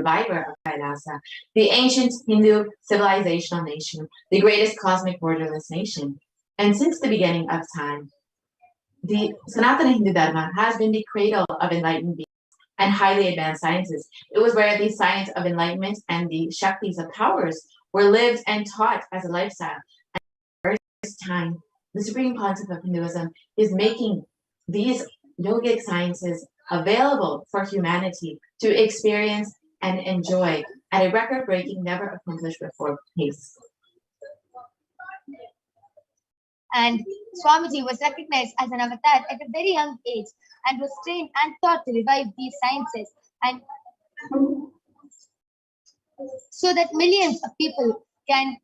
survivor of Kailasa, the ancient Hindu civilizational nation, the greatest cosmic borderless nation. And since the beginning of time, the Sanatana Hindu Dharma has been the cradle of enlightened beings and highly advanced sciences. It was where the science of enlightenment and the Shaktis of powers were lived and taught as a lifestyle. And for the first time, the Supreme Pontiff of Hinduism is making these yogic sciences available for humanity to experience and enjoy at a record-breaking, never accomplished before pace. And Swamiji was recognized as an avatar at a very young age and was trained and taught to revive these sciences, and so that millions of people can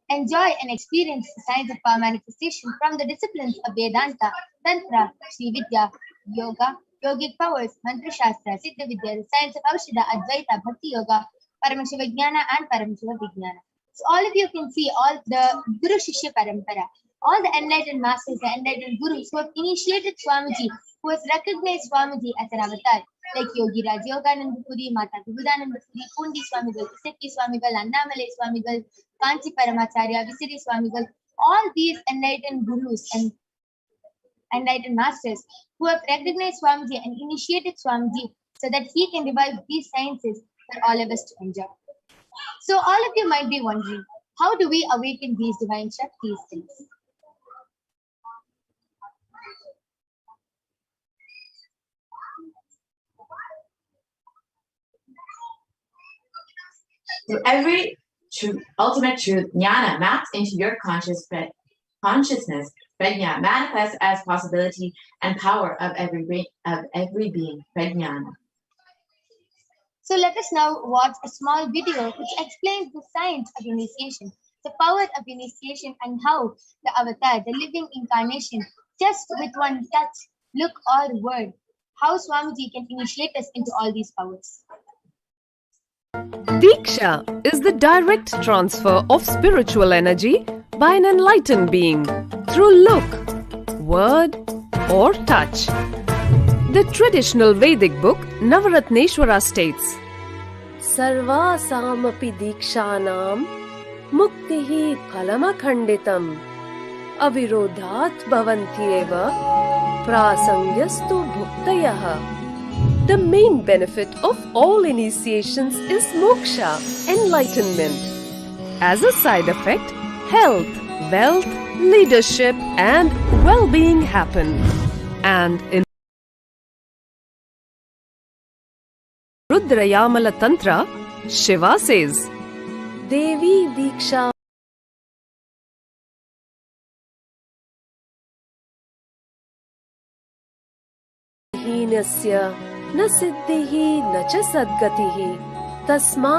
enjoy and experience the science of power manifestation from the disciplines of Vedanta, Tantra, Sri Vidya, Yoga, Yogic powers, Mantra Shastra, Siddha Vidya, the science of Aushadha, Advaita, Bhakti Yoga, Paramashivoham and Paramashivoham. So all of you can see all the Guru Shishya Parampara, all the enlightened masters, the enlightened gurus who have initiated Swamiji, who has recognized Swamiji as an avatar, like Yogi Raj Yogananda Puri, Mata Vibudananda Puri, Pundi Swamigal, Isaki Swamigal, Annamale Swamigal, Kanchi Paramacharya, Visiri Swamigal, all these enlightened gurus and enlightened masters who have recognized Swamiji and initiated Swamiji so that he can revive these sciences for all of us to enjoy. So all of you might be wondering, how do we awaken these divine Shaktis things? So every ultimate truth, jnana, maps into your consciousness, prajna, manifests as possibility and power of every being, prajnana. So let us now watch a small video which explains the science of initiation, the power of initiation, and how the avatar, the living incarnation, just with one touch, look, or word, how Swamiji can initiate us into all these powers. Diksha is the direct transfer of spiritual energy by an enlightened being through look, word, or touch. The traditional Vedic book Navaratneshwara states, Sarvasamapi dikshanam muktihi phalamakhanditam avirodhat bhavantyeva prasangyastu bhuktayaha. The main benefit of all initiations is moksha, enlightenment. As a side effect, health, wealth, leadership, and well-being happen. And in Rudrayamala Tantra, Shiva says, Devi Diksha Hinasya na siddhihi na cha sadgatihi tasma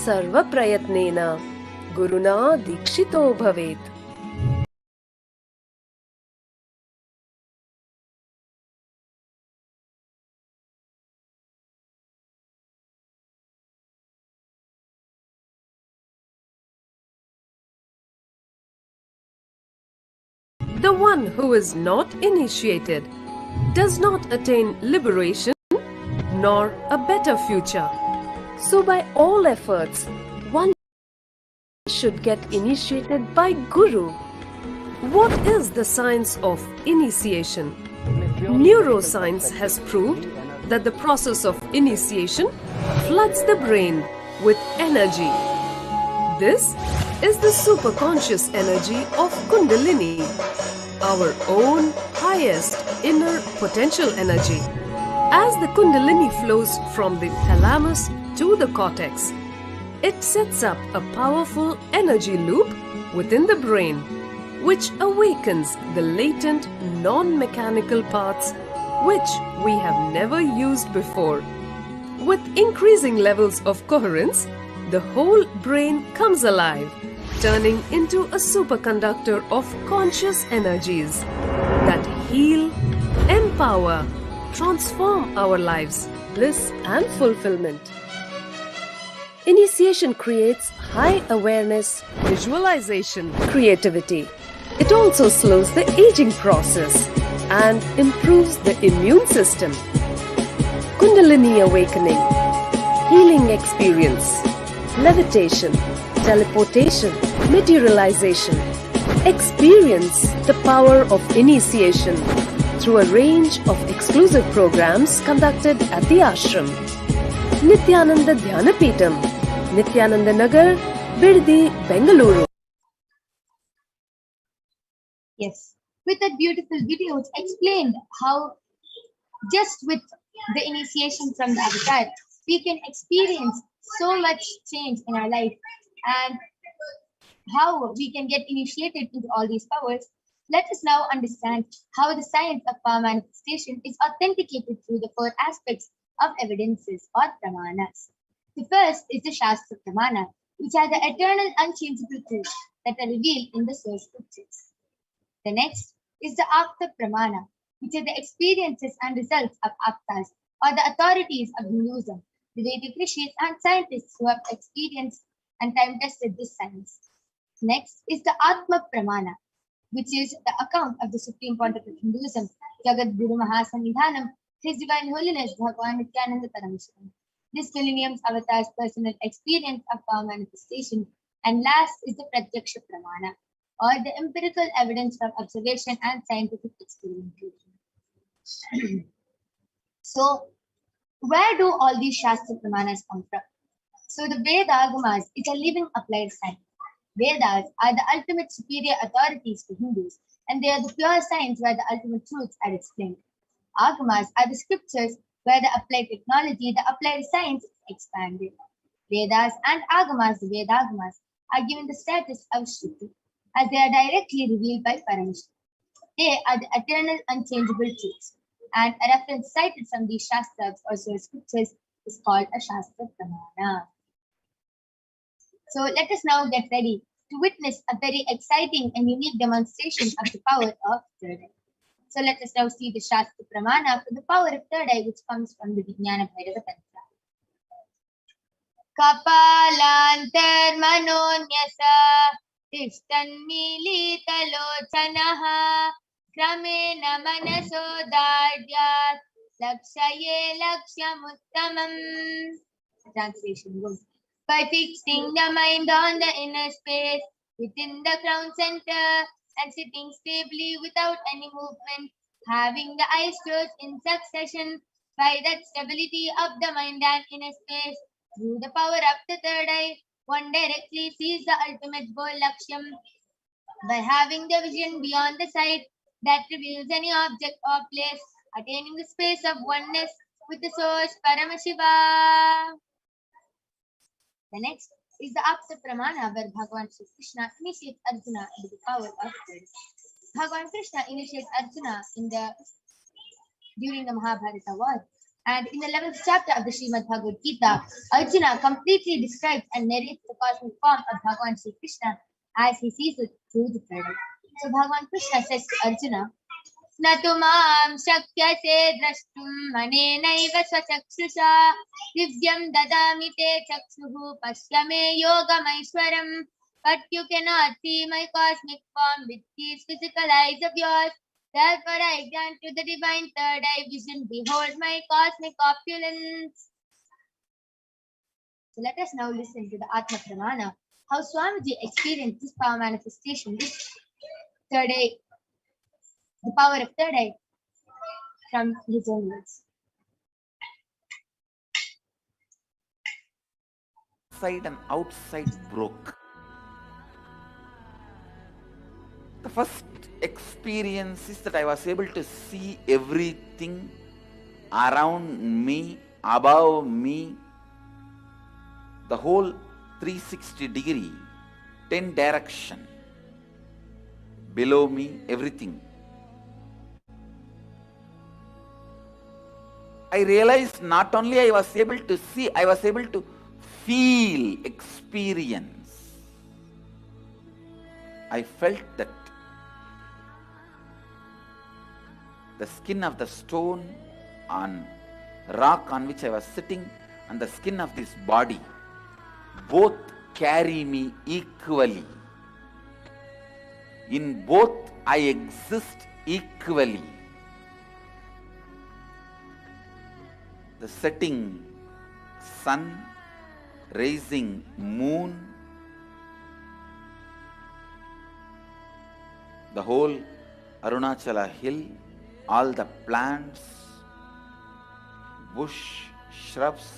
sarva prayatnena guruna dikshito bhavet. The one who is not initiated does not attain liberation nor a better future. So by all efforts, one should get initiated by Guru. What is the science of initiation? Neuroscience has proved that the process of initiation floods the brain with energy. This is the superconscious energy of Kundalini, our own highest inner potential energy. As the Kundalini flows from the thalamus to the cortex, it sets up a powerful energy loop within the brain, which awakens the latent non-mechanical parts which we have never used before. With increasing levels of coherence, the whole brain comes alive, turning into a superconductor of conscious energies that heal, empower, transform our lives, bliss and fulfillment. Initiation creates high awareness, visualization, creativity. It also slows the aging process and improves the immune system. Kundalini awakening, healing experience, levitation, teleportation, materialization. Experience the power of initiation through a range of exclusive programs conducted at the ashram. Nithyananda Dhyanapitham, Nithyananda Nagar, Biddi, Bengaluru. Yes, with that beautiful video, it explained how just with the initiation from the avatar, we can experience so much change in our life and how we can get initiated into all these powers. Let us now understand how the science of power manifestation is authenticated through the four aspects of evidences or pramanas. The first is the Shastra Pramana, which are the eternal unchangeable truths that are revealed in the source scriptures. The next is the Apta Pramana, which are the experiences and results of Aptas, or the authorities of Hinduism, the Vedic rishis and scientists who have experienced and time-tested this science. Next is the Atma Pramana, which is the account of the Supreme Pontiff of Hinduism, Jagat Guru Mahasanidhanam, His Divine Holiness Bhagavan Nithyananda Paramashivam. This millennium's avatar's personal experience of power manifestation. And last is the Pratyaksha Pramana, or the empirical evidence from observation and scientific experimentation. So, where do all these Shastra Pramanas come from? So, the Veda-agamas is a living applied science. Vedas are the ultimate superior authorities to Hindus, and they are the pure science where the ultimate truths are explained. Agamas are the scriptures where the applied technology, the applied science is expanded. Vedas and Agamas, the Veda-agamas, are given the status of Shruti, as they are directly revealed by Paramashivoham. They are the eternal unchangeable truths, and a reference cited from these Shastras or source scriptures is called a Shastra Pramana. So let us now get ready to witness a very exciting and unique demonstration of the power of third eye. So let us now see the Shastra Pramana for the power of third eye, which comes from the Vijnana Bhairava Tantra. Kapalantar manonyasa tishtanmilitalochanaha kramena manasodaryat lakshaye lakshyamuttamam. Translation goes, by fixing the mind on the inner space within the crown center and sitting stably without any movement, having the eyes closed in succession, by that stability of the mind and inner space, through the power of the third eye, one directly sees the ultimate goal Lakshyam. By having the vision beyond the sight that reveals any object or place, attaining the space of oneness with the source Paramashiva. The next is the Apta Pramana, where Bhagavan Shri Krishna initiates Arjuna into the power of third. Bhagavan Krishna initiates Arjuna during the Mahabharata war. And in the 11th chapter of the Srimad Bhagavad Gita, Arjuna completely describes and narrates the cosmic form of Bhagavan Shri Krishna as he sees it through the third eye. So Bhagavan Krishna says to Arjuna, Natumam shakyase drashtum manenaiva swachakshusha divyam dadami te chakshuhu pashyame yogamaishwaram. But you cannot see my cosmic form with these physical eyes of yours. Therefore I grant you the divine third eye vision. Behold my cosmic opulence. So let us now listen to the Atma Pramana, how Swamiji experienced this power manifestation, this third eye, the power of third eye, from his own words. Inside and outside broke. The first experience is that I was able to see everything around me, above me, the whole 360 degree, 10 direction, below me, everything. I realized not only I was able to see, I was able to feel, experience. I felt that the skin of the stone on rock on which I was sitting and the skin of this body both carry me equally. In both I exist equally. The setting sun, rising moon, the whole Arunachala hill, all the plants, bush, shrubs,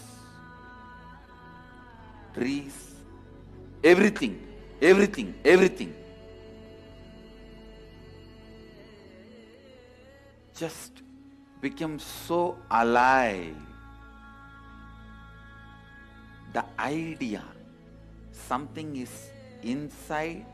trees, everything just became so alive. The idea, something is inside,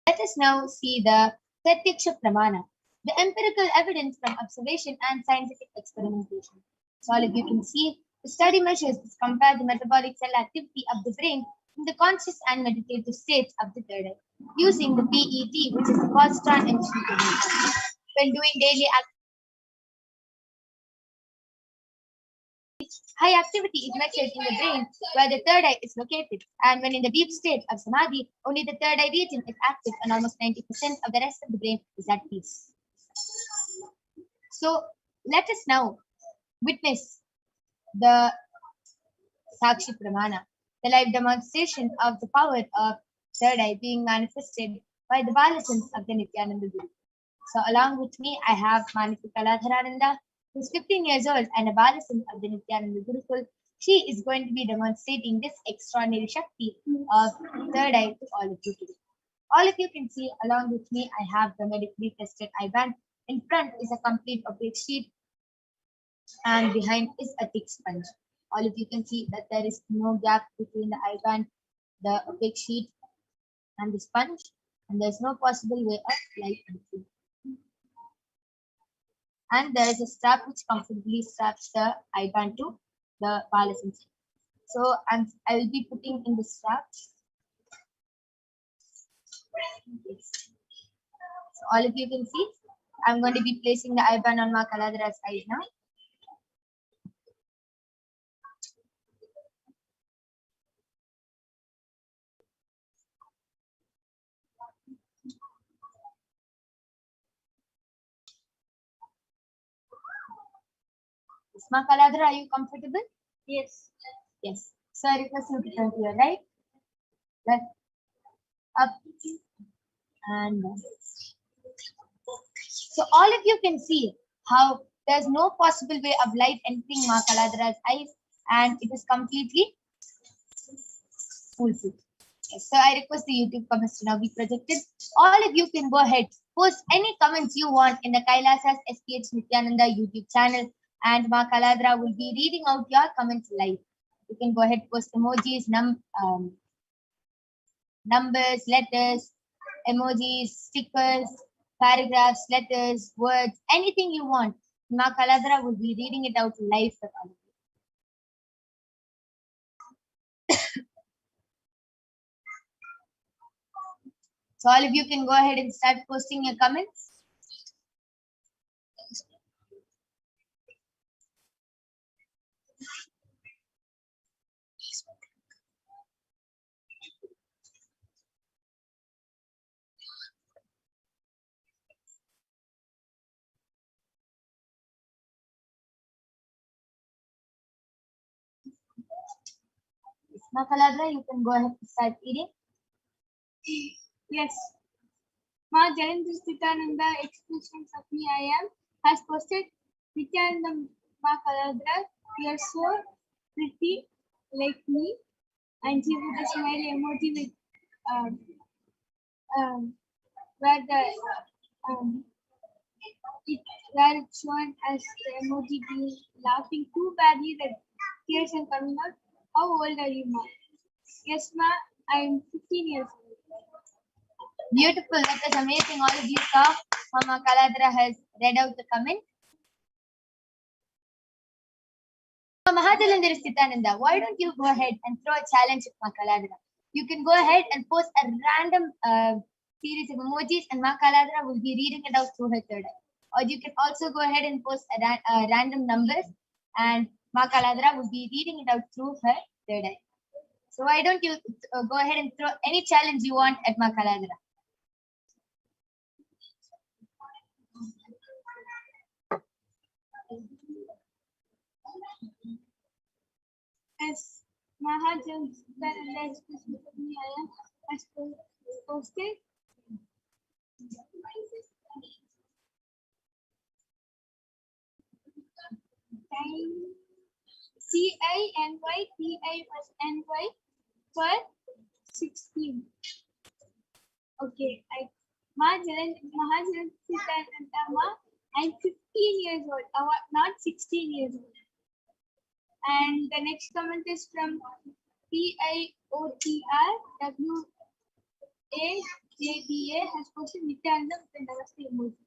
Let us now see the Pratyaksha Pramana, the empirical evidence from observation and scientific experimentation. So all of you can see the study measures which compare the metabolic cell activity of the brain in the conscious and meditative states of the third eye, using the PET, which is the positron emission technique. When doing daily high activity is measured in the brain where the third eye is located, and when in the deep state of samadhi, only the third eye region is active and almost 90% of the rest of the brain is at peace. So let us now witness the Sakshi Pramana, the live demonstration of the power of third eye being manifested by the Balasons of the Nithyananda Guru. So along with me, I have Manasi Kaladharananda, who's 15 years old and a Balasan of the Nithyananda Gurukul. She is going to be demonstrating this extraordinary Shakti of third eye to all of you today. All of you can see along with me, I have the medically tested eye band. In front is a complete opaque sheet and behind is a thick sponge. All of you can see that there is no gap between the eye band, the opaque sheet and the sponge, and there's no possible way of light entry. And there is a strap which comfortably straps the eye band to the Balasan. So I will be putting in the strap. So all of you can see, I'm going to be placing the eye band on my Kaladhara's eyes now. Ma Kaladhara, are you comfortable? Yes. Yes. So I request you to turn to your right, left, up, and down. So all of you can see how there's no possible way of light entering Ma Kaladhara's eyes, and it is completely foolproof. Yes. So I request the YouTube comments to now be projected. All of you can go ahead, post any comments you want in the Kailasa's HDH Nithyananda YouTube channel, and Ma Kaladhara will be reading out your comments live. You can go ahead, post emojis, numbers, letters, emojis, stickers, paragraphs, letters, words, anything you want. Ma Kaladhara will be reading it out live for all of you. So all of you can go ahead and start posting your comments. Ma Kaladhara, you can go ahead and start reading. Yes. Ma Jalandhar Nithyananda Expressions of Me I Am has posted Nithyananda Ma Kaladra, you're so pretty like me. And she put a smile emoji with um, where the um, where it's shown as the emoji being laughing too badly that tears are coming out. How old are you, ma? Yes, ma, I'm 15 years old. Beautiful. That is amazing. All of you saw Mama Kaladra has read out the comment. Mahajalandhara Nithyananda, why don't you go ahead and throw a challenge at Ma Kaladra? You can go ahead and post a random series of emojis and Ma Kaladra will be reading it out through her third eye. Or you can also go ahead and post random numbers and Ma Kaladra will be reading it out through her third eye. So why don't you go ahead and throw any challenge you want at Ma Kaladra? As Mahajan has posted, time CINYTINY for 16. Okay, Mahajan I'm 15 years old, not 16 years old. And the next comment is from PIOTRWAJDA has posted Nithyananda with the Namaste emoji.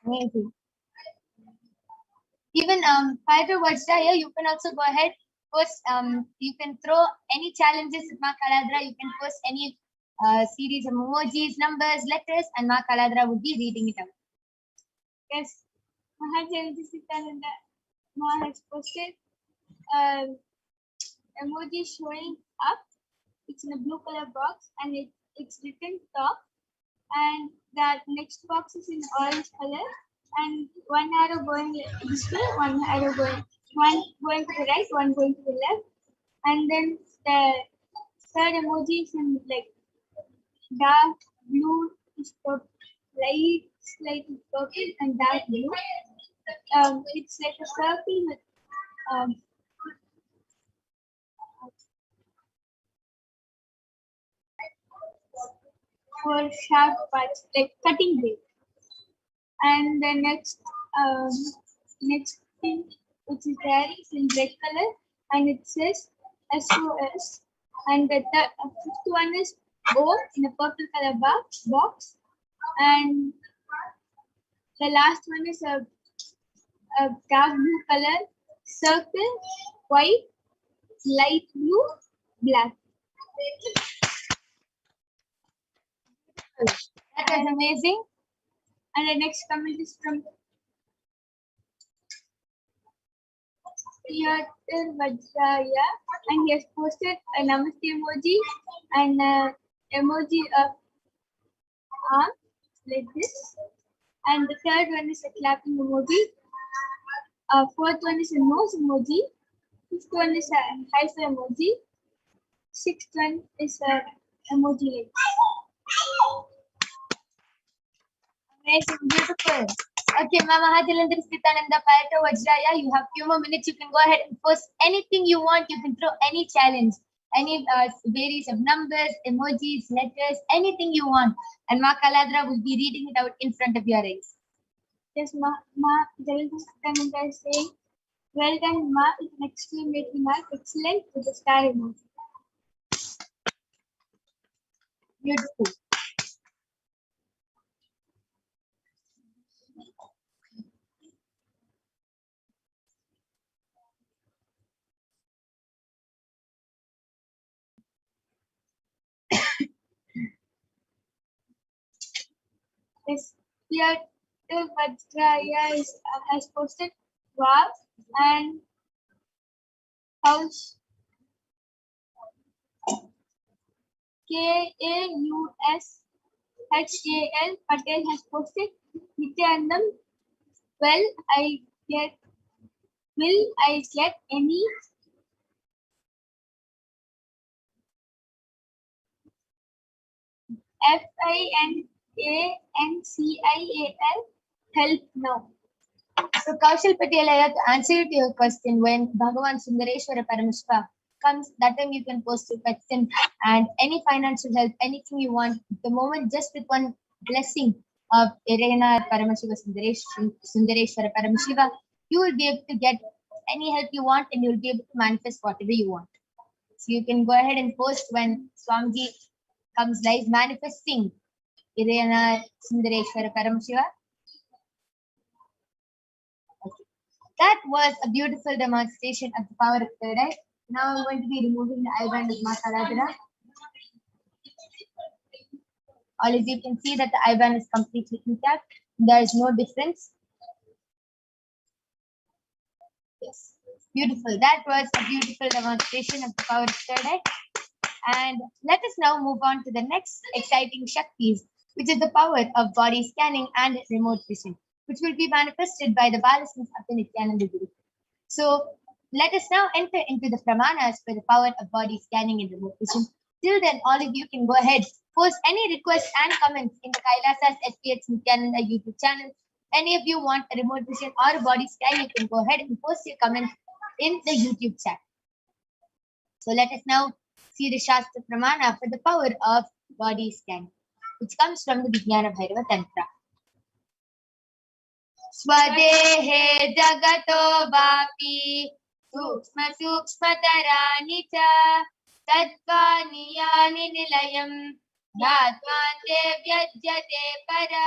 Amazing. Even Fighter Vajraya, you can also go ahead, post, you can throw any challenges with Ma Kaladra, you can post any series of emojis, numbers, letters, and Ma Kaladra would be reading it out. Yes, Mahajanityananda Ma has posted emoji showing up. It's in a blue color box and it's written top. And that next box is in orange color. And one arrow going this way, one going to the right, one going to the left. And then the third emoji is in like dark blue, light purple and dark blue. It's like a circle with four sharp parts, like cutting blade. And the next thing which is there is in red color and it says SOS. And the fifth one is O in a purple color box. And the last one is a dark blue color circle, white, light blue, black. That was amazing. And the next comment is from Piotr Vajraya, and he has posted a Namaste emoji and emoji of arm like this. And the third one is a clapping emoji. Fourth one is a nose emoji. Fifth one is a high five emoji. Sixth one is a emoji like Amazing, beautiful. Okay, Mama Hajalandhara Nithyananda Paramashivoham, you have few more minutes. You can go ahead and post anything you want. You can throw any challenge, any various of numbers, emojis, letters, anything you want. And Ma Kaladra will be reading it out in front of your eyes. Yes, Ma Nithyananda is saying, well done, Ma, with an exclamation mark, excellent, with a star emoji. Beautiful. Yes, Piotr Vajraya has posted wow and house KAUSHAL Patel has posted Nithyanandam. Well, will I get any FINANCIAL help now? So Kaushal Patel, I have to answer to your question. When Bhagavan Sundareshwara Paramashiva comes, that time you can post your question and any financial help, anything you want. The moment, just with one blessing of Irena Paramashiva Sundareshwara Paramashiva, you will be able to get any help you want and you will be able to manifest whatever you want. So you can go ahead and post when Swamiji comes live manifesting Irena Sundareshwara Paramashiva. Okay. That was a beautiful demonstration of the power of third eye. Now I'm going to be removing the eye band of Maharadhana. All of you can see that the eye band is completely intact. There is no difference. Yes, beautiful. That was a beautiful demonstration of the power of third eye. And let us now move on to the next exciting Shaktis, which is the power of body scanning and remote vision, which will be manifested by the Balasans of the Nithyananda Guru. So let us now enter into the Pramanas for the power of body scanning and remote vision. Till then, all of you can go ahead, post any requests and comments in the Kailasa's HDH Nithyananda YouTube channel. Any of you want a remote vision or a body scan, you can go ahead and post your comments in the YouTube chat. So let us now see the Shastra Pramana for the power of body scan, which comes from the Vijnana Bhairava Tantra. Swadehe jagato vapi sukshma sukshmatarani cha tatvani yani nilayam dhatmante vyajyate para.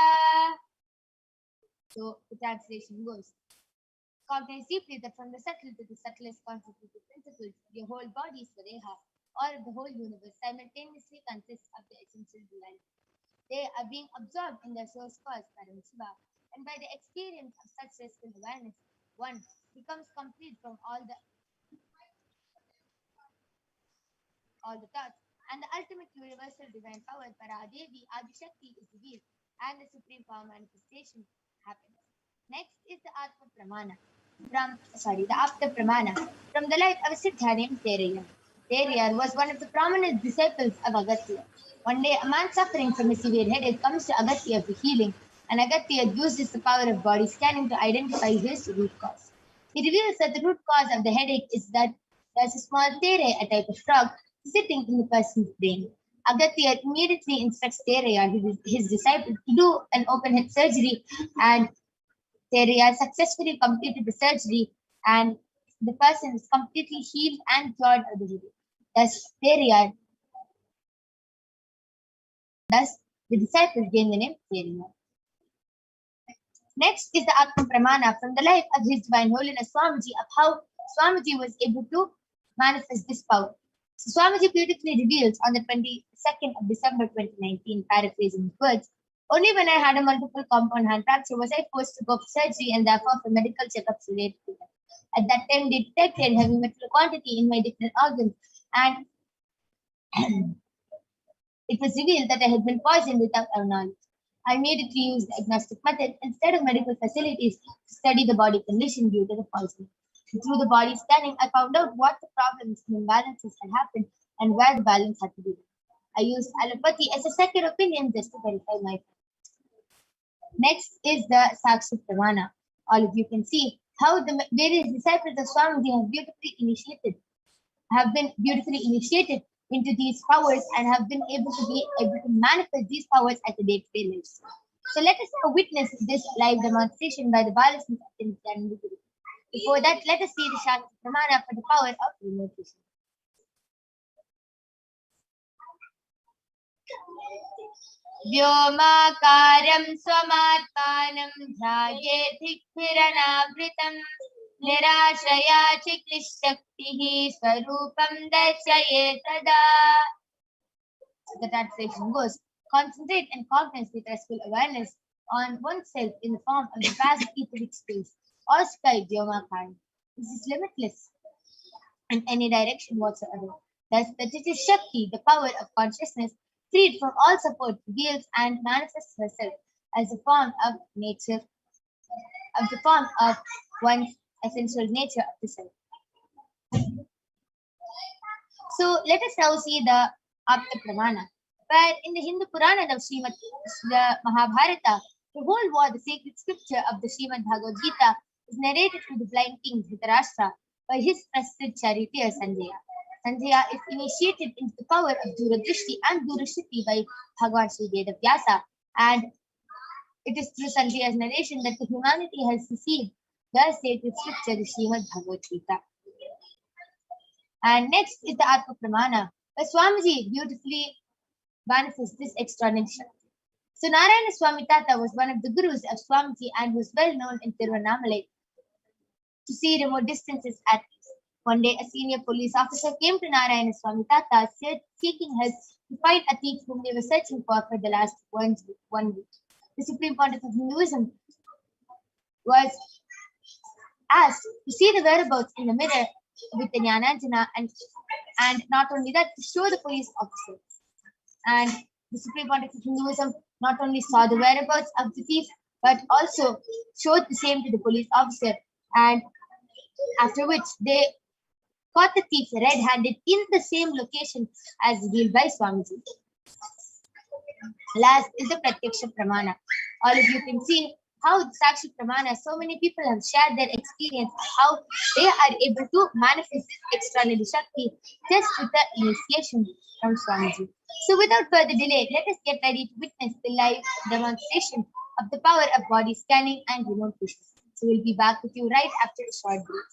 So the translation goes, cognize deeply that from the subtle to the subtlest constitutive principles, your whole body, Swadeha, or the whole universe, simultaneously consists of the essential duality. They are being absorbed in their source cause, Paramashiva, and by the experience of such restful awareness, one becomes complete from all the thoughts, and the ultimate universal divine power, Paradevi, Adishakti, is revealed, and the supreme power manifestation happens. Next is the Atma Pramana. The Apta Pramana from the life of a Siddha named Teriyar. Teriyar was one of the prominent disciples of Agastya. One day, a man suffering from a severe headache comes to Agastya for healing, and Agastya uses the power of body scanning to identify his root cause. He reveals that the root cause of the headache is that there's a small tere, a type of frog, sitting in the person's brain. Agastya immediately instructs Teriyar, his disciple, to do an open head surgery, and Teriyar successfully completed the surgery, and the person is completely healed and cured of the headache. Thus, the disciple gained the name Teriyar. Next is the Atma Pramana from the life of His Divine Holiness Swamiji of how Swamiji was able to manifest this power. So Swamiji beautifully reveals on the 22nd of December 2019, paraphrasing his words, only when I had a multiple compound hand fracture was I forced to go for surgery and therefore for medical checkups related to that. At that time, they detected heavy metal quantity in my different organs, and it was revealed that I had been poisoned without our knowledge. I immediately used the agnostic method instead of medical facilities to study the body condition due to the poisoning. Through the body scanning, I found out what the problems and imbalances had happened and where the balance had to be. I used allopathy as a second opinion just to verify my facts. Next is the Sakshi Pramana. All of you can see how the various disciples of Swamiji have been beautifully initiated into these powers and have been able to manifest these powers at the day-to-day lives. So let us now witness this live demonstration by the Balasans of the Nithyananda Guru. Before that, let us see the Shastra Pramana for the power of remote vision. Vyomakaram swamatmanam dhyayethi nirashaya chiklishaktihi swarupam darshaye tada. The translation goes, concentrate and cognize with restful awareness on oneself in the form of the vast etheric space or sky Vyomakaram. This is limitless in any direction whatsoever. Thus, that it is Shakti, the power of consciousness, freed from all support, reveals and manifests herself as the form of nature, of one's essential nature of the self. So let us now see the Apta Pramana, where in the Hindu Purana of the Mahabharata, The whole war, the sacred scripture of the Srimad Bhagavad Gita, is narrated to the blind king Dhritarashtra by his trusted charioteer Sanjaya. Sanjaya is initiated into the power of Duradrishti and Durashiti by Bhagavan Sri Vedavyasa, and it is through Sanjaya's narration that the humanity has received the sacred scripture, the Srimad Bhagavad Gita. And next is the Atma Pramana, where Swamiji beautifully manifests this extraordinary Shakti. So Narayana Swami Tata was one of the gurus of Swamiji and was well known in Tiruvannamalai to see remote distances at ease. One day, a senior police officer came to Narayana Swami Tata seeking help to find a thief whom they were searching for the last 1 week. The Supreme Pontiff of Hinduism was asked to see the whereabouts in the mirror with the Jnananjana, and not only that, to show the police officer. And the Supreme Pontiff of Hinduism not only saw the whereabouts of the thief, but also showed the same to the police officer, and after which they caught the thief red-handed in the same location as revealed by Swamiji. Last is the Pratyaksha Pramana. All of you can see how the Sakshi Pramana, so many people have shared their experience of how they are able to manifest this extraordinary Shakti just with the initiation from Swamiji. So without further delay, let us get ready to witness the live demonstration of the power of body scanning and remote vision. So we'll be back with you right after a short break.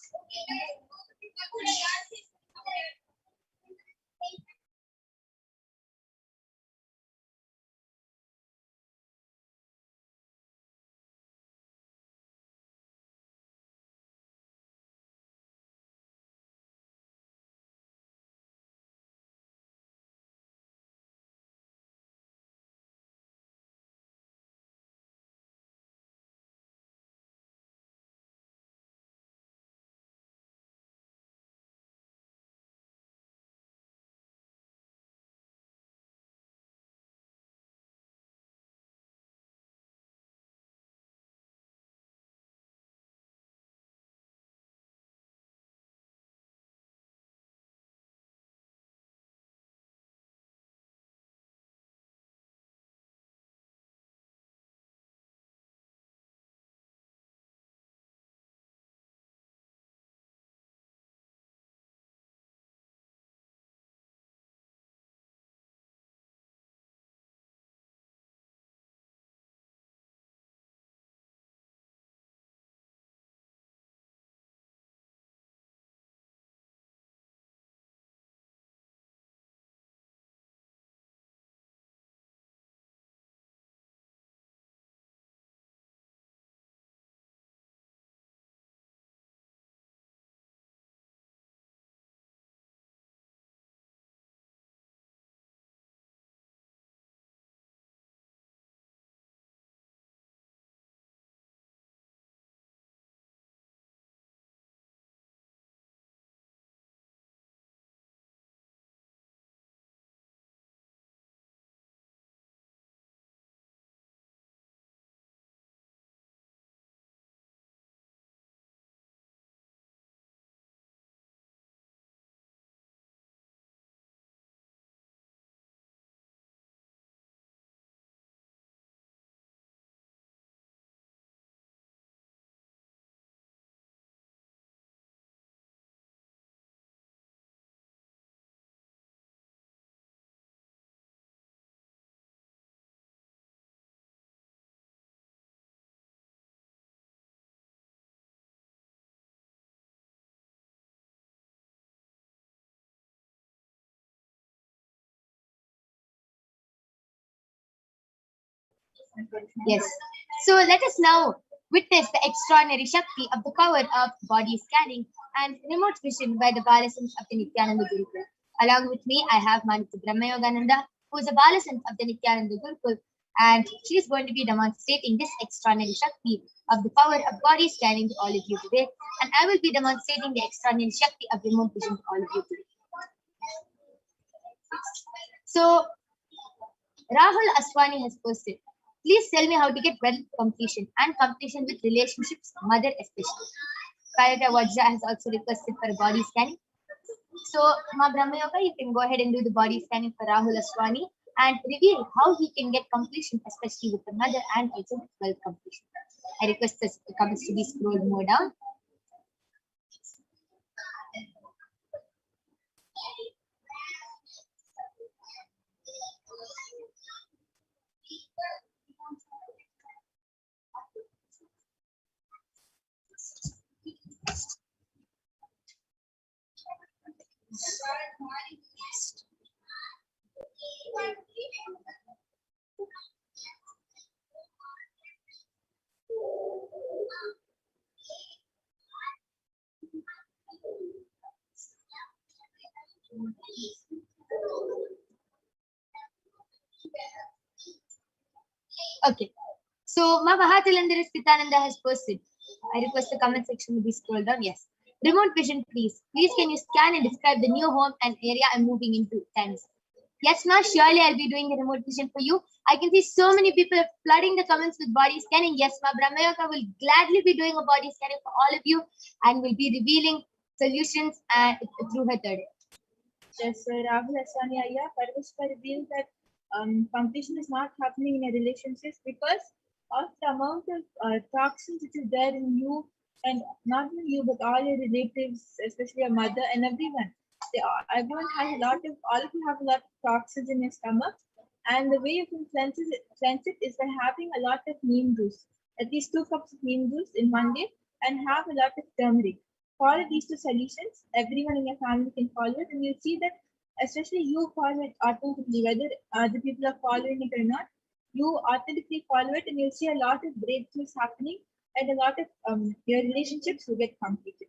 Yes. So let us now witness the extraordinary Shakti of the power of body scanning and remote vision by the Balasons of the Nithyananda Gurukul. Along with me, I have Manita Brahmayogananda, who is a Balasant of the Nithyananda Gurukul, and she is going to be demonstrating this extraordinary Shakti of the power of body scanning to all of you today. And I will be demonstrating the extraordinary Shakti of remote vision to all of you today. So, Rahul Aswani has posted, please tell me how to get wealth completion and completion with relationships, mother especially. Kayata Vajra has also requested for body scanning. So, Ma Brahma Yoga, you can go ahead and do the body scanning for Rahul Aswani. and reveal how he can get completion, especially with the mother and also with wealth completion. I request the comments to be scrolled more down. Okay. So Mahatilandra Stithananda has posted. I request the comment section to be scrolled down. Yes. Remote vision, please. Please can you scan and describe the new home and area I'm moving into? Thanks. Yes, Ma, surely I'll be doing the remote vision for you. I can see so many people flooding the comments with body scanning. Yes, Ma, Brahmayoga will gladly be doing a body scanning for all of you and will be revealing solutions through her third. Yes, Rahul Aswani Aya, Parashakti revealed that competition is not happening in a relationship because of the amount of toxins which is there in you, and not only you but all your relatives, especially your mother and everyone. Everyone has a lot of, all of you have a lot of toxins in your stomach, and the way you can cleanse it is by having a lot of neem juice, at least 2 cups of neem juice in one day, and have a lot of turmeric. Follow these 2 solutions. Everyone in your family can follow it, and you'll see that, especially you follow it automatically, whether other people are following it or not. You authentically follow it, and you'll see a lot of breakthroughs happening, and a lot of your relationships will get completed.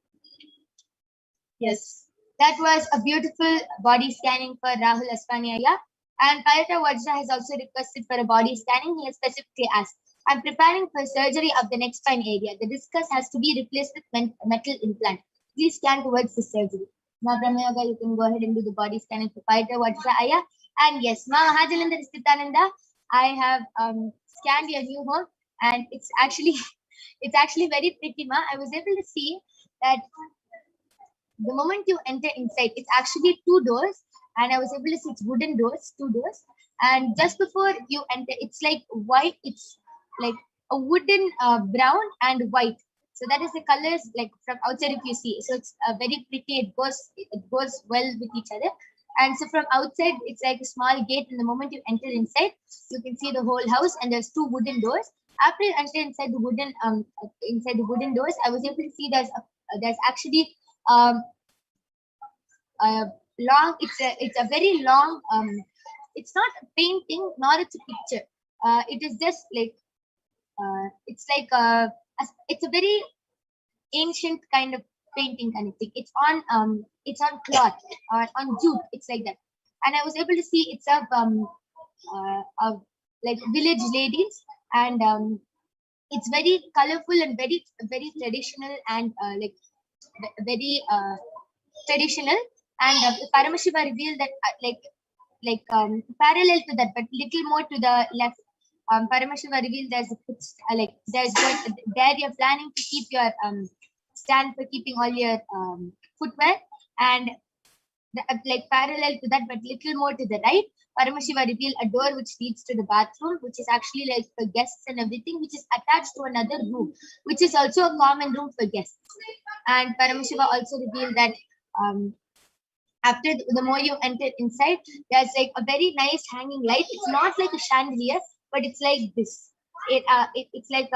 Yes. That was a beautiful body scanning for Rahul Aswaniaya. And Payata Vajra has also requested for a body scanning. He has specifically asked, I'm preparing for surgery of the neck spine area. The discus has to be replaced with metal implant. Please scan towards the surgery. Ma Brahmayoga, you can go ahead and do the body scanning for Payata Vajra. And yes, Ma Mahajalandra Stithananda, I have scanned your new home, and it's actually very pretty, Ma. I was able to see that the moment you enter inside, it's actually 2 doors, and I was able to see it's wooden doors, 2 doors. And just before you enter, it's like white. It's like a wooden brown and white. So that is the colors like from outside if you see. So it's very pretty. It goes well with each other. And so from outside, it's like a small gate. And the moment you enter inside, you can see the whole house. And there's 2 wooden doors. After you enter inside the wooden doors, I was able to see there's actually long. It's a very long. It's not a painting, nor it's a picture. It is just like it's like it's a very ancient kind of painting kind of thing. It's on cloth or on jute. It's like that, and I was able to see it's of like village ladies, and it's very colorful and very traditional and like very traditional. And Paramashiva revealed that parallel to that, but little more to the left. Paramashiva revealed there you're planning to keep your stand for keeping all your footwear, and like parallel to that, but little more to the right. Paramashiva revealed a door which leads to the bathroom, which is actually like for guests and everything, which is attached to another room, which is also a common room for guests. And Paramashiva also revealed that after the more you enter inside, there's like a very nice hanging light. It's not like a chandelier, but it's like this. It's like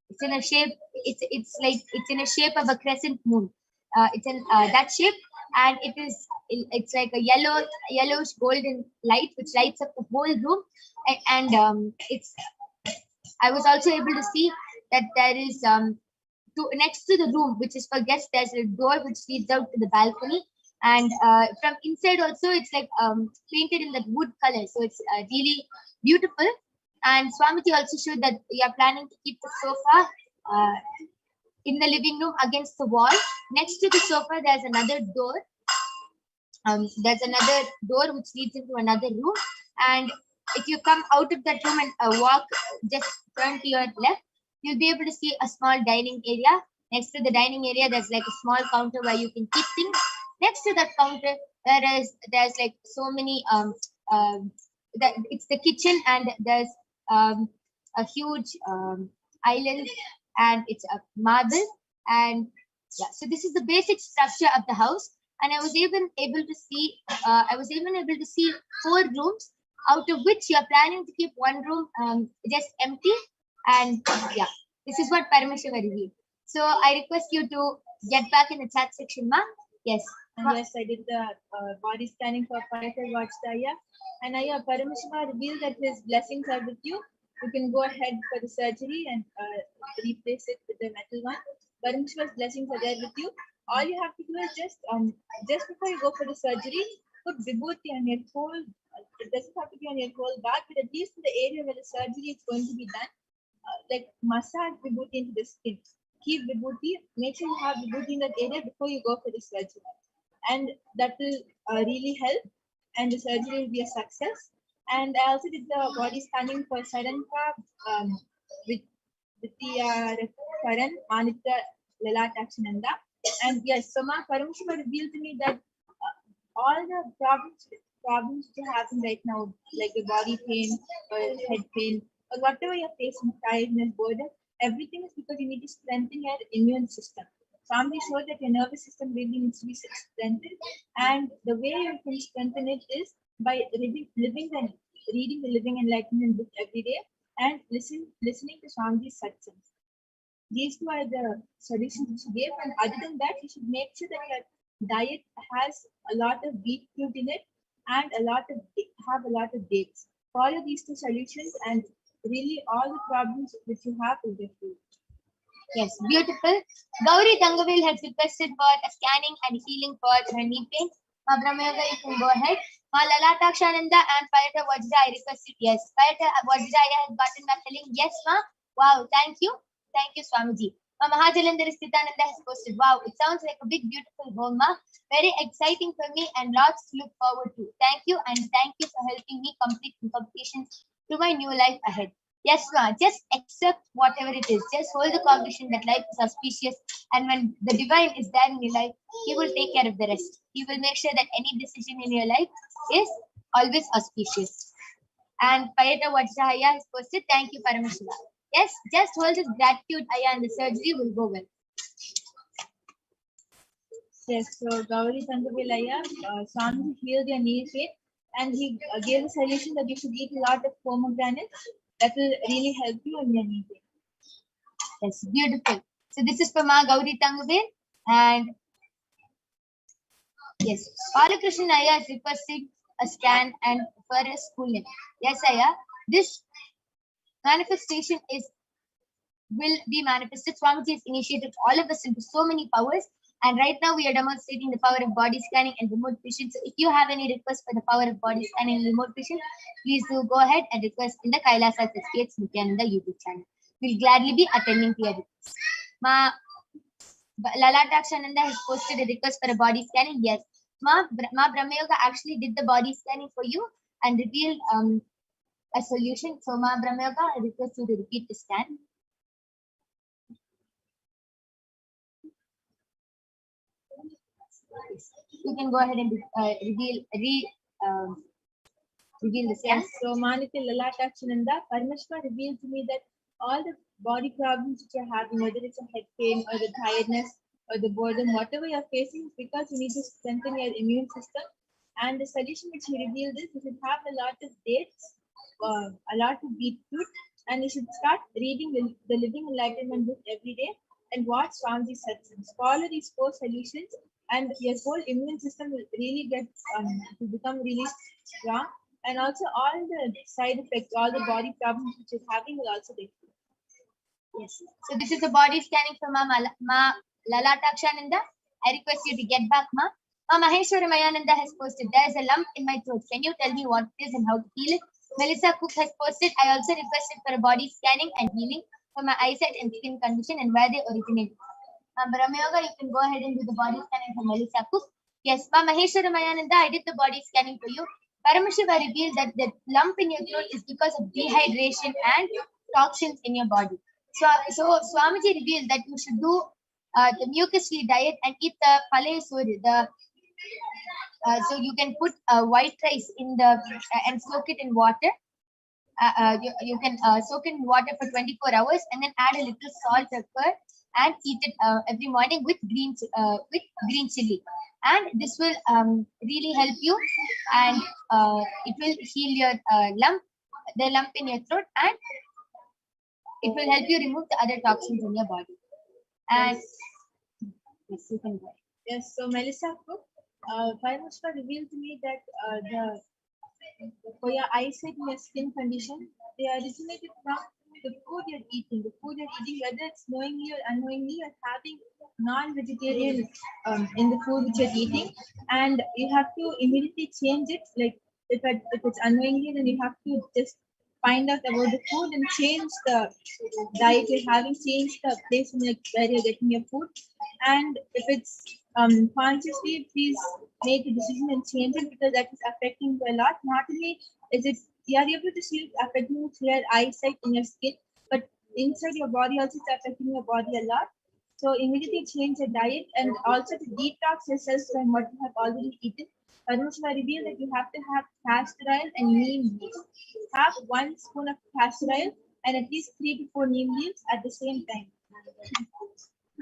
it's in a shape. It's in a shape of a crescent moon. It's in that shape, and it's like a yellowish golden light which lights up the whole room. And I was also able to see that there is next to the room, which is for guests, there's a door which leads out to the balcony. And from inside also, it's like painted in that wood color. So it's really beautiful. And Swamiti also showed that we are planning to keep the sofa in the living room against the wall. Next to the sofa, there's another door. There's another door which leads into another room. And if you come out of that room and walk, just turn to your left, you'll be able to see a small dining area. Next to the dining area, there's like a small counter where you can keep things. Next to that counter, Whereas there's like so many it's the kitchen, and there's a huge island, and it's a marble, and yeah. So this is the basic structure of the house, and I was even able to see 4 rooms, out of which you are planning to keep one room just empty, and yeah, this is what Paramashiva revealed. So I request you to get back in the chat section, ma. Yes. And yes, I did the body scanning for Parashakti Vajtaya. And Paramashiva revealed that his blessings are with you. You can go ahead for the surgery and replace it with the metal one. Paramashiva's blessings are there with you. All you have to do is just before you go for the surgery, put vibhuti on your whole. It doesn't have to be on your whole back, but at least in the area where the surgery is going to be done, like massage vibhuti into the skin. Keep vibhuti. Make sure you have vibhuti in that area before you go for the surgery, and that will really help, and the surgery will be a success. And I also did the body scanning for Saranka with the Karan, Manitra, Lalatakshananda. And yes, so my Paramashiva revealed to me that all the problems you're having right now, like the body pain or head pain, or whatever you're facing, tiredness, boredom, everything is because you need to strengthen your immune system. Family showed that your nervous system really needs to be strengthened, and the way you can strengthen it is by reading the Living Enlightenment book every day and listening to Swamiji's satsangs. These 2 are the solutions which he gave, and other than that, you should make sure that your diet has a lot of beetroot in it and have a lot of dates. Follow these 2 solutions, and really all the problems which you have will get healed. Yes, beautiful. Gauri Tangavil has requested for a scanning and healing for her knee pain. Ma Brahmayoga, you can go ahead. Ma Lalatakshananda and Payata Vajra, I requested yes. Payata Vajra has gotten back telling yes, ma. Wow, thank you. Thank you, Swamiji. Ma Mahajalandhar Sthitananda has posted, wow, it sounds like a big, beautiful home, ma. Very exciting for me and lots to look forward to. Thank you, and thank you for helping me complete completions to my new life ahead. Yes, ma, just accept whatever it is. Just hold the cognition that life is auspicious, and when the divine is there in your life, he will take care of the rest. He will make sure that any decision in your life is always auspicious. And Payata Vajrahaya has posted, thank you, Paramashiva. Yes, just hold his gratitude, Aya, and the surgery will go well. Yes, so Gauri Tangavilaya, Swami healed your knee pain, and he gave a solution that you should eat a lot of pomegranates. That will really help you in your knee pain. Yes, beautiful. So this is for Ma Gauri Tangavil, and yes, Balakrishnan Aya is requesting a scan and for a school name. Yes, Aya, this manifestation will be manifested. Swamiji has initiated all of us into so many powers, and right now we are demonstrating the power of body scanning and remote vision. So if you have any requests for the power of body scanning and remote vision, please do go ahead and request in the Kailasa HDH Nithyananda YouTube channel. We'll gladly be attending to your requests. Ma Lalatakshananda has posted a request for a body scanning. Yes, Ma Brahmayoga actually did the body scanning for you and revealed a solution. So Ma Brahmayoga, I request you to repeat the scan. You can go ahead and reveal the scan. Yes, so Manitya Lalatakshananda, Paramashiva revealed to me that all the body problems that you're having, whether it's a head pain or the tiredness or the boredom, whatever you're facing, is because you need to strengthen your immune system. And the solution which he revealed is you should have a lot of dates, a lot of beetroot, and you should start reading the Living Enlightenment book every day and watch Swamiji satsang. Follow these 4 solutions, and your whole immune system will really get to become really strong. And also all the side effects, all the body problems which you're having will also get healed. Yes. So this is the body scanning for Ma Lalatakshananda. I request you to get back, Ma. Ma Maheshwara Mayananda has posted, there is a lump in my throat. Can you tell me what it is and how to heal it? Melissa Cook has posted, I also requested for a body scanning and healing for my eyesight and skin condition and where they originate. Brahmayoga, you can go ahead and do the body scanning for Melissa Cook. Yes, Ma Maheshwara Mayananda, I did the body scanning for you. Paramashiva revealed that the lump in your throat is because of dehydration and toxins in your body. So Swamiji revealed that you should do the mucus-free diet and eat the palay suri, the So you can put white rice in the and soak it in water. You can soak it in water for 24 hours and then add a little salt, pepper, and eat it every morning with green chili. And this will really help you, and it will heal your the lump in your throat, and it will help you remove the other toxins in your body. And yes, you can go. Yes, so Melissa Cook, Paramashiva revealed to me that for your eyesight and your skin condition, they originated from the food you're eating. The food you're eating, whether it's knowingly or unknowingly, you're having non-vegetarian in the food which you're eating, and you have to immediately change it. Like if it's unknowingly, then you have to just find out about the food and change the diet you're having, change the place where you're getting your food. And if it's consciously, please make a decision and change it, because that is affecting you a lot. Not only is it you are able to see it affecting your eyesight and your skin, but inside your body also it's affecting your body a lot. So immediately change your diet and also to detox yourself from what you have already eaten. Paramashiva revealed that you have to have castor oil and neem leaves. Have 1 spoon of castor oil and at least 3 to 4 neem leaves at the same time.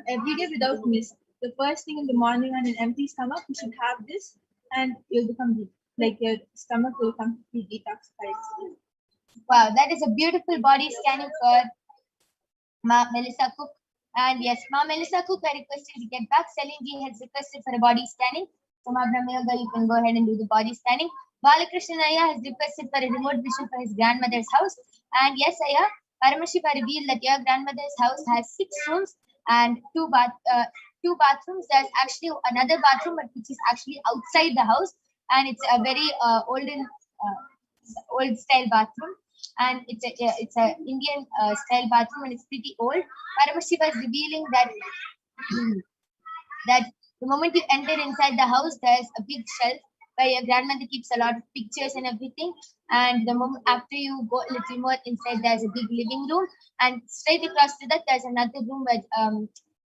Every day without miss. The first thing in the morning on an empty stomach, you should have this, and you'll become like your stomach will completely detoxified. Wow, that is a beautiful body scanning for Ma Melissa Cook. And yes, Ma Melissa Cook, I requested to get back. Celine G has requested for a body scanning. So Ma Brahmayoga, you can go ahead and do the body scanning. Balakrishnan Ayya has requested for a remote vision for his grandmother's house. And yes, Ayya, Paramashiva revealed that your grandmother's house has 6 rooms and 2 bathrooms. There's actually another bathroom, but which is actually outside the house, and it's a very old style bathroom, and it's a Indian style bathroom, and it's pretty old. Paramashiva is revealing that that the moment you enter inside the house, there's a big shelf where your grandmother keeps a lot of pictures and everything. And the moment after you go a little more inside, there's a big living room, and straight across to that, there's another room where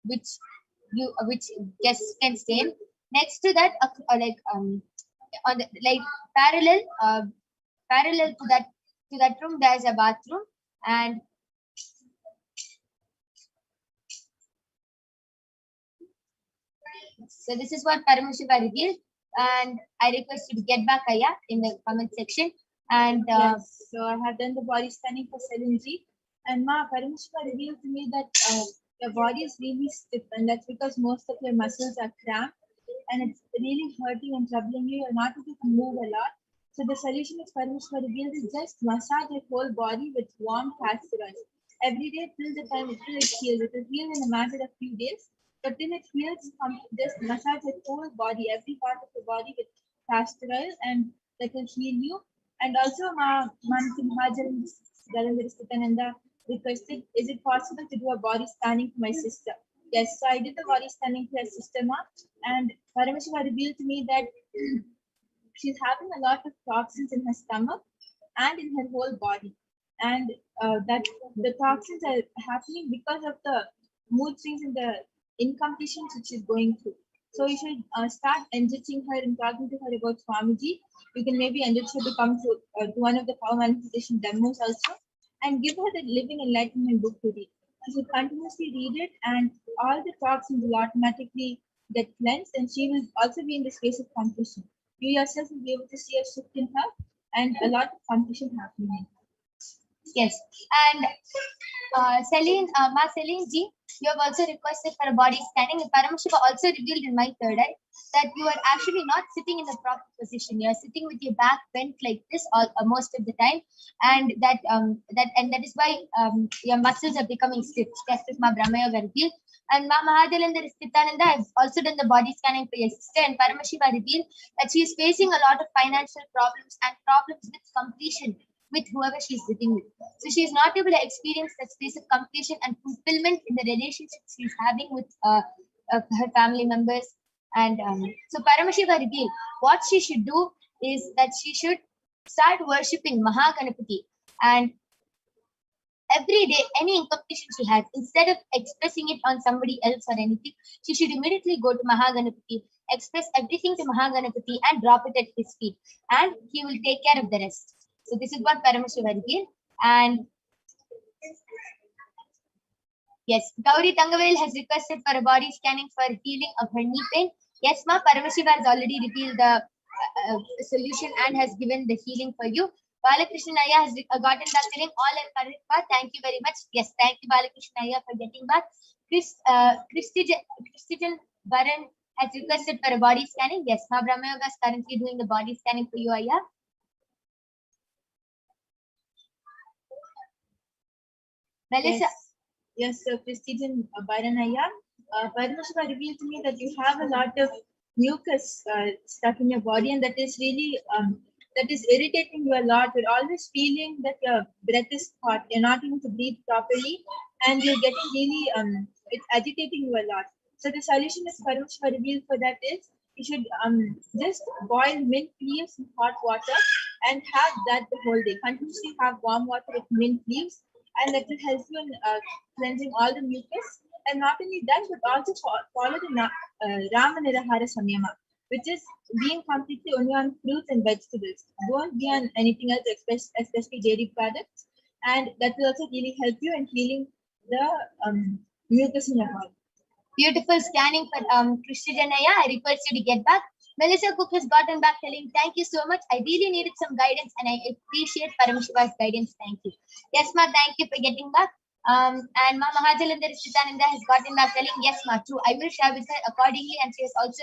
which guests can stay in. Next to that, on the parallel to that room, there's a bathroom, and so this is what Paramashiva revealed, and I request you to get back, Ayya, in the comment section. And yes, so I have done the body scanning for Celine G, and Ma Paramashiva revealed to me that your body is really stiff, and that's because most of your muscles are cramped, and it's really hurting and troubling you. You're not able to move a lot. So the solution which Paramashiva revealed is just massage your whole body with warm castor oil every day till the time it heals. It will heal in a matter of few days, but till it heals, just massage your whole body, every part of the body with castor oil, and that will heal you. And also, Mansi Mahajan Nithyananda requested, is it possible to do a body scanning for my sister? Yes, so I did the body scanning for her sister, Ma, and Paramashiva revealed to me that she's having a lot of toxins in her stomach and in her whole body, and that the toxins are happening because of the mood swings and the incompletions which she's going through. So you should start enriching her and talking to her about Swamiji. You can maybe enrich her to come to one of the power manifestation demos also, and give her the Living Enlightenment book to read. She should continuously read it, and all the toxins will automatically get cleansed, and she will also be in the space of completion. You yourself will be able to see a shift in her and a lot of completion happening. yes, and Celine G, you have also requested for a body scanning. Paramashiva also revealed in my third eye that you are actually not sitting in the proper position. You are sitting with your back bent like this most of the time, and that is why your muscles are becoming stiff. Just as Ma Brahmayoga revealed. And Ma Mahadalendra Nithyananda has also done the body scanning for your sister, and Paramashiva revealed that she is facing a lot of financial problems and problems with completion with whoever she's living with. So she's not able to experience that space of completion and fulfillment in the relationships she's having with her family members. And so Paramashiva revealed what she should do is that she should start worshipping Mahaganapati, and Every day, any inclination she has, instead of expressing it on somebody else or anything, she should immediately go to Mahaganapati, express everything to Mahaganapati and drop it at his feet, and he will take care of the rest. So this is what Paramashiva revealed. And yes, Gauri Tangavel has requested for a body scanning for healing of her knee pain. Yes, ma, Paramashiva has already revealed the solution and has given the healing for you. Balakrishna Naya has gotten back telling all are correct. Ma. Thank you very much. Yes, thank you, Balakrishna Naya, for getting back. Christian Baran has requested for a body scanning. Yes, ma, Brahma Yoga is currently doing the body scanning for you, Aya. Melissa. Yes, Christian Baranaya. Paramashiva revealed to me that you have a lot of mucus stuck in your body, and that is really that is irritating you a lot. You're always feeling that your breath is hot. You're not able to breathe properly, and you're getting really it's agitating you a lot. So the solution is Paramashiva revealed for that is you should just boil mint leaves in hot water and have that the whole day. Continuously have warm water with mint leaves, and that will help you in cleansing all the mucus. And not only that, but also follow the Rama Nirahara Samyama, which is being completely only on fruits and vegetables. Don't be on anything else, especially dairy products. And that will also really help you in healing the mucus in your body. Beautiful scanning for Krishna Janaya. I request you to get back. Melissa Cook has gotten back telling, thank you so much. I really needed some guidance and I appreciate Paramashiva's guidance. Thank you. Yes, ma, thank you for getting back. And Ma Mahajalandar Nithyananda has gotten back telling, yes, ma, true. I will share with her accordingly. And she has also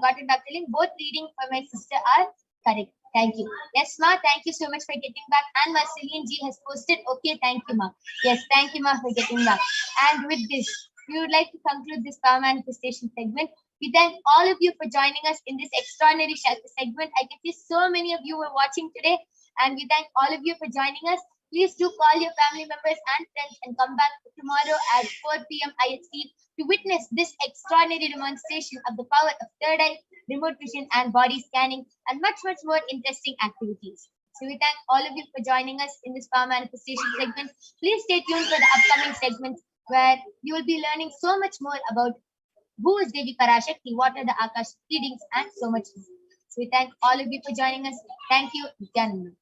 gotten back telling, both reading for my sister are correct. Thank you. Yes, ma, thank you so much for getting back. And Marceline G has posted, okay, thank you, ma. Yes, thank you, ma, for getting back. And with this, we would like to conclude this power manifestation segment. We thank all of you for joining us in this extraordinary segment. I can see so many of you were watching today, and we thank all of you for joining us. Please do call your family members and friends and come back tomorrow at 4 p.m. IST to witness this extraordinary demonstration of the power of third eye, remote vision, and body scanning, and much, much more interesting activities. So we thank all of you for joining us in this power manifestation segment. Please stay tuned for the upcoming segments where you will be learning so much more about who is Devi Parashakti, what are the Akashic readings, and so much more. So we thank all of you for joining us. Thank you, Nithyananda.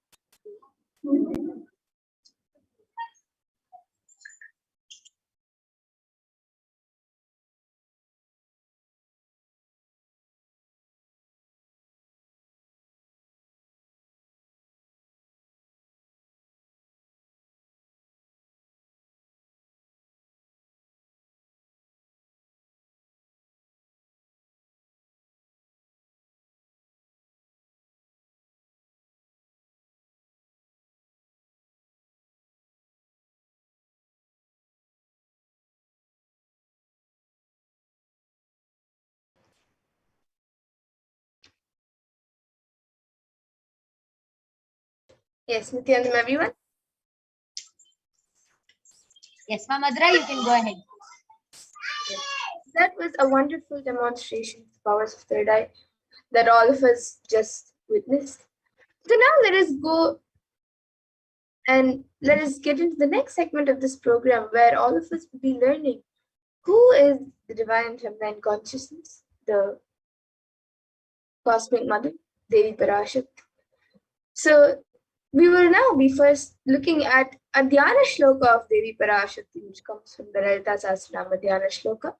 Yes, Nithyanandam, everyone. Yes, Ma Madhura, you can go ahead. That was a wonderful demonstration of the powers of third eye that all of us just witnessed. So now let us go and let us get into the next segment of this program where all of us will be learning who is the divine feminine consciousness, the cosmic mother, Devi Parashakti. So we will now be first looking at a Dhyana Shloka of Devi Parashakti, which comes from the Lalita Sahasranama Dhyana Shloka.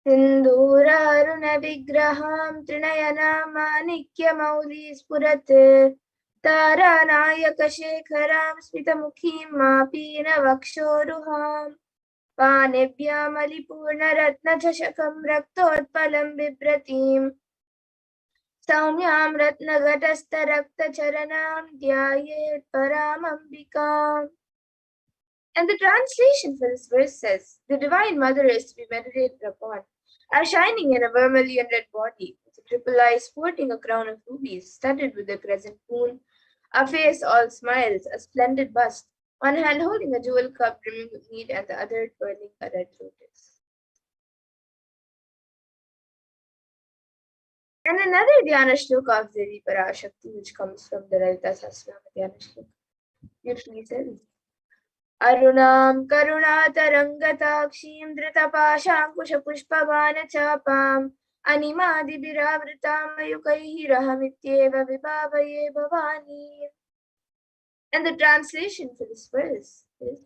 सिन्दूरारुणविग्रहां त्रिनयनामानिक्यमौली स्फुरत् तारानायकशेखरां स्मितमुखीं मापीनवक्षोरुहां पाणिभ्यामलिपूर्णरत्नचषकं रक्तोत्पलं बिभ्रतीं सौम्यां रत्नघटस्थरक्तचरणां ध्यायेत् परामम्बिकाम्. And the translation for this verse says, the Divine Mother is to be meditated upon, as shining in a vermilion red body, with a triple eye sporting a crown of rubies, studded with a crescent moon, a face all smiles, a splendid bust, one hand holding a jewel cup brimming with mead, and the other twirling a red lotus. And another Dhyana shloka of Devi Parashakti, which comes from the Lalita Sahasranama Dhyana shloka, usually says, Arunam Karunatarangatakshim Dritapashankushapushpavana Animadibhiravritam Ayukaihi Vibhavaye Bhavani. And the translation for this verse is,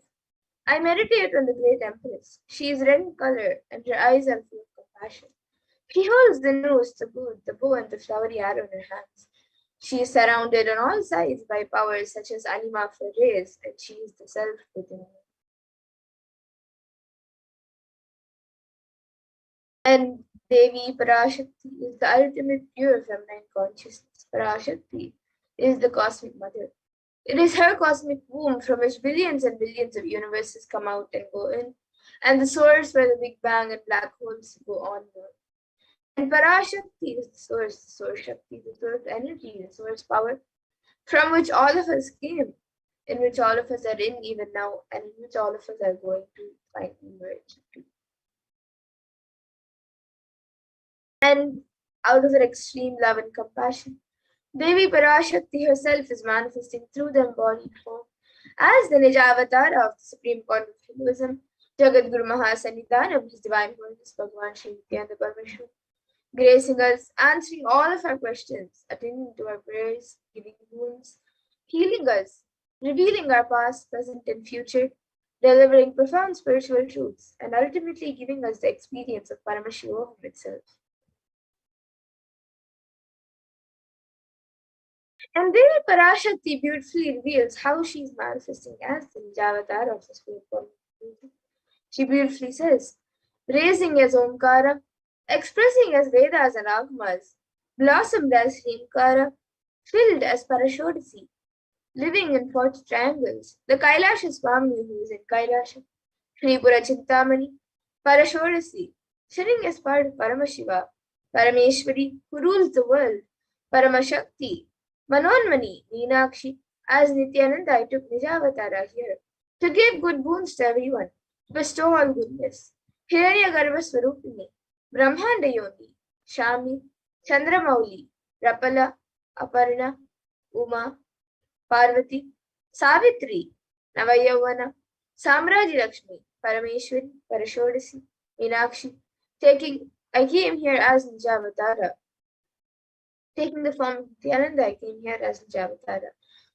I meditate on the great Empress. She is red in color and her eyes are full of compassion. She holds the nose, the bow, and the flowery arrow in her hands. She is surrounded on all sides by powers such as Anima for rays, and she is the self within her. And Devi Parashakti is the ultimate pure feminine consciousness. Parashakti is the cosmic mother. It is her cosmic womb from which billions and billions of universes come out and go in, and the source where the Big Bang and black holes go onward. And Parashakti is the source Shakti, the source energy, the source power, from which all of us came, in which all of us are in even now, and in which all of us are going to finally merge into. And out of her extreme love and compassion, Devi Parashakti herself is manifesting through the embodied form as the Nijavatara of the Supreme Court of Hinduism, Jagat Guru Mahasannidhanam, His Divine Holiness Bhagavan Sri Nithyananda Paramashivam, gracing us, answering all of our questions, attending to our prayers, giving wounds, healing us, revealing our past, present, and future, delivering profound spiritual truths, and ultimately giving us the experience of Paramashivoham itself. And Devi Parashakti beautifully reveals how she is manifesting as the Nijavatara of the Spirit Form. She beautifully says, raising as Omkara, expressing as Vedas and Agamas, blossomed as Hrimkara, filled as Parashakti, living in 40 triangles, the Kailasa Swami who is in Kailasa, Shripura Chintamani, Parashakti, sitting as part of Paramashiva, Parameshwari who rules the world, Paramashakti, Manonmani, Meenakshi, as Nithyananda I took Nijavatara here, to give good boons to everyone, bestow all goodness. Hiranyagarbha Swarupini, Brahmanda Yoni, Shami, Chandramauli, Rapala, Aparna, Uma, Parvati, Savitri, Navayavana, Samraji Lakshmi, Parameshwari, Parashodasi, Meenakshi, I came here as Nijavatara. Taking the form of Nithyananda, I came here as Nijavatara.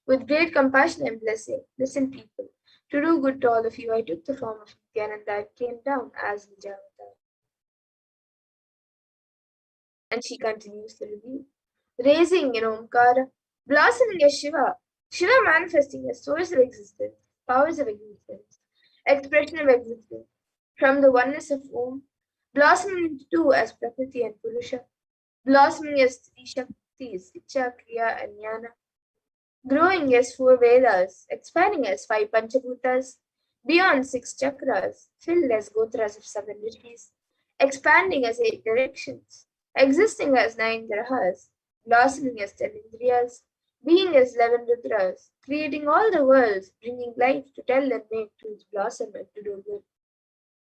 With great compassion and blessing, listen people, to do good to all of you, I took the form of Nithyananda, I came down as Nijavatara. And she continues the review. Raising in Omkara, blossoming as Shiva, Shiva manifesting as source of existence, powers of existence, expression of existence, from the oneness of Om, blossoming into two as Prakriti and Purusha, blossoming as three Shaktis, Icha, Kriya, and Jnana, growing as 4 Vedas, expanding as 5 Panchabhutas, beyond 6 chakras, filled as Gotras of 7 rishis, expanding as 8 directions, existing as 9 grahas, blossoming as 10 indriyas, being as 11 rudras, creating all the worlds, bringing life to tell and make truth blossom and to do good.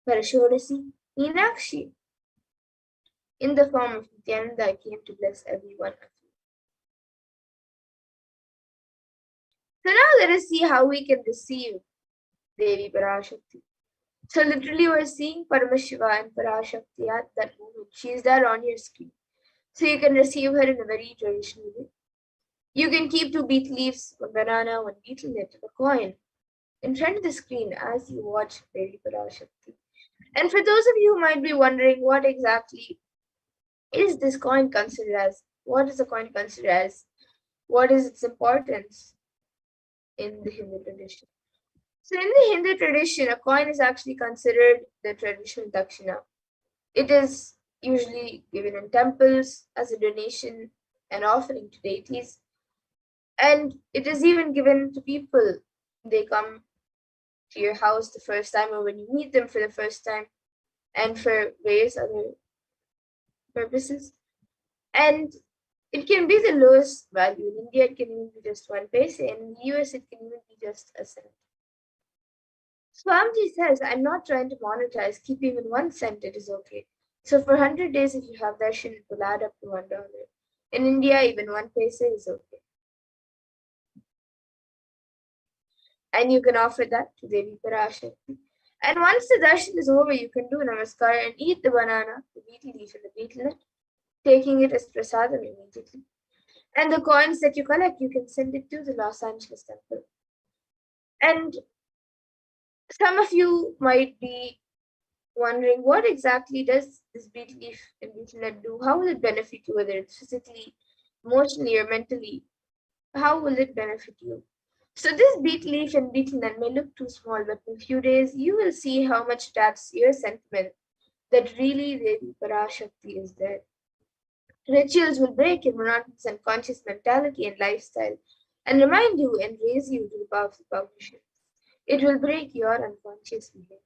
Parashodasi, Meenakshi. In the form of Nithyananda, I came to bless every one of you. So now let us see how we can receive Devi Parashakti. So literally we're seeing Paramashiva and Parashakti at that moment. She is there on your screen. So you can receive her in a very traditional way. You can keep 2 beet leaves, 1 banana, 1 betel nut, a coin in front of the screen as you watch Devi Parashakti. And for those of you who might be wondering what exactly is this coin considered as, what is the coin considered as, what is its importance in the Hindu tradition? So in the Hindu tradition, a coin is actually considered the traditional dakshina. It is usually given in temples as a donation and offering to deities. And it is even given to people when they come to your house the first time or when you meet them for the first time, and for various other purposes. And it can be the lowest value. In India, it can even be just 1 paise. In the US, it can even be just a cent. Swamiji says, I'm not trying to monetize. Keep even 1 cent, it is okay. So for 100 days, if you have darshan, it will add up to $1. In India, even 1 paisa is okay. And you can offer that to Devi Parashakti. And once the darshan is over, you can do namaskar and eat the banana, the betel leaf, and the betel nut, taking it as prasadam immediately. And the coins that you collect, you can send it to the Los Angeles temple. And some of you might be wondering, what exactly does this betel leaf and betel nut do? How will it benefit you, whether it's physically, emotionally, or mentally? How will it benefit you? So this betel leaf and betel nut may look too small, but in a few days you will see how much it adds to your sentiment that really Devi Parashakti is there. Rituals will break your monotonous and conscious mentality and lifestyle and remind you and raise you to the powerful cognition. It will break your unconscious behavior.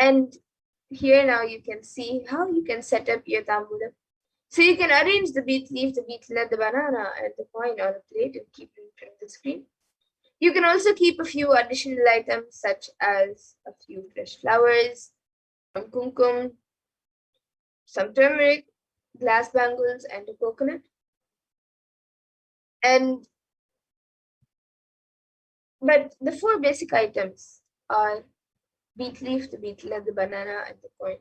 And here now you can see how you can set up your tambulam. So you can arrange the betel leaf, the betel nut, the banana, and the coin on a plate and keep it in front of the screen. You can also keep a few additional items such as a few fresh flowers, some kumkum, some turmeric, glass bangles, and a coconut. But the four basic items are beet leaf, the betel nut, the banana, and the coin.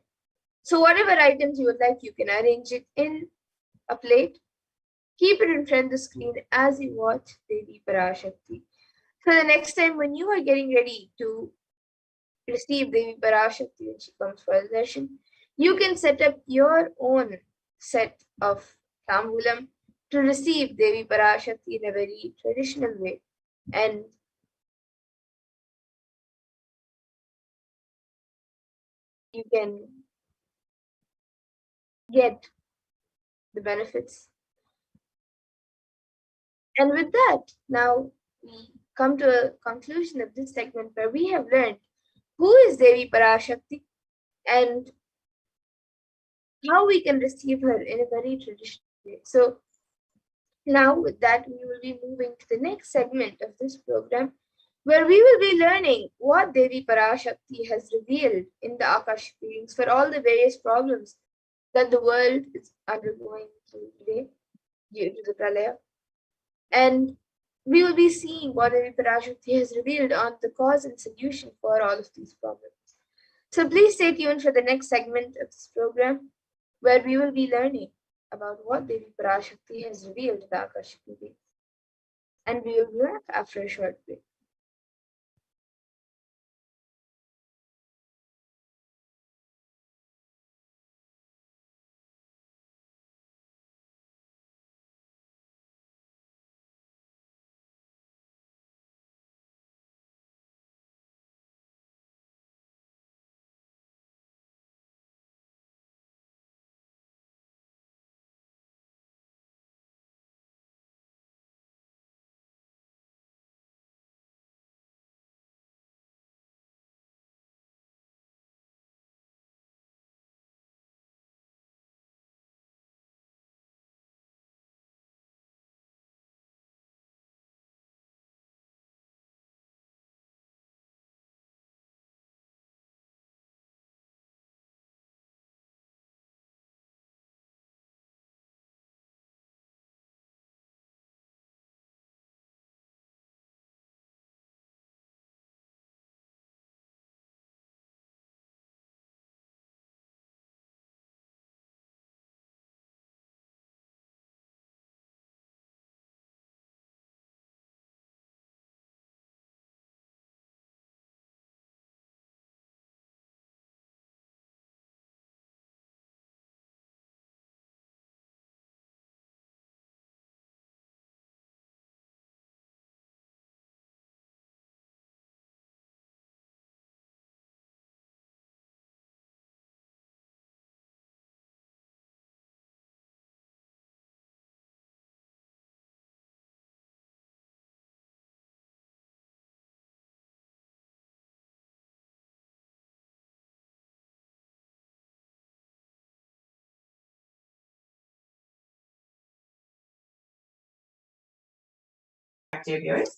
So whatever items you would like, you can arrange it in a plate. Keep it in front of the screen as you watch Devi Parashakti. So the next time when you are getting ready to receive Devi Parashakti when she comes for a session, you can set up your own set of tambulam to receive Devi Parashakti in a very traditional way. And you can get the benefits. And with that, now we come to a conclusion of this segment where we have learned who is Devi Parashakti and how we can receive her in a very traditional way. So now with that, we will be moving to the next segment of this program where we will be learning what Devi Parashakti has revealed in the Akashic readings for all the various problems that the world is undergoing today due to the Pralaya. And we will be seeing what Devi Parashakti has revealed on the cause and solution for all of these problems. So please stay tuned for the next segment of this program where we will be learning about what Devi Parashakti has revealed in the Akashic readings. And we will be back after a short break. factor of yours.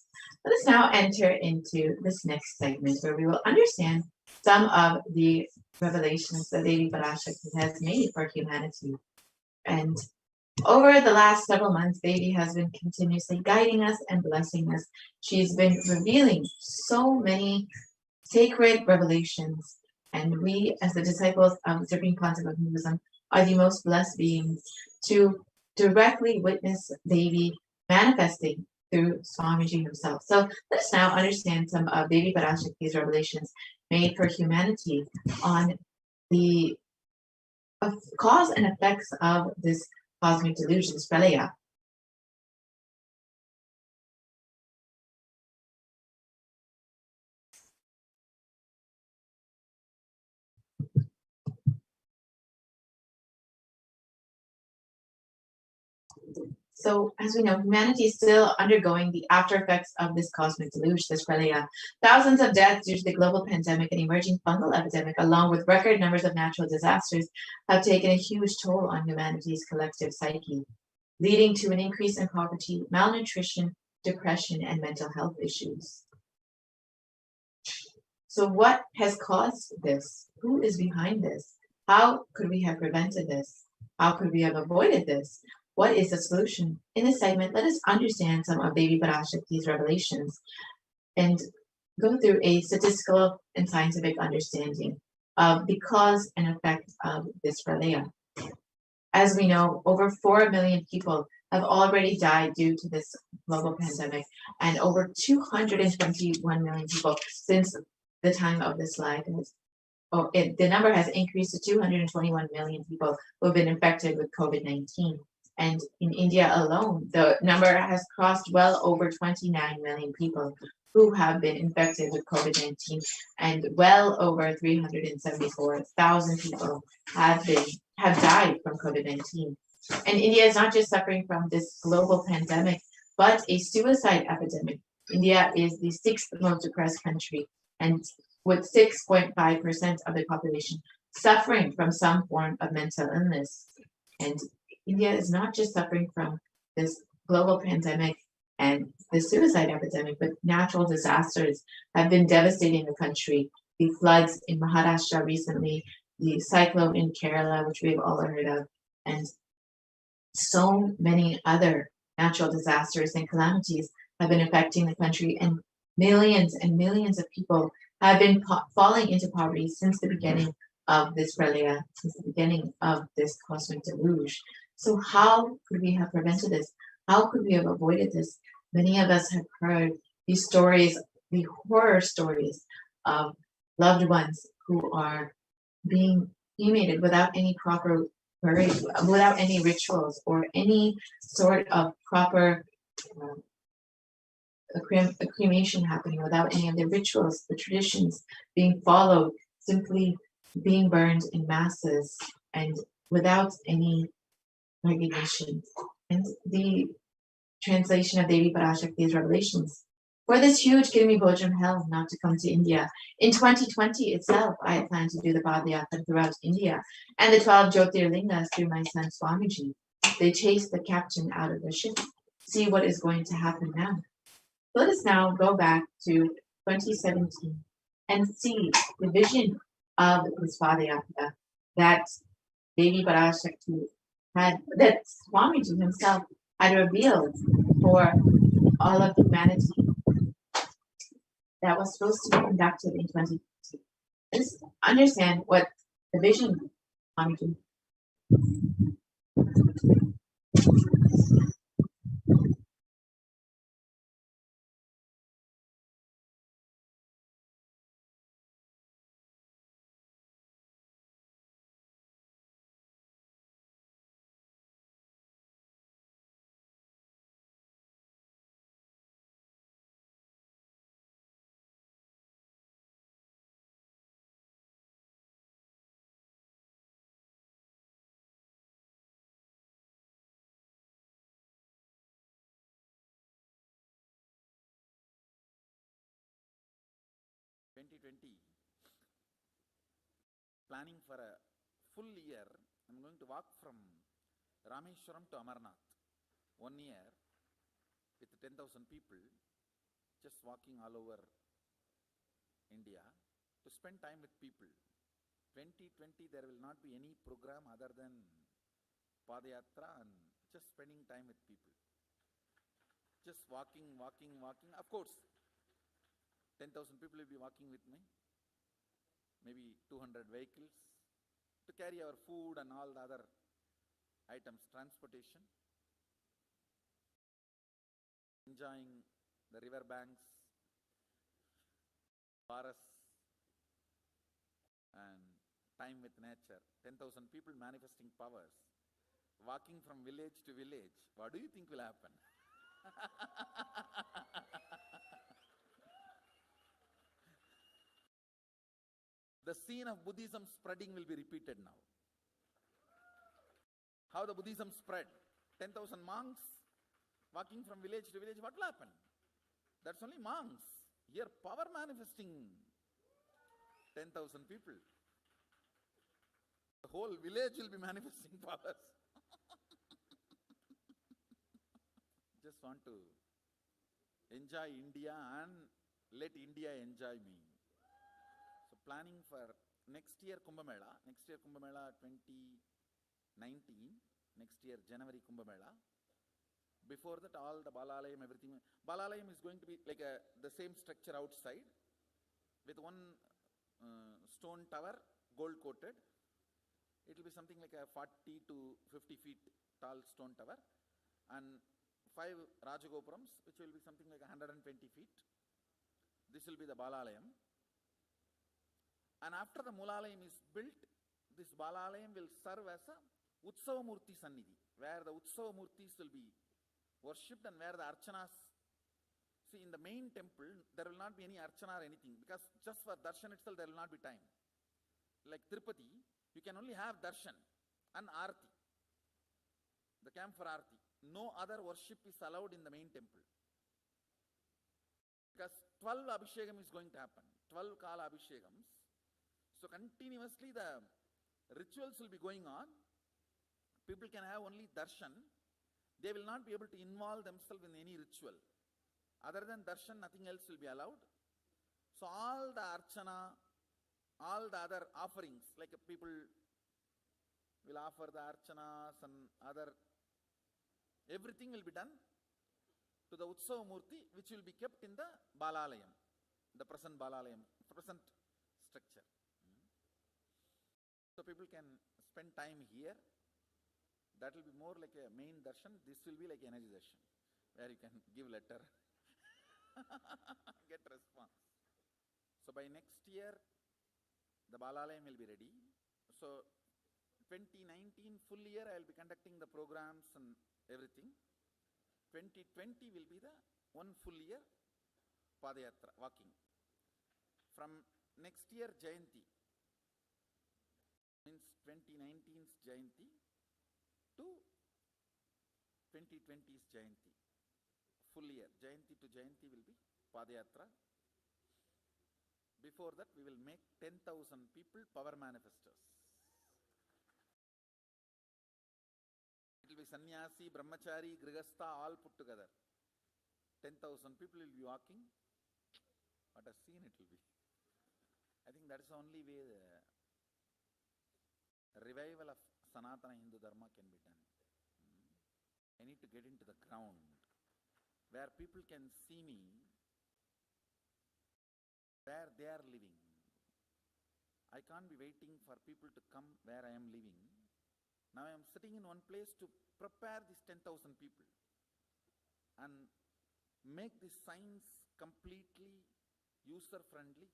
Let us now enter into this next segment where we will understand some of the revelations that Devi Parashakti has made for humanity. And over the last several months, Devi has been continuously guiding us and blessing us. She's been revealing so many sacred revelations, and we, as the disciples of the Supreme Concept of Hinduism, are the most blessed beings to directly witness Devi manifesting through Swamiji himself. So let us now understand some of Devi Parashakti's revelations made for humanity on the cause and effects of this cosmic delusion, Pralaya. So, as we know, humanity is still undergoing the after effects of this cosmic deluge, this Pralaya. Thousands of deaths due to the global pandemic and emerging fungal epidemic, along with record numbers of natural disasters, have taken a huge toll on humanity's collective psyche, leading to an increase in poverty, malnutrition, depression, and mental health issues. So, what has caused this? Who is behind this? How could we have prevented this? How could we have avoided this? What is the solution? In this segment, let us understand some of Devi Parashakti's revelations and go through a statistical and scientific understanding of the cause and effect of this Pralaya. As we know, over 4 million people have already died due to this global pandemic, and over 221 million people since the time of this slide. The number has increased to 221 million people who have been infected with COVID-19. And in India alone, the number has crossed well over 29 million people who have been infected with COVID-19, and well over 374,000 people have died from COVID-19. And India is not just suffering from this global pandemic, but a suicide epidemic. India is the 6th most depressed country, and with 6.5% of the population suffering from some form of mental illness. And India is not just suffering from this global pandemic and the suicide epidemic, but natural disasters have been devastating the country. The floods in Maharashtra recently, the cyclone in Kerala, which we've all heard of, and so many other natural disasters and calamities have been affecting the country, and millions of people have been falling into poverty since the beginning of this Pralaya, since the beginning of this cosmic deluge. So how could we have prevented this? How could we have avoided this? Many of us have heard these stories, the horror stories of loved ones who are being cremated without any proper burial, without any rituals or any sort of proper a cremation happening, without any of the rituals, the traditions being followed, simply being burned in masses and without any recognition. And the translation of Devi Parashakti's revelations for this huge Kirmi Bojam hell not to come to India. In 2020 itself, I had planned to do the Padayatra throughout India and the 12 Jyotirlingas through my son Swamiji. They chased the captain out of the ship. See what is going to happen now. Let us now go back to 2017 and see the vision of this Padayatra that Devi Parashakti had, that Swamiji himself had revealed for all of humanity, that was supposed to be conducted in 2020. Let's understand what the vision of Swamiji. Planning for a full year. I'm going to walk from Rameshwaram to Amarnath. 1 year. with 10,000 people, just walking all over India to spend time with people. 2020, there will not be any program other than Padayatra and just spending time with people. Just walking. Of course, 10,000 people will be walking with me. Maybe 200 vehicles to carry our food and all the other items, transportation. Enjoying the river banks, forests, and time with nature. 10,000 people manifesting powers, walking from village to village. What do you think will happen? The scene of Buddhism spreading will be repeated now. How the Buddhism spread? 10,000 monks walking from village to village. What will happen? That's only monks. Here, power manifesting 10,000 people. The whole village will be manifesting powers. Just want to enjoy India and let India enjoy me. So planning for next year Kumbh Mela 2019, next year January Kumbh Mela. Before that, all the Balalayam, everything. Balalayam is going to be like the same structure outside with one stone tower, gold coated. It will be something like a 40 to 50 feet tall stone tower, and 5 Rajagopurams, which will be something like 120 feet. This will be the Balalayam. And after the Mulalayam is built, this Balalayam will serve as a Utsava Murti Sannidhi, where the Utsava Murtis will be worshipped and where the Archanas. See, in the main temple, there will not be any Archana or anything, because just for darshan itself, there will not be time. Like Tirupati, you can only have darshan and Arti, the camp for Arti. No other worship is allowed in the main temple. Because 12 Abhishekam is going to happen, 12 Kala Abhishekams. So continuously the rituals will be going on. People can have only darshan. They will not be able to involve themselves in any ritual. Other than darshan, nothing else will be allowed. So all the archana, all the other offerings, like people will offer the archanas and other, everything will be done to the Utsava Murti, which will be kept in the Balalayam, the present Balalayam, present structure. So people can spend time here. That will be more like a main darshan. This will be like energy darshan, where you can give letter, get response. So by next year, the Balalayam will be ready. So 2019 full year, I will be conducting the programs and everything. 2020 will be the one full year Padayatra, walking. From next year, Jayanti, means 2019's Jayanti to 2020's Jayanti. Full year, Jayanti to Jayanti will be Padayatra. Before that, we will make 10,000 people power manifestors. It will be sannyasi, brahmachari, grihastha, all put together. 10,000 people will be walking. What a scene it will be. I think that is the only way the revival of Sanatana Hindu Dharma can be done. I need to get into the ground where people can see me, where they are living. I can't be waiting for people to come where I am living. Now I am sitting in one place to prepare these 10,000 people and make this science completely user-friendly.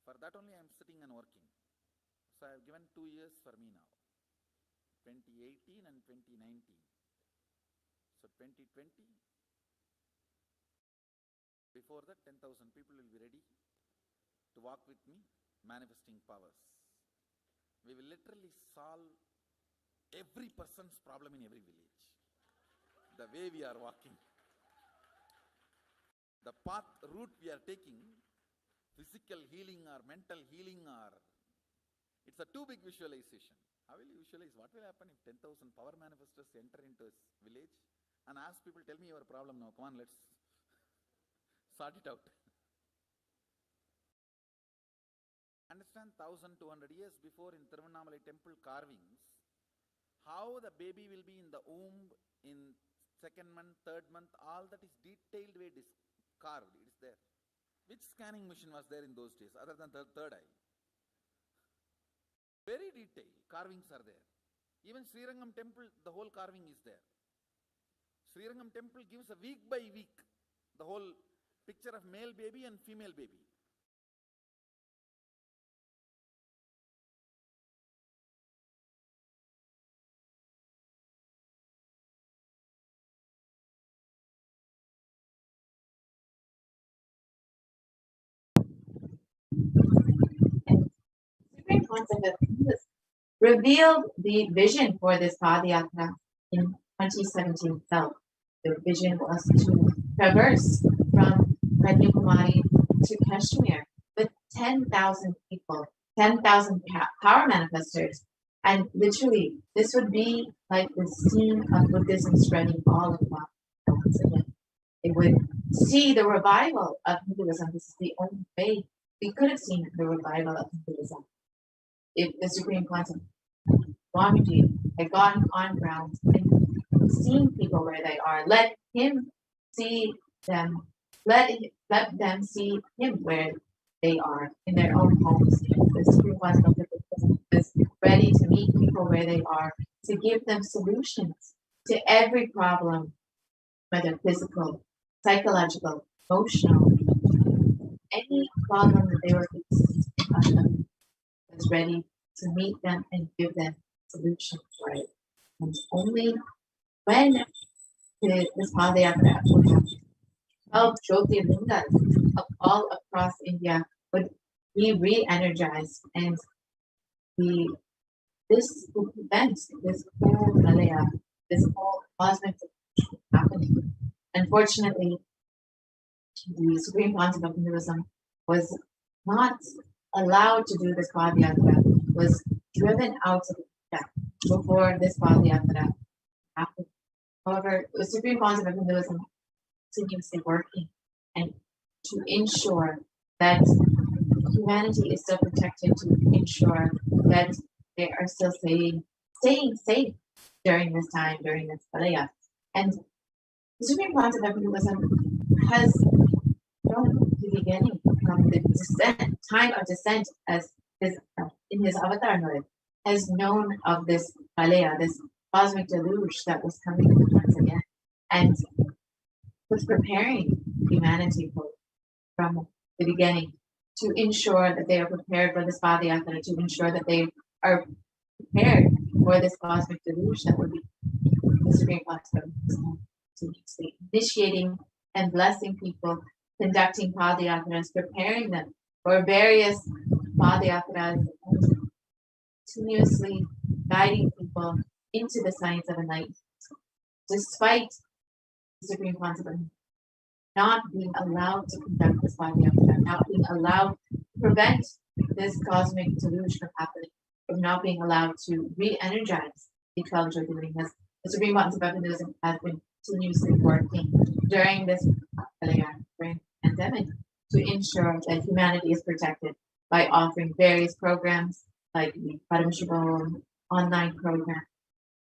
For that only I am sitting and working. So I have given 2 years for me now, 2018 and 2019. So 2020, before that 10,000 people will be ready to walk with me, manifesting powers. We will literally solve every person's problem in every village. The way we are walking, the path, route we are taking, physical healing or mental healing, or it's a too big visualization. How will you visualize? What will happen if 10,000 power manifestors enter into a village and ask people, tell me your problem now. Come on, let's sort it out. Understand 1200 years before in Tiruvannamalai temple carvings, how the baby will be in the womb in second month, third month, all that is detailed way carved. It is there. Which scanning machine was there in those days other than the third eye? Very detailed carvings are there. Even Srirangam temple, the whole carving is there. Srirangam temple gives a week by week the whole picture of male baby and female baby. Supreme concept of Hinduism revealed the vision for this Padayatra in 2017 itself. The vision was to traverse from Kanyakumari to Kashmir with 10,000 people, 10,000 power manifestors. And literally, this would be like the scene of Buddhism spreading all across once again. It would see the revival of Hinduism. This is the only way we could have seen the revival of Hinduism. If the Supreme Concept Swamiji had gone on ground and seen people where they are, let him see them, let them see him where they are in their own homes. The Supreme Concept is ready to meet people where they are, to give them solutions to every problem, whether physical, psychological, emotional, any problem that they were facing, was ready to meet them and give them solutions for it. And only when this Padayatra would happen, 12 Jyotirlingas all across India would be re-energized, and this would prevent this whole Malaya, this whole cosmic happening. Unfortunately, the Supreme Concept of Hinduism was not allowed to do this Padayatra, was driven out of India before this Padayatra happened. However, the Supreme Concept of Hinduism continuously working and to ensure that humanity is still protected, to ensure that they are still staying safe during this time, during this Palaya. And the Supreme Concept of Hinduism has from the beginning, from the time of descent as in his avatar mode, has known of this Palaya, this cosmic deluge that was coming once again, and was preparing humanity from the beginning to ensure that they are prepared for this Padayatra, to ensure that they are prepared for this cosmic deluge that would be the Supreme Concept, to initiating and blessing people, conducting Padayatras, preparing them for various Padayatras, continuously guiding people into the science of enlightenment, despite the Supreme Concept not being allowed to conduct this Padayatra, not being allowed to prevent this cosmic deluge from happening, from not being allowed to re-energize the 12 Jyotirlingas. The Supreme Concept of Hinduism has been continuously working during this pandemic to ensure that humanity is protected by offering various programs like the Paramashivoham online program,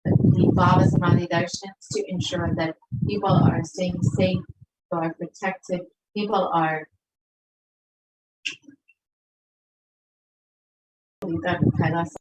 the Baba Samadhi Darshans, to ensure that people are staying safe, people are protected, people are Kailasa.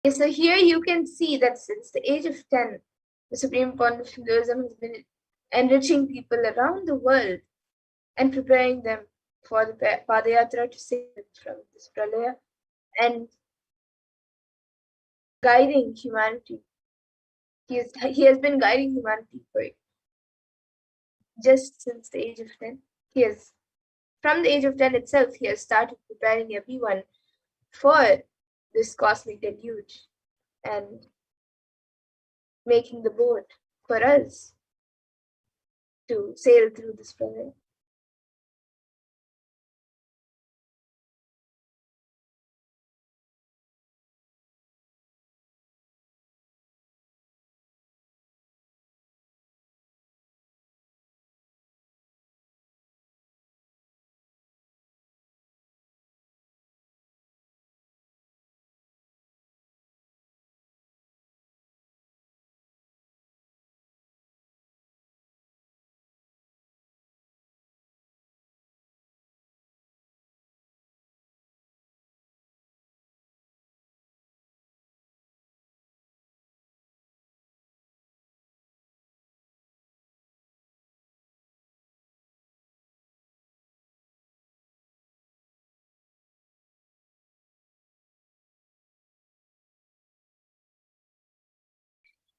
So here you can see that since the age of 10, the Supreme Concept of Hinduism has been enriching people around the world and preparing them for the Padayatra to save them from this pralaya and guiding humanity. He has been guiding humanity for just since the age of 10. From the age of 10 itself, he has started preparing everyone for this cosmic deluge. And making the boat for us to sail through this pralaya.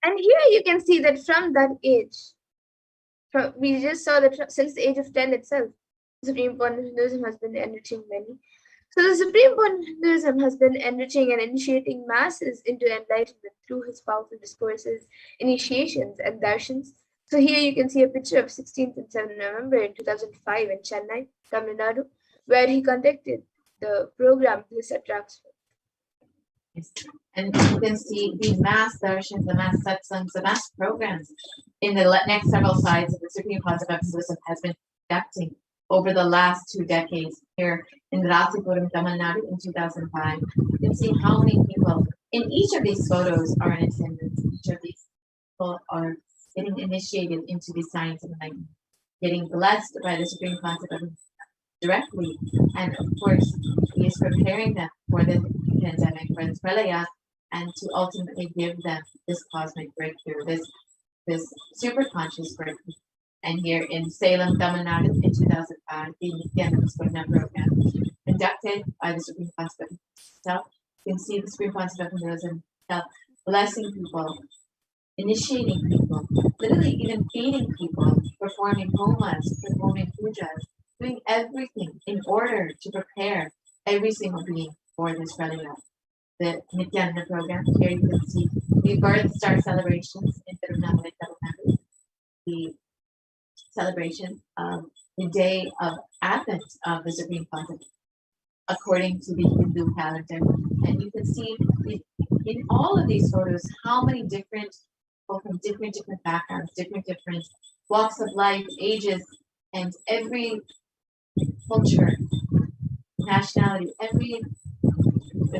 And here you can see that from that age, we just saw that since the age of 10 itself, the Supreme Point of Hinduism has been enriching many. So the Supreme Point of Hinduism has been enriching and initiating masses into enlightenment through his powerful discourses, initiations, and darshans. So here you can see a picture of 16th and 7th November in 2005 in Chennai, Tamil Nadu, where he conducted the program Bliss Attracts. Yes. And you can see these mass darshans, the mass satsangs, the mass programs in the next several slides that the Supreme Council of Hinduism has been conducting over the last 2 decades here in Rasipuram, Tamil Nadu in 2005. You can see how many people in each of these photos are in attendance. Each of these people are getting initiated into the science of enlightenment, getting blessed by the Supreme Council of Hinduism directly. And of course, he is preparing them for the pandemic, for this pralaya, and to ultimately give them this cosmic breakthrough, this super conscious breakthrough. And here in Salem, Tamil Nadu in 2005, the Nithyananda program conducted by the Supreme Council itself. You can see the Supreme Council of Hinduism blessing people, initiating people, literally even feeding people, performing homas, performing pujas, doing everything in order to prepare every single being for this pralaya. The Nithyananda program, here you can see the birth star celebrations in Tirunelveli, Tamil Nadu, the celebration of the day of Advent of the Supreme Concept according to the Hindu calendar. And you can see in all of these photos how many different people from different backgrounds, different walks of life, ages, and every culture, nationality,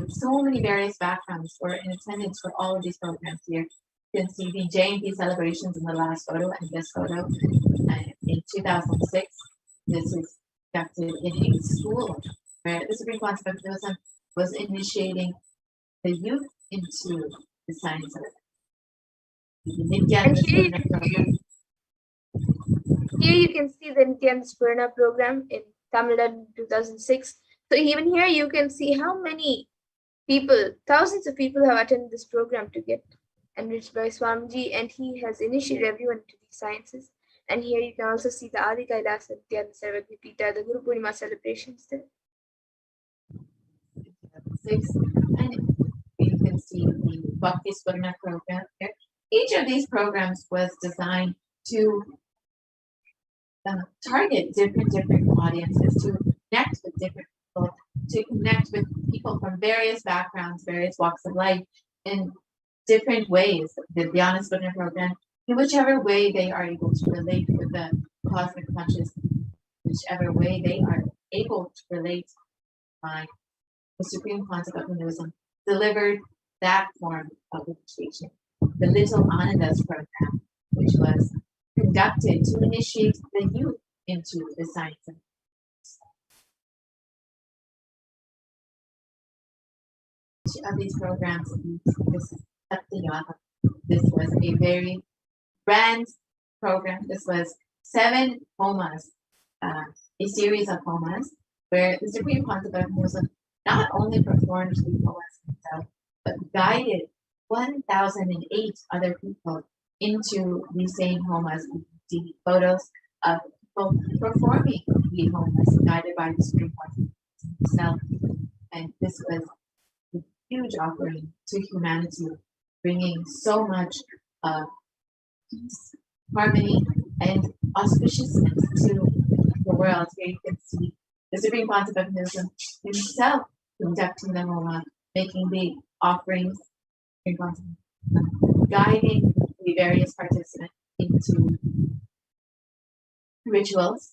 so many various backgrounds were in attendance for all of these programs here. You can see the Jayanti celebrations in the last photo and this photo. In 2006, this is conducted in a school where the Supreme Council of Hinduism was initiating the youth into the science of it. Here you can see the Nithyananda Spurna program in Tamil Nadu in 2006. So even here you can see how many people, thousands of people have attended this program to get enriched by Swamiji, and he has initiated everyone into these sciences. And here you can also see the Adi Kailasa Nithyananda Sarvagya Pita, the Guru Purnima celebrations there. And you can see the Bhakti Spurna program here. Each of these programs was designed to target different audiences, to connect with different people, to connect with people from various backgrounds, various walks of life in different ways. The Dhyana Spurna program, in whichever way they are able to relate with the cosmic consciousness, whichever way they are able to relate by the Supreme Concept of Hinduism, delivered that form of initiation. The Little Anandas program, which was conducted to initiate the youth into the science of each of these programs. This is Satyayana. This was a very grand program. This was 7 homas, a series of homas, where the Supreme Concept of Hinduism not only performed the homas himself, but guided 1,008 other people into the same homas. The photos of people performing the homas guided by the Supreme Concept himself. And this was a huge offering to humanity, bringing so much harmony and auspiciousness to the world. Here you can see the Supreme Pontiff of Hinduism himself conducting the Homa, making the offerings, guiding the various participants into rituals.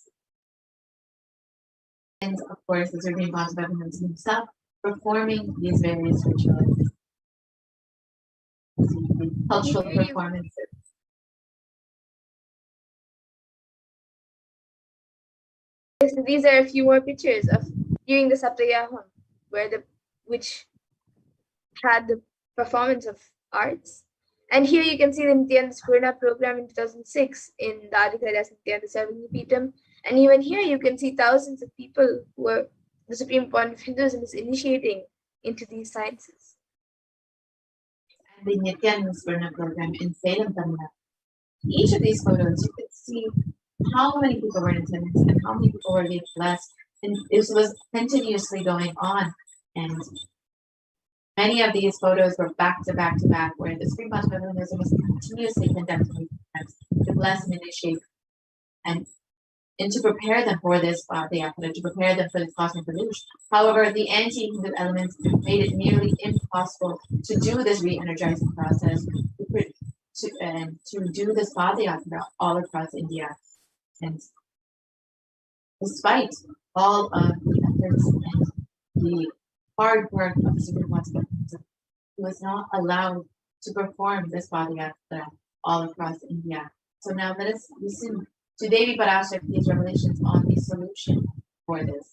And of course, the Supreme Pontiff of Hinduism himself performing these various rituals, cultural performances. So these are a few more pictures of during the Saptayaham, which had the performance of arts. And here you can see the Nithyananda Spurna program in 2006 in the Kailasa Nithyananda Sarvangapeetham. And even here you can see thousands of people who are the Supreme Pontiff of Hinduism is initiating into these sciences. And the Nithyananda Spurna program in Salem, Tamil Nadu. Each of these photos, you can see how many people were in attendance and how many people were being blessed. And this was continuously going on. And many of these photos were back to back to back, where the Supreme Pontiff of Hinduism was continuously conducting events to bless and initiate and to prepare them for this Padayatra, to prepare them for this cosmic revolution. However, the anti-Hindu elements made it nearly impossible to do this re-energizing process, to do this Padayatra all across India. And despite all of the efforts and the hard work of the Supreme Pontiff of Hinduism, he was not allowed to perform this Padayatra all across India. So now let us listen to Devi Parashakti's revelations on the solution for this.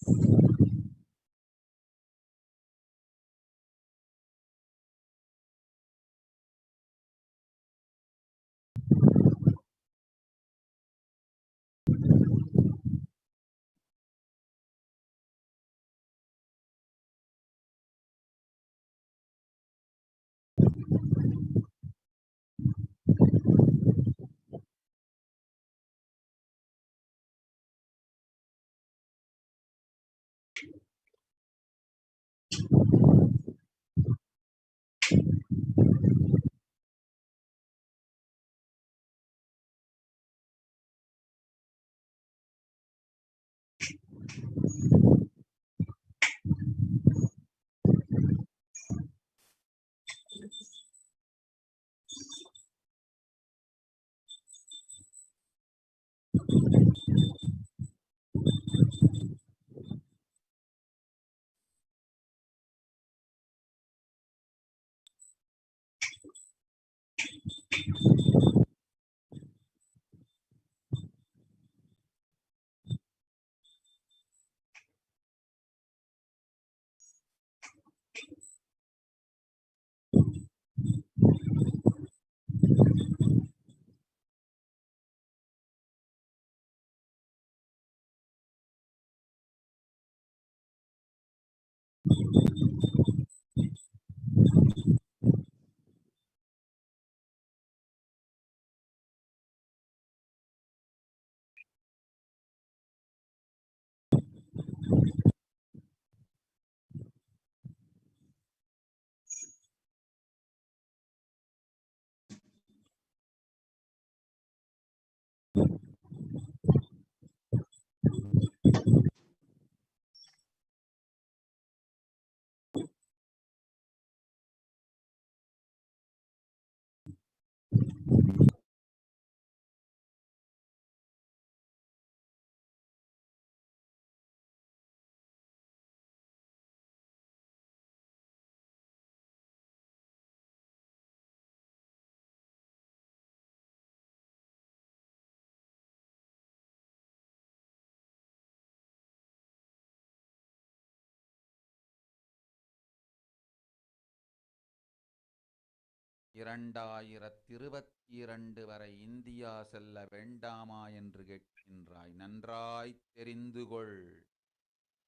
வரை India செல்ல வேண்டாமா என்று கேட்கின்றாய். நன்றாய் தெரிந்துகொள்,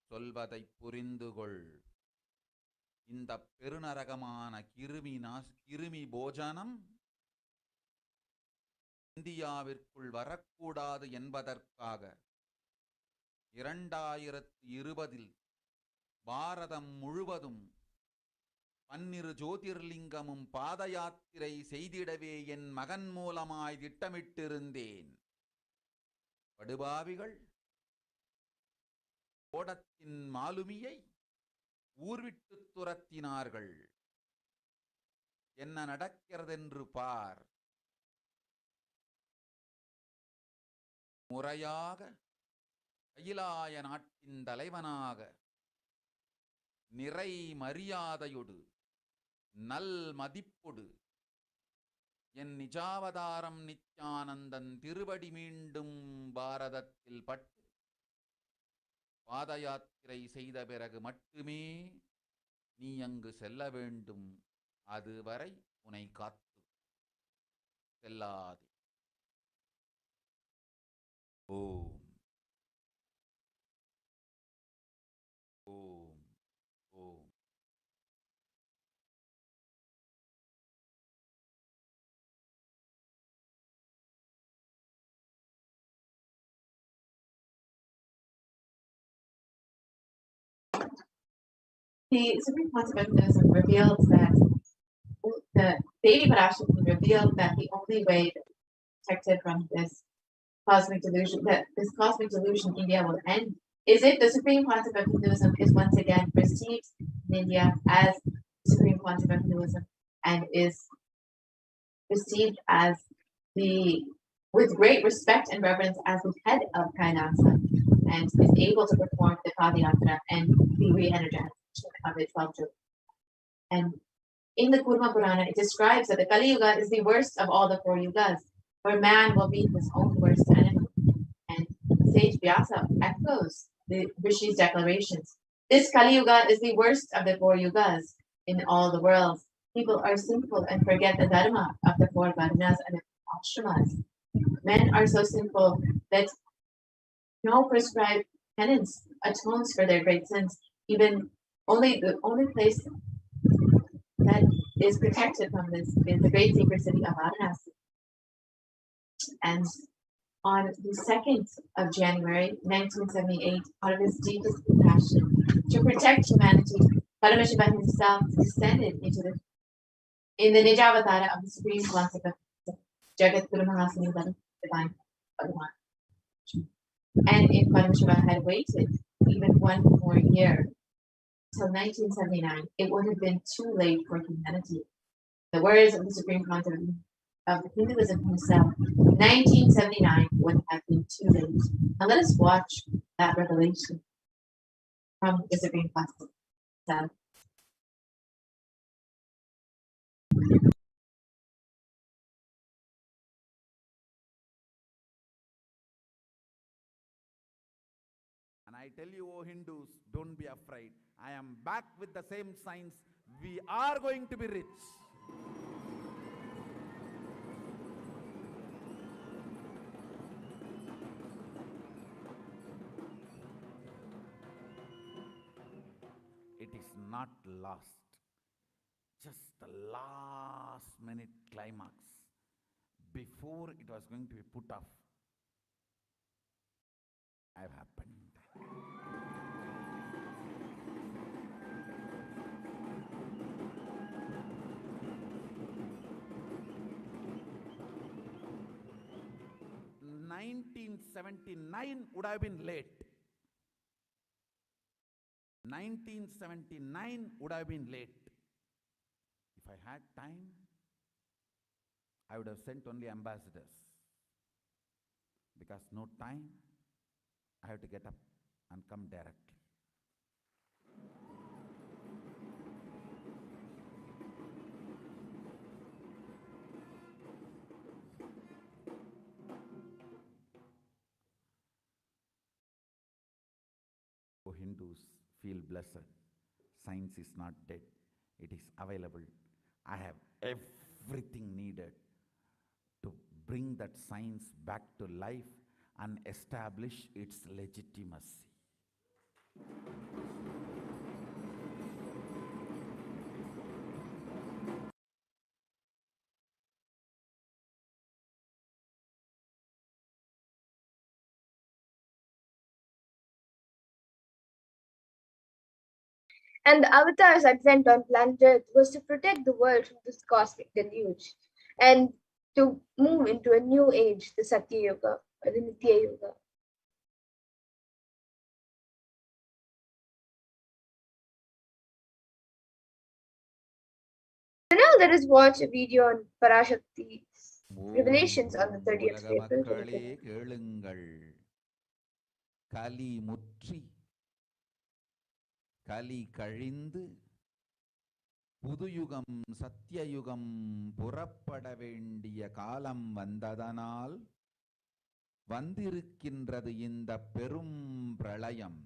சொல்வதைப் புரிந்துகொள். இந்த பெருநரகமான கிருமி போஜனம் இந்தியாவிற்குள் வரக்கூடாது என்பதற்காக 2020 பாரதம் முழுவதும் பன்னிரு ஜோதிர்லிங்கமும் பாத யாத்திரை செய்திடவே என் மகன் மூலமாய் திட்டமிட்டிருந்தேன். படுபாவிகள் ஓடத்தின் மாலுமியை ஊர்விட்டு துரத்தினார்கள். என்ன நடக்கிறதென்று பார். முறையாக கைலாய நாட்டின் தலைவனாக நிறை மரியாதையொடு நல் மதிப்பொடு என் நிஜாவதாரம் நித்யானந்தன் திருவடி மீண்டும் பாரதத்தில் பட்டு பாத யாத்திரை செய்த பிறகு மட்டுமே நீ அங்கு செல்ல வேண்டும். அதுவரை உன்னை காத்து செல்லாதே. ஓம் ஓம் ஓம். The Supreme Concept of Buddhism reveals that the Devi Parashakti revealed that the only way to protect it from this cosmic delusion, that this cosmic delusion in India will end, is if the Supreme Concept of Hinduism is once again received in India as the Supreme Concept of Hinduism and is received as with great respect and reverence as the head of Kailasa and is able to perform the Padayatra and the re-energization of its 12 jyotis. And in the Kurma Purana, it describes that the Kali Yuga is the worst of all the 4 yugas, where man will be his own worst enemy. And Sage Vyasa echoes the Rishi's declarations. This Kali Yuga is the worst of the 4 yugas in all the worlds. People are sinful and forget the dharma of the 4 varnas and the ashramas. Men are so sinful that no prescribed penance atones for their great sins. Even the only place that is protected from this is the great sacred city of Varanasi. And on the 2nd of January, 1978, out of his deepest compassion to protect humanity, Paramashivoham himself descended in the Nijavatara of the Supreme Philosopher, Jagat Guru Mahasani Divine Bhagavan. And if Paramashivoham had waited even one more year, till 1979, it would have been too late for humanity. The words of the Supreme Concept of Hinduism himself, 1979 would have been too late. Now let us watch that revelation from the Supreme Concept himself. And I tell you, O Hindus, don't be afraid. I am back with the same science. We are going to be rich. It is not lost. Just the last minute climax. Before it was going to be put off, have happened. "1979 would have been late. 1979 would have been late. If I had time, I would have sent only ambassadors. Because no time, I have to get up and come directly. Oh, Hindus, feel blessed. Science is not dead. It is available. I have everything needed to bring that science back to life and establish its legitimacy. And the avatar's advent on planet Earth was to protect the world from this cosmic deluge and to move into a new age, the Satya Yuga or the Nithya Yuga. So now let us watch a video on Parashakti's revelations on the 30th of April. மக்களே கேளுங்கள், கலி முற்றி கலி கழிந்து புதுயுகம் சத்தியயுகம் புறப்பட வேண்டிய காலம் வந்ததனால் வந்திருக்கின்றது இந்த பெரும் பிரளயம்.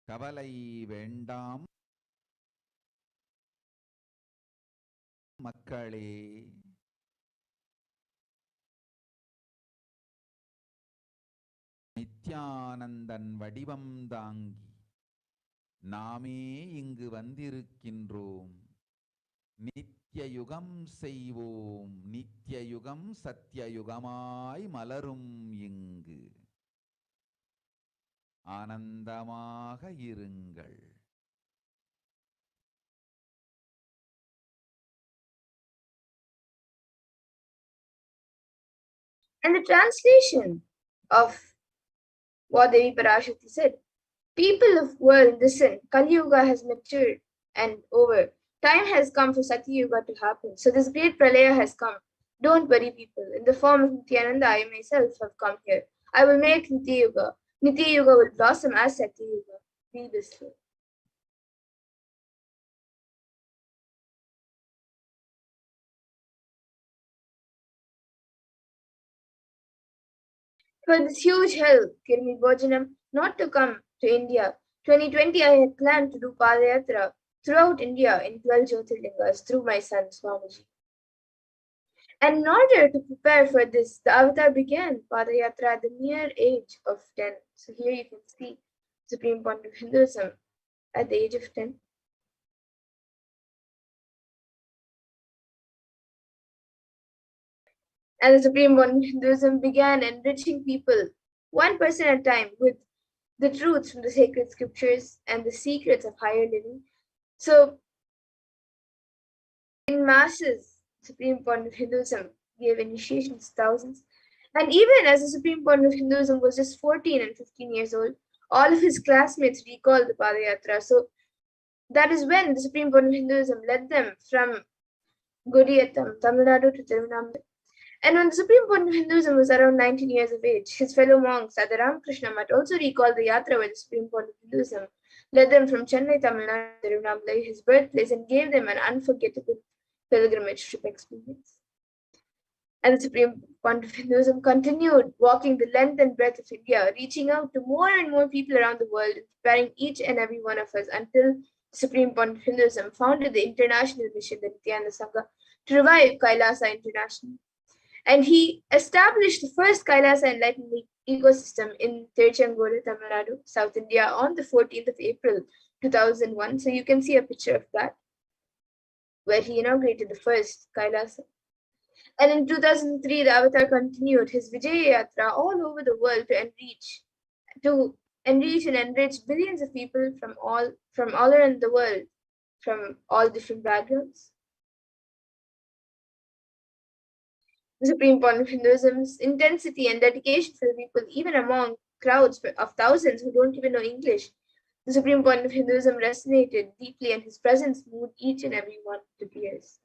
கவலை வேண்டாம் மக்களே, நித்யானந்தன் வடிவம் தாங்கி நாமே இங்கு வந்திருக்கின்றோம். நித்யயுகம் செய்வோம், நித்யயுகம் சத்தியயுகமாய் மலரும் இங்கு. ஆனந்தமாக இருங்கள். And the translation of what Devi Parashakti said, people of world, listen, Kali Yuga has matured and over. Time has come for Satya Yuga to happen. So this great pralaya has come. Don't worry, people. In the form of Nithyananda, I myself have come here. I will make Nithya Yuga. Nithya Yuga will blossom as Satya Yuga. Be blissful. For this huge help, Kirmi Bhojanam, not to come to India. 2020, I had planned to do Padayatra throughout India in 12 Jyotirlingas through my son Swamiji. And in order to prepare for this, the avatar began Padayatra at the mere age of 10. So here you can see Supreme Point of Hinduism at the age of 10. And the Supreme One Hinduism began enriching people, one person at a time, with the truths from the sacred scriptures and the secrets of higher living. So, in masses, Supreme Point of Hinduism gave initiations to thousands. And even as the Supreme Point of Hinduism was just 14 and 15 years old, all of his classmates recalled the Padayatra. So, that is when the Supreme Point of Hinduism led them from Godiyatam, Tamil Nadu to Tirunelveli. And when the Supreme Point of Hinduism was around 19 years of age, his fellow monks at the Ramakrishna Mutt also recalled the Yatra where the Supreme Point of Hinduism led them from Chennai, Tamil Nadu to Tirunelveli, his birthplace, and gave them an unforgettable pilgrimage trip experience. And the Supreme Point of Hinduism continued walking the length and breadth of India, reaching out to more and more people around the world, inspiring each and every one of us until the Supreme Point of Hinduism founded the international mission, the Nithyananda Sangha, to revive Kailasa International. And he established the first Kailasa enlightenment ecosystem in Tiruchengodu, Tamil Nadu, South India on the 14th of April 2001. So you can see a picture of that, where he inaugurated the first Kailasa. And in 2003, the avatar continued his Vijaya Yatra all over the world to enrich and enrich billions of people from all around the world, from all different backgrounds. The Supreme Point of Hinduism's intensity and dedication for the people, even among crowds of thousands who don't even know English, the Supreme Point of Hinduism resonated deeply, and his presence moved each and every one to tears.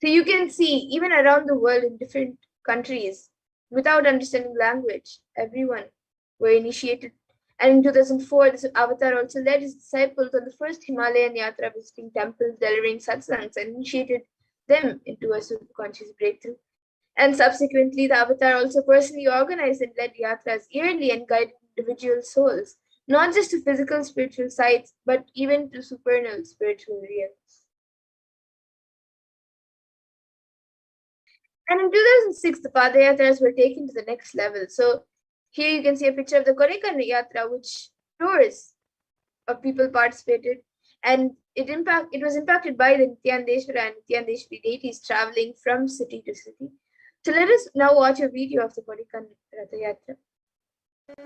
So you can see, even around the world in different countries, without understanding language, everyone were initiated. And in 2004, this avatar also led his disciples on the first Himalayan Yatra, visiting temples, delivering satsangs, and initiated them into a superconscious breakthrough. And subsequently, the avatar also personally organized and led yatras yearly and guided individual souls, not just to physical spiritual sites, but even to supernal spiritual realms. And in 2006, the Padayatras were taken to the next level. So here you can see a picture of the Kodaikanal Yatra, which tours of people participated, and it was impacted by the Nithyanandeshwara and Nithyanandeshwari deities traveling from city to city. So let us now watch a video of the Kodaikanal Yatra. And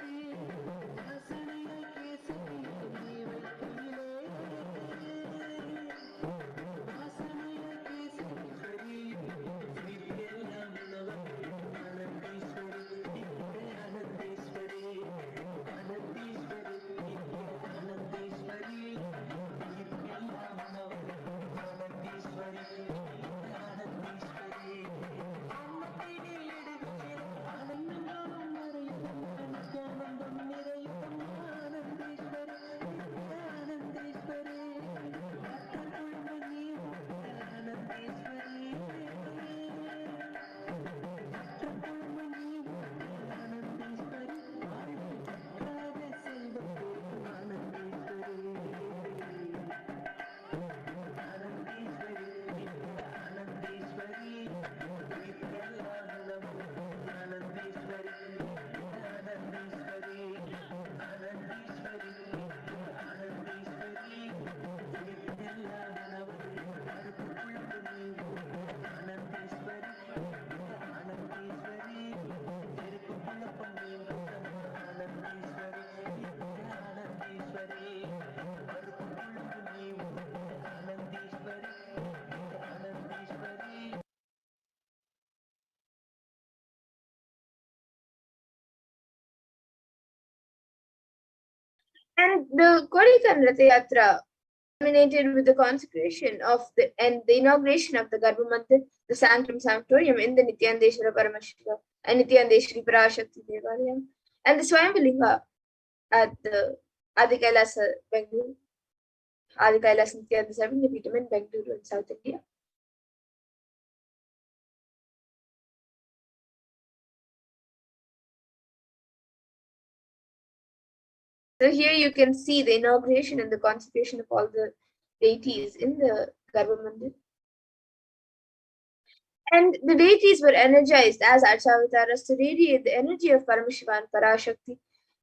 the Kodikan Ratha Yatra culminated with the consecration of the inauguration of the Garbha Mandir, the Sanctum Sanctorium in the Nithyananda Paramashivam and Nithyananda Parashakti Devalayam, and the Swayambhalinga at the Adi Kailasa, Bengaluru, Adi Kailasa Nithyananda Savinyapeetham in Bengaluru in South India. So here you can see the inauguration and the consecration of all the deities in the Garbha Mandir. And the deities were energized as Archavataras to radiate the energy of Paramashiva and Parashakti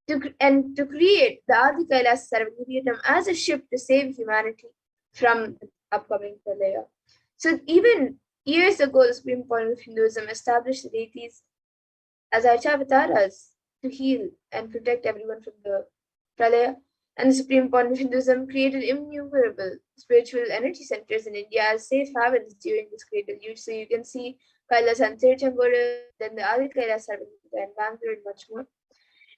to create the Adi Kailasa Sarvagiriyatam as a ship to save humanity from the upcoming Pralaya. So even years ago, the Supreme Point of Hinduism established the deities as Archavataras to heal and protect everyone from the Pralaya. And the Supreme Point of Hinduism created innumerable spiritual energy centers in India as safe havens during this great deluge. So you can see Kailasa and Tiruchengodu, then the Adi Kailasa and Bangalore and much more.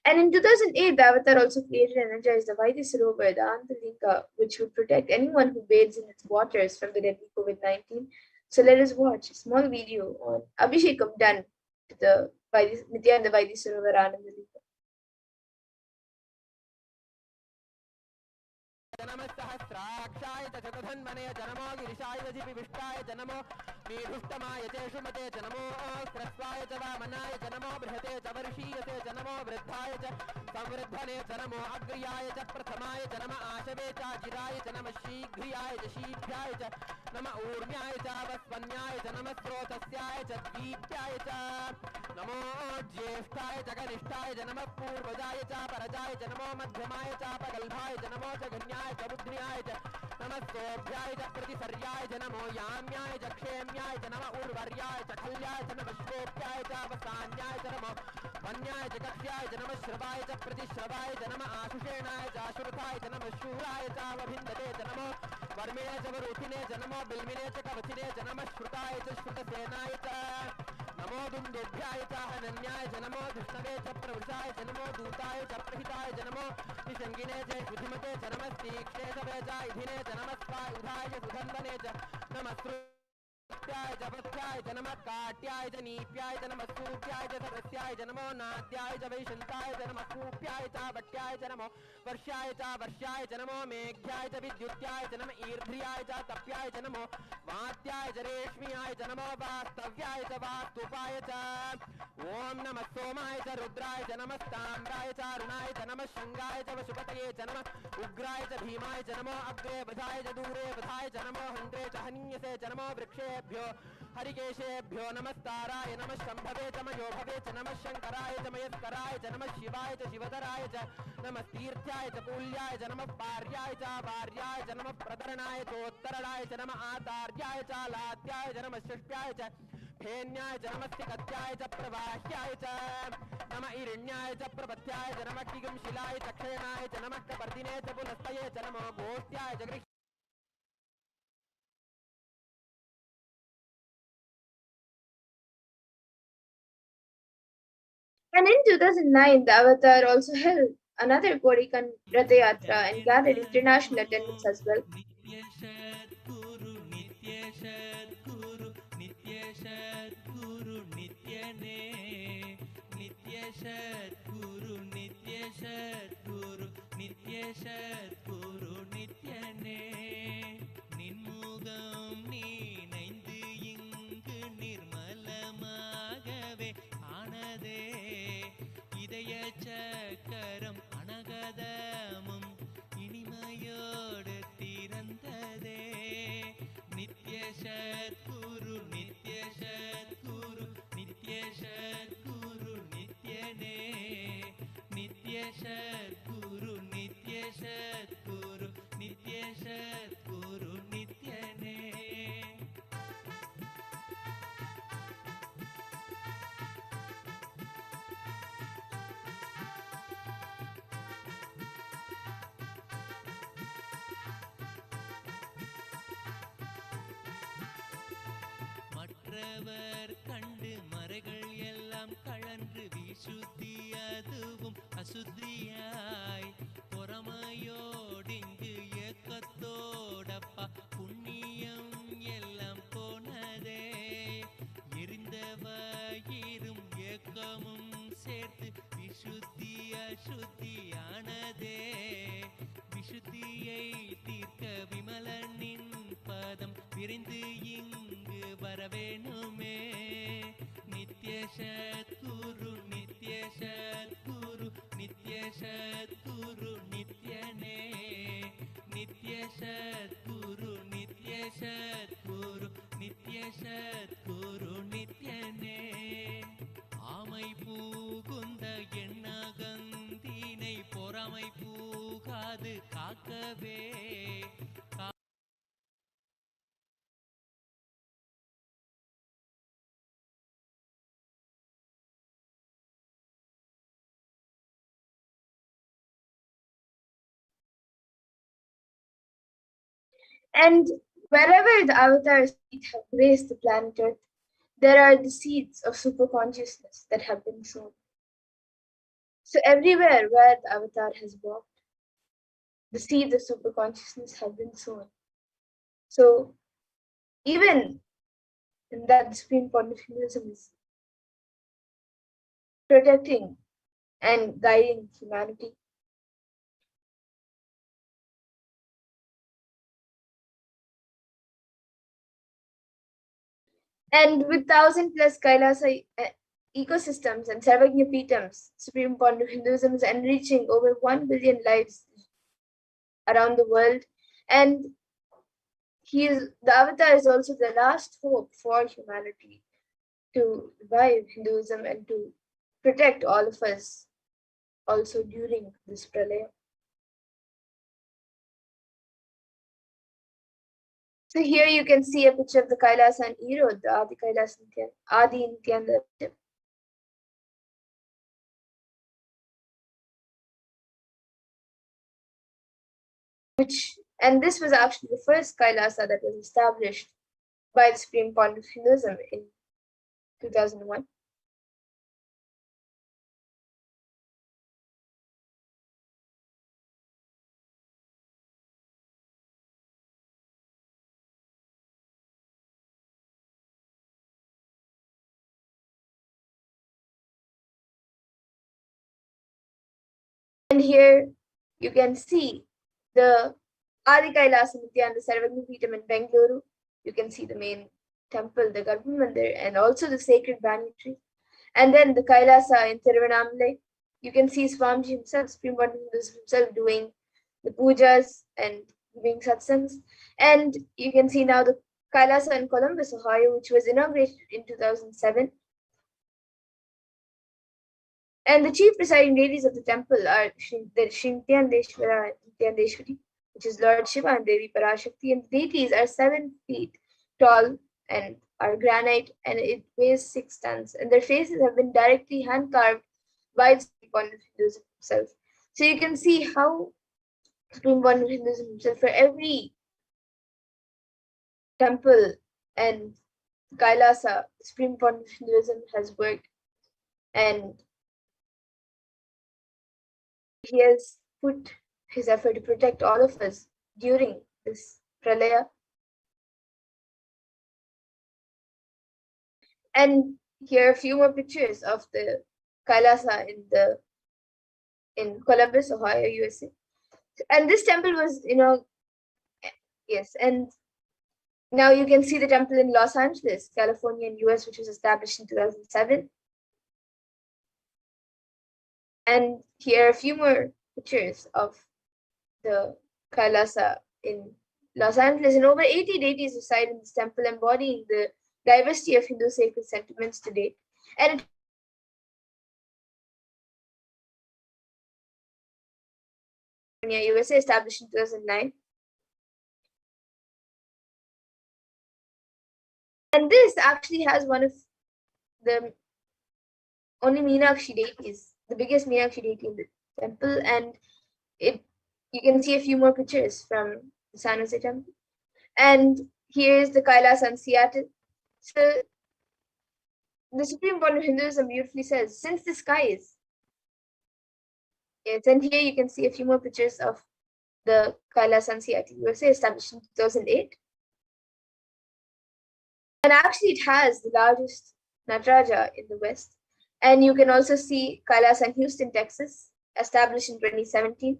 And in 2008, the Avatar also created and energized the Vaidya Sarovar, the Antalinga, which would protect anyone who bathes in its waters from the deadly COVID-19. So let us watch a small video on Abhishekam done to the Nithyananda Vaidya Sarovar Anandalinga. जनमस्सहस्राक्षाय च शतधन्वने जनमो गिरिशाय विविष्टाय जनमो मीढुष्टमाय च शुमते जनमो स्रस्वाय च वामनाय जनमो बृहते च वर्षीयते जनमो वृद्धाय च संवृद्धने जनमो अग्र्याय च प्रथमाय जनम आशवे च गिराय जनम शीघ्रियाय च शीघ्राय च नम ऊर्म्याय च वस्वन्याय जनम स्रोतस्याय च दीप्याय च नमो ज्येष्ठाय च कनिष्ठाय जनम पूर्वजाय च परजाय जनमो मध्यमाय च पगल्भाय जनमो च गण्याय च बुद्ध्याय च नमस्तोभ्याय च प्रतिसर्याय च नमो याम्याय च क्षेम्याय च नम उर्वर्याय च खल्याय च नम श्वोप्याय च अवसान्याय च नमो वन्याय च कक्ष्याय च नम श्रवाय च प्रतिश्रवाय च नम आशुषेणाय च आशुरथाय च नम शूराय च अवभिन्दते च नमो वर्मिणे च वरुथिने च नमो बिल्मिने च कवचिने च नम श्रुताय च श्रुतसेनाय च नमो दुन्दुभ्याय च हनन्याय च नमो धृष्णवे च प्रवृषाय च नमो दूताय च प्रहिताय च नमो निषङ्गिने च शुधिमते च नमस्तीक्ष्णे च वेजाय धिने च नमस्वायुधाय च सुगन्धने च नमस्कृत्याय च पथ्याय च नमः काट्याय च नीप्याय च नमः सूप्याय च सरस्याय च नमो नाद्याय च वैशन्ताय च नमः कूप्याय च वट्याय च नमो वर्ष्याय च नमो मेघ्याय च विद्युत्याय च नमः ईर्ध्याय च तप्याय च नमो वात्याय च रेश्म्याय च नमो वास्तव्याय च वास्तुपाय च ओम नमः सोमाय च रुद्राय च नमस्ताम्राय च अरुणाय च नमः शंगाय च वशुपतये च नमः उग्राय च भीमाय च नमो अग्रे बधाय च दूरे बधाय च नमो हन्त्रे च हनीयसे च नमो वृक्षेभ्यो हरिकेशेभ्यो नमस्ताराय नमः शम्भवे च मयोभवे च नमः शङ्कराय च मयस्कराय च नमः शिवाय च शिवधराय च नमः तीर्थ्याय च कूल्याय च नमः पार्याय च वार्याय च नमः प्रतरणाय चोत्तरणाय च नमः आचार्याय च लाद्याय च नमः शिष्याय च फेन्याय च नमः स्थिकत्याय च प्रवाह्याय च नमः इरिण्याय च प्रपथ्याय च नमः किगंशिलाय च क्षयणाय च नमः कपर्दिने च पुलस्तये च नमो गोष्ट्याय च गृह् And in 2009, the Avatar also held another Kodikan Ratha Yatra and gathered international attendance as well. மற்றவர் கண்டு மறைகள் எல்லாம் கழன்று விசுத்தி அதுவும் அசுத்தியாய் பொறாமையோடிங்கு ஏக்கத்தோடப்பா புண்ணியம் எல்லாம் போனதே எரிந்த வயிறும் ஏக்கமும் சேர்த்து விசுத்தி அசுத்தியானதே விசுத்தியை தீர்க்க விமலனின் பதம் விரைந்து இங்கு வரவேணுமே நித்ய சத்குரு நித்ய சத்குரு நித்ய சத்குரு நித்யனே நித்ய சத்குரு நித்ய சத்குரு நித்ய சத்குரு நித்யனே ஆமை பூகுந்த எண்ணகந்தினை பொறாமை பூகாது காக்கவே And wherever the Avatar's feet have graced the planet Earth, there are the seeds of superconsciousness that have been sown. So everywhere where the Avatar has walked, the seeds of superconsciousness have been sown. So even in that, the Supreme Pontificalism is protecting and guiding humanity. And with 1,000+ Kailasa ecosystems and Sarvagnya Peetams, Supreme Pond of Hinduism is enriching over 1 billion lives around the world. And the Avatar is also the last hope for humanity to revive Hinduism and to protect all of us also during this pralaya. So here you can see a picture of the Kailasa and Erode, the Adi Kailasa Adi Nithyananda. And this was actually the first Kailasa that was established by the Supreme Pond of Hinduism in 2001. And here you can see the Adi Kailasa Nithyananda Sarvagnya Peetam in Bengaluru. You can see the main temple, the Garbha Mandir, and also the sacred banyan tree. And then the Kailasa in Tiruvannamalai. You can see Swamiji himself, Supreme Pond himself, doing the pujas and doing satsangs. And you can see now the Kailasa in Columbus, Ohio, which was inaugurated in 2007. And the chief presiding deities of the temple are the Nithyanandeshwara and Nithyanandeshwari, which is Lord Shiva and Devi Parashakti. And the deities are 7 feet tall and are granite, and it weighs 6 tons. And their faces have been directly hand carved by the Supreme One of Hinduism himself. So you can see how Supreme One of Hinduism himself, for every temple and Kailasa, the Supreme One of Hinduism has worked, and he has put his effort to protect all of us during this pralaya. And here are a few more pictures of the Kailasa in Columbus, Ohio, USA. And this temple was, yes, and now you can see the temple in Los Angeles, California, in US, which was established in 2007. And here are a few more pictures of the Kailasa in Los Angeles. And over 80 deities reside in this temple, embodying the diversity of Hindu sacred sentiments to date. And USA, established in 2009. And this actually has one of the only Meenakshi deities, the biggest Meenakshi deity in the temple, and you can see a few more pictures from the San Jose temple. And here's the Kailasa in Seattle. So the Supreme One of Hinduism beautifully says, since the skies. Yes, and here you can see a few more pictures of the Kailasa in Seattle, USA, established in 2008. And actually it has the largest Nataraja in the West. And you can also see Kailasa in Houston, Texas, established in 2017.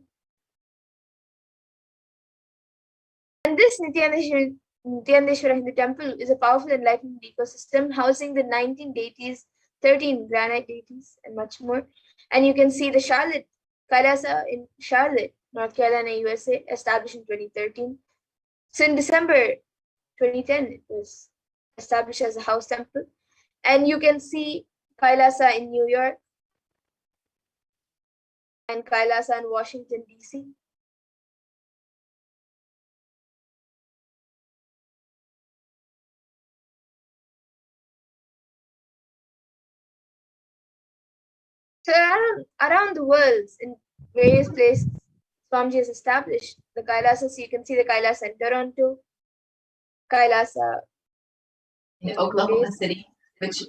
And this Nithyanandeshwara Hindu temple is a powerful enlightenment ecosystem housing the 19 deities, 13 granite deities, and much more. And you can see the Kailasa in Charlotte, North Carolina, USA, established in 2013. So in December 2010, it was established as a house temple. And you can see Kailasa in New York and Kailasa in Washington, D.C. So around the world, in various places, Swamiji has established the Kailasa. So you can see the Kailasa in Toronto, Kailasa in Oklahoma City, which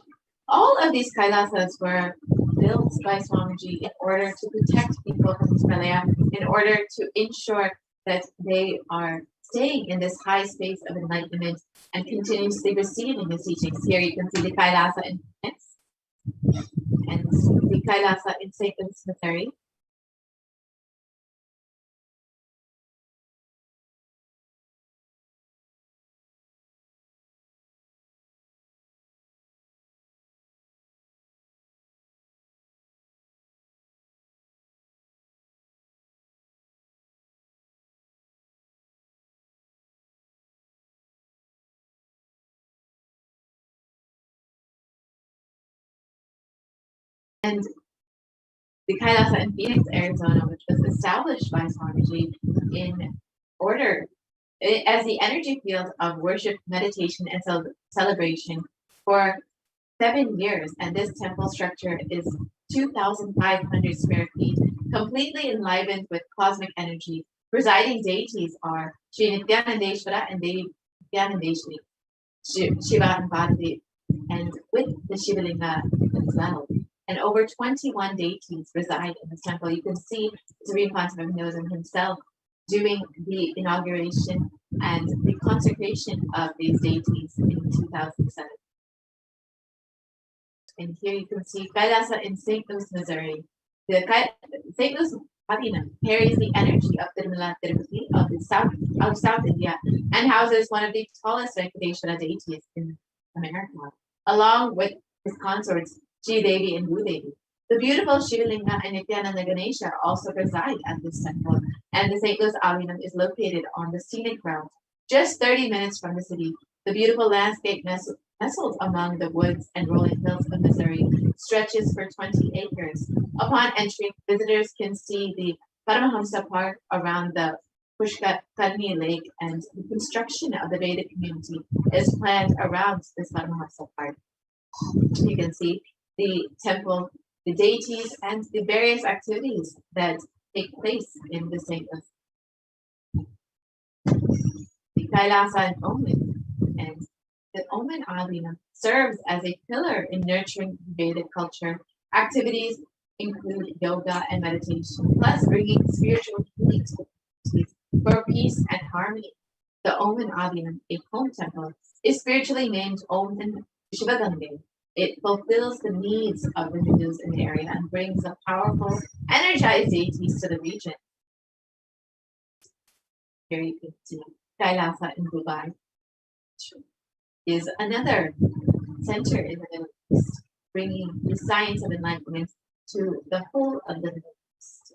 all of these Kailasas were built by Swamiji in order to protect people from this pralaya, in order to ensure that they are staying in this high space of enlightenment and continuously receiving his teachings. Here you can see the Kailasa in Phoenix and the Kailasa in St. Louis, Missouri. And the Kailasa in Phoenix, Arizona, which was established by Swamiji in order as the energy field of worship, meditation, and celebration for 7 years. And this temple structure is 2,500 square feet, completely enlivened with cosmic energy. Presiding deities are Sri Nithyanandeshwara and Devi Nithyanandeshwari, Shiva and Parvati, and with the Shivalinga as well. And over 21 deities reside in this temple. You can see Supreme Pontiff of Hinduism himself doing the inauguration and the consecration of these deities in 2007. And here you can see Kailasa in St. Louis, Missouri. The St. Louis Patina carries the energy of Tirumala Tirupati of South India and houses one of the tallest Venkateshwara deities in America, along with his consorts Sri Devi and Bhudevi. The beautiful Shivalinga and Nityananda Ganesha also reside at this temple, and the St. Louis Alinam is located on the scenic route, just 30 minutes from the city, The beautiful landscape nestled among the woods and rolling hills of Missouri stretches for 20 acres. Upon entering, visitors can see the Paramahamsa Park around the Pushkatani Lake, and the construction of the Vedic community is planned around this Paramahamsa Park. You can see the temple, the deities, and the various activities that take place in the sainthood. The Kailasa and Omen, and the Omen Adina serves as a pillar in nurturing Vedic culture. Activities include yoga and meditation, plus bringing spiritual healing to the communities for peace and harmony. The Omen Adina, a home temple, is spiritually named Omen Shivagange. It fulfills the needs of the Hindus in the area and brings a powerful, energized deities to the region. Here you can see Kailasa in Dubai is another center in the Middle East, bringing the science of enlightenment to the whole of the Middle East.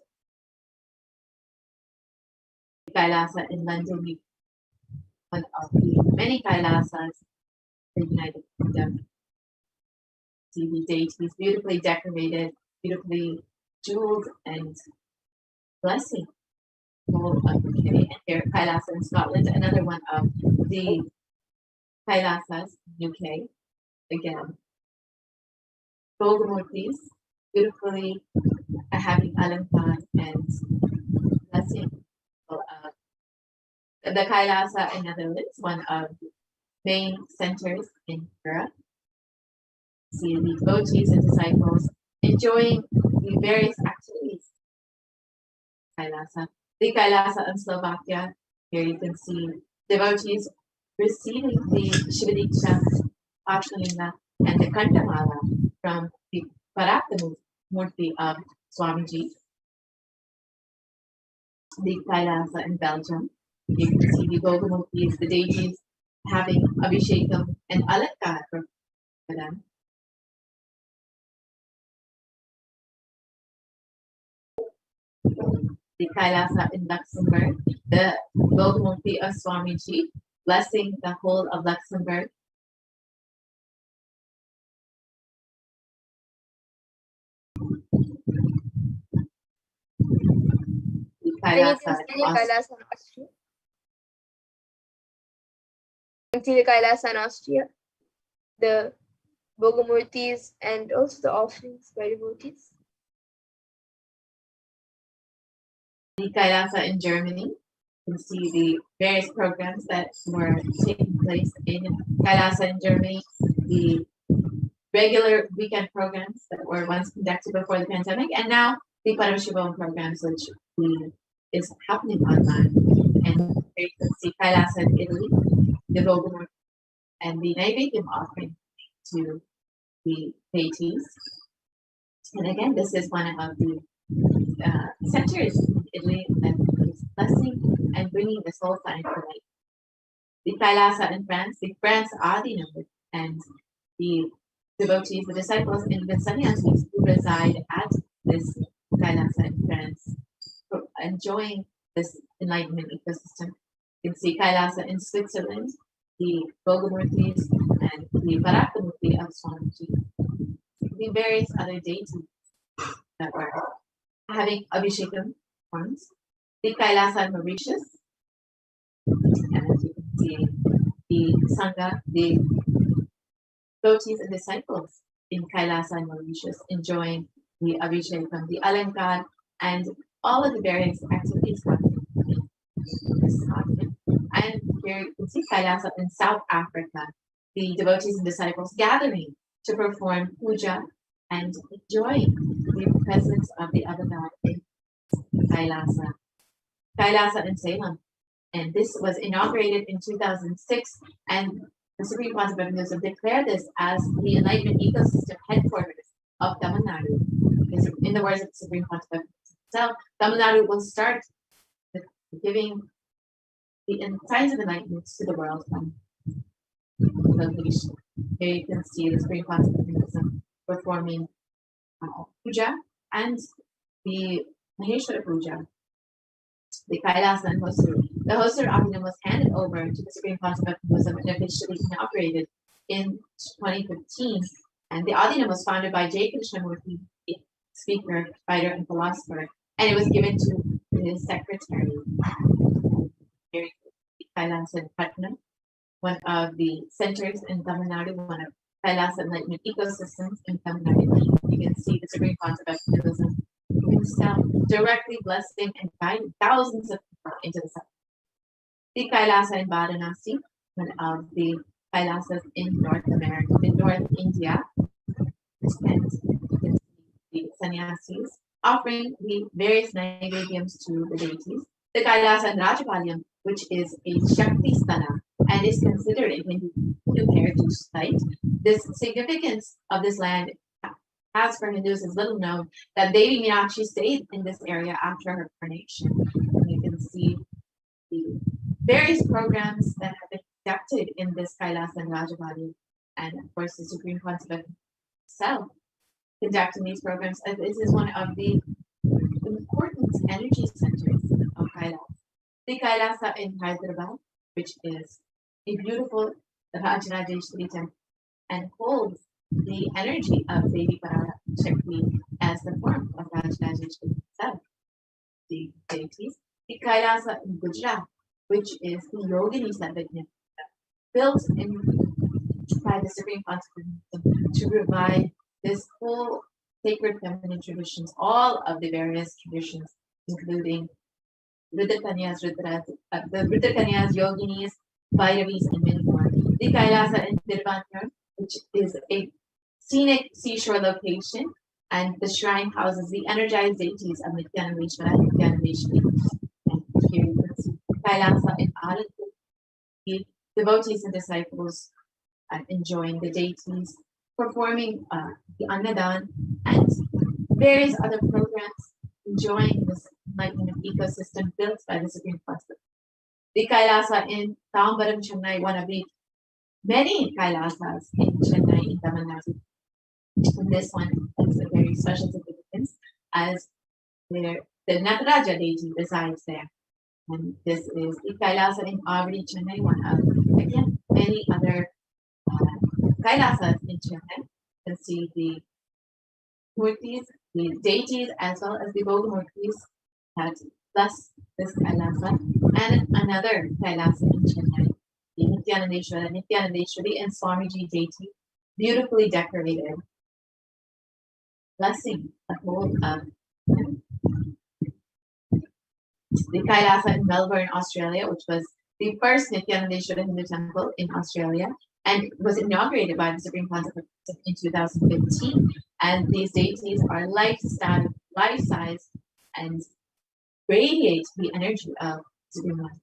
Kailasa in London, one of the many Kailasas in the United Kingdom. See the deities beautifully decorated, beautifully jeweled, and blessing. And here, Kailasa in Scotland, another one of the Kailasas, UK, again. Bhogamurtis, beautifully having Alampan and blessing. The Kailasa in Netherlands, one of the main centers in Europe. See the devotees and disciples enjoying the various activities. Kailasa. The Kailasa in Slovakia, here you can see devotees receiving the Shivadiksha, Atmalinga, and the Kandamala from the Parakta Murti of Swamiji. The Kailasa in Belgium, you can see the Bhogamurtis, the deities having Abhishekam and Alankar for them. The Kailasa in Luxembourg, the Bhogamurti of Swamiji, blessing the whole of Luxembourg. The Kailasa in Austria. You can see the Kailasa in Austria, the Bhogamurtis, and also the offerings by devotees. The Kailasa in Germany. You can see the various programs that were taking place in Kailasa in Germany, the regular weekend programs that were once conducted before the pandemic, and now the Paramashivoham programs, which is happening online. And you can see Kailasa in Italy, the Vogamur, and the Naivedyam offering to the deities. And again, this is one of the centers in Italy that is blessing and bringing the soul science to light. The Kailasa in France, the France Adina, and the devotees, the disciples, and the sannyasis who reside at this Kailasa in France, enjoying this enlightenment ecosystem. You can see Kailasa in Switzerland, the Bhogamurtis, and the Parakta of Swamiji, the various other deities that were having Abhishekam forms. The Kailasa in Mauritius, and you can see the Sangha, the devotees and disciples in Kailasa and Mauritius enjoying the Abhishekam, the Alankar, and all of the various activities happening in this continent. And here you can see Kailasa in South Africa, the devotees and disciples gathering to perform puja and enjoying the presence of the other god in Kailasa. Kailasa in Salem, and this was inaugurated in 2006, and the Supreme Council of Hindus have declared this as the Enlightenment Ecosystem headquarters of Tamil Nadu. Because in the words of the Supreme Council of Hindus itself, Tamil Nadu will start giving the signs of enlightenment to the world from location. Here you can see the Supreme Council of Hinduism performing puja and the Maheshwara puja. The Kailasa and Hosur, The host cerebellum was handed over to the Supreme Council of Buddhism and officially inaugurated in 2015. And the Adinam was founded by J. Krishnamurti, a speaker, writer, and philosopher, and it was given to his secretary, Kailasa in Patna, one of the centers in Tamil Nadu, one of Kailasa enlightenment ecosystems in Tamil Nadu. You can see the Supreme Concept of Buddhism himself directly blessing and guiding thousands of people into the sun. The Kailasa in Varanasi, one of the Kailasas in North America, in North India, and the sannyasis offering the various naivedyams to the deities. The Kailasa in Rajapalyam, which is a Shakti Sthana and is considered a Hindu heritage site. This significance of this land as for Hindus is little known that Devi Meenakshi stayed in this area after her coronation. You can see the various programs that have been conducted in this Kailasa and Rajavadi, and of course the Supreme Concept itself conducting these programs. This is one of the important energy centers of Kailasa. The Kailasa in Hyderabad, which is a beautiful Rajarajeshwari temple and holds the energy of Devi Parashakti as the form of Rajarajeshwari itself, the deities. The Kailasa in Gujarat, which is the Yogini Sabhajna, built in by the Supreme Concept to revive this whole sacred feminine traditions, all of the various traditions, including Rudrakanyas, the Rudrakanyas, Yoginis, Bhairavis, and many more. The Kailasa in Tiruvallur, which is a scenic seashore location, and the shrine houses the energized deities of Nithyanandeshwara and Nithyanandeshwari. And here you can see Kailasa in Alanpur, the devotees and disciples enjoying the deities, performing the Annadan and various other programs, enjoying this enlightenment ecosystem built by the Supreme Concept. The Kailasa in Tambaram, Chennai, one of the many Kailasas in Chennai, in Tamil Nadu. And this one has a very special significance as the Nataraja deity resides there. And this is the Kailasa in Avadi, Chennai, one of, again, many other Kailasas in Chennai. You can see the murtis, the deities, as well as the Bhogamurtis that bless this Kailasa. And another Kailasa in Chennai, the Nithyanandeshwari and Swamiji deity, beautifully decorated, blessing the whole of the Kailasa in Melbourne, Australia, which was the first Nithyanandeshwara Hindu temple in Australia and was inaugurated by the Supreme Concept in 2015. And these deities are life-size, and radiate the energy of Supreme Concept.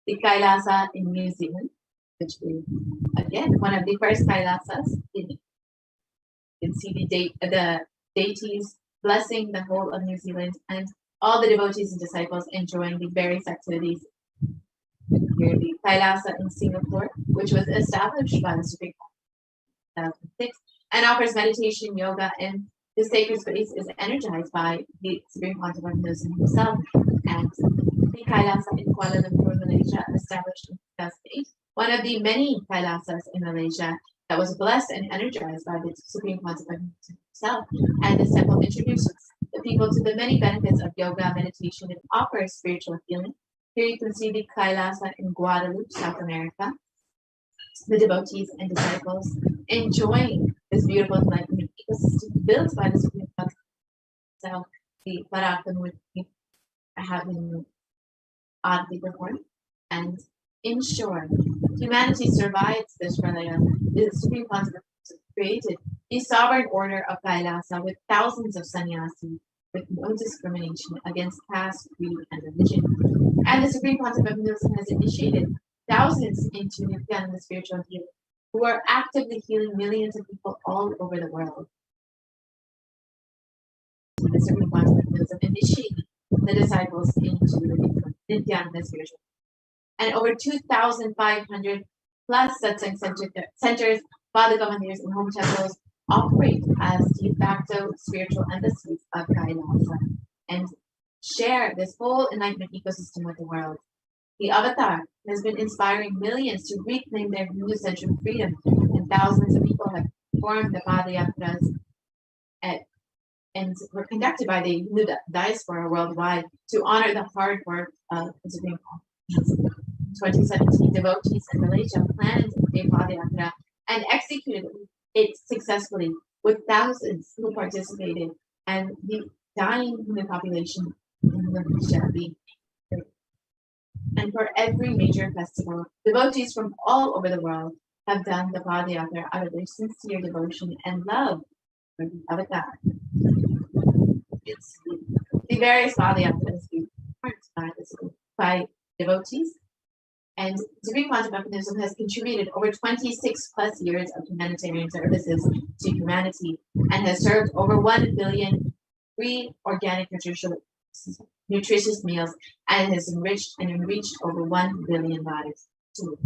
The Kailasa in New Zealand, which is again one of the first Kailasas. You can see the deities blessing the whole of New Zealand and all the devotees and disciples enjoying the various activities. Here, the Kailasa in Singapore, which was established by the Supreme Court in 2006 and offers meditation, yoga, and the sacred space is energized by the Supreme Concept of Buddhism himself. And the Kailasa in Kuala Lumpur, Malaysia, established in 2008, one of the many Kailasas in Malaysia that was blessed and energized by the Supreme Concept of himself. And this temple introduces the people to the many benefits of yoga, meditation, and offers spiritual healing. Here you can see the Kailasa in Guadalupe, South America. The devotees and disciples enjoying this beautiful enlightenment ecosystem built by the Supreme Concept himself. The Parakamurti having oddly performed and ensure humanity survives this pralaya. The Supreme Concept created the sovereign order of Kailasa with thousands of sannyasis with no discrimination against caste, creed, and religion. And the Supreme Concept of Buddhism has initiated thousands into Nithyananda spiritual healing, who are actively healing millions of people all over the world. The Supreme Concept of Buddhism initiated the disciples into Nithyananda spiritual, and over 2,500 plus satsang centers, Padaka mandirs, and home temples operate as de facto spiritual embassies of Kailasa and share this whole enlightenment ecosystem with the world. The avatar has been inspiring millions to reclaim their Hindu-centric freedom, and thousands of people have formed the Padayatras and were conducted by the Hindu diaspora worldwide to honor the hard work of the Supreme Court. 2017, devotees in Malaysia planned a Padayatra and executed it successfully, with thousands who participated and the dying Hindu population in Malaysia being free. And for every major festival, devotees from all over the world have done the Padayatra out of their sincere devotion and love for the avatar. The various Padayatras are by devotees, and Supreme Panchavakunism has contributed over 26 plus years of humanitarian services to humanity and has served over 1 billion free organic nutritious meals and has enriched over 1 billion lives too.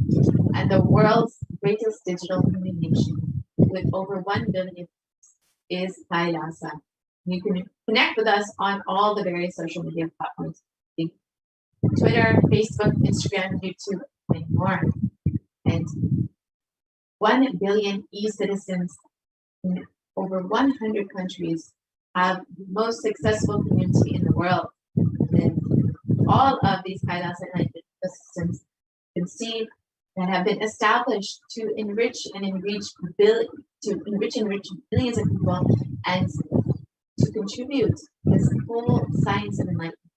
And the world's greatest digital communication with over 1 billion is Kailasa. You can connect with us on all the various social media platforms: Twitter, Facebook, Instagram, YouTube, and more. And 1 billion e-citizens in over 100 countries have the most successful community in the world. And all of these Kailasa enlightenment systems conceived that have been established to enrich billions of people and to contribute this whole science of enlightenment to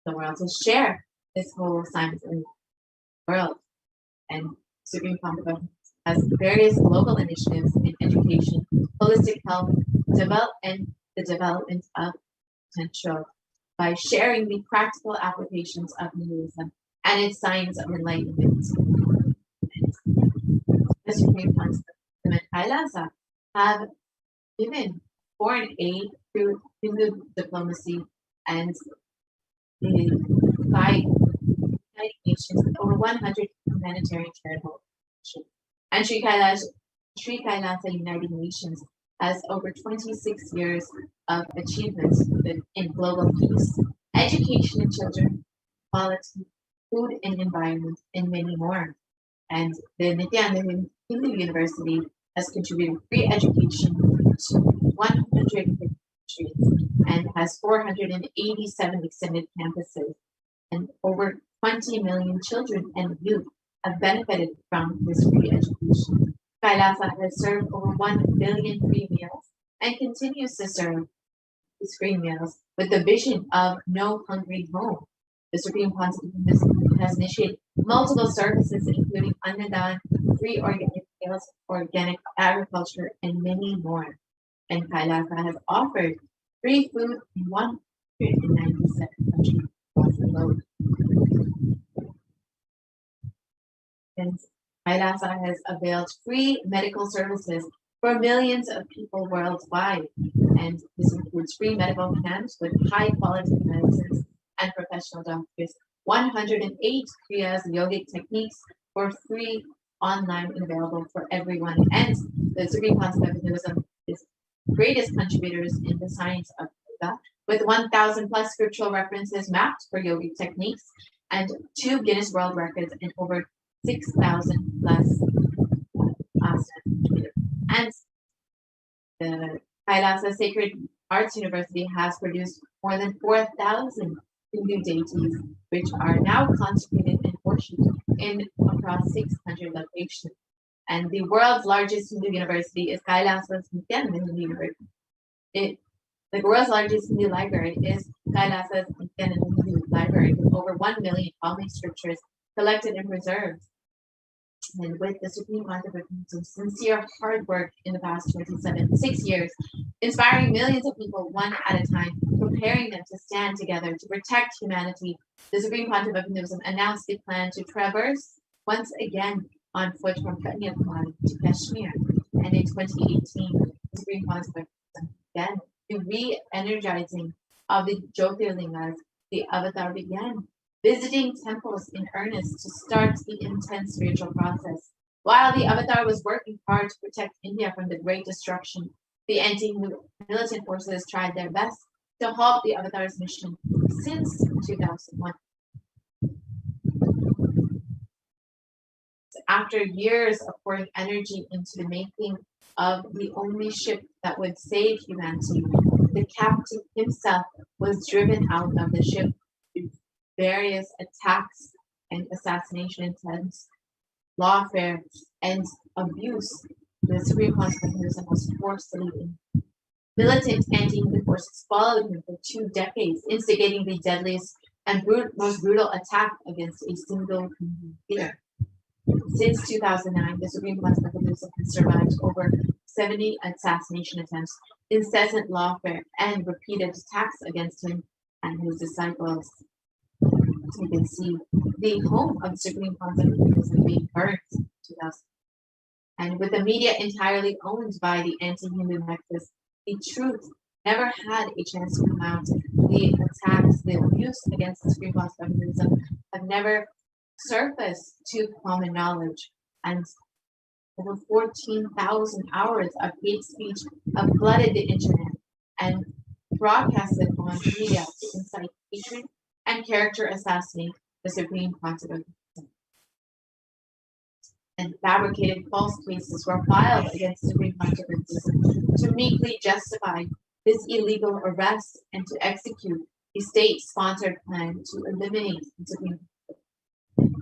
the world, to share this whole science in the world. And Supreme Panchavakunism has various global initiatives in education, holistic health, and the development of potential by sharing the practical applications of Hinduism and its science of enlightenment. The Supreme Panchavakunism and Kailasa have given foreign aid through Hindu diplomacy and by United Nations with over 100 humanitarian charitable organizations. And Sri Kailasa United Nations has over 26 years of achievements in global peace, education in children, quality, food and environment, and many more. And the Nithyananda Hindu University has contributed free education to 150 countries and has 487 extended campuses, and over 20 million children and youth have benefited from this free education. Kailasa has served over 1 billion free meals and continues to serve these free meals with the vision of no hungry home. The Supreme Panchavakunism has initiated multiple services, including Annadan, free organic meals, organic agriculture, and many more. And Kailasa has offered free food in 197 countries across the globe. And Kailasa has availed free medical services for millions of people worldwide. And this includes free medical camps with high quality medicines and professional doctors, 108 Kriyas yogic techniques for free online and available for everyone. And the Supreme Panchavakunism is greatest contributors in the science of yoga, with 1,000 plus scriptural references mapped for yogic techniques and 2 Guinness World Records and over 6,000 plus asanas. And the Kailasa Sacred Arts University has produced more than 4,000 Hindu deities, which are now consecrated and worshipped in across 600 locations. And the world's largest Hindu university is Kailasa's Nithyananda Hindu University. The world's largest Hindu library is Kailasa's Nithyananda Hindu Library, with over 1 million Palmi scriptures collected and preserved. And with the Supreme Panchavakunism's sincere hard work in the past 6 years, inspiring millions of people one at a time, preparing them to stand together to protect humanity, the Supreme Panchavakunism announced the plan to traverse once again on foot from Kanyakumari to Kashmir. And in 2018, the Supreme Panchavakunism began the re-energizing of the Jyotirlingas. The avatar began visiting temples in earnest to start the intense spiritual process. While the avatar was working hard to protect India from the great destruction, the anti-militant forces tried their best to halt the avatar's mission since 2001. After years of pouring energy into the making of the only ship that would save humanity, the captain himself was driven out of the ship through various attacks and assassination attempts, lawfare, and abuse. The Supreme Constitution was forced to leave. Militant anti-Hindu forces followed him for 2 decades, instigating the deadliest and most brutal attack against a single Hindu leader. Since 2009, the Supreme Constitution has survived over 70 assassination attempts, incessant lawfare, and repeated attacks against him and his disciples. So you can see the home of the Supreme Constitution is being burned in 2000. And with the media entirely owned by the anti-Hindu nexus, the truth never had a chance to come out. The attacks, the abuse against the Supreme Constitution have never surfaced to common knowledge. And over 14,000 hours of hate speech have flooded the internet and broadcasted on media to incite hatred and character assassinate the Supreme Constitution. And fabricated false cases were filed against the Supreme Constitution to meekly justify this illegal arrest and to execute a state-sponsored plan to eliminate the Supreme Constitution.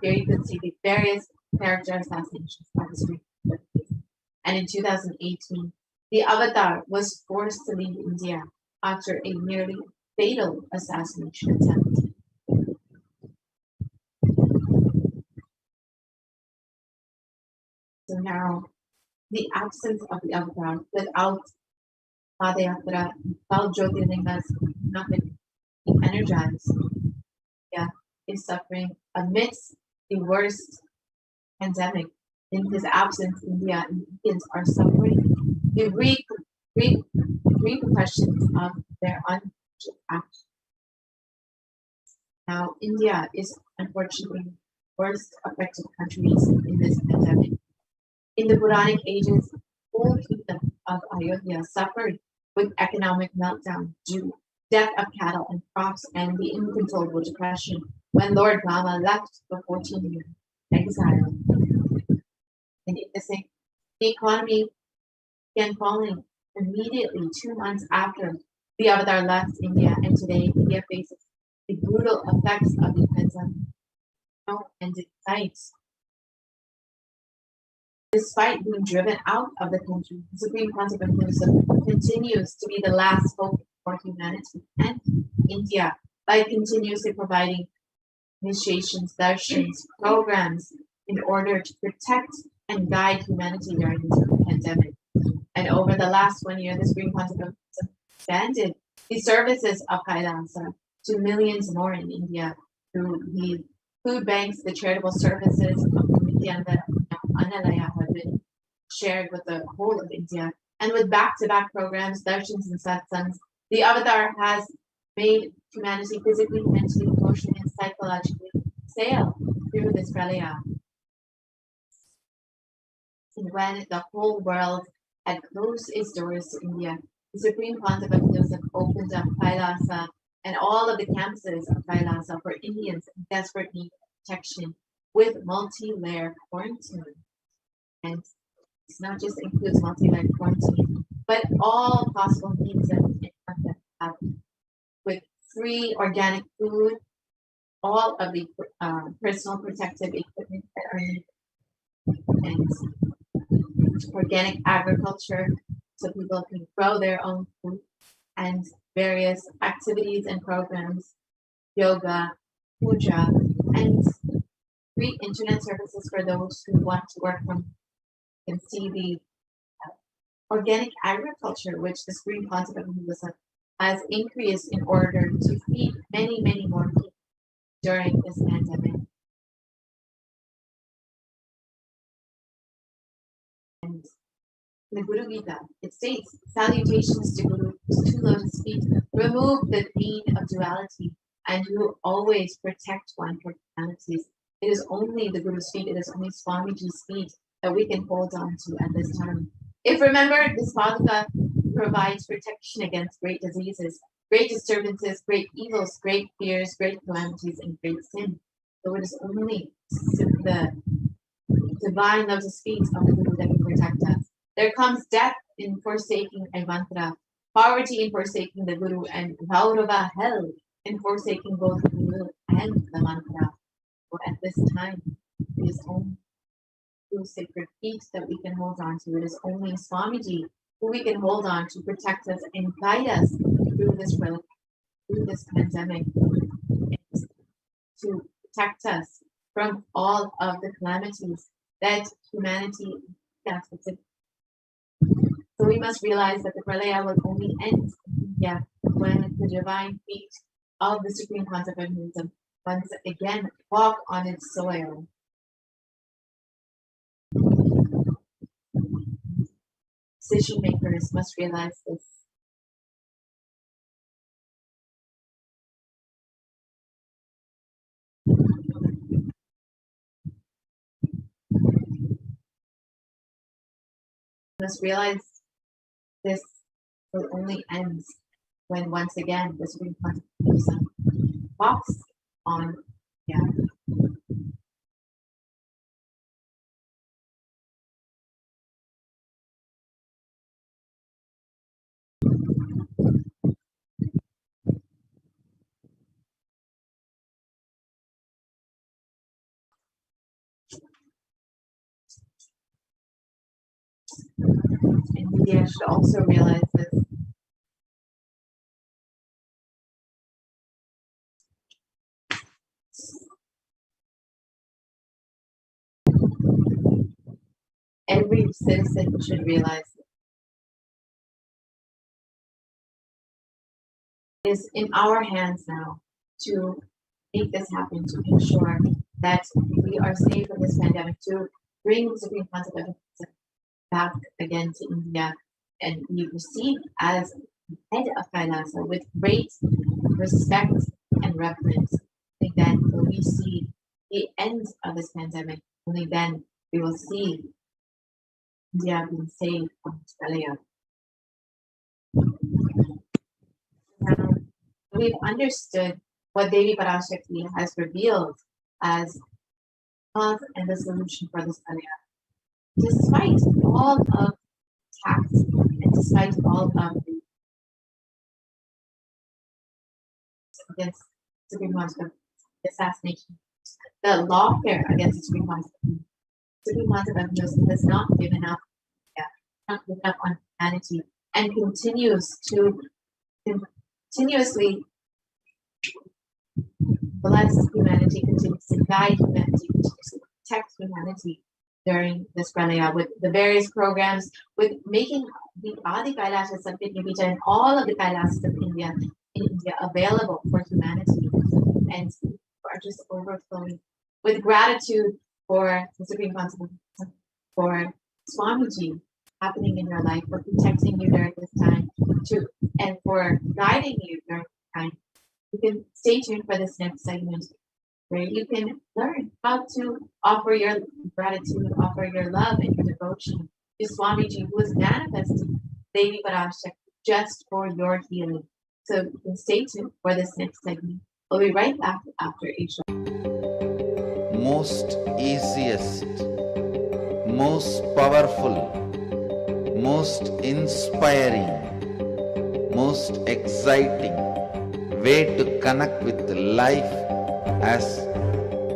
Here you can see the various character assassinations by the Supreme Constitution. And in 2018, the Avatar was forced to leave India after a nearly fatal assassination attempt. So now, the absence of the Avatar without Padayatra, without Jyotirlingas, nothing energized. Yeah, is suffering amidst the worst pandemic. In his absence, India and Indians are suffering the repercussions of their unfortunate actions. Now, India is unfortunately the worst affected countries in this pandemic. In the Puranic ages, the whole kingdom of Ayodhya suffered with economic meltdown due to death of cattle and crops and the uncontrollable depression when Lord Rama left for 14 years exile. And the economy began falling immediately 2 months after the Avatar left India, and today India faces the brutal effects of the pandemic and its sites. Despite being driven out of the country, the Supreme Constitution continues to be the last hope for humanity and India by continuously providing initiations, darshans, programs in order to protect and guide humanity during this pandemic. And over the last 1 year, the Supreme Constitution expanded the services of Kailasa to millions more in India through the food banks, the charitable services of Nithyananda Paramashivam have been shared with the whole of India. And with back-to-back programs, darshans and satsangs, the Avatar has made humanity physically, mentally, emotionally, and psychologically sail through this pralaya. And when the whole world had closed its doors to India, the Supreme Constitution opened up Kailasa and all of the campuses of Kailasa for Indians in desperate need of protection with multi-layer quarantine. And it's not just includes multi-layer quarantine, but all possible needs that have with free organic food, all of the personal protective equipment that are needed, and organic agriculture so people can grow their own food, and various activities and programs, yoga, puja, and free internet services for those who want to work from. You can see the organic agriculture, which the Supreme Constitution has increased in order to feed many, many more people during this pandemic. And the Guru Gita, it states, salutations to Guru, whose 2 lotus feet remove the pain of duality and who always protect one from calamities. It is only the Guru's feet, it is only Swamiji's feet that we can hold on to at this time. If remember, this Padaka provides protection against great diseases, great disturbances, great evils, great fears, great calamities, and great sin. So it is only the divine lotus feet of the Guru that can protect us. There comes death in forsaking a mantra, poverty in forsaking the Guru, and Vaurava hell in forsaking both the Guru and the mantra. For at this time, it is only two sacred feet that we can hold on to. It is only Swamiji who we can hold on to protect us and guide us through this pandemic, to protect us from all of the calamities that humanity has. So we must realize that the pralaya will only end when the divine feet of the Supreme Concept of Hinduism once again walk on its soil. Decision makers must realize this. Must realize this will only end when once again the Supreme Concept of Hinduism walks on. And media should also realize this. Every citizen should realize it is in our hands now to make this happen, to ensure that we are safe from this pandemic, to bring the Supreme Concept of Hinduism back again to India, and we receive as head of Kailasa with great respect and reverence. I think that when we see the end of this pandemic, only then we will see India being saved from Australia. Now, we've understood what Devi Parashakti has revealed as cause and the solution for this Australia. Despite all of attacks and despite all of the against Supreme Concept, assassination, the lawfare against the Supreme Concept of Hinduism has not given up, not given up on humanity, and continues to continuously bless humanity, continues to guide humanity, continues to protect humanity during this Pranaya with the various programs, with making the Adi Kailasa Sampit and all of the Kailasas of India available for humanity, and are just overflowing with gratitude for the Supreme Concept, for Swamiji happening in your life, for protecting you during this time, and for guiding you during this time. You can stay tuned for this next segment where you can learn how to offer your gratitude, offer your love and your devotion to Swamiji, who is manifesting Devi Parashakti just for your healing. So you can stay tuned for this next segment. We'll be right back after a short. Most easiest, most powerful, most inspiring, most exciting way to connect with life as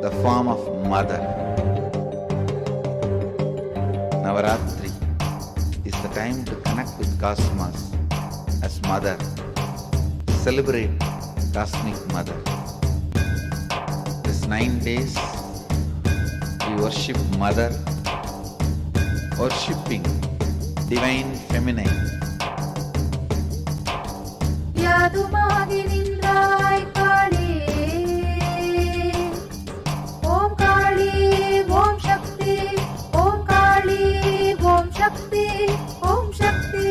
the form of mother. Navaratri is the time to connect with Cosmos as mother. Celebrate Cosmic Mother. This 9 days we worship Mother, worshipping Divine Feminine. யாதுமாகி நின்றாய் காளி, ஓம் காளி ஓம் சக்தி, ஓம் காளி ஓம் சக்தி, ஓம் சக்தி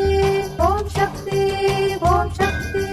ஓம் சக்தி ஓம் சக்தி.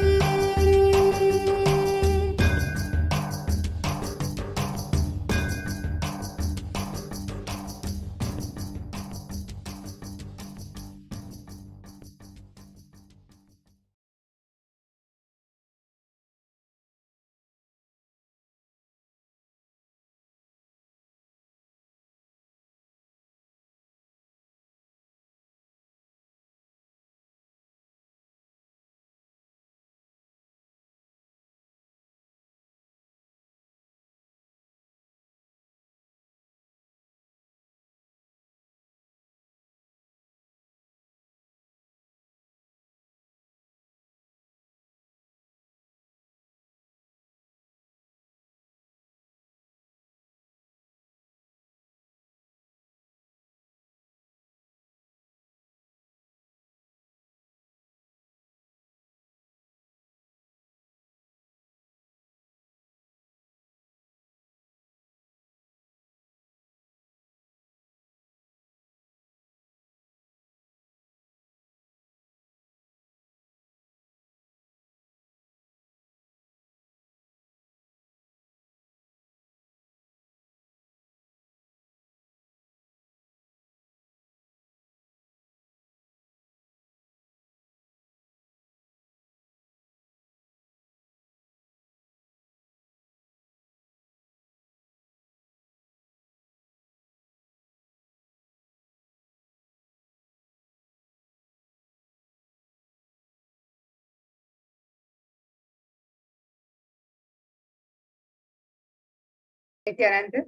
Nithyananda.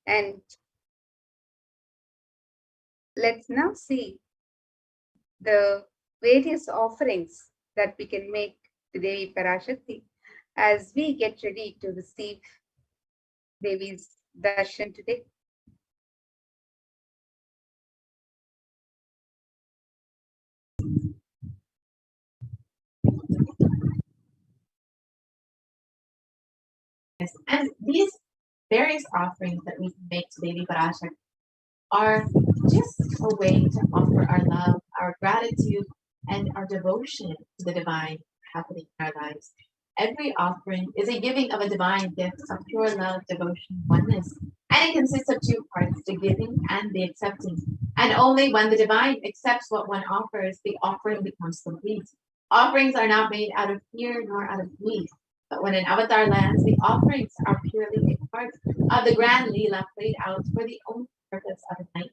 And let's now see the various offerings that we can make to Devi Parashakti as we get ready to receive Devi's darshan today. And these various offerings that we can make to Devi Parashakti are just a way to offer our love, our gratitude, and our devotion to the divine happening in our lives. Every offering is a giving of a divine gift of pure love, devotion, oneness. And it consists of two parts, the giving and the accepting. And only when the divine accepts what one offers, the offering becomes complete. Offerings are not made out of fear nor out of greed. But when an avatar lands, the offerings are purely a part of the grand Leela played out for the only purpose of enlightenment.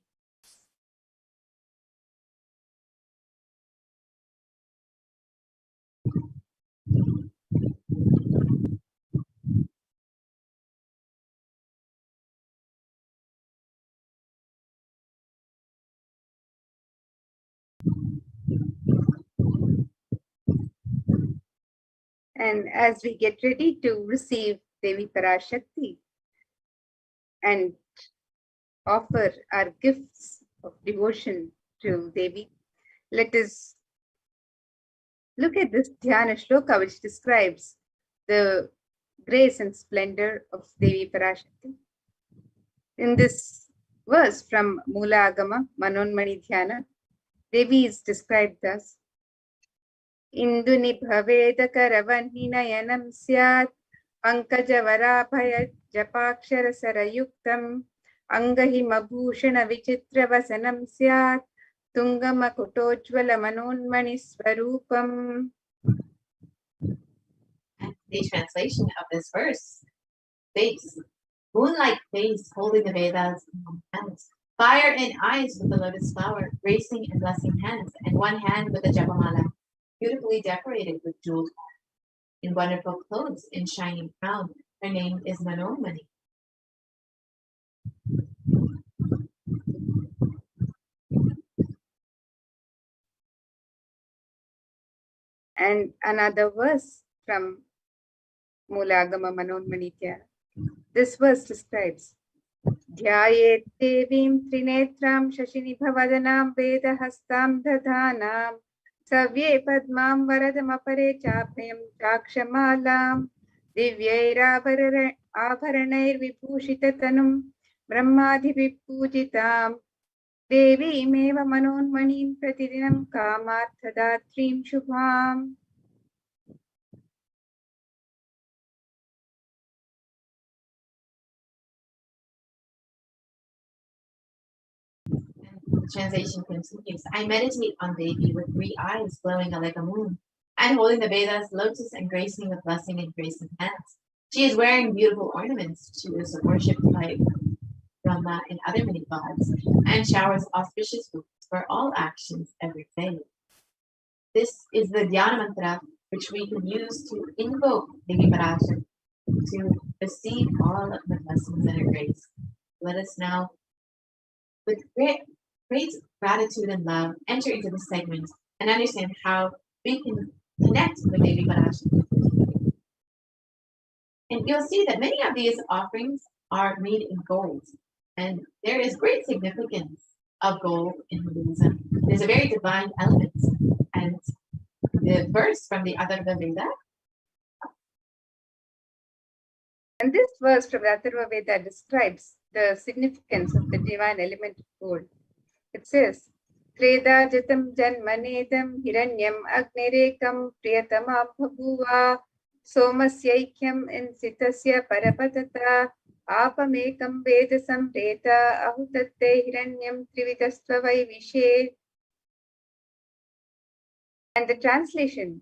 And as we get ready to receive Devi Parashakti and offer our gifts of devotion to Devi, let us look at this Dhyana Shloka, which describes the grace and splendor of Devi Parashakti. In this verse from Mula Agama, Manonmani Dhyana, Devi is described thus: Induni bhaveda karavani nayanam syat pankajavaraphaya japakshara sarayuktam angahimabhushana vichitra vasanam syat tungamakutojvala manonmani swarupam. And the translation of this verse states, moonlight face holding the Vedas in one hand, fire in eyes with the lotus flower, gracing and blessing hands, and one hand with the japamala, beautifully decorated with jeweled in wonderful clothes in shining crown. Her name is Manomani. And another verse from Mulagama Manonmani Dhyana. This verse describes Dhyayet Devim Trinetram Shashinibhavadanam Vedahastam Dadhanam Savye Padmam Varadamapare Chapayam Chakshamalam Divyair Abharanair Vibhushita Tanum Brahmadhi Vipujitam Devi Meva Manonmanim Pratidinam Kamarthadatrim Shubham. The translation continues. I meditate on Devi with 3 eyes glowing like a moon, and holding the Vedas, lotus, and gracing with blessing and grace in hands. She is wearing beautiful ornaments. She is worshipped by Brahma and other many gods, and showers auspicious fruits for all actions every day. This is the Dhyana mantra which we can use to invoke Devi Parashakti to receive all of the blessings and her grace. Let us now, with great gratitude and love, enter into this segment and understand how we can connect with Devi Parashakti. And you'll see that many of these offerings are made in gold, and there is great significance of gold in Hinduism. There's a very divine element, and the verse from the Atharva Veda. And this verse from the Atharva Veda describes the significance of the divine element of gold. It says, Treda jatam janmanedam hiranyam agnirekam priyatama bhabuva somasyaikyam insitasya parapatata apamekam vedasam reta ahutatte hiranyam trividastva vaivishe. And the translation,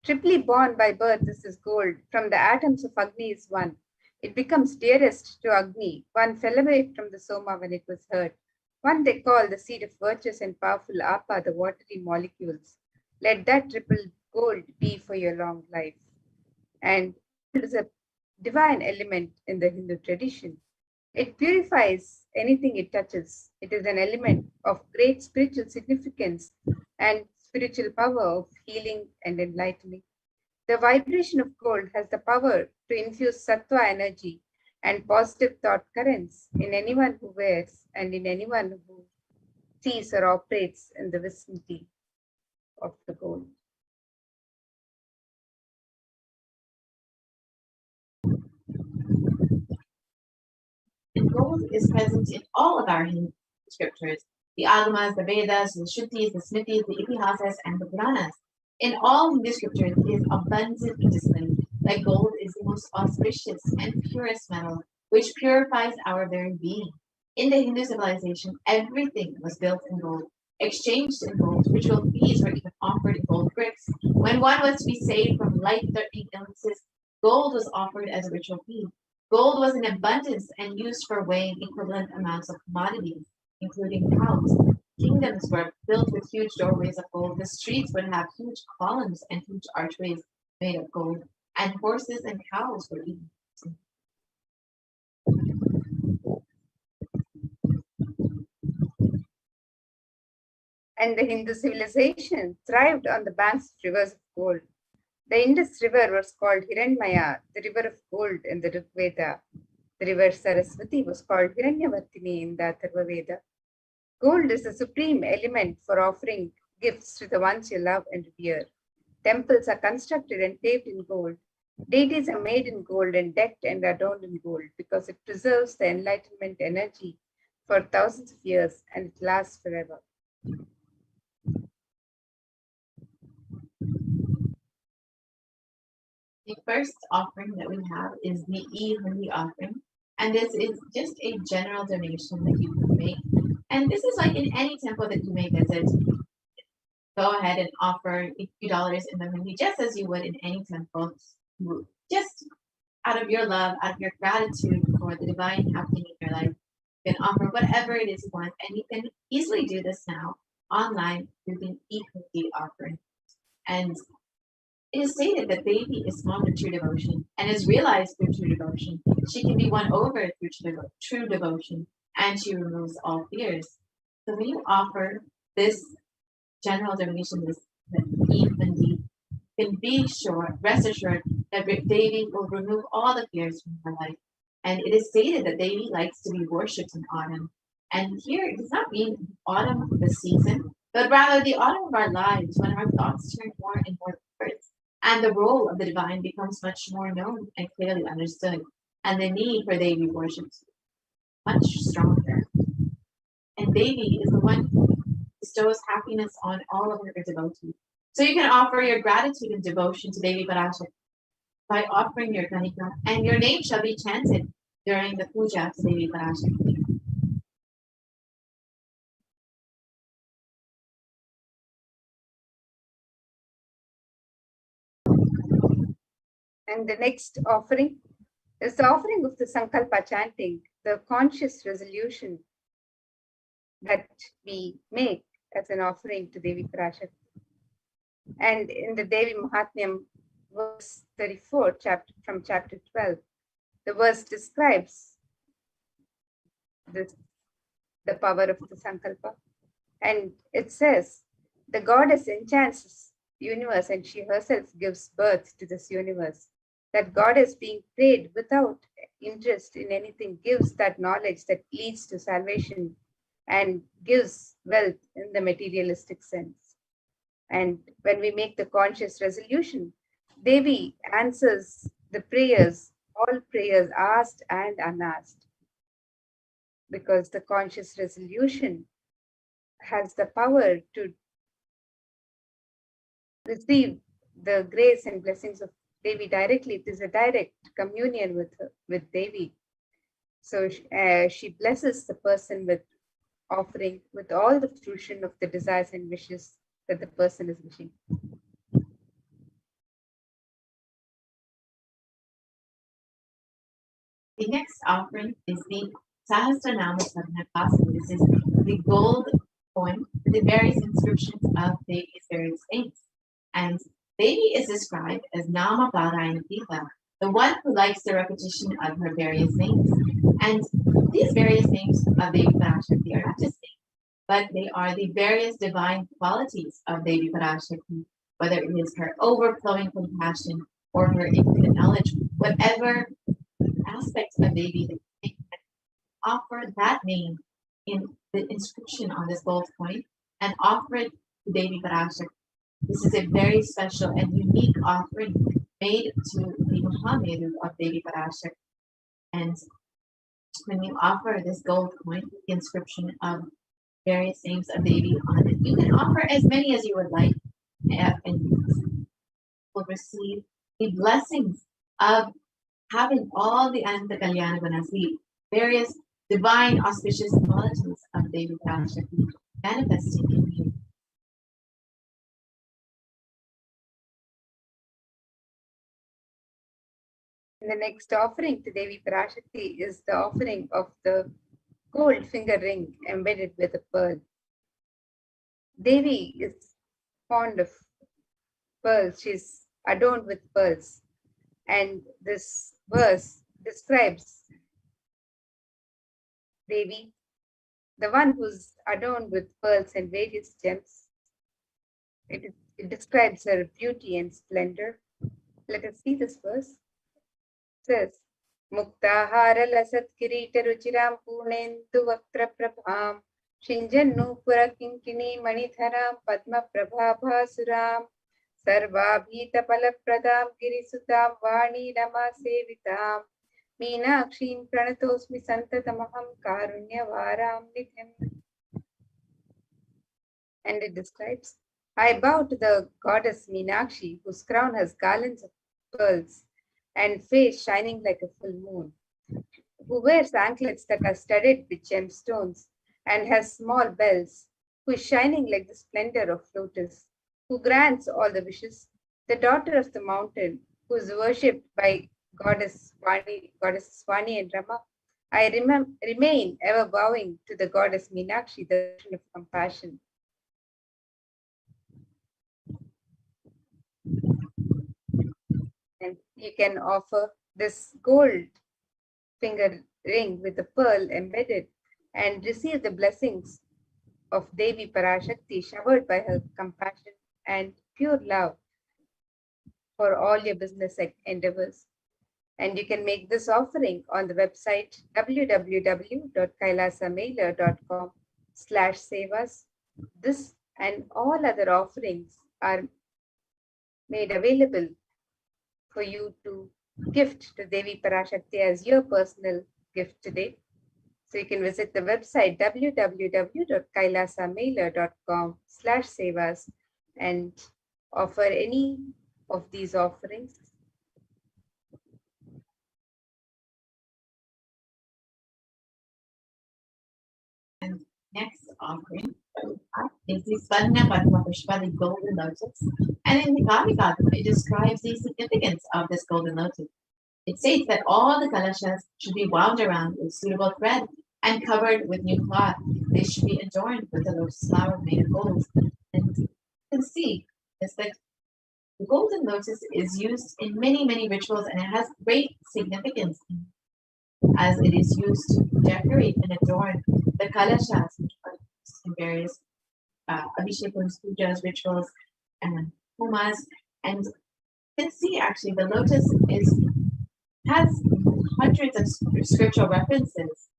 triply born by birth is this gold, from the atoms of Agni is one. It becomes dearest to Agni. One fell away from the Soma when it was heard. One they call the seed of virtuous and powerful Apa, the watery molecules. Let that triple gold be for your long life. And it is a divine element in the Hindu tradition. It purifies anything it touches. It is an element of great spiritual significance and spiritual power of healing and enlightening. The vibration of gold has the power to infuse sattva energy and positive thought currents in anyone who wears and in anyone who sees or operates in the vicinity of the gold. And gold is present in all of our Hindu scriptures, the Agamas, the Vedas, the Shrutis, the Smritis, the Itihasas, and the Puranas. In all Hindu scriptures, it is abundantly displayed that gold is the most auspicious and purest metal, which purifies our very being. In the Hindu civilization, everything was built in gold, exchanged in gold. Ritual feasts were even offered in gold bricks. When one was to be saved from life-threatening illnesses, gold was offered as a ritual fee. Gold was in abundance and used for weighing equivalent amounts of commodities, including cows. Kingdoms were built with huge doorways of gold. The streets would have huge columns and huge archways made of gold, and horses and cows were even. And the Hindu civilization thrived on the banks of rivers of gold. The Indus River was called Hiranmaya, the river of gold in the Rig Veda. The river Saraswati was called Hiranyavartini in the Atharva Veda. Gold is the supreme element for offering gifts to the ones you love and revere. Temples are constructed and paved in gold. Deities are made in gold and decked and adorned in gold because it preserves the enlightenment energy for thousands of years and it lasts forever. The first offering that we have is the E-Hundi offering, and this is just a general donation that you can make. And this is like in any temple that you may visit. Go ahead and offer a few dollars in the hundi, just as you would in any temple, just out of your love, out of your gratitude for the divine happening in your life. You can offer whatever it is you want, and you can easily do this now online through the E-Hundi offering. And it is stated that Devi is formed of true devotion and is realized through true devotion. She can be won over through true devotion, and she removes all fears. So when you offer this general donation, this E-Hundi, can be sure, rest assured that Devi will remove all the fears from her life. And it is stated that Devi likes to be worshipped in autumn. And here it does not mean autumn of the season, but rather the autumn of our lives, when our thoughts turn more and more towards, and the role of the divine becomes much more known and clearly understood, and the need for Devi worship much stronger. And Devi is the one who bestows happiness on all of her devotees. So you can offer your gratitude and devotion to Devi Parashakti by offering your Ganika, and your name shall be chanted during the puja to Devi Parashakti. And the next offering is the offering of the Sankalpa chanting, the conscious resolution that we make as an offering to Devi Parashakti. And in the Devi Mahatmyam, verse 34, from chapter 12, the verse describes the power of the Sankalpa. And it says, the goddess enchants the universe and she herself gives birth to this universe. That goddess being prayed without interest in anything gives that knowledge that leads to salvation and gives wealth in the materialistic sense. And when we make the conscious resolution, Devi answers the prayers, all prayers asked and unasked, because the conscious resolution has the power to receive the grace and blessings of Devi directly. It is a direct communion with Devi. So she blesses the person with offering, with all the fruition of the desires and wishes that the person is wishing. The next offering is the Sahasranama Sarnapasana. This is the gold coin with the various inscriptions of Devi's various saints. And Devi is described as Nama Parayana Pita, the one who likes the repetition of her various names. And these various names of Devi Parashakti are not just names, but they are the various divine qualities of Devi Parashakti, whether it is her overflowing compassion or her infinite knowledge, whatever aspects of Devi that you can offer that name in the inscription on this gold coin and offer it to Devi Parashakti. This is a very special and unique offering made to the Mahameru of Devi Parashakti. And when you offer this gold coin, the inscription of various names of Devi on it, you can offer as many as you would like, and you will receive the blessings of having all the Ananta Kalyana Gunas, the various divine auspicious qualities of Devi Parashakti manifesting in you. And the next offering to Devi Parashakti is the offering of the gold finger ring embedded with a pearl. Devi is fond of pearls. She's adorned with pearls. And this verse describes Devi, the one who's adorned with pearls and various gems. It describes her beauty and splendor. Let us see this verse. It says, Muktahara lasat kirita ruchiram purnendu vaktra prabham Shinjannu pura kinkini manitharam padma prabhabhasuram Sarvabhita palapradam girisutam vani rama sevitam Meenakshim pranatosmi santatamaham karunyavaram nithim. And it describes, I bow to the goddess Meenakshi, whose crown has garlands of pearls and face shining like a full moon, who wears anklets that are studded with gemstones and has small bells, who is shining like the splendor of lotus, who grants all the wishes, the daughter of the mountain, who is worshipped by goddesses Vani and Rama. I remain ever bowing to the goddess Meenakshi, the ocean of compassion. And you can offer this gold finger ring with a pearl embedded and receive the blessings of Devi Parashakti showered by her compassion and pure love for all your business endeavors. And you can make this offering on the website www.kailasamailer.com/sevas. This and all other offerings are made available for you to gift to Devi Parashakti as your personal gift today. So you can visit the website www.kailasamailer.com/sevas and offer any of these offerings. And next offering is the Svarna Padma Pushpa, the golden lotus. And in the Kavika, it describes the significance of this golden lotus. It states that all the kalashas should be wound around with suitable thread and covered with new cloth. They should be adorned with a lotus flower made of gold. And you can see is that the golden lotus is used in many, many rituals, and it has great significance as it is used to decorate and adorn the kalashas, which are used in various abhishekams, pujas, rituals, and homas. And you can see actually the lotus has hundreds of scriptural references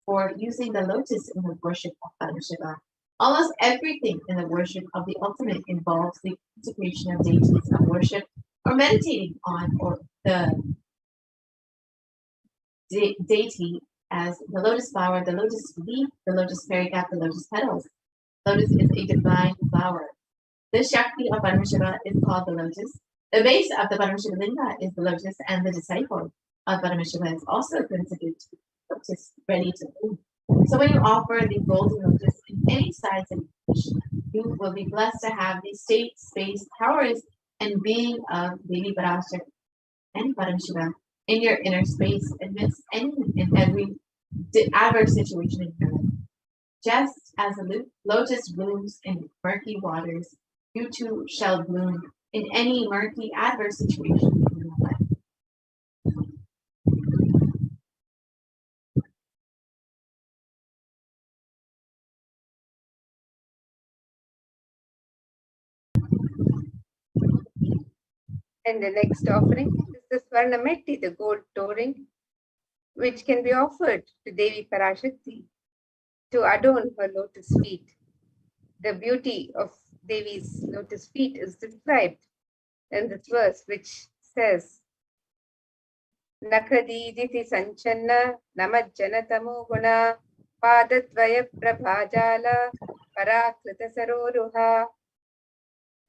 for using the lotus in the worship of Parashakti. Almost everything in the worship of the ultimate involves the consecration of deities of worship or meditating on or the deity as the lotus flower, the lotus leaf, the lotus pericarp, the lotus petals. Lotus is a divine flower. The Shakti of Paramashiva is called the lotus. The base of the Paramashiva Linga is the lotus, and the disciple of Paramashiva is also considered to be lotus, ready to move. So when you offer the golden lotus in any size and dish, you will be blessed to have the state, space, powers, and being of Devi Parashakti and Paramashiva in your inner space amidst any and every adverse situation in your life. Just as a lotus blooms in murky waters, you too shall bloom in any murky adverse situation in your life. And the next offering is the Swarnametti, the gold touring, which can be offered to Devi Parashakti to adorn her lotus feet. The beauty of Devi's lotus feet is described in this verse, which says, Nakradiditi Sanchanna Namajjanatamo Guna Padadvaya Prabhajala Parakrita Saroruha.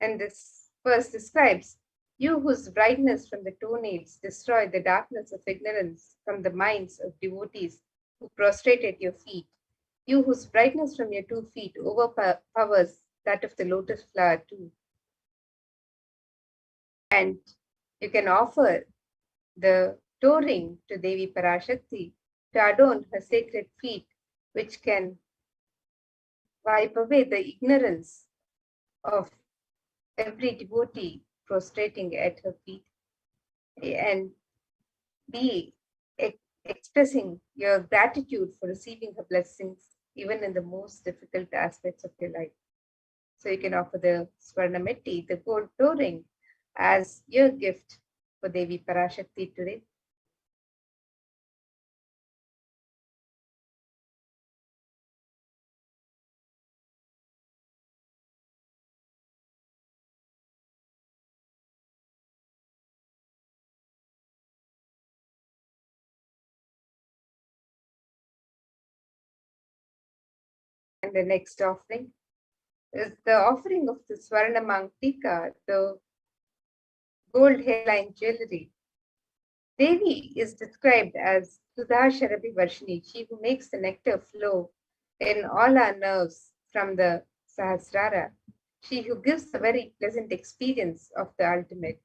And this verse describes, you whose brightness from the toenails destroy the darkness of ignorance from the minds of devotees who prostrate at your feet. You whose brightness from your 2 feet overpowers that of the lotus flower too. And you can offer the toe ring to Devi Parashakti to adorn her sacred feet, which can wipe away the ignorance of every devotee prostrating at her feet, and be expressing your gratitude for receiving her blessings even in the most difficult aspects of your life. So you can offer the Swarnametti, the gold toe ring, as your gift for Devi Parashakti today. And the next offering is the offering of the Swarna Mangtika, the gold hairline jewelry. Devi is described as Sudha Sharabi Varshini, she who makes the nectar flow in all our nerves from the Sahasrara, she who gives a very pleasant experience of the ultimate.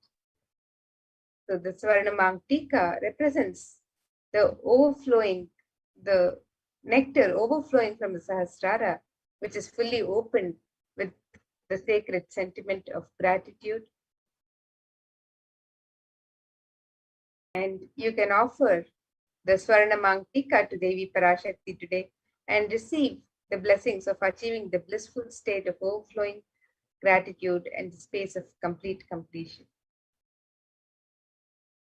So the Swarna Mangtika represents the overflowing, the nectar overflowing from the Sahasrara, which is fully opened with the sacred sentiment of gratitude. And you can offer the Swarna Mangtika to Devi Parashakti today and receive the blessings of achieving the blissful state of overflowing gratitude and the space of complete completion.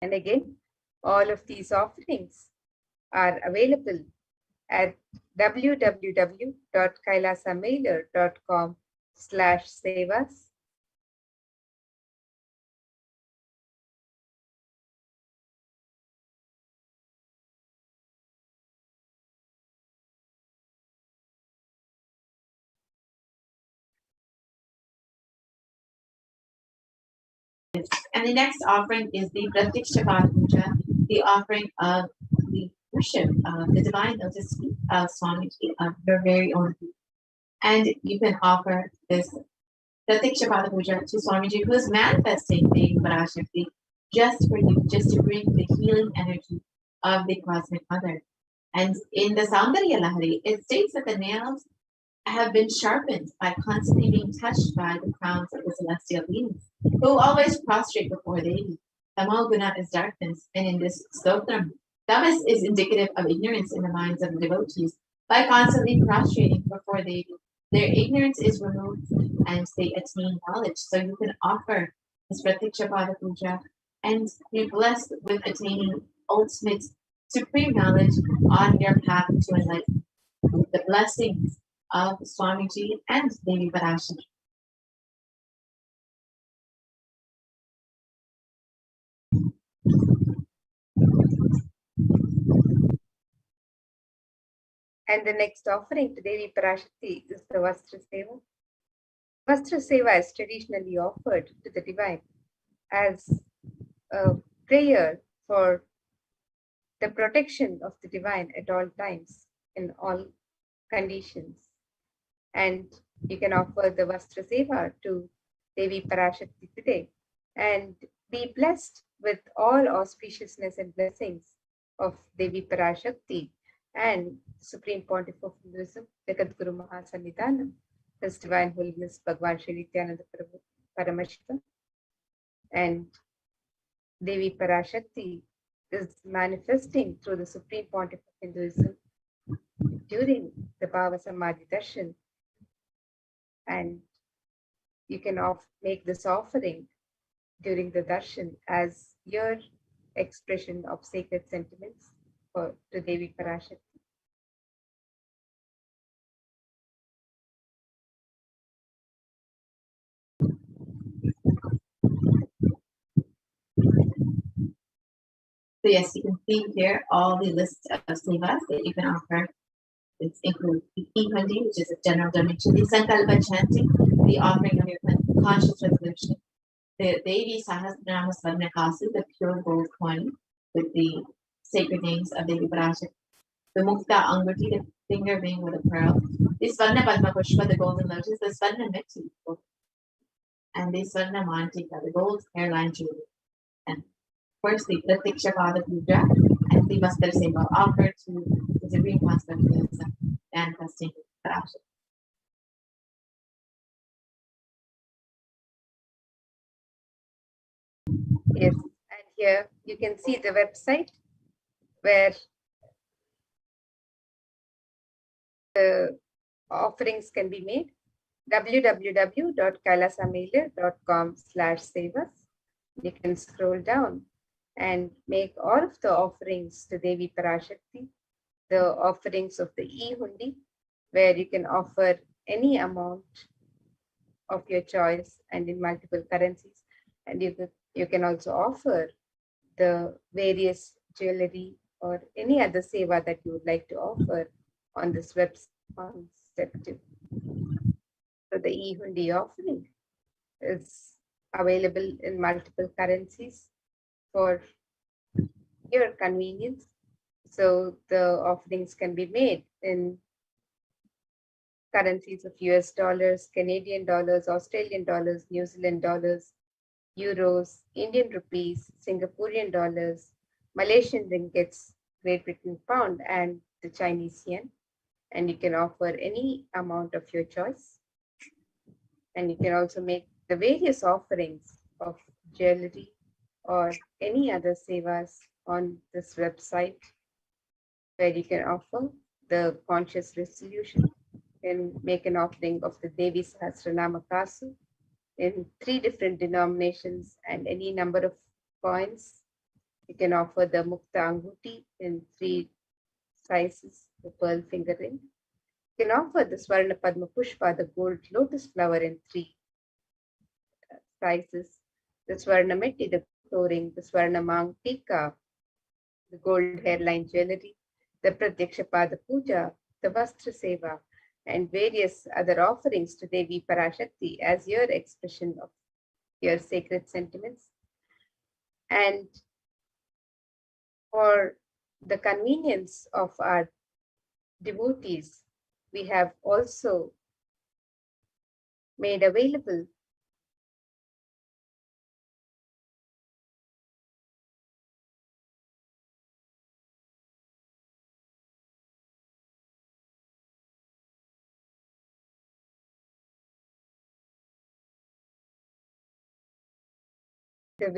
And again, all of these offerings are available at www.kailasamailer.com/sevas. And the next offering is the Pratikshapada Puja, the offering of the worship of the divine lotus feet of Swamiji, of your very own feet. And you can offer this Pratikshapada Puja to Swamiji, who is manifesting Devi Parashakti just for you, just to bring the healing energy of the Cosmic Mother. And in the Saundarya Lahari, it states that the nails have been sharpened by constantly being touched by the crowns of the celestial beings, who always prostrate before Devi. Tamoguna is darkness, and in this stotram, tamas is indicative of ignorance in the minds of the devotees. By constantly prostrating before Devi, their ignorance is removed and they attain knowledge. So you can offer this Pratikshapada Puja and be blessed with attaining ultimate supreme knowledge on your path to enlightenment. The blessings of Swamiji and Devi Parashakti. And the next offering to Devi Parashakti is the Vastra Seva. Vastra Seva is traditionally offered to the divine as a prayer for the protection of the divine at all times, in all conditions. And you can offer the Vastra Seva to Devi Parashakti today and be blessed with all auspiciousness and blessings of Devi Parashakti and Supreme Pontiff of Hinduism, Jagat Guru Mahasannidhanam, His Divine Holiness Bhagwan Shri Nithyananda Paramashivam. And Devi Parashakti is manifesting through the Supreme Pontiff of Hinduism during the Bhava Samadhi Darshan. And you can make this offering during the darshan as your expression of sacred sentiments to Devi Parashakti. So yes, you can see here all the lists of sevas that you can offer. It includes the E-Hundi, which is a general donation, the Sankalpa chanting, the offering of your conscious resolution, the Devi Sahasranama Svarnakasu, the pure gold coin with the sacred names of Devi Parashakti, the Mukta Anguti, the finger ring with a pearl, the Svarna Padma Pushpa, the golden lotus, the Svarna Meti, and the Svarna Mantika, the gold hairline jewelry. And of course, the Pratiksha Pada Puja and the Vastar Seva offered to the Supreme Master Kailasa manifesting Parashakti. Yes, and here you can see the website where the offerings can be made, www.kailasamailer.com/sevas. You can scroll down and make all of the offerings to Devi Parashakti, the offerings of the E-Hundi, where you can offer any amount of your choice and in multiple currencies. And you can also offer the various jewelry or any other seva that you would like to offer on this website on Sept. So the E-Hundi offering is available in multiple currencies for your convenience. So the offerings can be made in currencies of US dollars, Canadian dollars, Australian dollars, New Zealand dollars, euros, Indian rupees, Singaporean dollars, Malaysian ringgits, Great Britain pound, and the Chinese yen. And you can offer any amount of your choice. And you can also make the various offerings of jewelry or any other sevas on this website, where you can offer the conscious resolution and make an offering of the Devi Sahasranama Kasu in 3 different denominations and any number of coins. You can offer the Mukta Anguti in 3 sizes, the pearl finger ring. You can offer the Swarna Padma Pushpa, the gold lotus flower in 3 sizes, the Swarna Metti, the ring, the Swarna Mantika, the gold hairline jewelry, the Pratyaksha Pada Puja, the Vastra Seva, and various other offerings to Devi Parashakti as your expression of your sacred sentiments. And for the convenience of our devotees, we have also made available the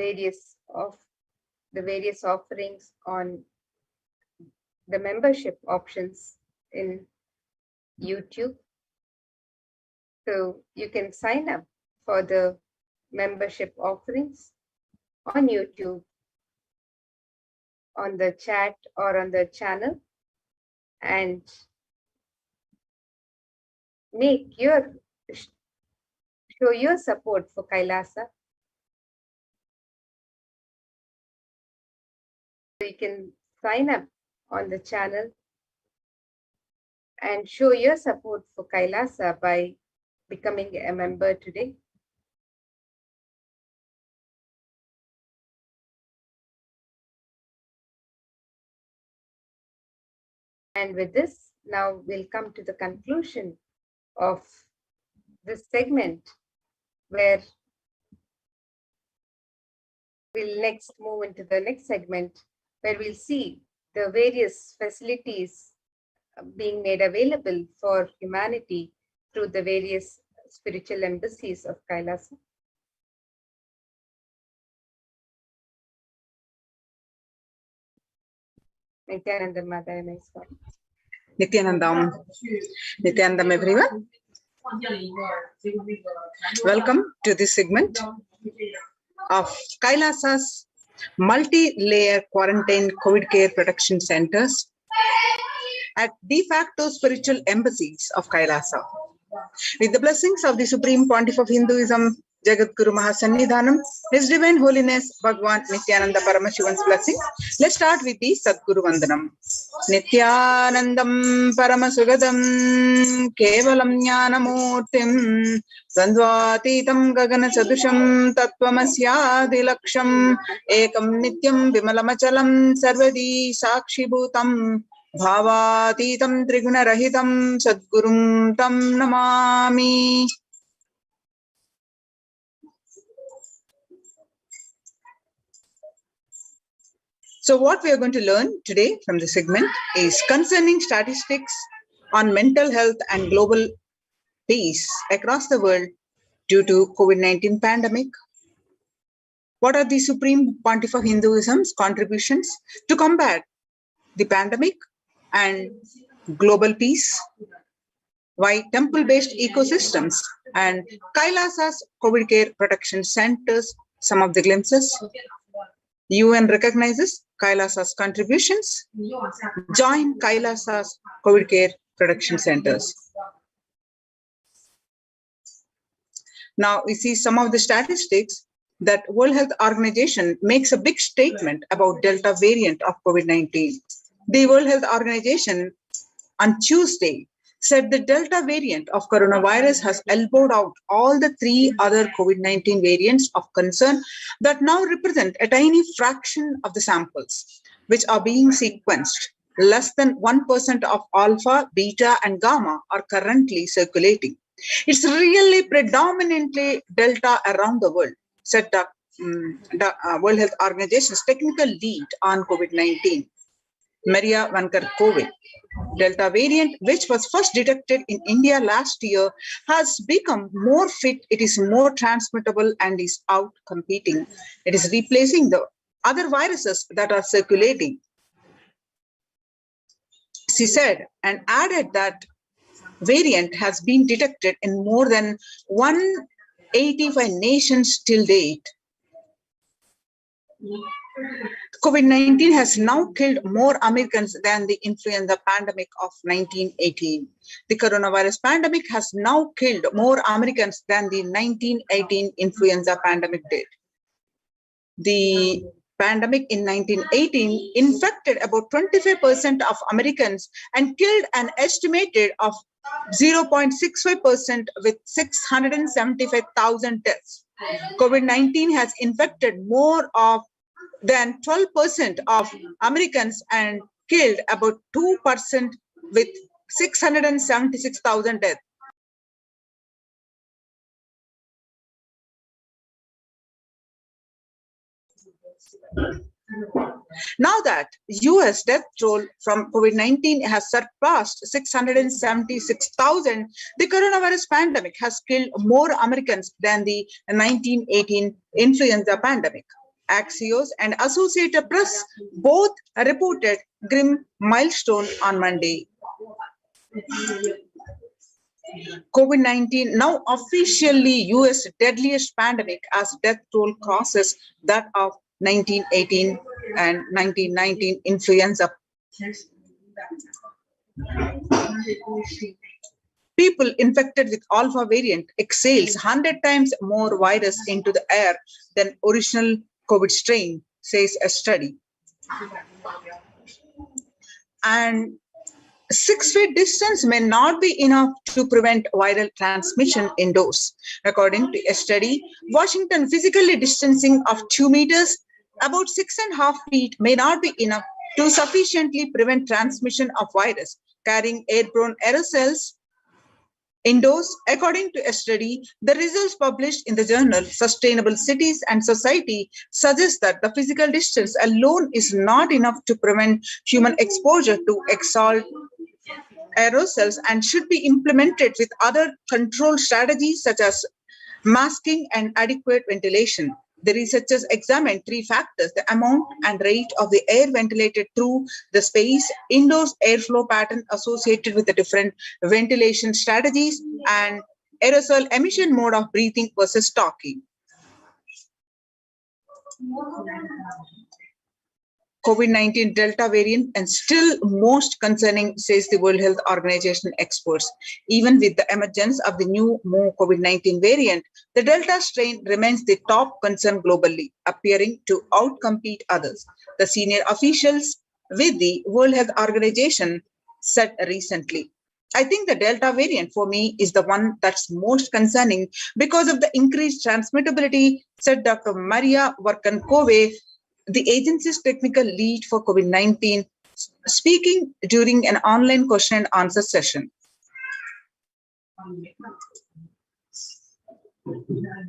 various offerings on the membership options in YouTube. So you can sign up for the membership offerings on YouTube, on the chat or on the channel, and show your support for Kailasa. You can sign up on the channel and show your support for Kailasa by becoming a member today. And with this, now we'll come to the conclusion of this segment, where we'll next move into the next segment, where we'll see the various facilities being made available for humanity through the various spiritual embassies of Kailasa. Nithyananda Mother, nice one. Nithyanandam. Nithyanandam, everyone. Welcome to this segment. of Kailasa's multi-layer quarantine COVID care protection centers at de facto spiritual embassies of Kailasa. With the blessings of the Supreme Pontiff of Hinduism, Jagadguru Mahasannidhanam, His Divine Holiness Bhagwan Nithyananda Paramashivan's blessing, let's start with the Sadguru Vandanam. Nithyanandam Paramasugadam Kevalam Jnanamurtim Sandvatitam Gagana Sadusham Tattvamasya Ekam Nityam Vimalamachalam Sarvadi Sakshi Bhutam Bhavatitam Triguna Rahitam Sadgurum Tam Namami. So what we are going to learn today from the segment is concerning statistics on mental health and global peace across the world due to COVID-19 pandemic. What are the Supreme Pontiff of Hinduism's contributions to combat the pandemic and global peace? Why temple-based ecosystems and Kailasa's COVID care protection centers, some of the glimpses. UN recognizes Kailasa's contributions. Join Kailasa's COVID care protection centers. Now we see some of the statistics that World Health Organization makes a big statement about Delta variant of COVID-19. The World Health Organization on Tuesday said the Delta variant of coronavirus has elbowed out all the three other COVID-19 variants of concern that now represent a tiny fraction of the samples which are being sequenced. Less than 1% of alpha, beta, and gamma are currently circulating. It's really predominantly Delta around the world, said the World Health Organization's technical lead on COVID-19, Maria Vanker-Kove. Delta variant, which was first detected in India last year, has become more fit, it is more transmittable and is out competing. It is replacing the other viruses that are circulating. She said and added that variant has been detected in more than 185 nations till date. COVID-19 has now killed more Americans than the influenza pandemic of 1918. The coronavirus pandemic has now killed more Americans than the 1918 influenza pandemic did. The pandemic in 1918 infected about 25% of Americans and killed an estimated of 0.65% with 675,000 deaths. COVID-19 has infected more than 12% of Americans and killed about 2% with 676,000 deaths. Now that US death toll from COVID-19 has surpassed 676,000, the coronavirus pandemic has killed more Americans than the 1918 influenza pandemic. Axios and Associated Press both reported grim milestone on Monday. COVID-19 now officially US deadliest pandemic as death toll crosses that of 1918 and 1919 influenza. People infected with alpha variant exhales 100 times more virus into the air than original COVID strain, says a study. And 6 feet distance may not be enough to prevent viral transmission indoors. According to a study, Washington physically distancing of 2 meters, about 6.5 feet may not be enough to sufficiently prevent transmission of virus carrying airborne aerosols indoors. According to a study, the results published in the journal Sustainable Cities and Society suggest that the physical distance alone is not enough to prevent human exposure to exhaled aerosols and should be implemented with other control strategies such as masking and adequate ventilation. The researchers examined 3 factors: the amount and rate of the air ventilated through the space, indoors airflow pattern associated with the different ventilation strategies, and aerosol emission mode of breathing versus talking. COVID-19 Delta variant and still most concerning, says the World Health Organization experts. Even with the emergence of the new more COVID-19 variant, the Delta strain remains the top concern globally, appearing to outcompete others. The senior officials with the World Health Organization said recently. I think the Delta variant for me is the one that's most concerning because of the increased transmittability, said Dr. Maria Varkankove, the agency's technical lead for COVID-19, speaking during an online question and answer session.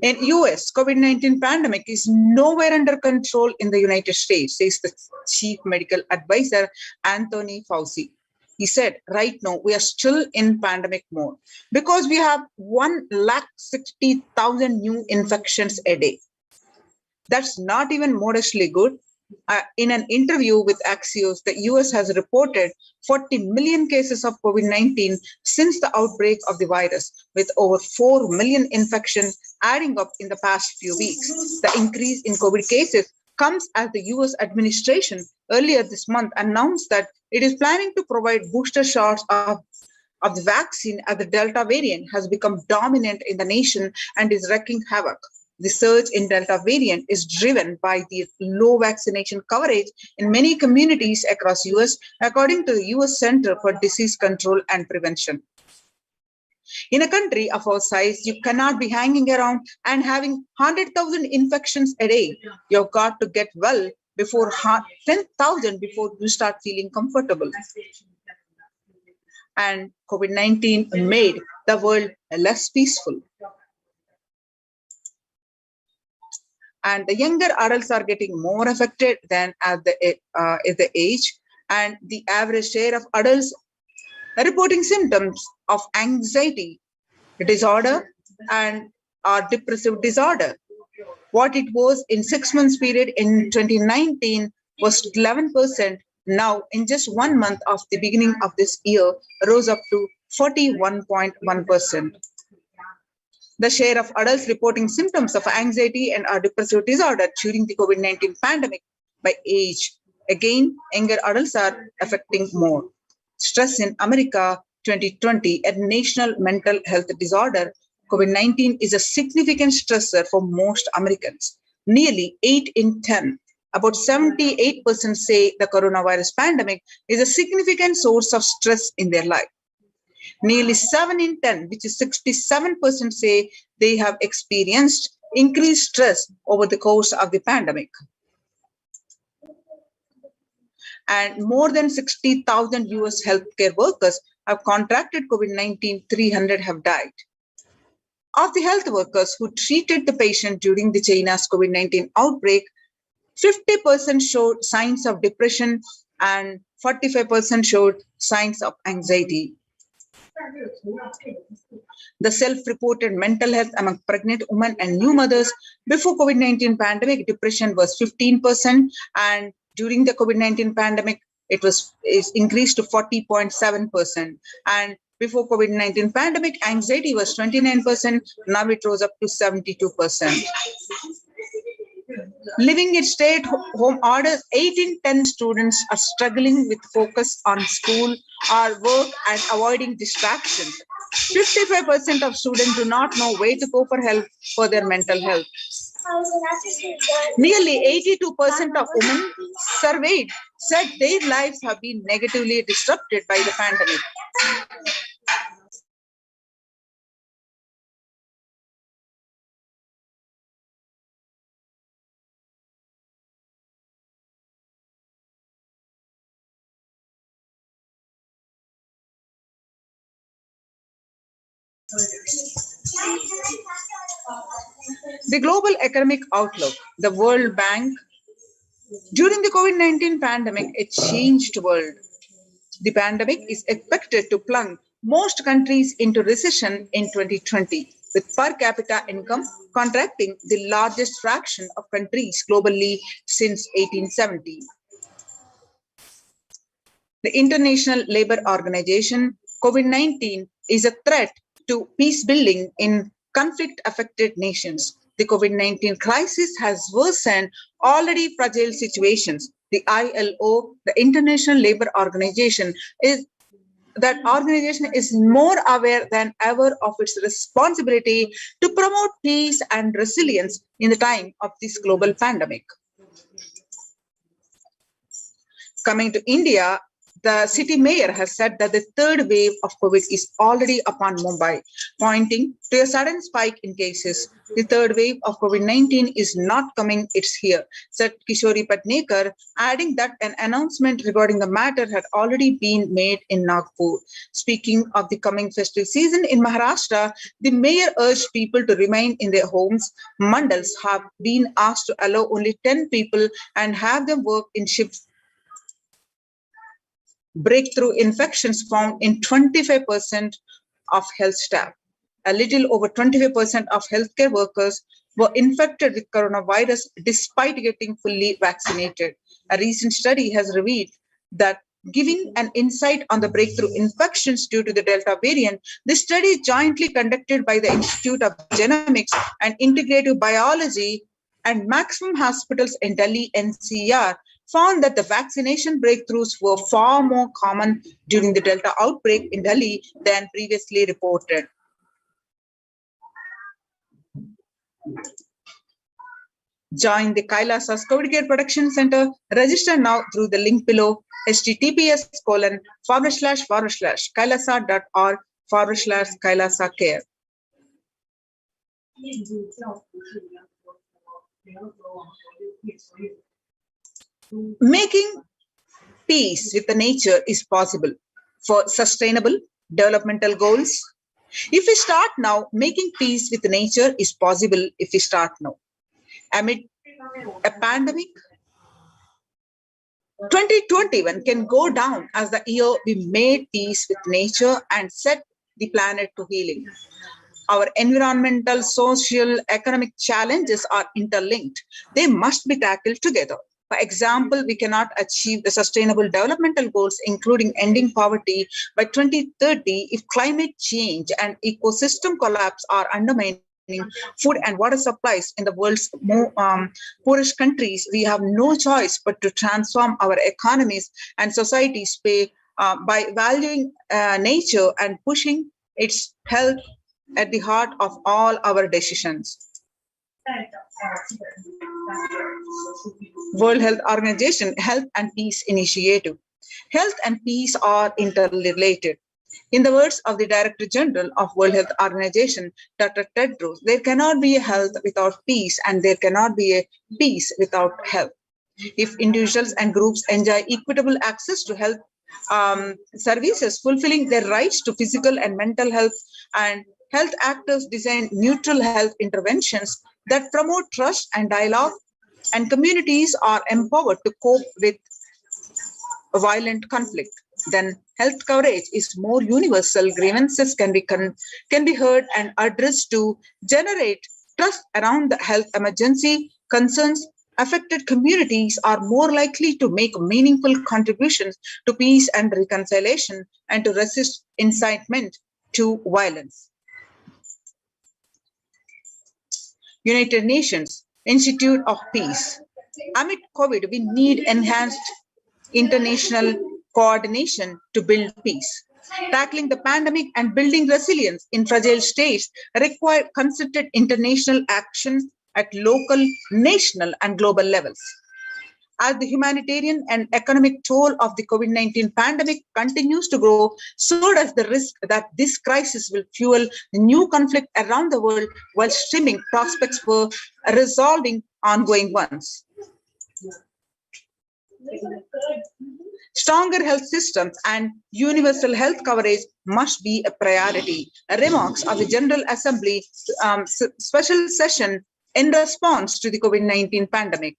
In US, COVID-19 pandemic is nowhere under control in the United States, says the chief medical advisor, Anthony Fauci. He said, right now, we are still in pandemic mode because we have 160,000 new infections a day. That's not even modestly good. In an interview with Axios, the US has reported 40 million cases of COVID-19 since the outbreak of the virus, with over 4 million infections adding up in the past few weeks. The increase in COVID cases comes as the US administration earlier this month announced that it is planning to provide booster shots of the vaccine as the Delta variant has become dominant in the nation and is wreaking havoc. The surge in Delta variant is driven by the low vaccination coverage in many communities across US, according to the US Center for Disease Control and Prevention. In a country of our size, you cannot be hanging around and having 100,000 infections a day. You've got to get well before 10,000 before you start feeling comfortable. And COVID-19 made the world less peaceful. And the younger adults are getting more affected than at the age, and the average share of adults reporting symptoms of anxiety disorder and depressive disorder. What it was in 6 months period in 2019 was 11%. Now, in just 1 month of the beginning of this year, rose up to 41.1%. The share of adults reporting symptoms of anxiety and depressive disorder during the COVID-19 pandemic by age. Again, younger adults are affecting more. Stress in America 2020, a national mental health disorder. COVID-19 is a significant stressor for most Americans. Nearly 8 in 10, about 78% say the coronavirus pandemic is a significant source of stress in their life. Nearly 7 in 10, which is 67%, say they have experienced increased stress over the course of the pandemic. And more than 60,000 US healthcare workers have contracted COVID-19, 300 have died. Of the health workers who treated the patient during the China's COVID-19 outbreak, 50% showed signs of depression and 45% showed signs of anxiety. The self-reported mental health among pregnant women and new mothers before COVID-19 pandemic, depression was 15%, and during the COVID-19 pandemic, is increased to 40.7%. And before COVID-19 pandemic, anxiety was 29%. Now it rose up to 72%. Living in stay-at-home orders, 8 in 10 students are struggling with focus on school or work and avoiding distractions. 55% of students do not know where to go for help for their mental health. Nearly 82% of women surveyed said their lives have been negatively disrupted by the pandemic. The global economic outlook, the World Bank. During the COVID-19 pandemic, it changed the world. The pandemic is expected to plunge most countries into recession in 2020, with per capita income contracting the largest fraction of countries globally since 1870. The International Labour Organization, COVID-19 is a threat to peace building in conflict-affected nations. The COVID-19 crisis has worsened already fragile situations. The ILO, the International Labour Organization, is more aware than ever of its responsibility to promote peace and resilience in the time of this global pandemic. Coming to India, the city mayor has said that the third wave of COVID is already upon Mumbai, pointing to a sudden spike in cases. The third wave of COVID-19 is not coming, it's here, said Kishori Patnekar, adding that an announcement regarding the matter had already been made in Nagpur. Speaking of the coming festive season in Maharashtra, the mayor urged people to remain in their homes. Mandals have been asked to allow only 10 people and have them work in shifts. Breakthrough infections found in 25% of health staff. A little over 25% of healthcare workers were infected with coronavirus despite getting fully vaccinated. A recent study has revealed that, giving an insight on the breakthrough infections due to the Delta variant, the study jointly conducted by the Institute of Genomics and Integrative Biology and Maximum Hospitals in Delhi NCR found that the vaccination breakthroughs were far more common during the Delta outbreak in Delhi than previously reported. Join the Kailasa COVID Care Protection Center. Register now through the link below, https://kailasa.org/Kailasa Care. Making peace with the nature is possible for sustainable developmental goals. If we start now, making peace with nature is possible if we start now. Amid a pandemic, 2021 can go down as the year we made peace with nature and set the planet to healing. Our environmental, social, economic challenges are interlinked. They must be tackled together. For example, we cannot achieve the sustainable developmental goals, including ending poverty, by 2030 if climate change and ecosystem collapse are undermining food and water supplies in the world's poorest countries. We have no choice but to transform our economies and societies by valuing nature and pushing its health at the heart of all our decisions. World Health Organization Health and Peace Initiative. Health and peace are interrelated. In the words of the Director General of World Health Organization, Dr. Tedros, there cannot be a health without peace, and there cannot be a peace without health. If individuals and groups enjoy equitable access to health services, fulfilling their rights to physical and mental health, and health actors design neutral health interventions that promote trust and dialogue, and communities are empowered to cope with violent conflict, then health coverage is more universal. Grievances can be heard and addressed to generate trust around the health emergency. Concerns affected communities are more likely to make meaningful contributions to peace and reconciliation and to resist incitement to violence. United Nations Institute of Peace. Amid COVID, we need enhanced international coordination to build peace. Tackling the pandemic and building resilience in fragile states require concerted international action at local, national, and global levels. As the humanitarian and economic toll of the COVID-19 pandemic continues to grow, so does the risk that this crisis will fuel new conflict around the world while stripping prospects for resolving ongoing ones. Stronger health systems and universal health coverage must be a priority. Remarks of the General Assembly special session in response to the COVID-19 pandemic.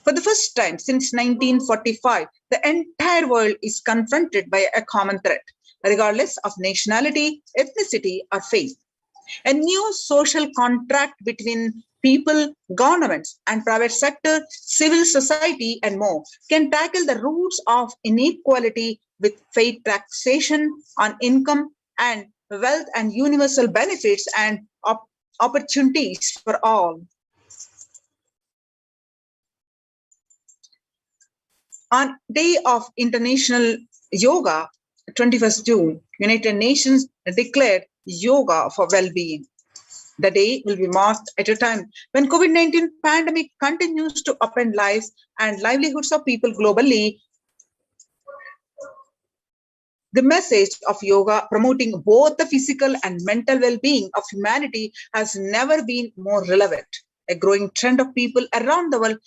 For the first time since 1945, the entire world is confronted by a common threat, regardless of nationality, ethnicity, or faith. A new social contract between people, governments, and private sector, civil society, and more can tackle the roots of inequality with fair taxation on income and wealth and universal benefits and opportunities for all. On Day of International Yoga, 21st June, United Nations declared Yoga for Well-being. The day will be marked at a time when COVID-19 pandemic continues to upend lives and livelihoods of people globally. The message of yoga promoting both the physical and mental well-being of humanity has never been more relevant. A growing trend of people around the world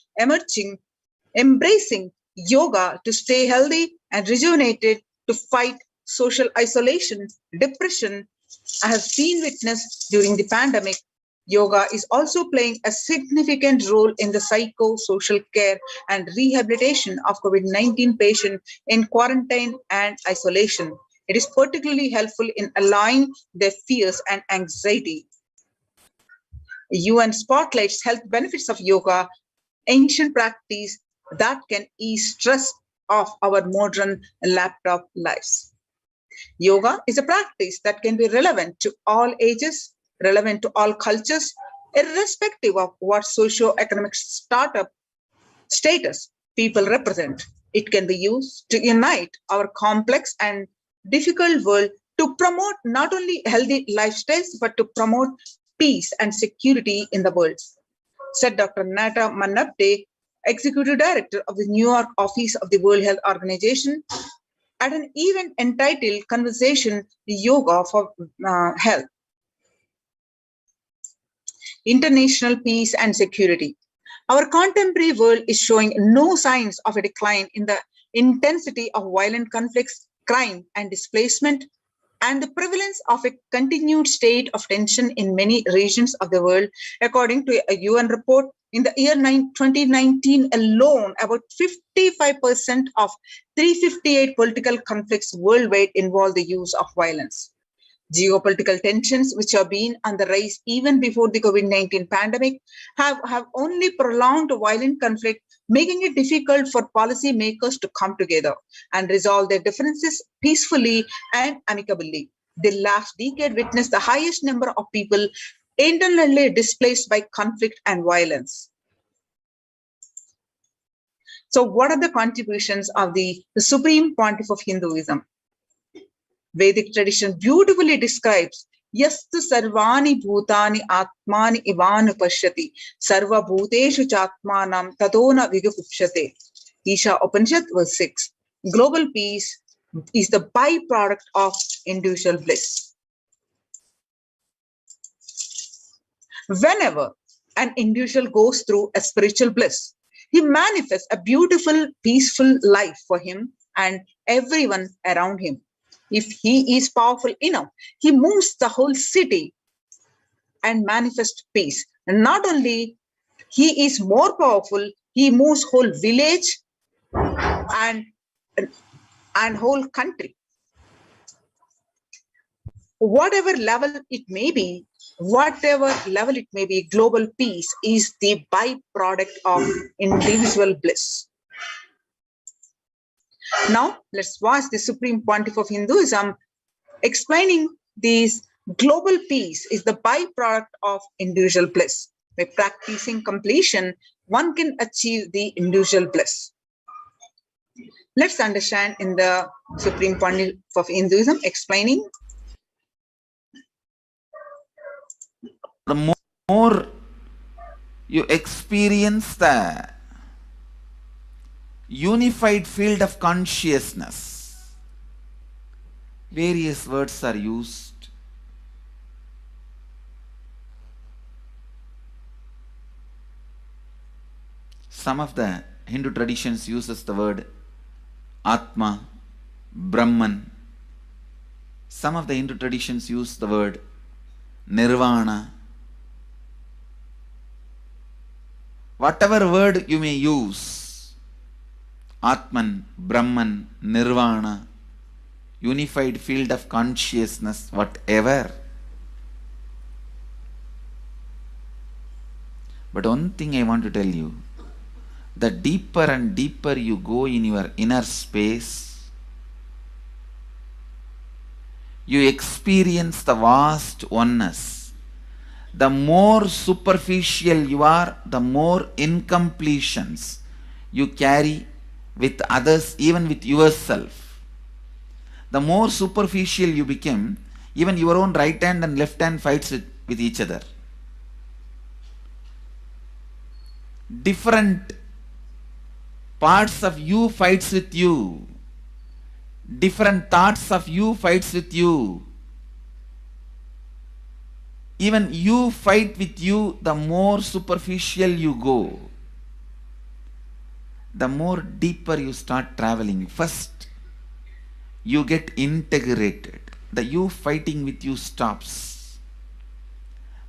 embracing yoga to stay healthy and rejuvenated, to fight social isolation, depression, has been witnessed during the pandemic. Yoga is also playing a significant role in the psychosocial care and rehabilitation of COVID-19 patients in quarantine and isolation. It is particularly helpful in allaying their fears and anxiety. UN spotlights health benefits of yoga, ancient practice that can ease stress of our modern laptop lives. Yoga is a practice that can be relevant to all ages, relevant to all cultures, irrespective of what socio-economic status people represent. It can be used to unite our complex and difficult world, to promote not only healthy lifestyles, but to promote peace and security in the world, said Dr. Nata Manapte, Executive Director of the New York office of the World Health Organization, at an event entitled Conversation Yoga for Health. International peace and security. Our contemporary world is showing no signs of a decline in the intensity of violent conflicts, crime, and displacement, and the prevalence of a continued state of tension in many regions of the world. According to a UN report, in the year 2019 alone, about 55% of 358 political conflicts worldwide involve the use of violence. Geopolitical tensions, which have been on the rise even before the COVID-19 pandemic, have only prolonged violent conflict, making it difficult for policymakers to come together and resolve their differences peacefully and amicably. The last decade witnessed the highest number of people internally displaced by conflict and violence. So what are the contributions of the Supreme Pontiff of Hinduism? Vedic tradition beautifully describes Yastu sarvani bhutani atmani ivanu pashyati sarva bhuteshu chatmanam tadona vigupshate. Isha Upanishad verse 6. Global peace is the byproduct of individual bliss. Whenever an individual goes through a spiritual bliss, he manifests a beautiful, peaceful life for him and everyone around him. If he is powerful enough, he moves the whole city and manifests peace. And not only he is more powerful, he moves whole village and whole country. Whatever level it may be, global peace is the byproduct of individual bliss. Now, let's watch the Supreme Pontiff of Hinduism explaining this. Global peace is the byproduct of individual bliss. By practicing completion, one can achieve the individual bliss. Let's understand in the Supreme Pontiff of Hinduism explaining. The more you experience the unified field of consciousness, various words are used. Some of the Hindu traditions uses the word Atma, Brahman. Some of the Hindu traditions use the word Nirvana. Whatever word you may use, Atman, Brahman, Nirvana, unified field of consciousness, whatever. But one thing I want to tell you, the deeper and deeper you go in your inner space, you experience the vast oneness. The more superficial you are, the more incompletions you carry with others, even with yourself. The more superficial you become, even your own right hand and left hand fights with each other. Different parts of you fights with you. Different thoughts of you fights with you. Even you fight with you, the more superficial you go, the more deeper you start traveling. First, you get integrated. The you fighting with you stops.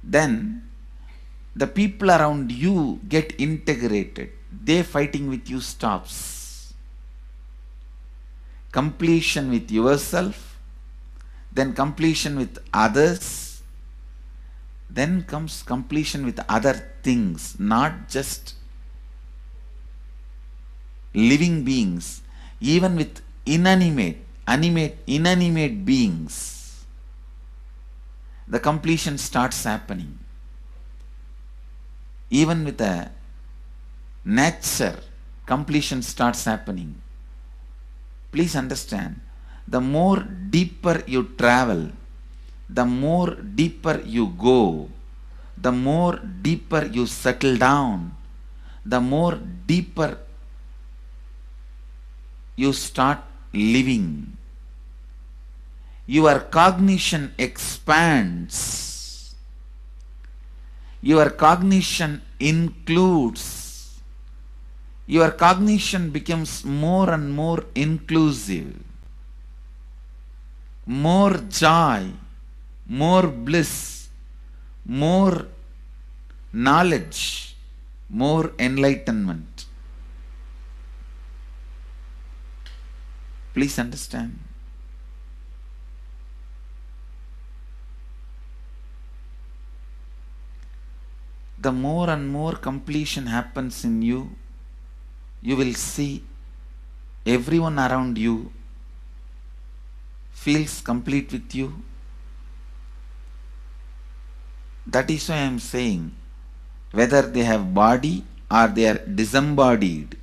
Then, the people around you get integrated. They fighting with you stops. Completion with yourself, then completion with others, then comes completion with other things, not just living beings, even with inanimate beings. The completion starts happening. Even with a nature, completion starts happening. Please understand, the more deeper you travel, the more deeper you go, the more deeper you settle down, the more deeper you start living. Your cognition expands. Your cognition includes. Your cognition becomes more and more inclusive. More joy, more bliss, more knowledge, more enlightenment. Please understand. The more and more completion happens in you, you will see everyone around you feels complete with you. That is why I am saying, whether they have body or they are disembodied,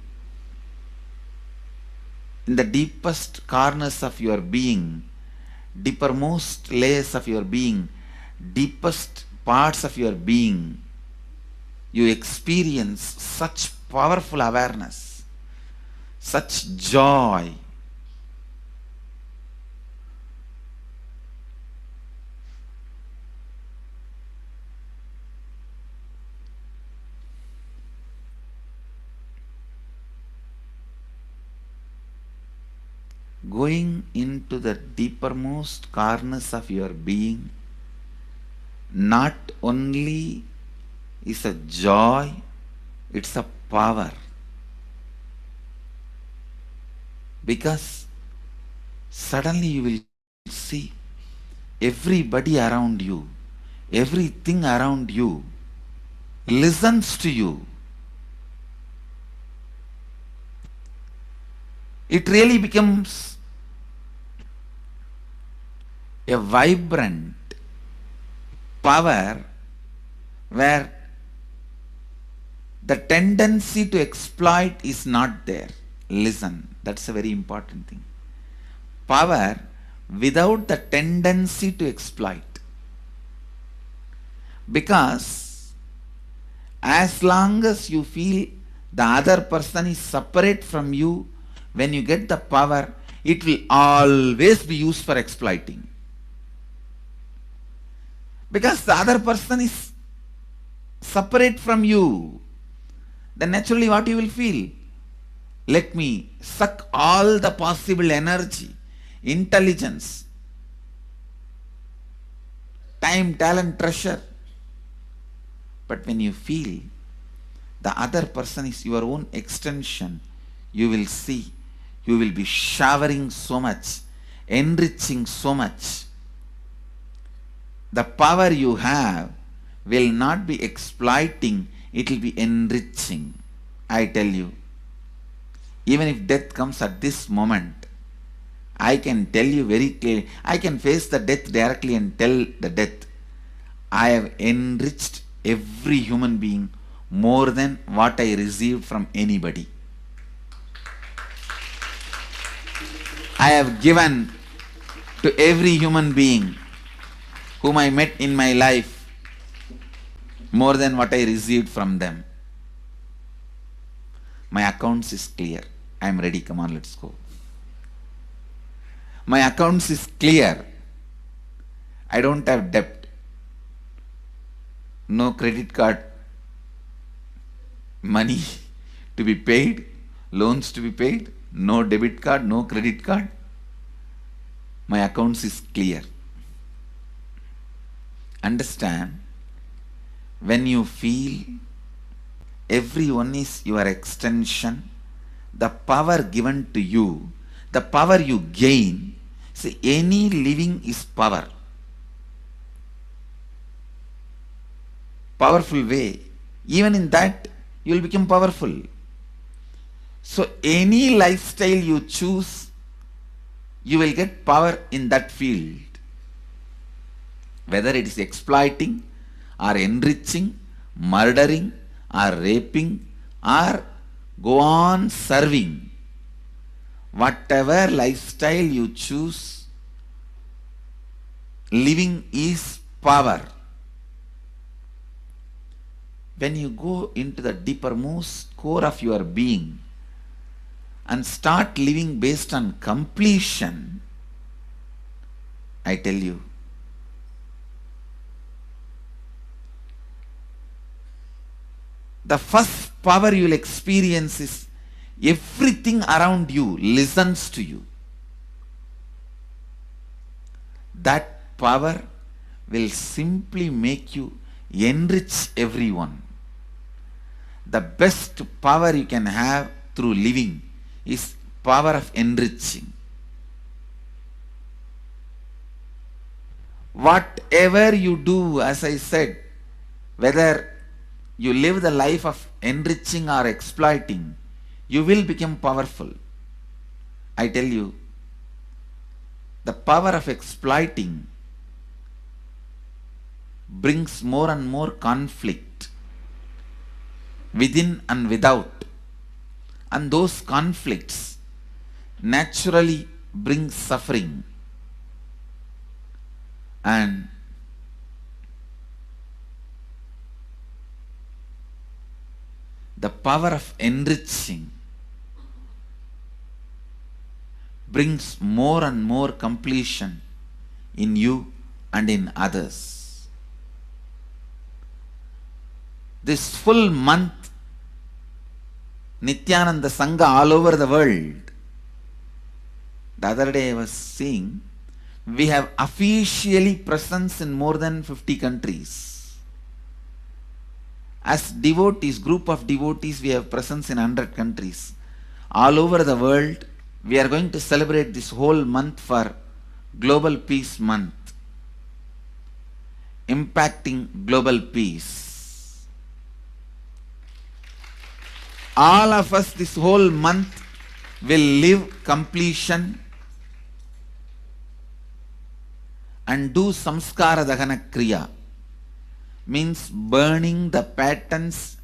in the deepest corners of your being, deepermost layers of your being, deepest parts of your being, you experience such powerful awareness, such joy. Going into the deepermost corners of your being not only is a joy, it's a power. Because suddenly you will see everybody around you, everything around you listens to you. It really becomes a vibrant power where the tendency to exploit is not there. Listen, that's a very important thing. Power without the tendency to exploit. Because as long as you feel the other person is separate from you, when you get the power, it will always be used for exploiting. Because the other person is separate from you, then naturally what you will feel? Let me suck all the possible energy, intelligence, time, talent, treasure. But when you feel the other person is your own extension, you will see, you will be showering so much, enriching so much. The power you have will not be exploiting, it will be enriching. I tell you, even if death comes at this moment, I can tell you very clearly, I can face the death directly and tell the death, I have enriched every human being more than what I received from anybody. I have given to every human being whom I met in my life more than what I received from them. My accounts is clear. I am ready. Come on, let's go. My accounts is clear. I don't have debt. No credit card money to be paid, loans to be paid, no debit card, no credit card. My accounts is clear. Understand, when you feel everyone is your extension, the power given to you, the power you gain, see, any living is power. Powerful way. Even in that, you will become powerful. So any lifestyle you choose, you will get power in that field. Whether it is exploiting or enriching, murdering or raping or go on serving. Whatever lifestyle you choose, living is power. When you go into the deepermost core of your being and start living based on completion, I tell you, the first power you will experience is everything around you listens to you. That power will simply make you enrich everyone. The best power you can have through living is power of enriching. Whatever you do, as I said, whether you live the life of enriching or exploiting, you will become powerful. I tell you, the power of exploiting brings more and more conflict within and without, and those conflicts naturally bring suffering. And the power of enriching brings more and more completion in you and in others. This full month, Nithyananda Sangha all over the world. The other day I was seeing, we have officially presence in more than 50 countries. As devotees, group of devotees, we have presence in 100 countries. All over the world, we are going to celebrate this whole month for Global Peace Month, impacting global peace. All of us this whole month will live completion and do samskara dahana kriya, means burning the patterns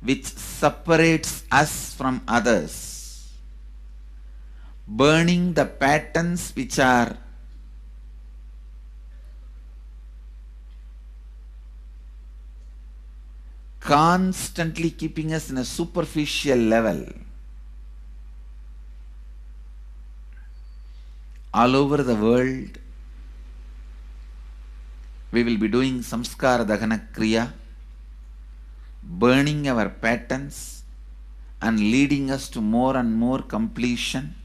which separates us from others, burning the patterns which are constantly keeping us in a superficial level. All over the world, we will be doing samskara dahana kriya, burning our patterns and leading us to more and more completion.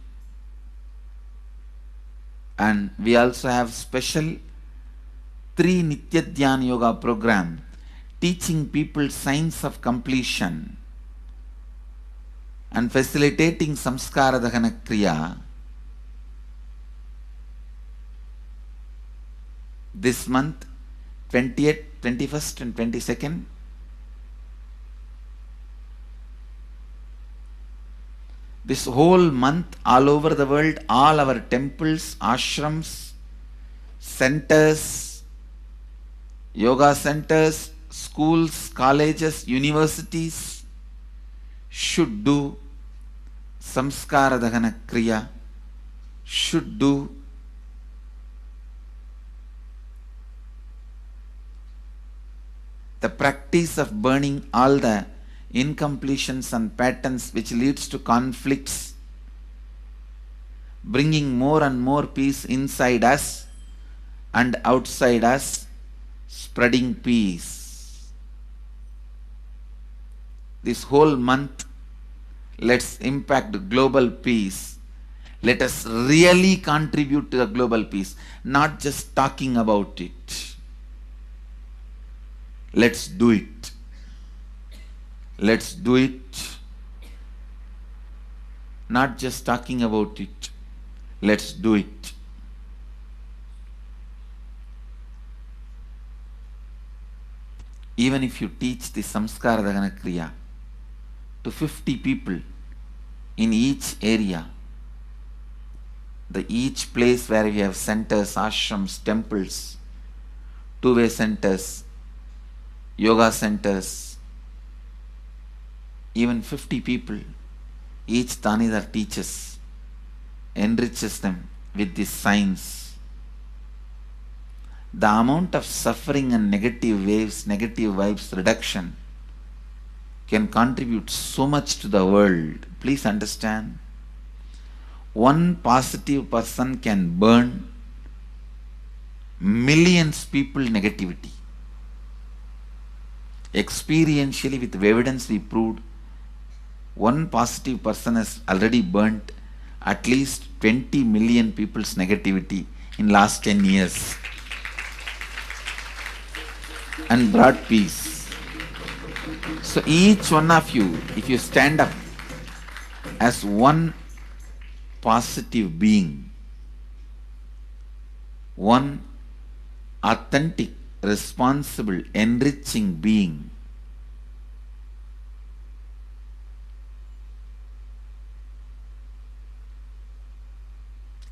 And we also have special 3 Nitya Dhyana Yoga program teaching people science of completion and facilitating samskara dahana kriya. This month, 20th, 21st and 22nd, this whole month all over the world, all our temples, ashrams, centers, yoga centers, schools, colleges, universities should do samskara dahana kriya should do the practice of burning all the incompletions and patterns which leads to conflicts, bringing more and more peace inside us and outside us, spreading peace. This whole month, let's impact global peace. Let us really contribute to the global peace, not just talking about it. Let's do it. Let's do it. Not just talking about it. Let's do it. Even if you teach the Samskara Dagana Kriya to 50 people in each area, each place where we have centers, ashrams, temples, two-way centers, yoga centers, even 50 people, each Tanidar teaches, enriches them with this science. The amount of suffering and negative waves, negative vibes reduction can contribute so much to the world. Please understand. One positive person can burn millions people negativity. Experientially, with evidence we proved, one positive person has already burnt at least 20 million people's negativity in last 10 years and brought peace. So each one of you, if you stand up as one positive being, one authentic, responsible, enriching being,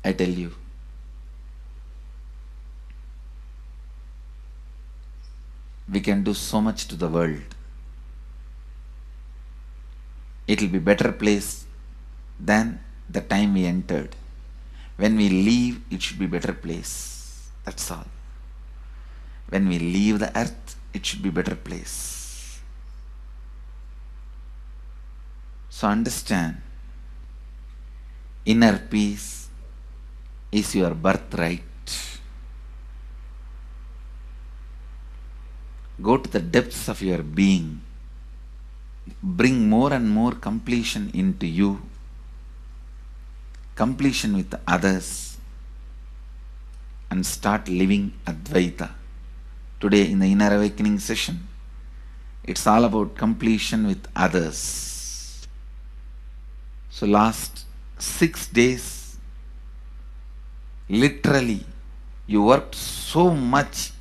I tell you, we can do so much to the world. It will be a better place than the time we entered. When we leave, it should be a better place. That's all. When we leave the earth, it should be a better place. So understand, inner peace is your birthright. Go to the depths of your being. Bring more and more completion into you. Completion with others. And start living Advaita. Today in the Inner Awakening session, it's all about completion with others. So last 6 days, literally, you worked so much,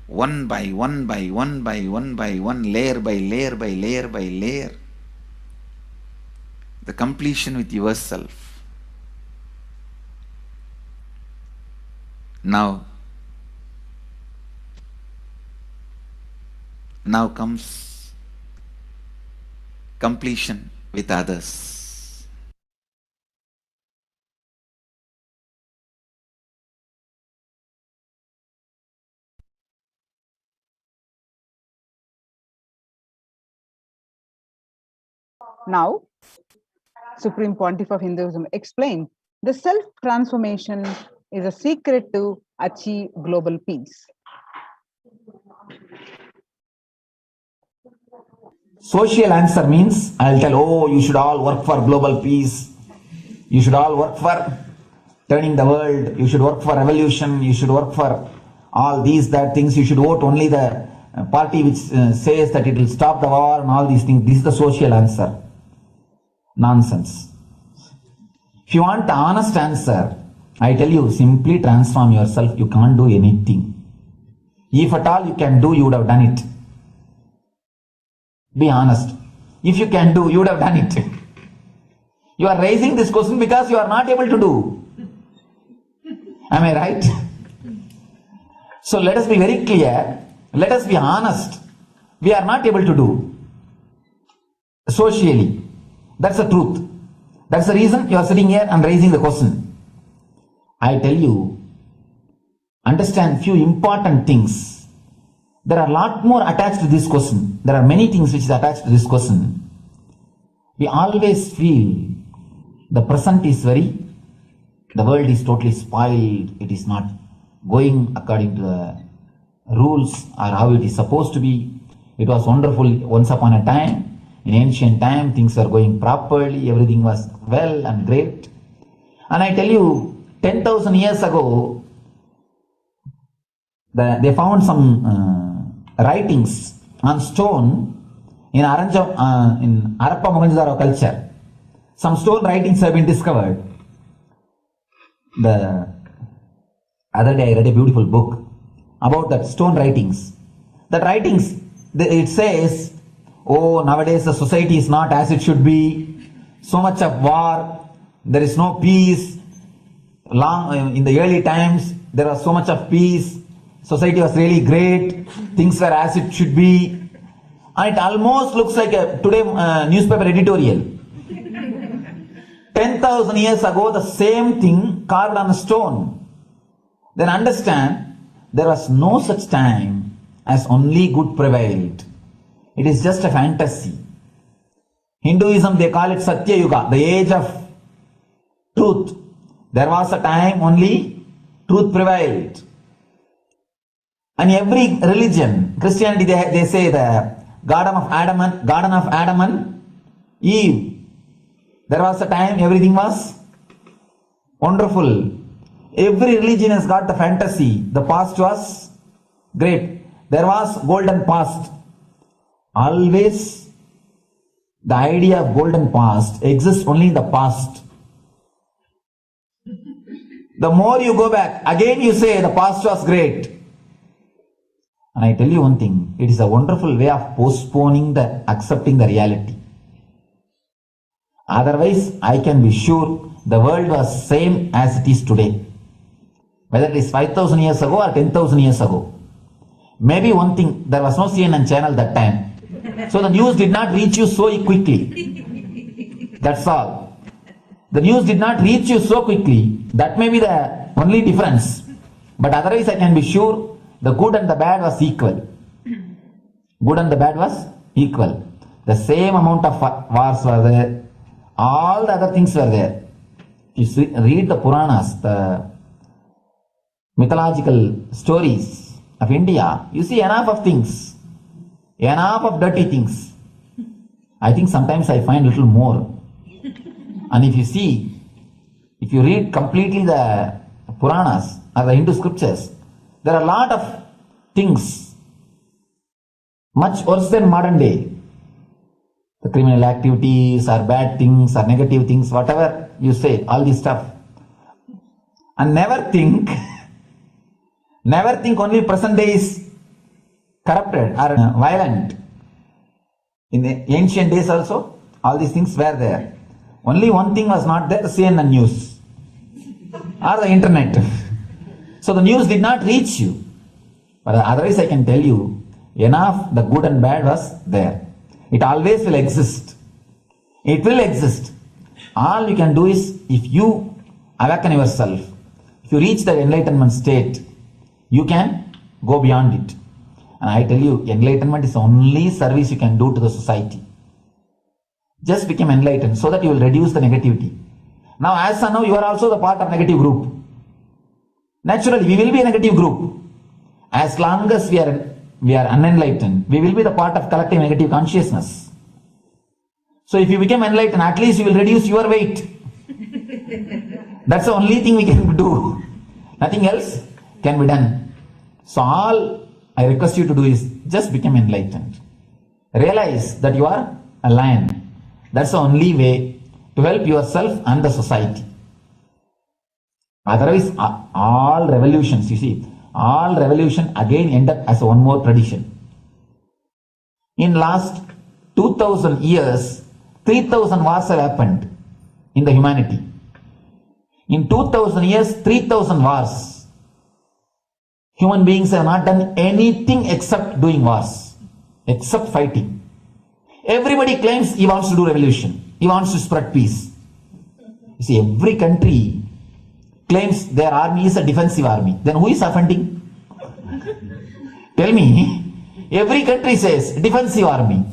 one by one by one by one by one, layer by layer by layer by layer. The completion with yourself. Now comes completion with others. Now, Supreme Pontiff of Hinduism explained the self-transformation is a secret to achieve global peace. Social answer means I'll tell, oh, you should all work for global peace. You should all work for turning the world. You should work for revolution. You should work for all these, that things. You should vote only the party which says that it will stop the war and all these things. This is the social answer. Nonsense. If you want the honest answer, I tell you, simply transform yourself. You can't do anything. If at all you can do, you would have done it. Be honest. If you can do, you would have done it. You are raising this question because you are not able to do. Am I right? So let us be very clear. Let us be honest. We are not able to do. Socially. That's the truth. That's the reason you are sitting here and raising the question. I tell you, understand few important things. There are a lot more attached to this question. There are many things which is attached to this question. We always feel the present is the world is totally spoiled. It is not going according to the rules or how it is supposed to be. It was wonderful once upon a time. In ancient time, things were going properly. Everything was well and great. And I tell you, 10,000 years ago, they found some writings on stone in Harappa Mohenjo-daro culture. Some stone writings have been discovered. The other day I read a beautiful book about that stone writings. That writings, it says, oh, nowadays the society is not as it should be. So much of war. There is no peace. In the early times, there was so much of peace. Society was really great. Things were as it should be. And it almost looks like a today newspaper editorial. 10,000 years ago, the same thing carved on a stone. Then understand, there was no such time as only good prevailed. It is just a fantasy. Hinduism, they call it Satya Yuga, the age of truth. There was a time only truth prevailed. And every religion, Christianity, they say the Garden of Adam and Eve. There was a time everything was wonderful. Every religion has got the fantasy. The past was great. There was golden past. Always the idea of golden past exists only in the past. The more you go back, again you say the past was great. And I tell you one thing, it is a wonderful way of postponing accepting the reality. Otherwise, I can be sure the world was same as it is today. Whether it is 5,000 years ago or 10,000 years ago. Maybe one thing, there was no CNN channel that time. So the news did not reach you so quickly. That's all. The news did not reach you so quickly. That may be the only difference. But otherwise I can be sure the good and the bad was equal. Good and the bad was equal. The same amount of wars were there. All the other things were there. If you read the Puranas, the mythological stories of India, you see enough of things. Enough of dirty things. I think sometimes I find a little more. And if you read completely the Puranas or the Hindu scriptures, there are a lot of things much worse than modern day. The criminal activities or bad things or negative things, whatever you say, all this stuff. And never think only present day is corrupted or violent. In the ancient days also, all these things were there. Only one thing was not there, the CNN news or the internet. So the news did not reach you. But otherwise I can tell you, enough the good and bad was there. It always will exist. It will exist. All you can do is, if you awaken yourself, if you reach the enlightenment state, you can go beyond it. And I tell you, enlightenment is the only service you can do to the society. Just become enlightened so that you will reduce the negativity. Now, as of now, you are also the part of negative group. Naturally, we will be a negative group. As long as we are unenlightened, we will be the part of collective negative consciousness. So if you become enlightened, at least you will reduce your weight. That's the only thing we can do. Nothing else can be done. So all I request you to do is just become enlightened. Realize that you are a lion. That's the only way to help yourself and the society. Otherwise, all revolutions, you see, all revolution again end up as one more tradition. In last 2000 years, 3000 wars have happened in the humanity. In 2000 years, 3000 wars. Human beings have not done anything except doing wars, except fighting. Everybody claims he wants to do revolution. He wants to spread peace. You see, every country claims their army is a defensive army, then who is offending? Tell me, every country says defensive army,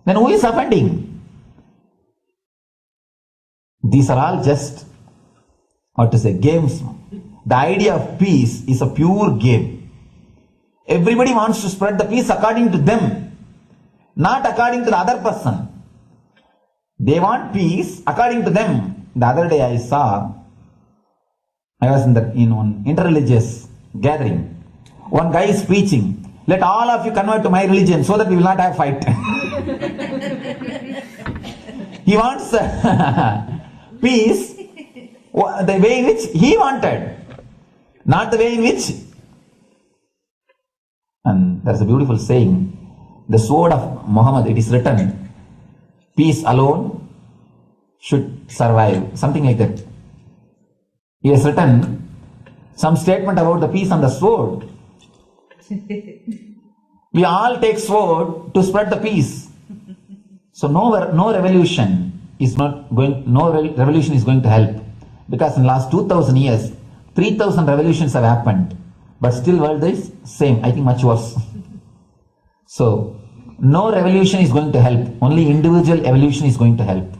then who is offending? These are all just, what to say, games. The idea of peace is a pure game. Everybody wants to spread the peace according to them, not according to the other person. They want peace according to them. The other day I was in one interreligious gathering. One guy is preaching, let all of you convert to my religion so that we will not have fight. He wants peace the way in which he wanted, not the way in which. And there's a beautiful saying, the sword of Muhammad, it is written, peace alone should survive, something like that. He has written some statement about the peace on the sword. We all take sword to spread the peace. So no revolution is going to help, because in the last 2000 years 3000 revolutions have happened, but still world is same, I think much worse. So no revolution is going to help, only individual evolution is going to help.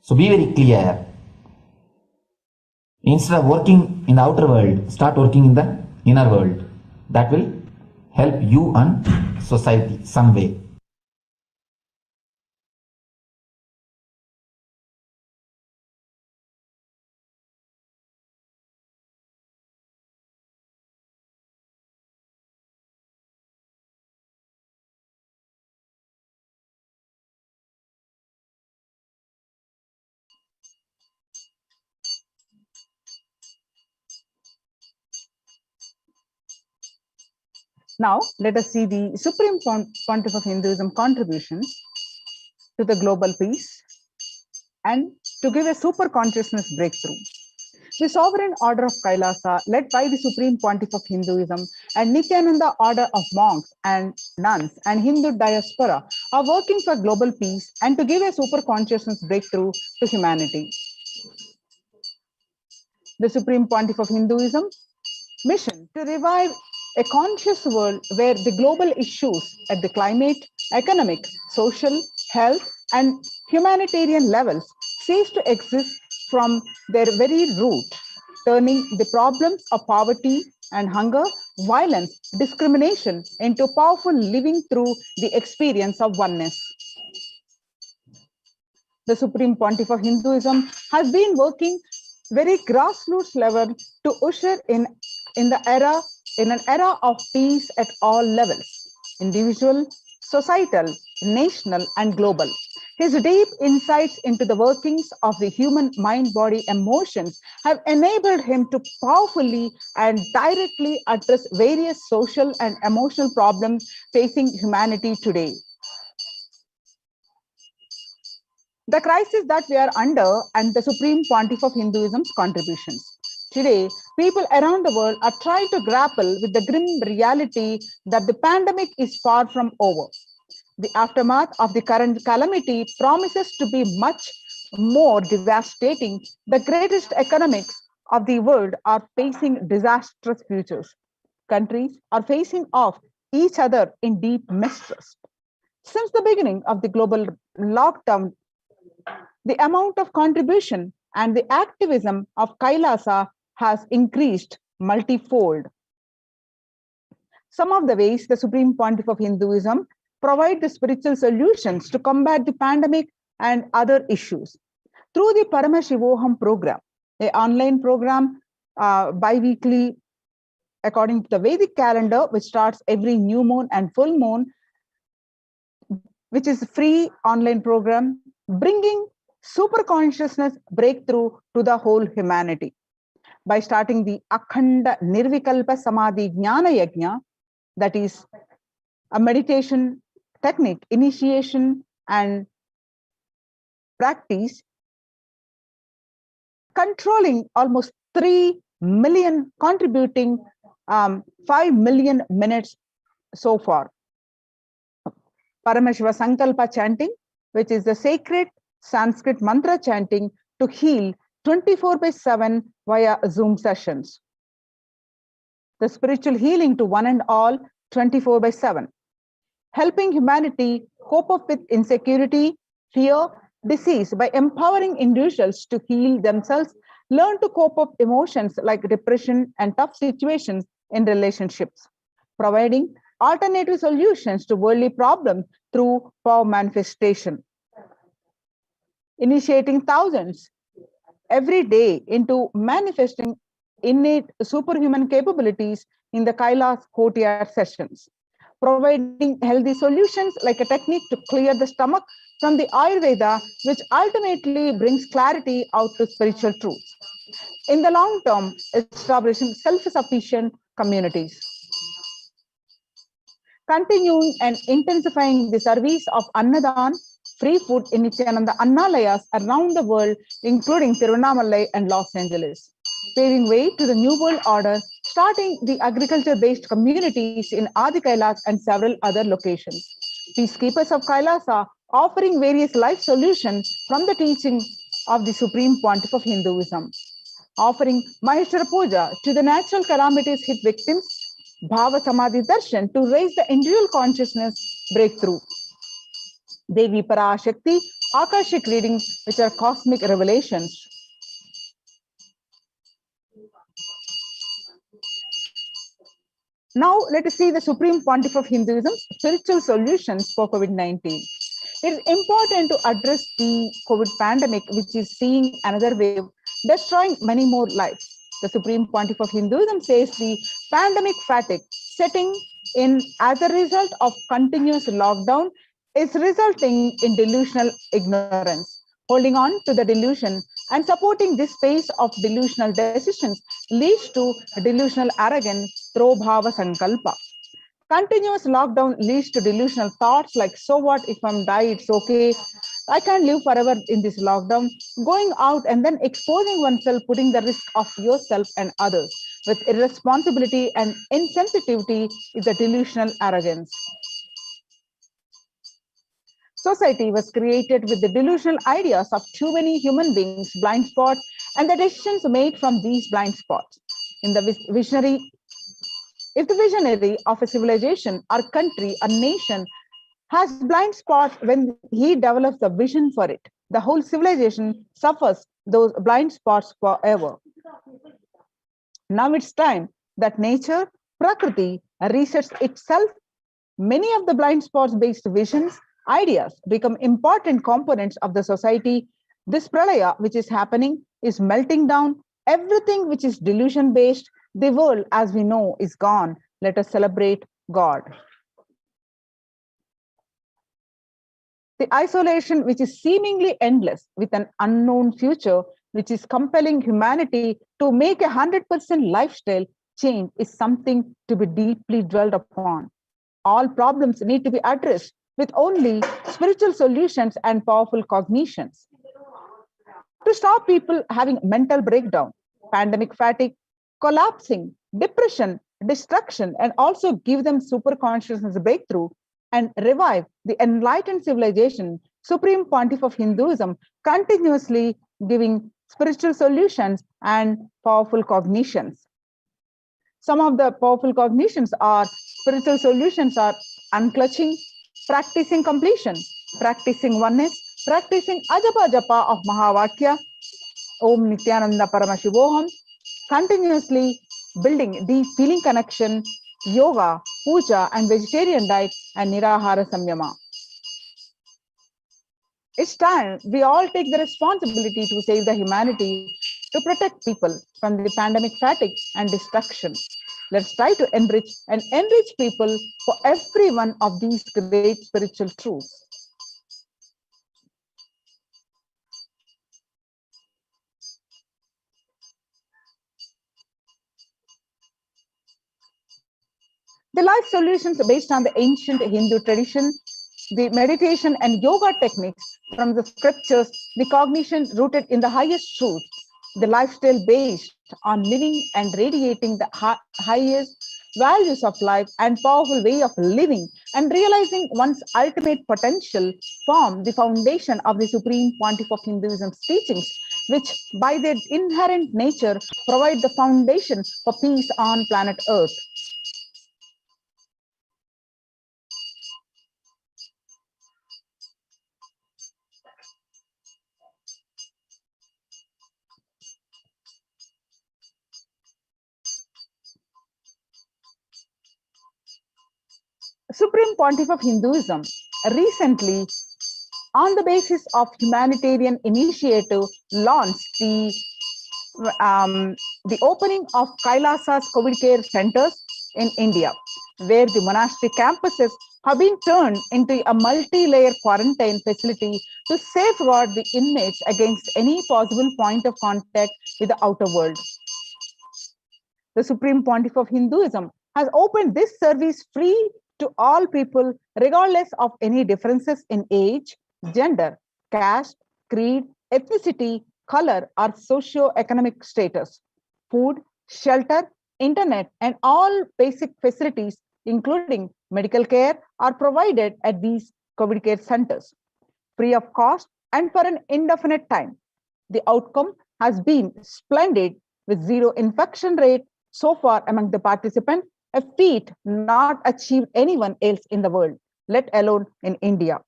So be very clear. Instead of working in the outer world, start working in the inner world. That will help you and society some way. Now, let us see the Supreme Pontiff of Hinduism contributions to the global peace and to give a super consciousness breakthrough. The Sovereign Order of Kailasa, led by the Supreme Pontiff of Hinduism and Nithyananda Order of Monks and Nuns and Hindu Diaspora, are working for global peace and to give a super consciousness breakthrough to humanity. The Supreme Pontiff of Hinduism mission to revive a conscious world where the global issues at the climate, economic, social, health, and humanitarian levels cease to exist from their very root, turning the problems of poverty and hunger, violence, discrimination into powerful living through the experience of oneness. The Supreme Pontiff of Hinduism has been working very grassroots level to usher in an era of peace at all levels, individual, societal, national, and global. His deep insights into the workings of the human mind, body, emotions have enabled him to powerfully and directly address various social and emotional problems facing humanity today. The crisis that we are under and the Supreme Pontiff of Hinduism's contributions. Today, people around the world are trying to grapple with the grim reality that the pandemic is far from over. The aftermath of the current calamity promises to be much more devastating. The greatest economics of the world are facing disastrous futures. Countries are facing off each other in deep mistrust. Since the beginning of the global lockdown, the amount of contribution and the activism of Kailasa has increased multifold. Some of the ways the Supreme Pontiff of Hinduism provide the spiritual solutions to combat the pandemic and other issues. Through the Paramashivoham program, an online program bi-weekly according to the Vedic calendar, which starts every new moon and full moon, which is a free online program, bringing super consciousness breakthrough to the whole humanity. By starting the Akhanda Nirvikalpa Samadhi Jnana Yajna, that is a meditation technique, initiation and practice, controlling almost 3 million, contributing 5 million minutes so far. Paramashiva Sankalpa chanting, which is the sacred Sanskrit mantra chanting to heal 24/7 via Zoom sessions. The spiritual healing to one and all 24/7, helping humanity cope up with insecurity, fear, disease by empowering individuals to heal themselves, learn to cope up emotions like depression and tough situations in relationships, providing alternative solutions to worldly problems through power manifestation, initiating thousands every day into manifesting innate superhuman capabilities in the Kailasa courtyard sessions, providing healthy solutions like a technique to clear the stomach from the Ayurveda, which ultimately brings clarity out to spiritual truths. In the long term, establishing self-sufficient communities. Continuing and intensifying the service of Annadan, free food in Nithyananda Annalayas around the world, including Tiruvannamalai and Los Angeles, paving way to the New World Order, starting the agriculture-based communities in Adi Kailas and several other locations. Peacekeepers of Kailasa offering various life solutions from the teaching of the Supreme Pontiff of Hinduism, offering Maheshwara Puja to the natural calamities hit victims, Bhava Samadhi Darshan to raise the individual consciousness breakthrough, Devi Parashakti, Akashic readings, which are cosmic revelations. Now, let us see the Supreme Pontiff of Hinduism, spiritual solutions for COVID-19. It is important to address the COVID pandemic, which is seeing another wave, destroying many more lives. The Supreme Pontiff of Hinduism says the pandemic fatigue setting in as a result of continuous lockdown is resulting in delusional ignorance. Holding on to the delusion and supporting this phase of delusional decisions leads to delusional arrogance through bhava sankalpa. Continuous lockdown leads to delusional thoughts like, so what if I'm died, it's okay. I can't live forever in this lockdown. Going out and then exposing oneself, putting the risk of yourself and others with irresponsibility and insensitivity is a delusional arrogance. Society was created with the delusional ideas of too many human beings, blind spots, and the decisions made from these blind spots. In the visionary, if the visionary of a civilization or country or nation has blind spots when he develops a vision for it, the whole civilization suffers those blind spots forever. Now it's time that nature, Prakriti, resets itself. Many of the blind spots based visions, ideas become important components of the society. This pralaya, which is happening, is melting down everything which is delusion based. The world as we know is gone. Let us celebrate God. The isolation which is seemingly endless with an unknown future, which is compelling humanity to make 100% lifestyle change, is something to be deeply dwelled upon. All problems need to be addressed with only spiritual solutions and powerful cognitions. To stop people having mental breakdown, pandemic fatigue, collapsing, depression, destruction, and also give them super consciousness breakthrough and revive the enlightened civilization, Supreme Pontiff of Hinduism continuously giving spiritual solutions and powerful cognitions. Some of the powerful cognitions are spiritual solutions are unclutching, practicing completion, practicing oneness, practicing ajapa japa of Mahavakya, Om Nithyananda Paramashivoham, continuously building deep feeling connection, yoga, puja, and vegetarian diet, and nirahara samyama. It's time we all take the responsibility to save the humanity, to protect people from the pandemic fatigue and destruction. Let's try to enrich people for every one of these great spiritual truths. The life solutions based on the ancient Hindu tradition, the meditation and yoga techniques from the scriptures, the cognition rooted in the highest truth, the lifestyle based on living and radiating the highest values of life and powerful way of living and realizing one's ultimate potential form the foundation of the Supreme Pontiff of Hinduism's teachings, which by their inherent nature provide the foundation for peace on planet Earth. Supreme Pontiff of Hinduism recently, on the basis of humanitarian initiative, launched the opening of Kailasa's COVID care centers in India, where the monastery campuses have been turned into a multi-layer quarantine facility to safeguard the inmates against any possible point of contact with the outer world. The Supreme Pontiff of Hinduism has opened this service free to all people, regardless of any differences in age, gender, caste, creed, ethnicity, color, or socio-economic status. Food, shelter, internet, and all basic facilities, including medical care, are provided at these COVID care centers, free of cost and for an indefinite time. The outcome has been splendid, with zero infection rate so far among the participants, a feat not achieved anyone else in the world, let alone in India.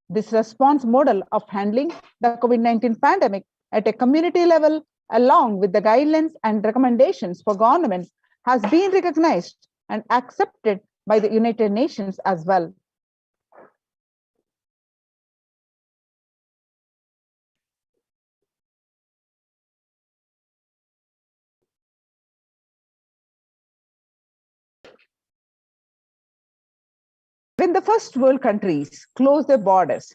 This response model of handling the COVID-19 pandemic at a community level, along with the guidelines and recommendations for governments, has been recognized and accepted by the United Nations as well. When the first world countries closed their borders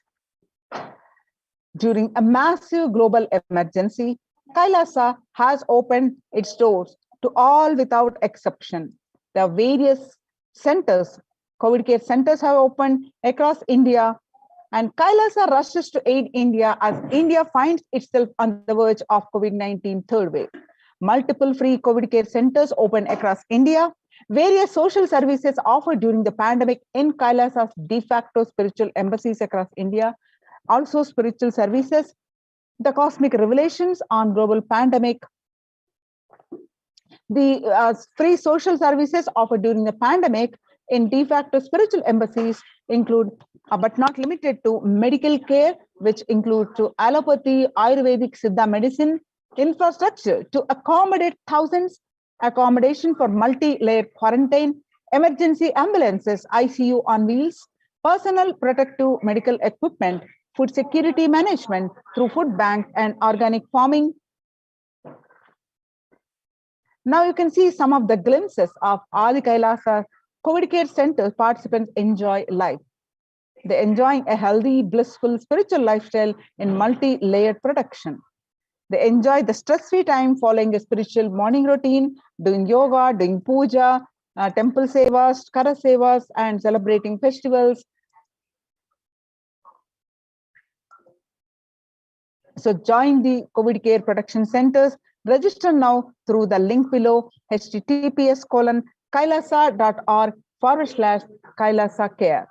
during a massive global emergency, Kailasa has opened its doors to all without exception. There are various centers, COVID care centers have opened across India, and Kailasa rushes to aid India as India finds itself on the verge of COVID-19 third wave. Multiple free COVID care centers opened across India. Various social services offered during the pandemic in Kailasa's de facto spiritual embassies across India. Also spiritual services, the cosmic revelations on global pandemic, the free social services offered during the pandemic in de facto spiritual embassies include, but not limited to, medical care, which include to allopathy, Ayurvedic, Siddha medicine, infrastructure to accommodate thousands, accommodation for multi-layered quarantine, emergency ambulances, ICU on wheels, personal protective medical equipment, food security management through food bank and organic farming. Now you can see some of the glimpses of Adi Kailasa COVID care center participants enjoy life. They're enjoying a healthy, blissful spiritual lifestyle in multi-layered production. They enjoy the stress-free time following a spiritual morning routine, doing yoga, doing puja, temple sevas, kara sevas, and celebrating festivals. So join the COVID care production centers. Register now through the link below, https:/kailasa.org/Kailasa care.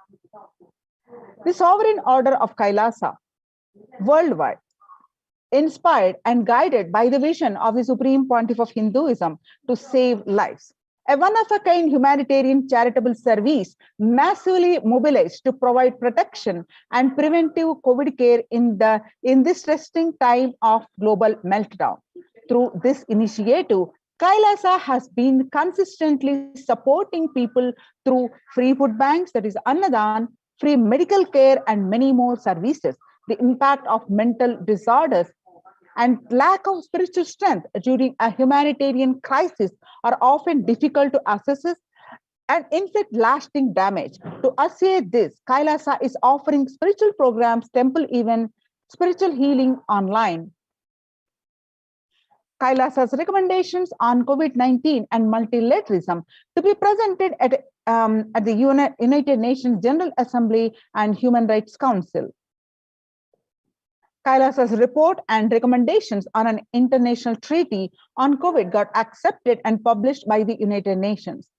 The Sovereign Order of Kailasa worldwide, inspired and guided by the vision of the Supreme Pontiff of Hinduism to save lives. A one-of-a-kind humanitarian charitable service massively mobilized to provide protection and preventive COVID care in this testing time of global meltdown. Through this initiative, Kailasa has been consistently supporting people through free food banks, that is Annadan, free medical care, and many more services. The impact of mental disorders and lack of spiritual strength during a humanitarian crisis are often difficult to assess and inflict lasting damage. To assay this, Kailasa is offering spiritual programs, temple event, spiritual healing online. Kailasa's recommendations on COVID-19 and multilateralism to be presented at the United Nations General Assembly and Human Rights Council. Kailasa's report and recommendations on an international treaty on COVID got accepted and published by the United Nations.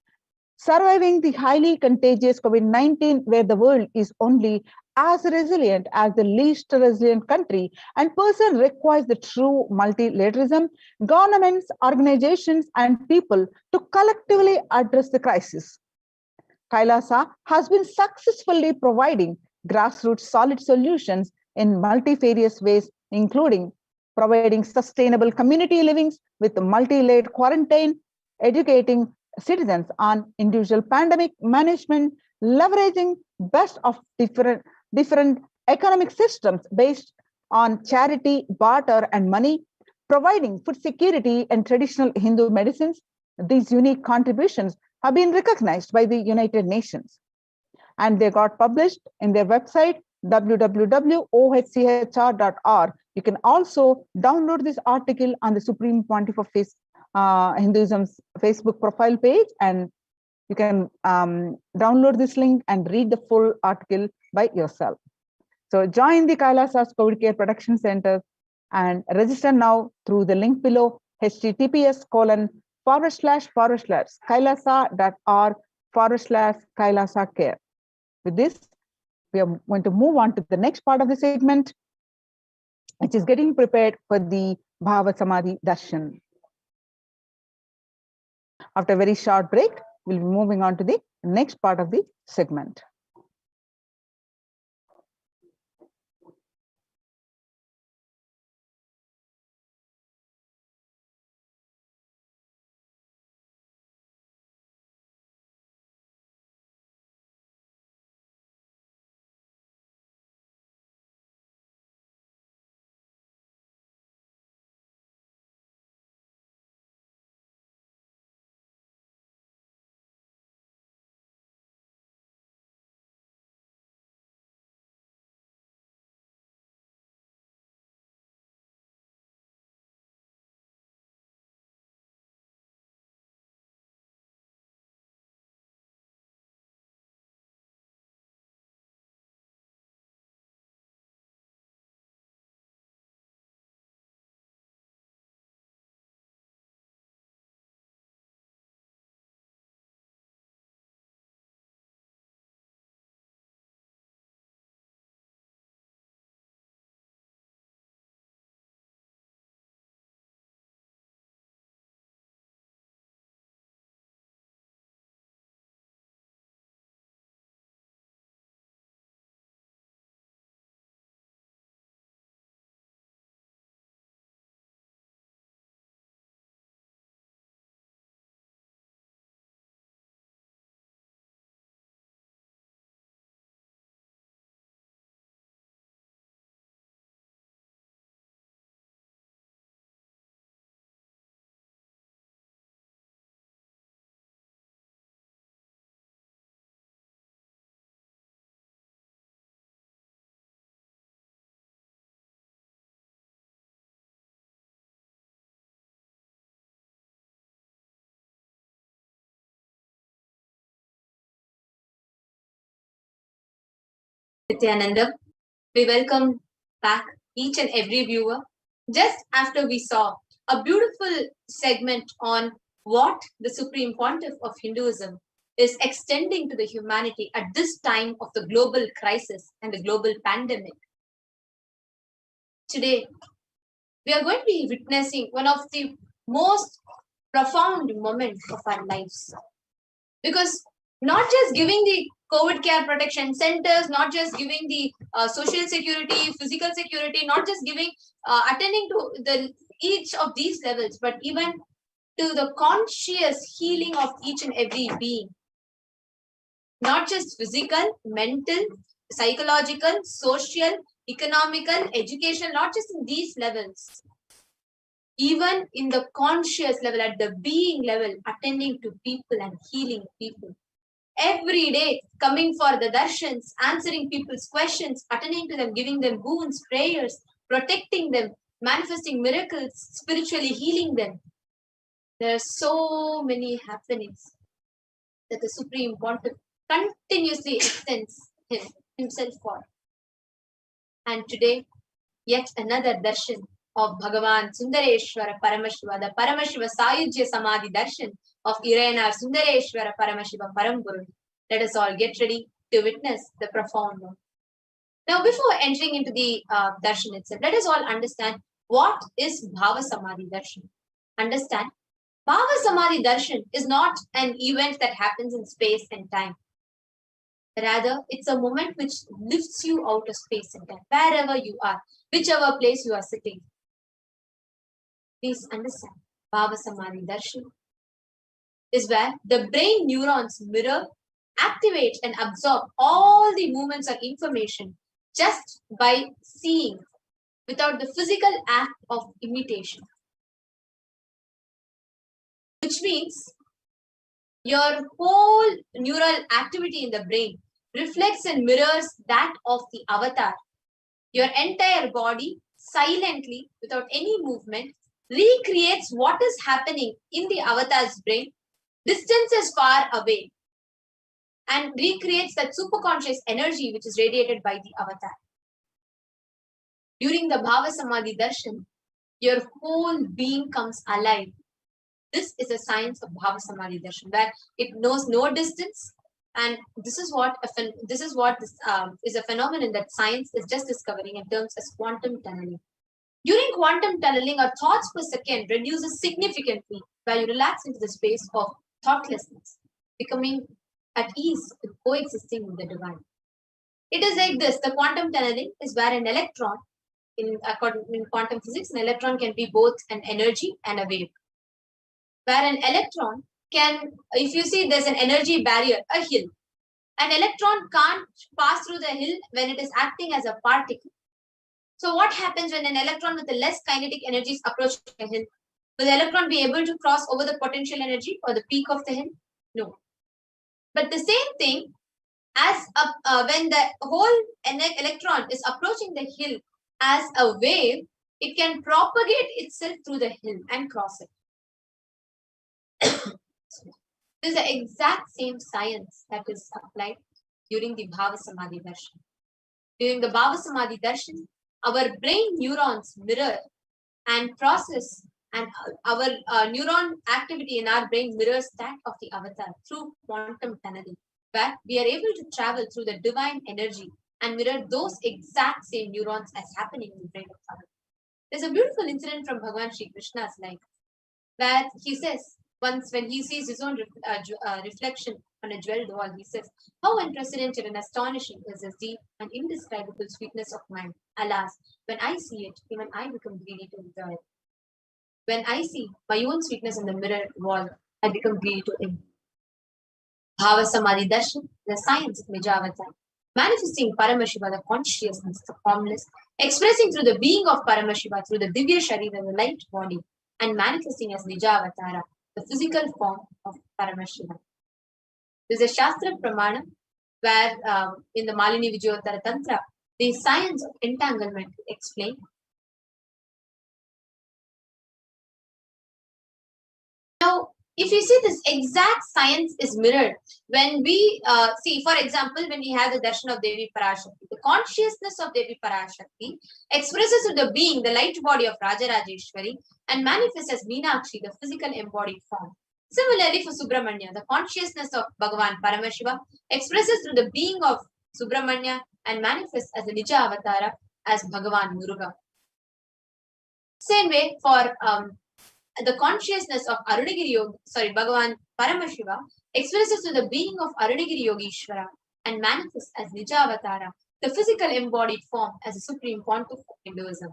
Surviving the highly contagious COVID-19, where the world is only as resilient as the least resilient country, and person requires the true multilateralism, governments, organizations, and people to collectively address the crisis. Kailasa has been successfully providing grassroots solid solutions in multifarious ways, including providing sustainable community livings with multi-layered quarantine, educating citizens on individual pandemic management, leveraging best of different economic systems based on charity, barter, and money, providing food security and traditional Hindu medicines. These unique contributions have been recognized by the United Nations, and they got published in their website www.ohchr.org. You can also download this article on the Supreme Pontiff of Hinduism's Facebook profile page, and you can download this link and read the full article by yourself. So join the Kailasa's COVID Care Protection Center and register now through the link below, https://kailasa.org/Kailasa care. With this, we are going to move on to the next part of the segment, which is getting prepared for the Bhava Samadhi Darshan. After a very short break, we'll be moving on to the next part of the segment. Nithyananda, we welcome back each and every viewer. Just after we saw a beautiful segment on what the Supreme Pontiff of Hinduism is extending to the humanity at this time of the global crisis and the global pandemic. Today, we are going to be witnessing one of the most profound moments of our lives. Because not just giving the COVID care protection centers, not just giving the social security, physical security, not just giving, attending to each of these levels, but even to the conscious healing of each and every being. Not just physical, mental, psychological, social, economical, educational, not just in these levels. Even in the conscious level, at the being level, attending to people and healing people. Every day, coming for the darshans, answering people's questions, attending to them, giving them boons, prayers, protecting them, manifesting miracles, spiritually healing them. There are so many happenings that the Supreme Pontiff continuously extends himself for. And today, yet another darshan of Bhagavan Sundareshwara Paramashiva, the Paramashiva Sayujya Samadhi darshan of Irayanar Sundareshwara Paramashivam Param Guru. Let us all get ready to witness the profound one. Now, before entering into the darshan itself, let us all understand what is Bhava Samadhi Darshan. Understand, Bhava Samadhi Darshan is not an event that happens in space and time. Rather, it's a moment which lifts you out of space and time, wherever you are, whichever place you are sitting. Please understand, Bhava Samadhi Darshan is where the brain neurons mirror, activate and absorb all the movements or information just by seeing without the physical act of imitation. Which means your whole neural activity in the brain reflects and mirrors that of the avatar. Your entire body silently, without any movement, recreates what is happening in the avatar's brain, distances far away, and recreates that superconscious energy which is radiated by the avatar. During the Bhava Samadhi Darshan, your whole being comes alive. This is a science of Bhava Samadhi Darshan, where it knows no distance, and this is what is a phenomenon that science is just discovering in terms as quantum tunneling. During quantum tunneling, our thoughts per second reduces significantly where you relax into the space of thoughtlessness, becoming at ease with coexisting with the divine. It is like this: the quantum tunneling is where an electron, in quantum physics, an electron can be both an energy and a wave. Where an electron can, if you see there's an energy barrier, a hill, an electron can't pass through the hill when it is acting as a particle. So what happens when an electron with a less kinetic energy is approaching a hill? Will the electron be able to cross over the potential energy or the peak of the hill? No. But the same thing as when the whole electron is approaching the hill as a wave, it can propagate itself through the hill and cross it. This is the exact same science that is applied during the Bhava Samadhi Darshan. During the Bhava Samadhi Darshan, our brain neurons mirror and process, and our neuron activity in our brain mirrors that of the avatar through quantum tunneling, where we are able to travel through the divine energy and mirror those exact same neurons as happening in the brain of others. There's a beautiful incident from Bhagavan Sri Krishna's life, where he says, once when he sees his own reflection on a jeweled wall, he says, "How unprecedented and astonishing is this deep and indescribable sweetness of mind. Alas, when I see it, even I become greedy to enjoy it. When I see my own sweetness on the mirror wall, I become greedy to enjoy." Bhava Samadhi Darshan, the science of Nijavatar, manifesting Paramashiva, the consciousness, the formless, expressing through the being of Paramashiva, through the Divya Sharira, the light body, and manifesting as Nijavatara, the physical form of Paramashiva. There is a Shastra Pramana where in the Malini Vijayottara Tantra, the science of entanglement is explained. Now, if you see, this exact science is mirrored when we see, for example, when we have the darshan of Devi Parashakti, the consciousness of Devi Parashakti expresses to the being, the light body of Rajarajeshwari, and manifests as Meenakshi, the physical embodied form. Similarly, for Subramanya, the consciousness of Bhagavan Paramashiva expresses through the being of Subramanya and manifests as the Nija Avatara as Bhagavan Muruga. Same way for the consciousness of Bhagavan Paramashiva expresses to the being of Arunagiri Yogishwara and manifests as Nijavatara, the physical embodied form as a supreme pontiff of Hinduism.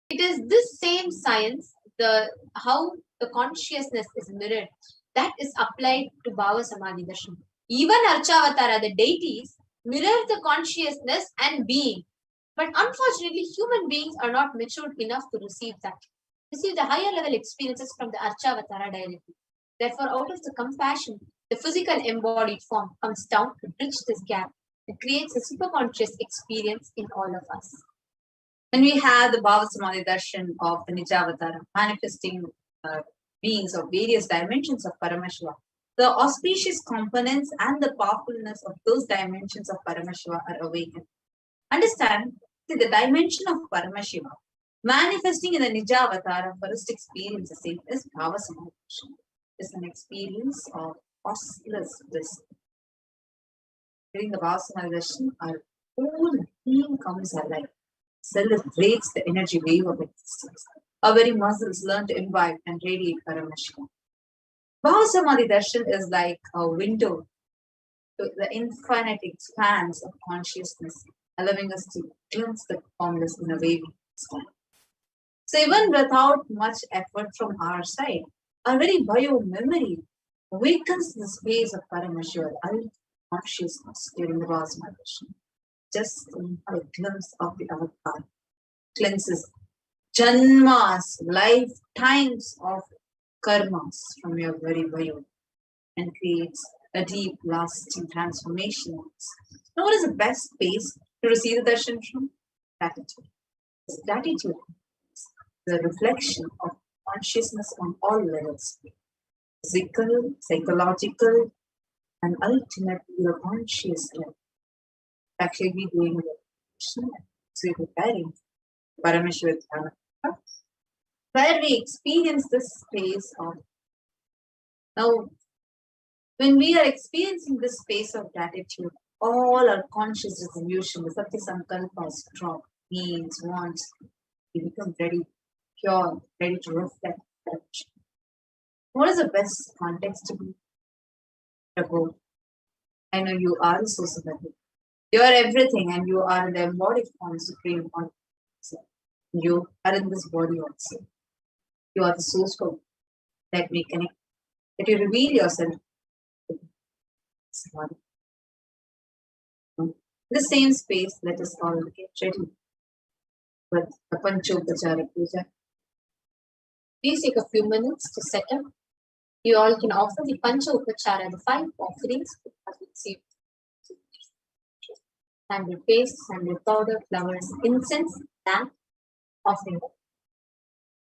It is this same science, how the consciousness is mirrored, that is applied to Bhava Samadhi Darshan. Even Archavatara, the deities, mirror the consciousness and being. But unfortunately, human beings are not matured enough to receive that. Receive the higher level experiences from the Archavatara directly. Therefore, out of the compassion, the physical embodied form comes down to bridge this gap. It creates a superconscious experience in all of us. When we have the Bhava Samadhi Darshan of the Nijavatara, manifesting beings of various dimensions of Paramashiva, the auspicious components and the powerfulness of those dimensions of Paramashiva are awakened. Understand, the dimension of Paramashiva manifesting in the Nijavatara first experience the same is Bhava Samadhi Darshan. It's an experience of costless bliss. During the Vasamadhi darshan, our whole being comes alive, celebrates the energy wave of existence. Our very muscles learn to imbibe and radiate Paramashivoham. Vasamadhi darshan is like a window to the infinite expanse of consciousness, allowing us to glimpse the formless in a waving sky. So even without much effort from our side, our very bio memory awakens the space of Paramashivoham consciousness during the Vasamadhi darshan. Just a glimpse of the avatar cleanses janmas, lifetimes of karmas from your very bio and creates a deep, lasting transformation. Now, what is the best space to receive the darshan from? Gratitude. Gratitude is the reflection of consciousness on all levels: physical, psychological, and ultimately your conscious level. Actually, be doing the darshan, so you're preparing Paramashivoham, where we experience this space of now. When we are experiencing this space of gratitude, all our conscious resolution, the Satya Sankalpas drop, needs, wants, we become ready, pure, ready to reflect. What is the best context to be? Prabhu, I know you are the source of everything. You are everything, and you are in the embodied form, supreme consciousness. You are in this body also. You are the source of that we connect. That you reveal yourself. In the same space, let us all get ready with the Panchopachara Puja. Please take a few minutes to set up. You all can offer the Panchopachara, the 5 offerings as we see. Sandal paste, sandal powder, flowers, incense, lamp, offering.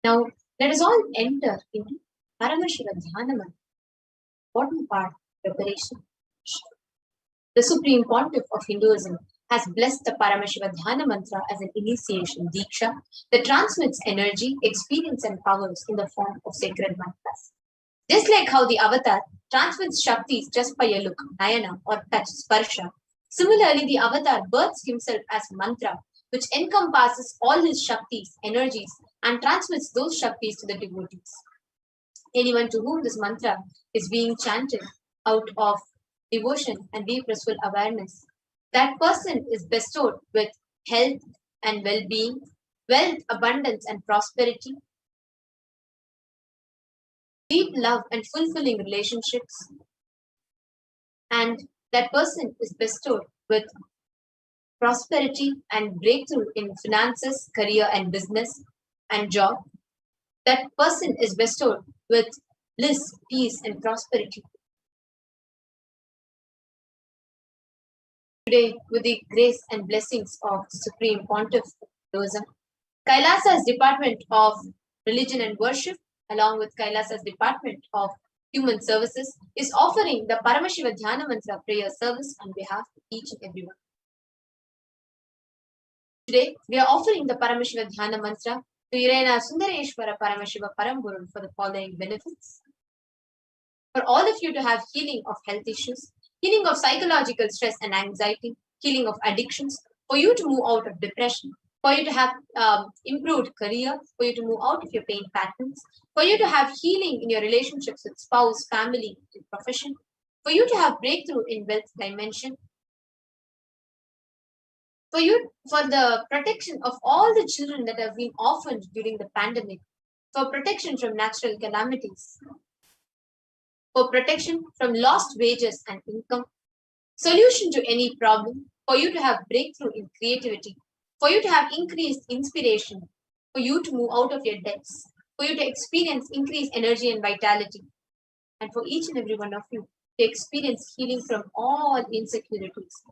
Now, let us all enter into Paramashiva Dhyanam. Important part, preparation. The Supreme Pontiff of Hinduism has blessed the Paramashiva Dhyana mantra as an initiation diksha that transmits energy, experience, and powers in the form of sacred mantras. Just like how the avatar transmits shaktis just by a look, nayana, or touch, sparsha, similarly the avatar births himself as mantra, which encompasses all his shaktis, energies, and transmits those shaktis to the devotees. Anyone to whom this mantra is being chanted out of devotion and deep blissful awareness, that person is bestowed with health and well-being, wealth, abundance, and prosperity, deep love and fulfilling relationships, and that person is bestowed with prosperity and breakthrough in finances, career, and business, and job. That person is bestowed with bliss, peace, and prosperity. Today, with the grace and blessings of Supreme Pontiff Hinduism, Kailasa's Department of Religion and Worship, along with Kailasa's Department of Human Services, is offering the Paramashiva Dhyana Mantra prayer service on behalf of each and everyone. Today, we are offering the Paramashiva Dhyana Mantra to Irena Sundareshwara Paramashiva Paramguru for the following benefits. For all of you to have healing of health issues, healing of psychological stress and anxiety, healing of addictions, for you to move out of depression, for you to have improved career, for you to move out of your pain patterns, for you to have healing in your relationships with spouse, family, and profession, for you to have breakthrough in wealth dimension, for the protection of all the children that have been orphaned during the pandemic, for protection from natural calamities, for protection from lost wages and income, solution to any problem, for you to have breakthrough in creativity, for you to have increased inspiration, for you to move out of your debts, for you to experience increased energy and vitality, and for each and every one of you to experience healing from all insecurities.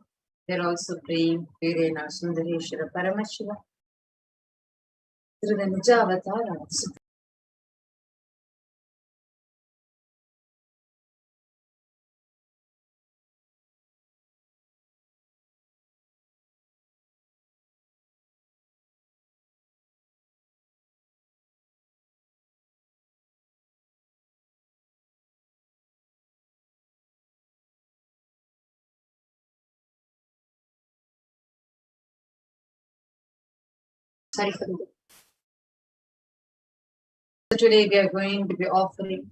They're also praying Virena Sundareshwara Paramashiva through the Nija Avatara. Sorry for the. So today we are going to be offering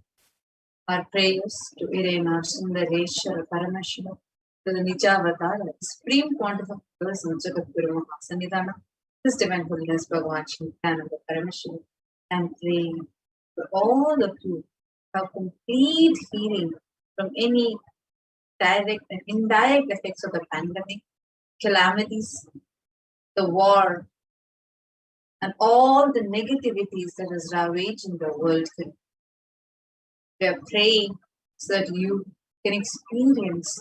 our prayers to Irena Sundareshwara Paramashivoham, to the Nijavatara, Supreme Pontifical Person of Jagadguru Mahasanidhana, His Divine Holiness Bhagavan Shri Nithyananda Paramashivam, and praying for all of you to have complete healing from any direct and indirect effects of the pandemic, calamities, the war, and all the negativities that is ravaging the world today. We are praying so that you can experience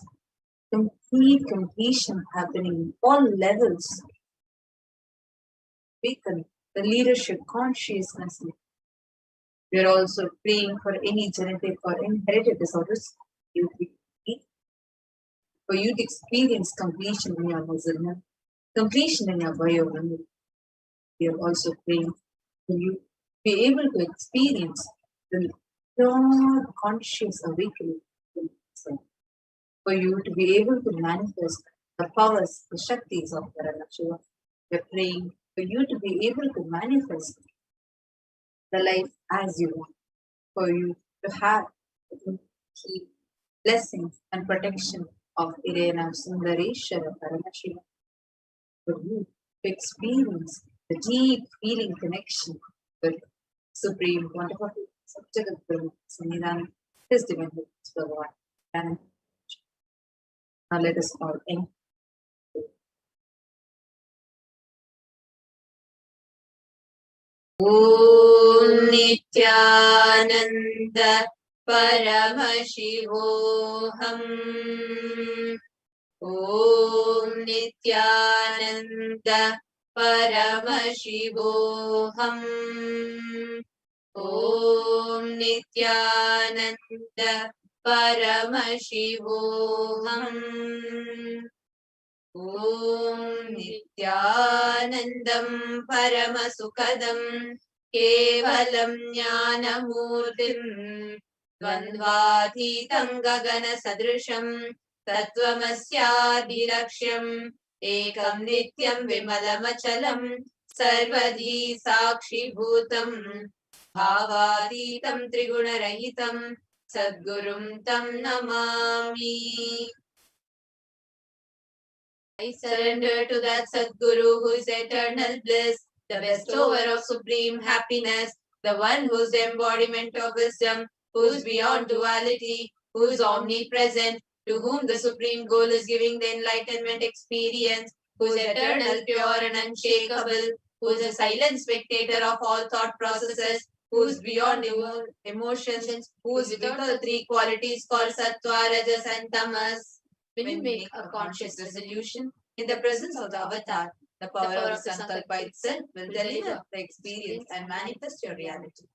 complete completion happening in all levels. Awaken the leadership consciousness. We are also praying for any genetic or inherited disorders. For you to experience completion in your muscle, completion in your bio. We are also praying for you to be able to experience the pure conscious awakening. For you to be able to manifest the powers, the Shaktis of Paramashivoham. We are praying for you to be able to manifest the life as you want. For you to have the blessings and protection of Irena Sundareshwara Paramashivoham. For you to experience the deep feeling connection with Supreme Wonderful Jagadguru Mahasanidhana, His Divine Holiness Bhagavan. And now let us all end. Om Nithyananda Paramashivoham. Om Nithyananda Paramashivoham. Om Nithyananda Paramashivoham. Om Nithyanandam Paramasukadam Kevalam Jnanamurtim Dvandvatitam Gagana Sadrisham Tattvamasyadiraksham Ekam Nityam Vimalamachalam Sarvadi Sakshi Bhutam Bhavaditam Trigunarahitam Sadgurum Tam Namami. I surrender to that Sadguru who is eternal bliss, the bestower of supreme happiness, the one who is the embodiment of wisdom, who is beyond duality, who is omnipresent, to whom the supreme goal is giving the enlightenment experience, who is eternal, pure and unshakable, who is a silent spectator of all thought processes, who is beyond emotions, who is without the three qualities called Sattva, Rajas and Tamas. When you make a conscious resolution in the presence of the avatar, the power of the Sankalpa itself will deliver the experience and manifest your reality.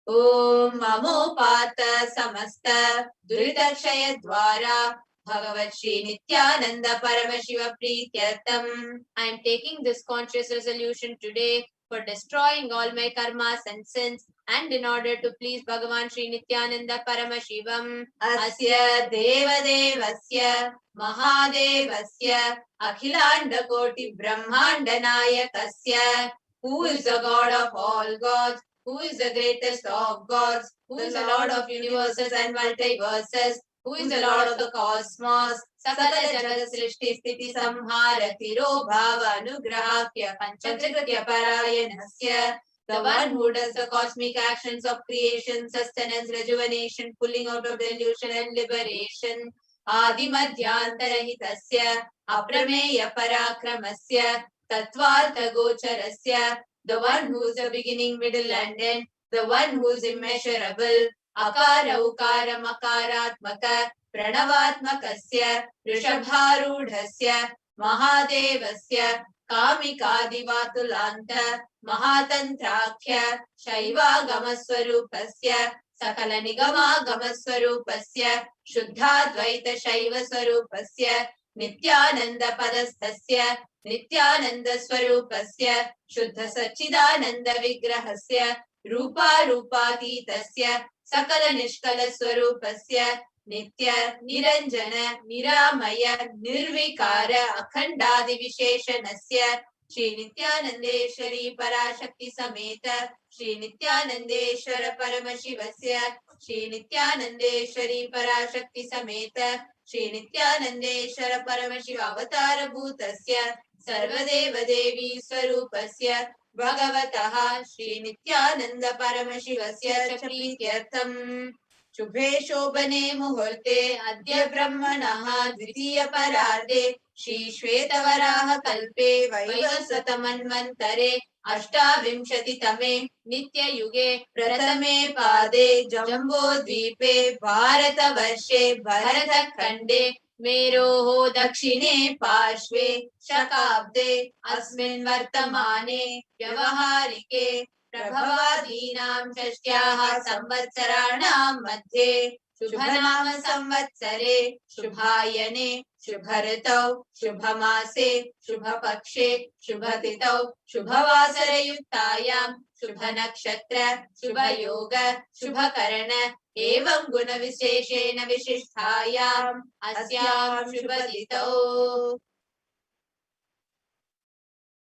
Om Mamopata Samasta Duridakshaya Dwara Bhagavat Shri Nithyananda Paramashiva Prityartam. I am taking this conscious resolution today for destroying all my karmas and sins, and in order to please Bhagavan Shri Nithyananda Paramashivam. Asya Deva Devasya Mahadevasya Akhilanda Koti Brahmanda Nayakasya, who is the God of all gods, who is the greatest of gods, who is the Lord of universes and multiverses, who is the Lord of the cosmos, Sakala Jagat Srishti Sthiti Samhara Tiro Bhava Anugrahakya Panchakratya Parayanasya, the one who does the cosmic actions of creation, sustenance, rejuvenation, pulling out of delusion and liberation. Adi Madhyantarahitasya Aprameya Parakramasya Tattvartha Gocharasya, the one who is the beginning, middle and end, the one who is immeasurable. Akara Ukara Makaratmaka Pranavatmakasya Rishabharudhasya Mahadevasya Kamikadivatulanta Mahatantrakhya Shaiva Gamaswarupasya Sakala Nigama Gamaswarupasya Shuddhadvaita Shaiva Swarupasya Nithyananda Padasthasya Nithyananda Swarupasya Shuddha Sachidananda Vigrahasya Rupa Rupatitasya Sakala Nishkala Swarupasya Nitya Niranjana Niramaya Nirvikara Akhandadi Visheshanasya Shri Nithyanandeshwari Parashakti Sameta Shri Nithyanandeshwara Paramashivasya Shri Nithyanandeshwari Parashakti Sameta Shri Nithyanandeshwara Paramashiva Avatara Bhutasya Sarvadeva Devi Swarupasya Bhagavataha Shri Nithyananda Paramashivasya Chaprityartham Shubhe Shobhane Muhurte Adya Brahmanaha Dvitiya Parade Shri Shvetavaraha Kalpe Vaivasvatamanvantare Ashtavimshatitame Nitya Yuge Pratame Pade Jambodvipe Bharatavarshe Bharatakande Meroho Dakshine Parshve Shakabde Asmin Vartamane Vyavaharike प्रभवादीनां षष्ट्याः संवत्सराणां मध्ये शुभनाम संवत्सरे शुभायने शुभऋतौ शुभमासे शुभपक्षे शुभतिथौ शुभवासरयुक्तायां शुभनक्षत्र शुभयोग शुभकरण एवं गुणविशेषेण विशिष्टायाम् अस्यां शुभतिथौ.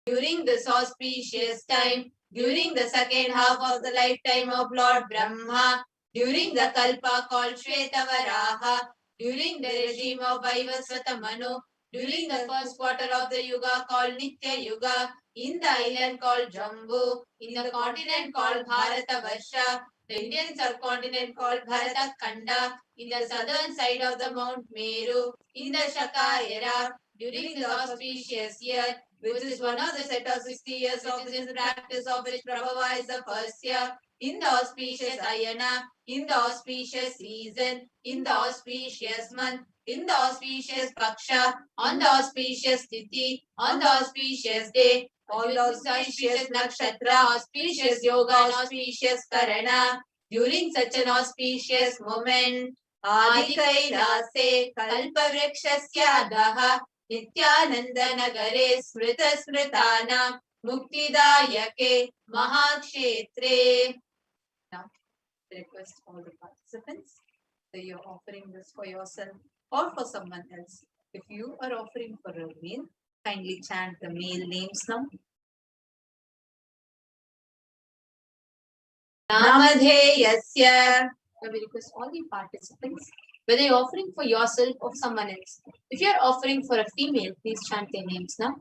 During this auspicious time, during the second half of the lifetime of Lord Brahma, during the Kalpa called Shvetavaraha, during the regime of Vaivasvata Manu, during the first quarter of the Yuga called Nitya Yuga, in the island called Jambu, in the continent called Bharatavarsha, the Indian subcontinent called Bharata Khanda, in the southern side of the Mount Meru, in the Shaka era, during this auspicious year, which is one of the set of 60 years of this practice of which Prabhava is the first year, in the auspicious Ayana, in the auspicious season, in the auspicious month, in the auspicious Paksha, on the auspicious Tithi, on the auspicious day, all the auspicious Nakshatra, auspicious Yoga, and auspicious Karana, during such an auspicious moment, Adi Kailase Kalpavrakshasya Daha Nithyananda Nagare Smrita Smritana Muktidayake Mahakshetre. Now, request all the participants that you're offering this for yourself or for someone else. If you are offering for a meal, kindly chant the meal names now. Namadheyasya. We request all the participants, whether you're offering for yourself or someone else. If you're offering for a female, please chant their names now.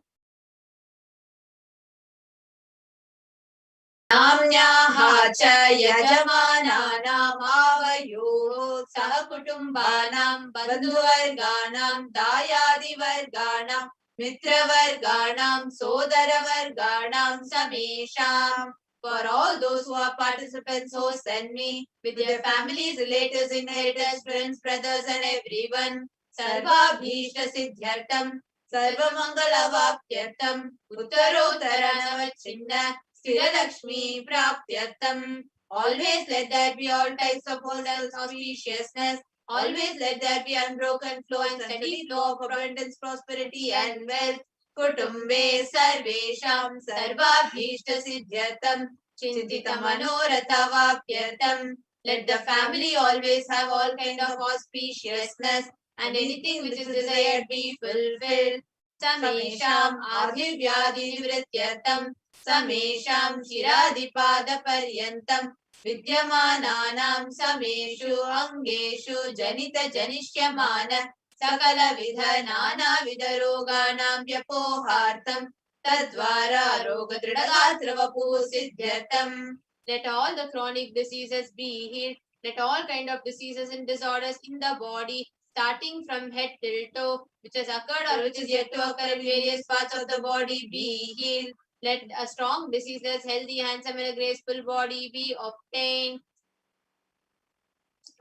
Namnyaha cha yajamananam avayoho sahakutumbanam bandhuvarganam dayadivarganam mitravarganam sodaravarganam samesham. For all those who are participants, hosts and me, with their families, relatives, inheritors, friends, brothers and everyone, Sarvabhishta Siddhyartham, Sarvamangalavapyartham, Uttarottaranavachinna, Sthiralakshmi Praptyartham. Always let there be all types of wholesome auspiciousness. Always let there be unbroken flow and steady flow of abundance, prosperity and wealth. Kutumbe sarvesham sarvabhishta siddhyartham chintita manoratha vapyartham. Let the family always have all kind of auspiciousness and anything which is desired be fulfilled. Samesham adhivyadi nivrityartham samesham shiradipada paryantam vidyamananam sameshu angeshu janita janishyamana Sakala vidha nana vidha roganam vyapohartham tadvara roga dridagatra vapu siddhyatam. Let all the chronic diseases be healed. Let all kind of diseases and disorders in the body, starting from head till toe, which has occurred or which is yet to occur in various parts of the body, be healed. Let a strong, diseaseless, healthy, handsome, and a graceful body be obtained.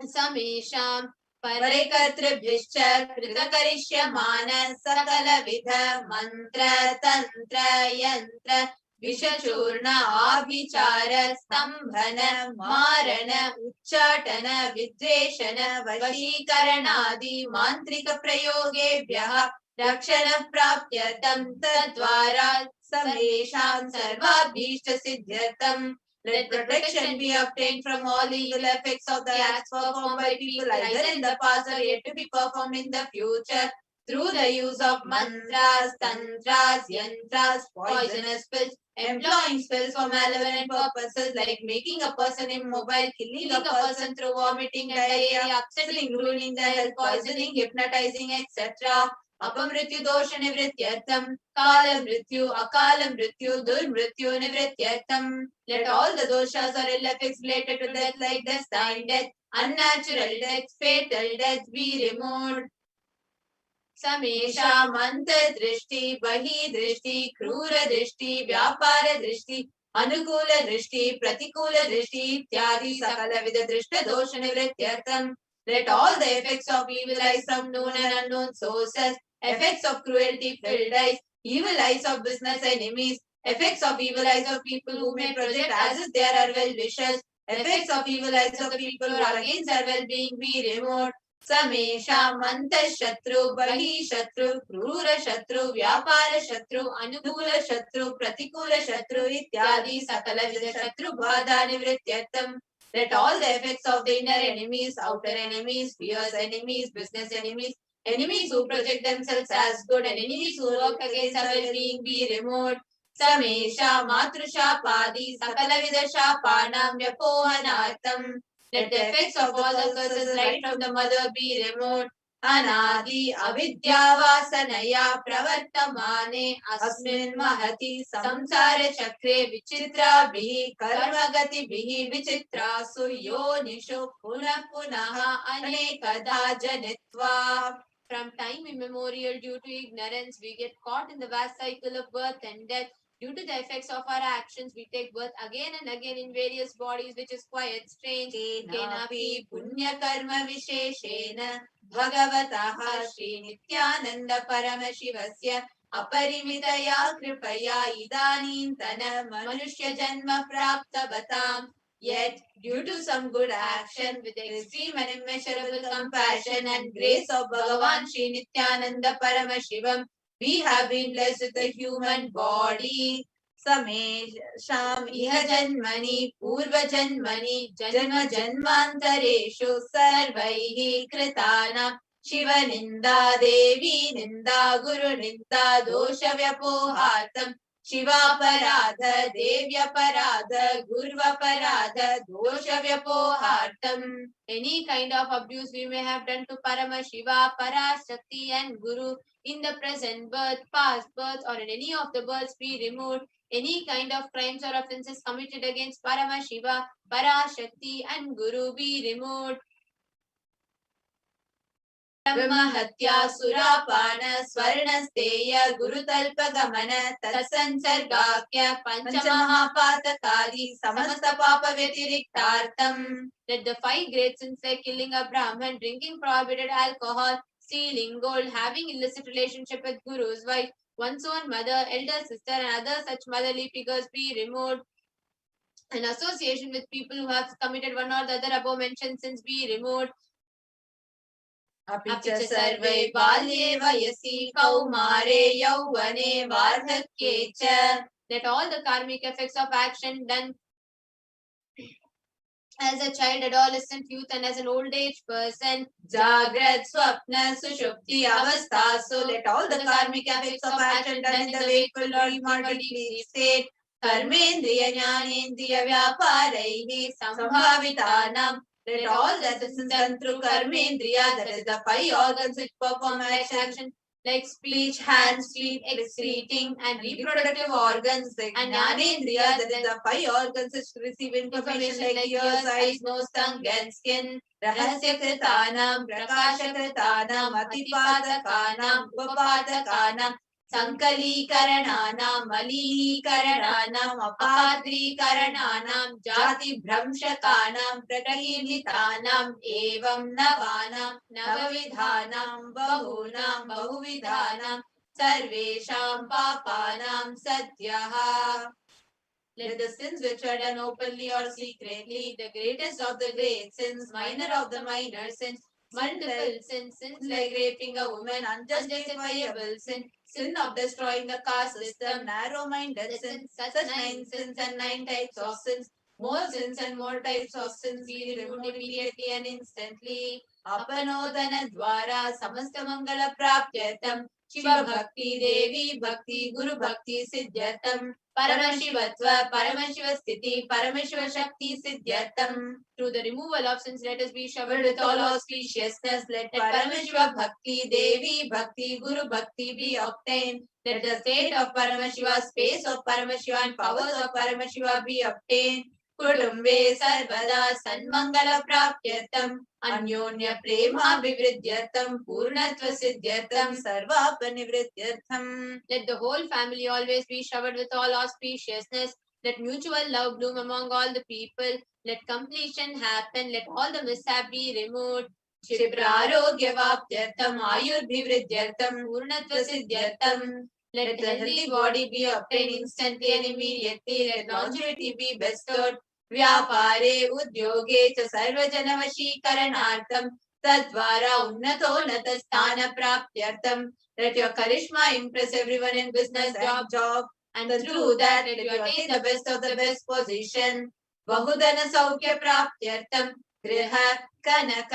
Samesham Parekatrebhishcha Pritakarishyamana Sakala Vidha Mantra Tantra Yantra Vishachurna Abhichara Stambhana Marana Uchatana Vidveshana Vashikaranadi Mantrika Prayogebhyaha Rakshana Praptyatam Tadvara Samesham Sarvabhishta Siddhyatam. Let protection be obtained from all evil effects of the acts performed by people either in the past or yet to be performed in the future. through the use of mantras, tantras, yantras, poisonous pills, employing spells for malevolent purposes like making a person immobile, killing a person through vomiting and diarrhea, upsetting, ruining the health, poisoning, hypnotizing, etc. Apamrityu dosha nivrityartham, kala mrityu, akala mrityu, dur mrityu nivrityartham. Let all the doshas or ill effects related to death like destined death, unnatural death, fatal death be removed. समेषा मंत्र दृष्टि बहि दृष्टि क्रूर दृष्टि व्यापार दृष्टि अनुकूल दृष्टि प्रतिकूल दृष्टि इत्यादि सकल विध दृष्ट दोष निवृत्त्यर्थम. Let all the effects of evil eyes from known and unknown sources, effects of cruelty filled eyes, evil eyes of business enemies, effects of evil eyes of people who may project as if they are well wishers, effects of evil eyes of people who are against our well-being be removed. समेषा मंत्र शत्रु बहि शत्रु क्रूर शत्रु व्यापार शत्रु अनुकूल शत्रु प्रतिकूल शत्रु इत्यादि सकल विध शत्रु बाधा निवृत्त्यर्थम. Let all the effects of the inner enemies, outer enemies, fierce enemies, business enemies, enemies who project themselves as good, and enemies who work against our well-being be removed. समेषा मातृशापादि सकल विध शापानां व्यपोहनार्थम. Let the effects of all the curses right from the mother be removed. Anadi avidya vasanaya pravartamane asmin mahati samsara chakre vichitra bihi karmagati bihi vichitra suyonishu punah punaha anekada janitva. From time immemorial, due to ignorance, we get caught in the vast cycle of birth and death. Due to the effects of our actions, we take birth again and again in various bodies, which is quite strange. Kenapi punya karma visheshena bhagavataha Shri Nithyananda Paramashivasya aparimitaya kripaya idanintana manushya janma praptabatam. Yet, due to some good action, with the extreme and immeasurable compassion and grace of Bhagavan Shri Nithyananda Paramashivam, we have been blessed with a human body. Samesham iha janmani purva janmani janma janmantareshu sarvaihi kritana Shiva ninda devi ninda guru ninda dosha vyapohartam Shiva paradha devya paradha gurva paradha dosha vyapohartam. Any kind of abuse we may have done to Paramashiva, Parashakti and Guru in the present birth, past birth, or in any of the births be removed. Any kind of crimes or offences committed against Paramashiva, Parashakti and Guru be removed. Brahmahatya Surapana Swarnasteya Gurutalpa Gamana Tatsansargakya Panchamahapatakadi Samasta Papa Vyatiriktartam. Let the 5 great sins like killing a Brahman, drinking prohibited alcohol, stealing gold, having illicit relationship with Guru's wife, one's own mother, elder sister, and other such motherly figures be removed. An association with people who have committed one or the other above mentioned sins be removed. अपि च सर्वे बाल्ये वयसि कौमारे यौवने वार्धक्ये च. Let all the karmic effects of action done as a child, adolescent, youth, and as an old age person, Jagrat, Swapna, Sushupti, Avastha. So let all the karmic effects of action done in the wakeful dream or deep sleep state, Karmendriya Jnanendriya Vyaparaihi Sambhavitanam. Let all the sins done through Karmendriya, that is the 5 organs which perform action, like speech, hands, feet, excreting, and reproductive organs, like Jnanendriya, that is the 5 organs which receive information like ears, eyes, nose, tongue, and skin. Rahasya Kritanam, Prakasha Kritanam, Atipatakanam, Upapatakanam, Sankalikarananam, Malilikarananam, Apadrikarananam, Jati Bhramshakanam, Prakahinitanam, Evam Navanam, Navavidhanam, Bahunam, Bahuvidhanam, Sarvesham Papanam Satyaha. Let the sins which are done openly or secretly, the greatest of the great sins, minor of the minor sins, multiple sins, sins like raping a woman, unjustifiable sin, sin of destroying the caste system, narrow-minded sins, such 9 sins and 9 types of sins, more sins and more types of sins be removed immediately and instantly. अपनोदन द्वारा समस्त मंगल प्राप्त्यर्थम शिव भक्ति देवी भक्ति गुरु भक्ति सिद्ध्यर्थम परमशिवत्व परमशिव स्थिति परमशिव शक्ति सिद्ध्यर्थम. Through the removal of sins, let us be showered with all auspiciousness. Let Paramashiva Bhakti, Devi Bhakti, Guru Bhakti be obtained. Let the state of Paramashiva, space of Paramashiva and powers of Paramashiva be obtained. कुटुम्बे सर्वदा सन्मंगल प्राप्त्यर्थम अन्योन्य प्रेमाभिवृद्ध्यर्थम पूर्णत्व सिद्ध्यर्थम सर्वापनिवृद्ध्यर्थम. Let the whole family always be showered with all auspiciousness. Let mutual love bloom among all the people. Let completion happen. Let all the mishap be removed. क्षिप्रारोग्यवाप्त्यर्थम आयुर्भिवृद्ध्यर्थम पूर्णत्व सिद्ध्यर्थम. Let the healthy body be obtained instantly and immediately. Let longevity be bestowed. व्यापारे उद्योगे च सर्वजनवशीकरणार्थं तद्वारा उन्नतोन्नत स्थान प्राप्त्यर्थं. Let your charisma impress everyone in business, job, and through that let you attain the best of the best position. बहुधन सौख्य प्राप्त्यर्थं गृह कनक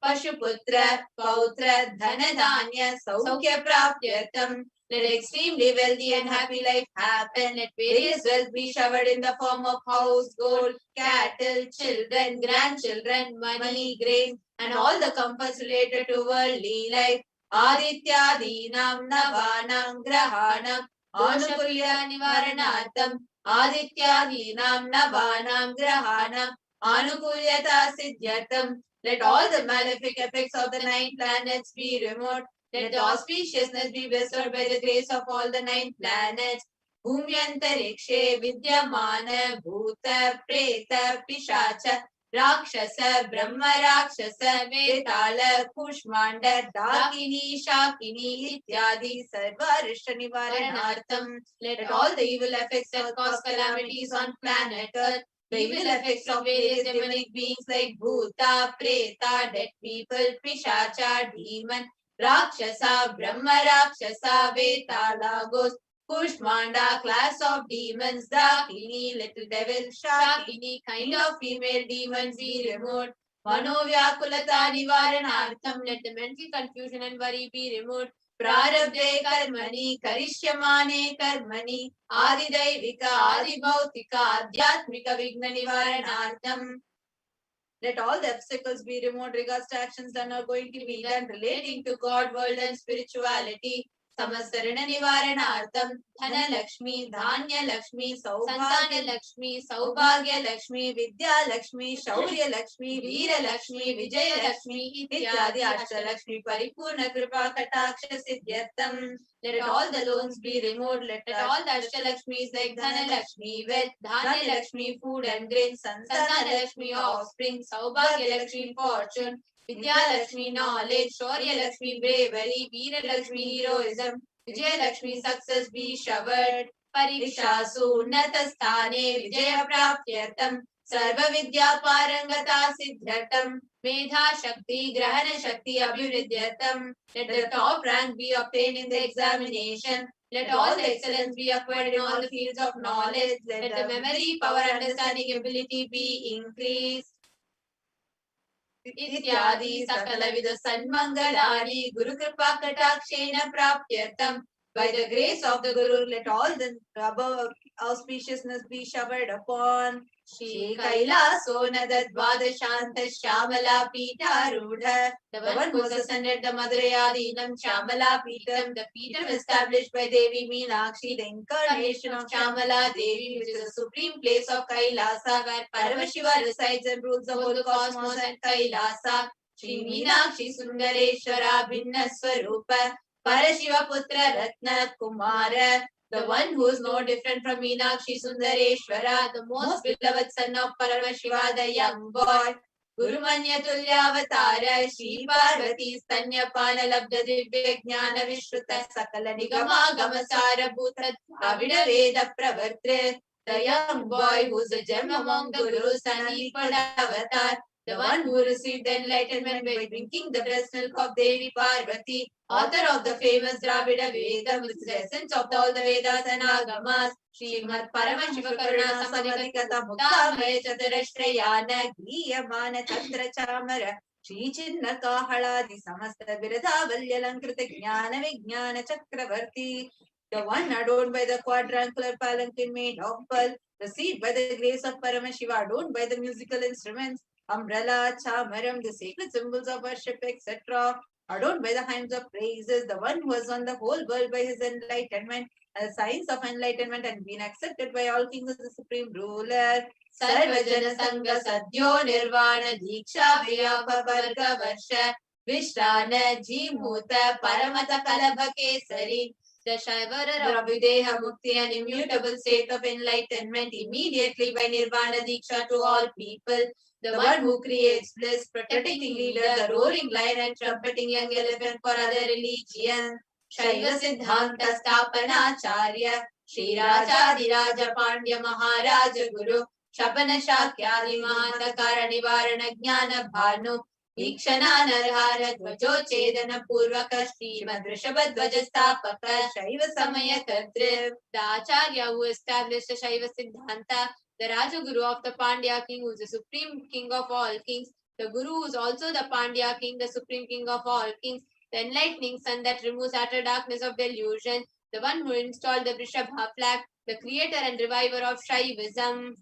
पशुपुत्र पौत्र धन धान्य सौख्य प्राप्त्यर्थं. Let extremely wealthy and happy life happen. Let various wealth be showered in the form of house, gold, cattle, children, grandchildren, money, grain, and all the comforts related to worldly life. Adityadinam navanam grahanam anukulya nivaranartham. Adityadinam navanam grahanam anukulyata siddhyartham. Let all the malefic effects of the 9 planets be removed. Let the auspiciousness be bestowed by the grace of all the 9 planets. Bhumyantarikshe vidyamana bhuta preta pishacha rakshasa brahma rakshasa vetala kushmanda dakini shakini ityadi sarva rishta nivaranartham. Let all the evil effects that cause calamities on planet Earth, the evil effects of various demonic beings like bhuta, preta, dead people, pishacha, demon, Rakshasa, Brahma Rakshasa, Vetala, ghost, Kushmanda, class of demons, Dakini, little devil, Shakini, kind of female demons be removed. Manovyakulata Nivaranartham, let the mental confusion and worry be removed. Prarabdhe karmani, karishyamane karmani, Adidaivika, Adibhautika, Adhyatmika Vigna Nivaranartham. Let all the obstacles be removed regards to actions done or going to be done relating to God, world and spirituality. Samasarana Nivaranartham, Dhana Lakshmi, Dhanya Lakshmi, Santana Lakshmi, Saubhagya Lakshmi, Vidya Lakshmi, Shaurya Lakshmi, Veera Lakshmi, Vijaya Lakshmi, Ityadi Ashta Lakshmi, Paripurna Kripa Kataksha Siddhyartham. Let all the loans be removed. Let all the Ashta Lakshmis like Dhana Lakshmi, wealth, Dhanya Lakshmi, food and grain, Santana Lakshmi, offspring, Saubhagya Lakshmi, fortune, Vidya Lakshmi, knowledge, Shaurya Lakshmi, bravery, Veera Lakshmi, heroism, Vijaya Lakshmi, success be showered. Parikshasu Natastane Vijaya Praptyartham Sarva Vidya Parangata Siddhartam Medha Shakti Grahana Shakti Abhiruddhyartham. Let the top rank be obtained in the examination. Let all the excellence be acquired in all the fields of knowledge. Let the memory, power, understanding, ability be increased. Ityadi Sakala Vida Sanmangalani Guru Kripa Katakshena Praptyartham. By the grace of the Guru, let all the above auspiciousness be showered upon. Shri Kailaso Nadadvadashanta Shamala Pita Rudha. The one who has ascended the Madarayadinam Shamala Pitam, the Pitam established by Devi Meenakshi, the incarnation of Shamala Devi, which is the supreme place of Kailasa, where Paramashiva resides and rules the whole cosmos and Kailasa. Shri Meenakshi Sundareshwara Bhinna Swarupa. Parashiva Putra Ratna Kumara, the one who is no different from Meenakshi Sundareshwara, the most beloved son of Paramashiva, the young boy. Guru Manya Tulyavatara, Shri Parvati Stanya Pana Labda Divya Jnana Vishruta Sakala Nigama Gamasara Bhuta Avida Veda Pravartre, the young boy who is a gem among the Gurus and equal avatar. The one who received the enlightenment by drinking the breast milk of Devi Parvati, author of the famous Dravida Vedam, which is the essence of all the Vedas and Agamas, Srimad Paramashiva Karuna Samadikata Mukta Maya Chaturashrayana Giyamana Tantra Chamara Shri Chinna Kahaladi Samasta Viradhavalyalankrita Jnana Vijnana Chakravarti, the one adorned by the quadrangular palanquin made of pearl, received by the grace of Paramashiva, adorned by the musical instruments, umbrella, chamaram, the sacred symbols of worship, etc., adorned by the hymns of praises, the one who has won the whole world by his enlightenment, and the signs of enlightenment, and been accepted by all kings as the supreme ruler. Sarvajana Sangha Sadhyo Nirvana Diksha Vyapa Varga Varsha Vishrana Jimuta Paramata Kalabha Kesari, the Shaivara Ravideha Mukti, an immutable state of enlightenment immediately by Nirvana Diksha to all people. The one who creates bliss, protecting leader, the roaring lion and trumpeting young elephant for other religions. Shaiva Siddhanta Stapana Acharya, Shri Rajadiraja Pandya Maharaja Guru, Shapana Shakyadi Mahandakara Nivarana Jnana Bhanu, Ikshana Narhara Dvajo Chedana Purvaka Srimad Rishabhadvaja Stapaka Shaiva Samaya Tadriv, the Acharya who established the Shaiva Siddhanta, the Rajaguru of the Pandya king, who is the supreme king of all kings, the Guru who is also the Pandya king, the supreme king of all kings, the enlightening sun that removes utter darkness of delusion, the one who installed the Vrishabha flag, the creator and reviver of Shaivism.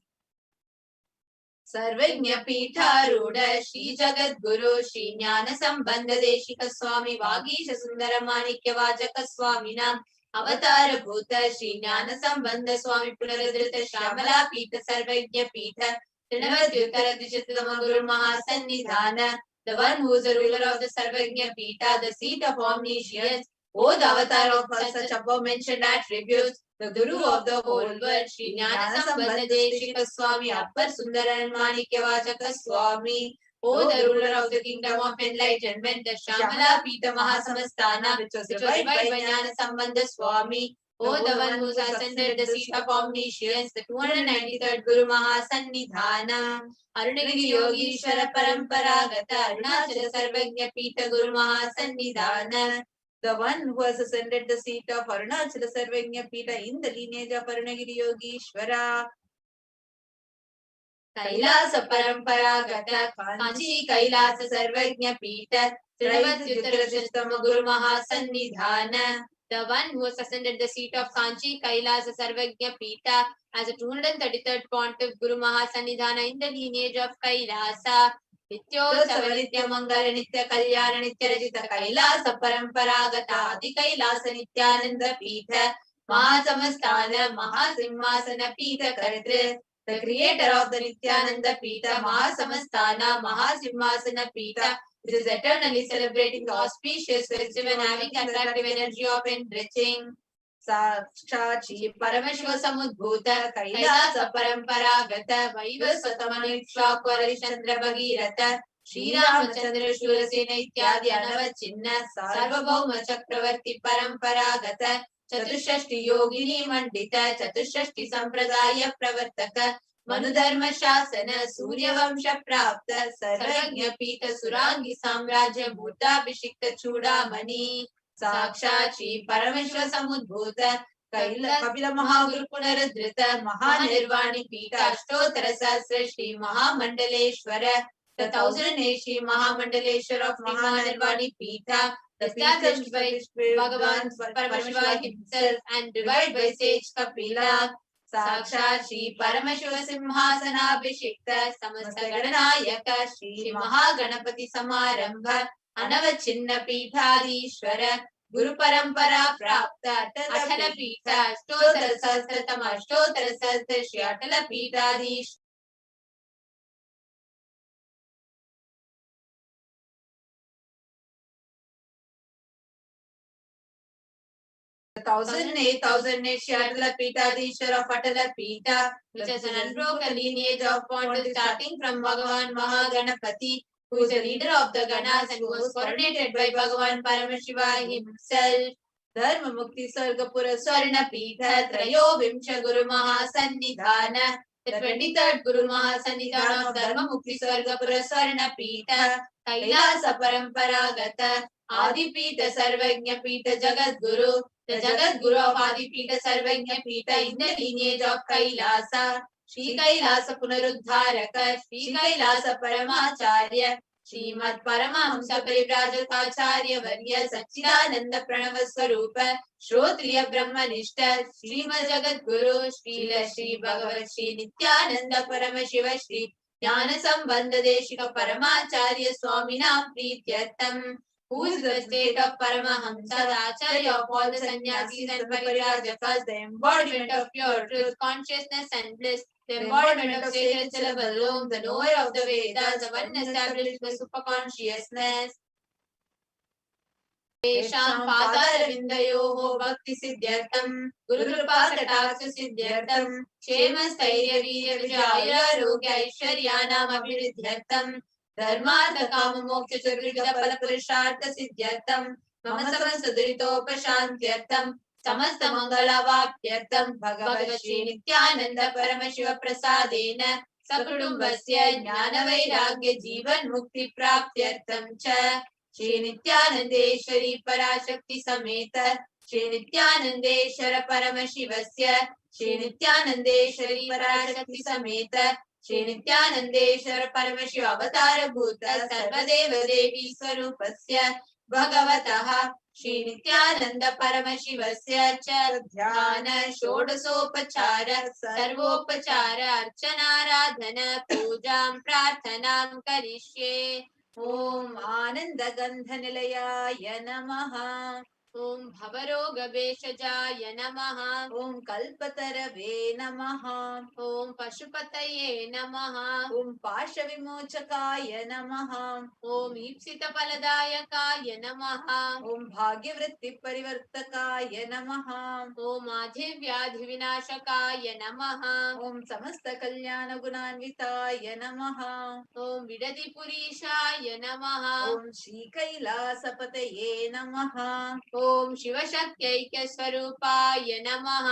Sarvajna Pitharuda Shri Jagat Guru Shri Jnana Sambandha Deshika Swami Vagisha Sundara Manikya Vajaka Swami Nam Avatara Bhuta Shri Jnana Sambandha Swami Punaradrita Shamala Pita Sarvajna Pitha Trinavatyuttara Dishatama Guru Mahasannidhana, the one who is the ruler of the Sarvajna Pita, the seat of omniscience, O the avatar of all such above mentioned attributes, the Guru of the whole world, Shri Jnana Sambandha Deshika Swami, Appar Sundara and Manikya Vajaka Swami, O the ruler of the kingdom of enlightenment, the Shamala Pita Mahasamastana, which was revived by Jnana Sambandha Swami, O the one who has ascended the seat of omniscience, the 293rd Guru Mahasannidhana, Arunagiri Yogishwara Paramparagata, Arunachala Sarvajna Pita Guru Mahasannidhana, the one who has ascended the seat of Arunachala Sarvajna Pita in the lineage of Arunagiri Yogishwara. Kailasa Paramparagata, Kanchi Kailasa Sarvajna Pita, Trivadhyutarashtama Guru Mahasannidhana, the one who has ascended the seat of Kanchi Kailasa Sarvajna Pita as a 233rd pontiff Guru Mahasannidhana in the lineage of Kailasa. Nityotsava Nitya Mangala Nitya Kalyana Nitya Rajita Kailasa Paramparagata Adi Kailasa Nithyananda Pitha Mahasamastana Mahasimhasana Pitha Karitri, the creator of the Nithyananda Pitha Mahasamastana Mahasimhasana Pitha, which is eternally celebrating the auspicious festival and having attractive energy of enriching. Sakshachi Paramashiva Samudbhuta Kailasa Paramparagata Vaivasvatamanikshakwara Chandra Bhagirata Shri Ramachandra Shurasena Ityadi Anavachinna Sarvabhauma Chakravarti Paramparagata Chatushashti Yogini Mandita Chatushashti Sampradaya Pravartaka Manudharma Shasana Surya Vamsha Prapta Sarvajna Pita Surangi Samrajya Bhuta Bhishikta Chudamani Sakshat Shri Parameshwara Samudbhuta Kapila Mahaguru Punaradrita Mahanirvani Pita Ashtotara Sahasra Shri Mahamandaleshwara, the 1008 Shri Mahamandaleshwara of Mahanirvani Pita, established by Bhagavan Paramashiva himself and revived by sage Kapila. Sakshat Shri Paramashiva Simhasana Abhishekta Samasta Gadanayaka Shri Mahaganapati Samarambha Anavachinna Pithadishwara Guru Parampara Prapta Atala Pitha Ashtotara Sahasratama Ashtotara Sahasra Shri Atala Pithadishwara. 1008 Shri Atala Pitadishwara of Atala Pitha, which has an unbroken lineage of pontiffs starting from Bhagavan Mahaganapati, who is the leader of the Ganas and who was coronated by Bhagavan Paramashiva himself. Dharma Mukti Sargapura Swarna Pitha Trayo Vimsha Guru Mahasannidhana, the 23rd Guru Mahasannidhana of Dharma Mukti Sargapura Swarna Pitha, Kailasa Paramparagata, Adipita Sarvajna Pita Jagat Guru, the Jagat Guru of Adipita Sarvajna Pita in the lineage of Kailasa, Shri Kailasa Punaruddharaka, Shri Kailasa Paramacharya, Shrimad Paramhans परिव्राजकाचार्य वर्य सच्चिदानंद प्रणव स्वरूप श्रोत्रिय ब्रह्मनिष्ठ श्रीमद् जगद्गुरु श्रील श्री भगवत श्री नित्यानंद परमशिव श्री ज्ञान संबंध Desika परमाचार्य स्वामिनां प्रीत्यर्थम. Who is the state of Paramahamsa, the Acharya of all the sannyasis and parirajakas, the embodiment of pure truth, consciousness and bliss, the embodiment of sacred syllable Om, the knower of the Vedas, the one established by superconsciousness. तेषां पादारविन्दयोः भक्तिसिद्ध्यर्थं गुरुकृपाकटाक्षसिद्ध्यर्थं क्षेमस्थैर्यवीर्यविजयारोग्य ऐश्वर्याणामभिवृद्ध्यर्थं धर्मार्थकाममोक्षचतुर्विधफलपुरुषार्थसिद्ध्यर्थं मम समस्तदुरितोपशान्त्यर्थं समस्तमङ्गलावाप्त्यर्थं भगवत् श्रीनित्यानन्द परमशिव प्रसादेन सकुटुम्बस्य ज्ञानवैराग्य जीवन्मुक्तिप्राप्त्यर्थं च श्री नित्यानंदेश्वरी पराशक्ति समेत श्री नित्यानंदेश्वर परमशिवस्य श्री नित्यानंदेश्वरी पराशक्ति समेत श्री नित्यानंदेश्वर परमशिव अवतार भूत सर्वदेव देवी स्वरूपस्य भगवतः श्री नित्यानंद परमशिवस्य च ध्यान षोडशोपचार सर्वोपचार अर्चनाराधन पूजां प्रार्थनां करिष्ये. ओम आनंद गंध निलयाय नमः. ओम भवरोग भेषजाय नमः. ओम कल्पतरवे नमः. ओम पशुपतये नमः. ओम पाश विमोचकाय नमः. ओम ईप्सित फलदायकाय नमः. ओम भाग्यवृत्ति परिवर्तकाय नमः. ओम आधि व्याधि विनाशकाय नमः. ओम समस्त कल्याण गुणान्विताय नमः. ओम विडदि पुरीशाय नमः. ओम श्री कैलासपतये नमः. ओम शिवशक्त्यैक्य स्वरूपाय नमः.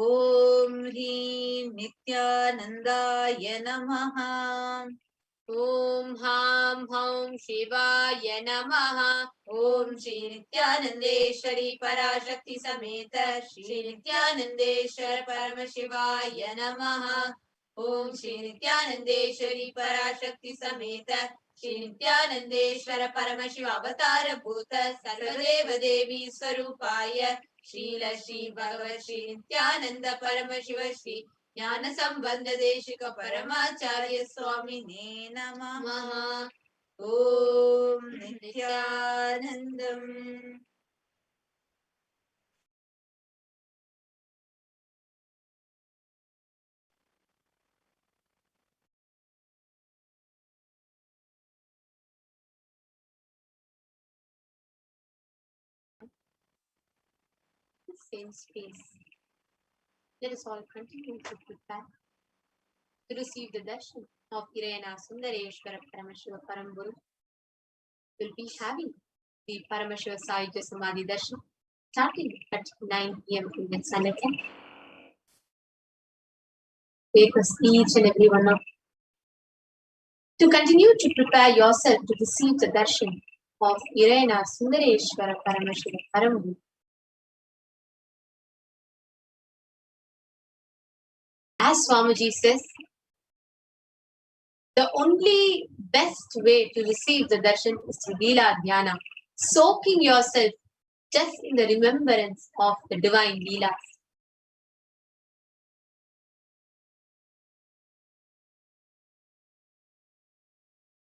ओम ह्रीं नित्यानंदाय नमः. ओम हां हौं शिवाय नमः. ओम श्री नित्यानंदेश्वरी पराशक्ति समेत श्री नित्यानंदेश्वर परमशिवाय नमः. ओम श्री नित्यानंदेश्वरी पराशक्ति समेत श्री नित्यानंदेश्वर परमशिव अवतार भूत सर्वदेव देवी स्वरूपाय श्रील श्री भगवत श्री नित्यानंद परमशिव श्री ज्ञान संबंध देशिक परमाचार्य स्वामिने नमः. ओम Nityanandam. Same space. Let us all continue to prepare to receive the darshan of Irayana Sundareshwara Paramashiva Paramburu. We'll be having the Paramashiva Sahitya Samadhi darshan starting at 9 p.m. Indian Standard Time. Take us each and every one of to continue to prepare yourself to receive the darshan of Irayana Sundareshwara Paramashiva Paramburu. As Swamiji says, the only best way to receive the darshan is through Leela Dhyana, soaking yourself just in the remembrance of the divine Leelas.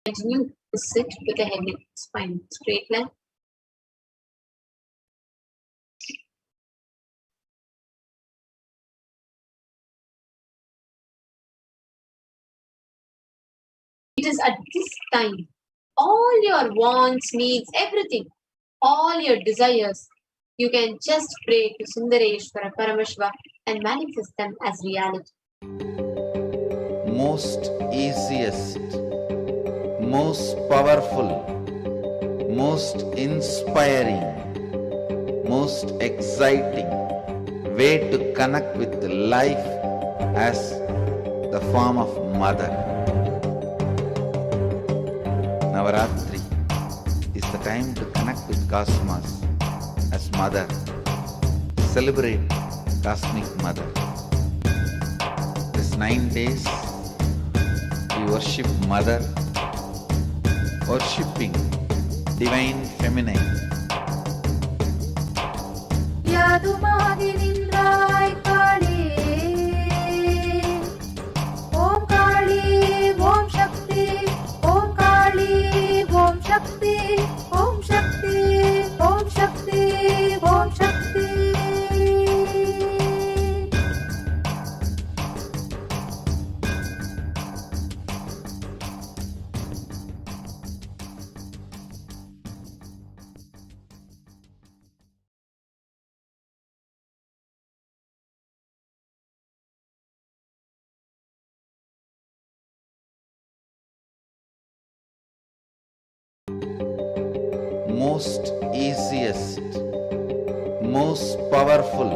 Continue to sit with a head spine straight line. It is at this time, all your wants, needs, everything, all your desires, you can just pray to Sundareshwara Paramashiva and manifest them as reality. Most easiest, most powerful, most inspiring, most exciting way to connect with life as the form of mother. Navaratri is the time to connect with Cosmos as Mother. Celebrate Cosmic Mother. This 9 days we worship Mother worshipping divine feminine. யாதுமாகி நின்றாய் காளி ஓம் காளி ஓம் சக்தி ஓம் காளி ஓம் சக்தி ஓம் சக்தி ஓம் சக்தி ஓம் சக்தி Most easiest, most powerful,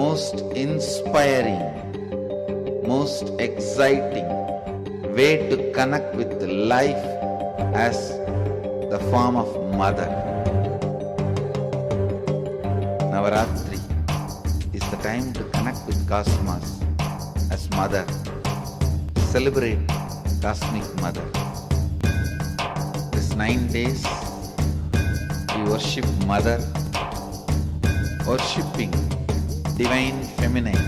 most inspiring, most exciting way to connect with life as the form of mother. Navaratri is the time to connect with cosmos as mother. Celebrate cosmic mother. This 9 days we worship mother, worshipping divine feminine.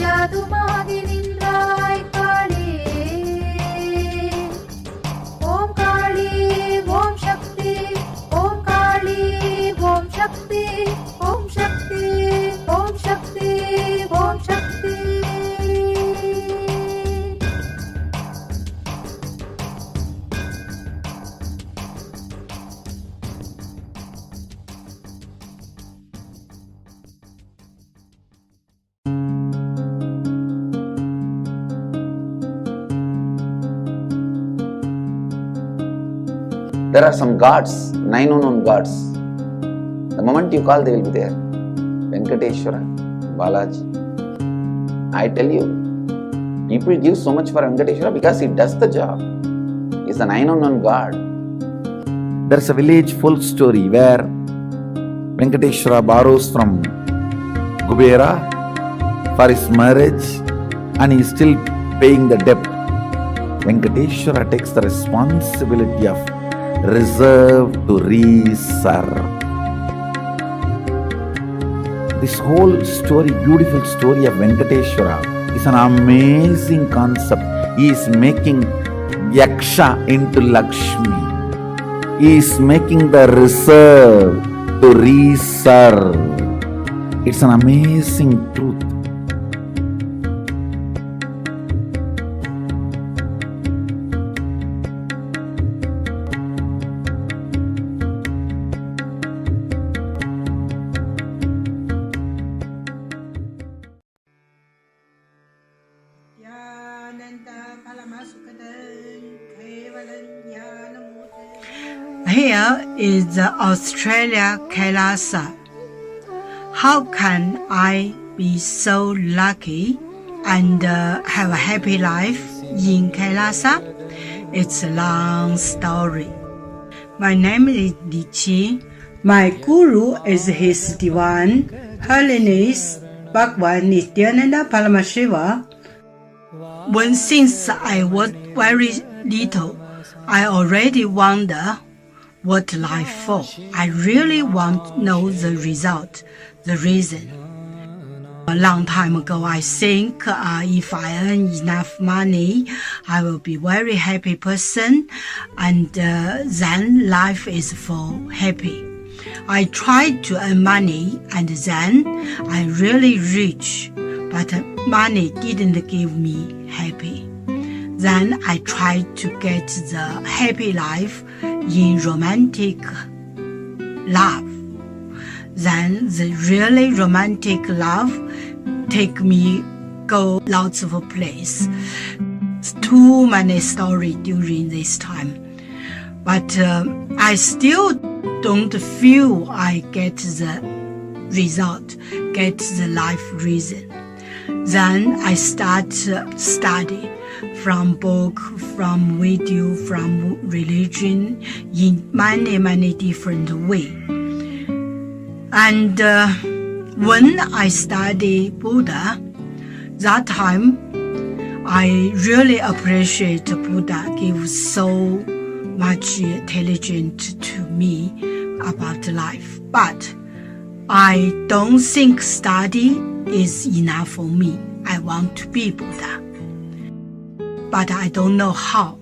யாதுமாகி நின்றாய் காளி ஓம் காளி ஓம் சக்தி ஓம் காளி ஓம் சக்தி ஓம் சக்தி ஓம் சக்தி ஓம் சக்தி There are some gods, 9 unknown gods. The moment you call, they will be there. Venkateshwara, Balaji. I tell you, people give so much for Venkateshwara because he does the job. He's the 9 unknown god. There's a village folk story where Venkateshwara borrows from Kubera for his marriage and he is still paying the debt. Venkateshwara takes the responsibility of reserve to reserve. This whole story, beautiful story of Venkateshwara is an amazing concept. He is making Yaksha into Lakshmi. He is making the reserve to reserve. It's an amazing truth. Here is the Australia Kailasa. How can I be so lucky and have a happy life in Kailasa? It's a long story. My name is Li Qi. My guru is His Divine Holiness Bhagwan Nithyananda Paramashivam. Since I was very little, I already wonder what life for. I really want to know the result, the reason. A long time ago, I think if I earn enough money, I will be very happy person, and then life is for happy. I tried to earn money, and then I really rich, but money didn't give me happy. Then I tried to get the happy life in romantic love. Then the really romantic love take me go lots of place. Too many stories during this time. But I still don't feel I get the result, get the life reason. Then I start study from book, from video, from religion in many different ways. And when I study Buddha, that time I really appreciate Buddha give so much intelligence to me about life. But I don't think study is enough for me. I want to be Buddha. But I don't know how.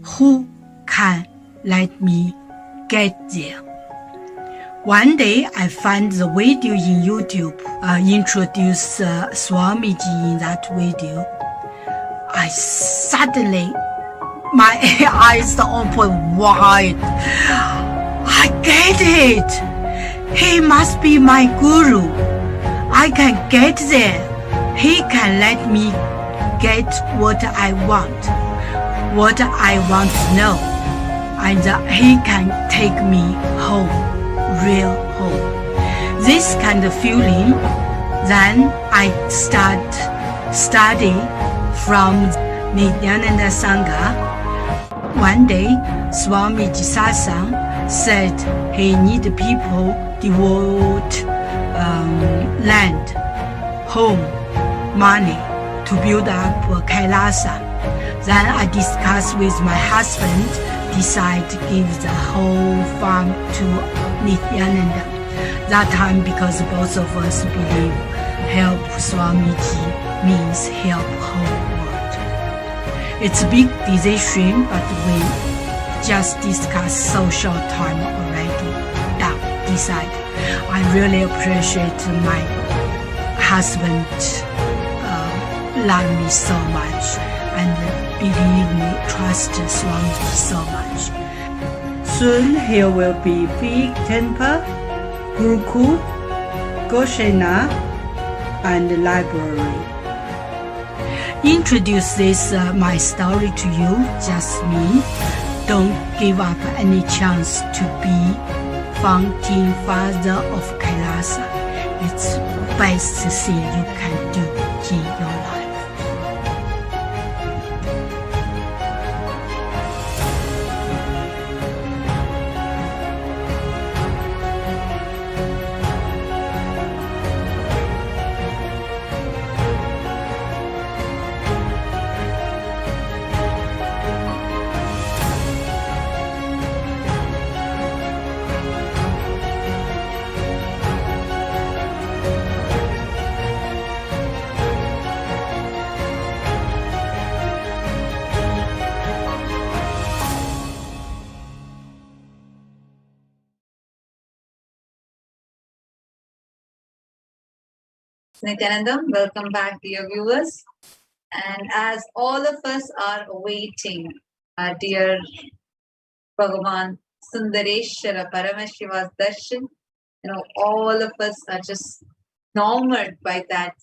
Who can let me get there? One day I found the video in YouTube, introduced Swamiji in that video. I suddenly, my eyes open wide. I get it. He must be my guru. I can get there. He can let me get what I want to know. And he can take me home, real home. This kind of feeling, then I start study from Nithyananda Sangha. One day, Swamiji Satsang said he need people devote land, home, money to build up Kailasa. Then I discussed with my husband, decide to give the whole farm to Nithyananda. That time, because both of us believe help Swamiji means help whole world. It's a big decision, but we just discussed so short time already. Decide. I really appreciate my husband love me so much and believe me, trust Swamiji so much. Soon here will be big temple, Gurukul, Goshena, and library. Introduce this my story to you, just me. Don't give up any chance to be founding father of Kailasa. It's the best thing you can do in your life. Nithyanandam, welcome back, dear viewers. And as all of us are awaiting our dear Bhagavan Sundareshwara Paramashiva's darshan, all of us are just enamored by that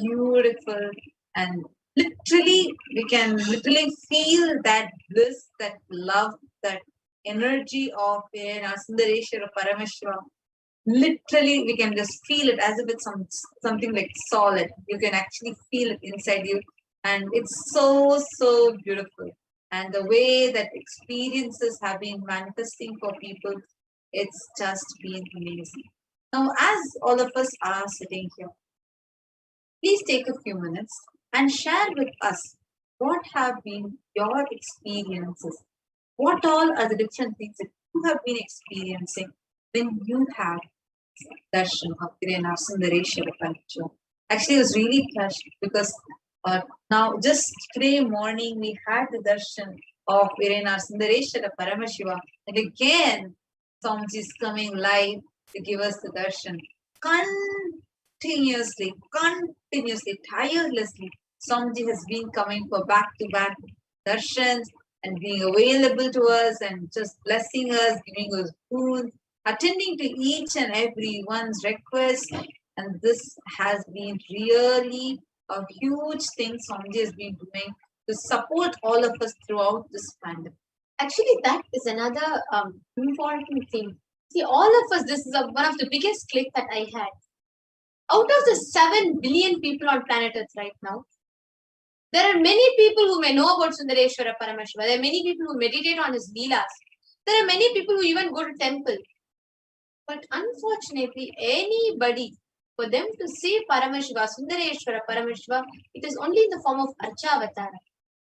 beautiful, and literally, we can literally feel that bliss, that love, that energy of our Sundareshwara Paramashiva. Literally, we can just feel it as if it's something like solid. You can actually feel it inside you, and it's so beautiful. And the way that experiences have been manifesting for people, it's just been amazing. Now, as all of us are sitting here, please take a few minutes and share with us what have been your experiences. What all are the different things that you have been experiencing when you have darshan of Kirena Sundareshwara Paramashivam. Actually, I was really touched because now just today morning we had the darshan of Kirena Sundareshwara Paramashivam, and again Swamiji is coming live to give us the darshan continuously, tirelessly. Swamiji has been coming for back-to-back darshans and being available to us and just blessing us, giving us food, attending to each and every one's request. And this has been really a huge thing Swamiji has been doing to support all of us throughout this pandemic. Actually, that is another important thing. See, all of us, this is one of the biggest click that I had. Out of the 7 billion people on planet Earth right now, there are many people who may know about Sundareshwara Paramashiva. There are many people who meditate on his leelas. There are many people who even go to temple. But unfortunately, anybody For them to see Paramashiva, Sundareshwara Paramashiva, it is only in the form of Archavatara.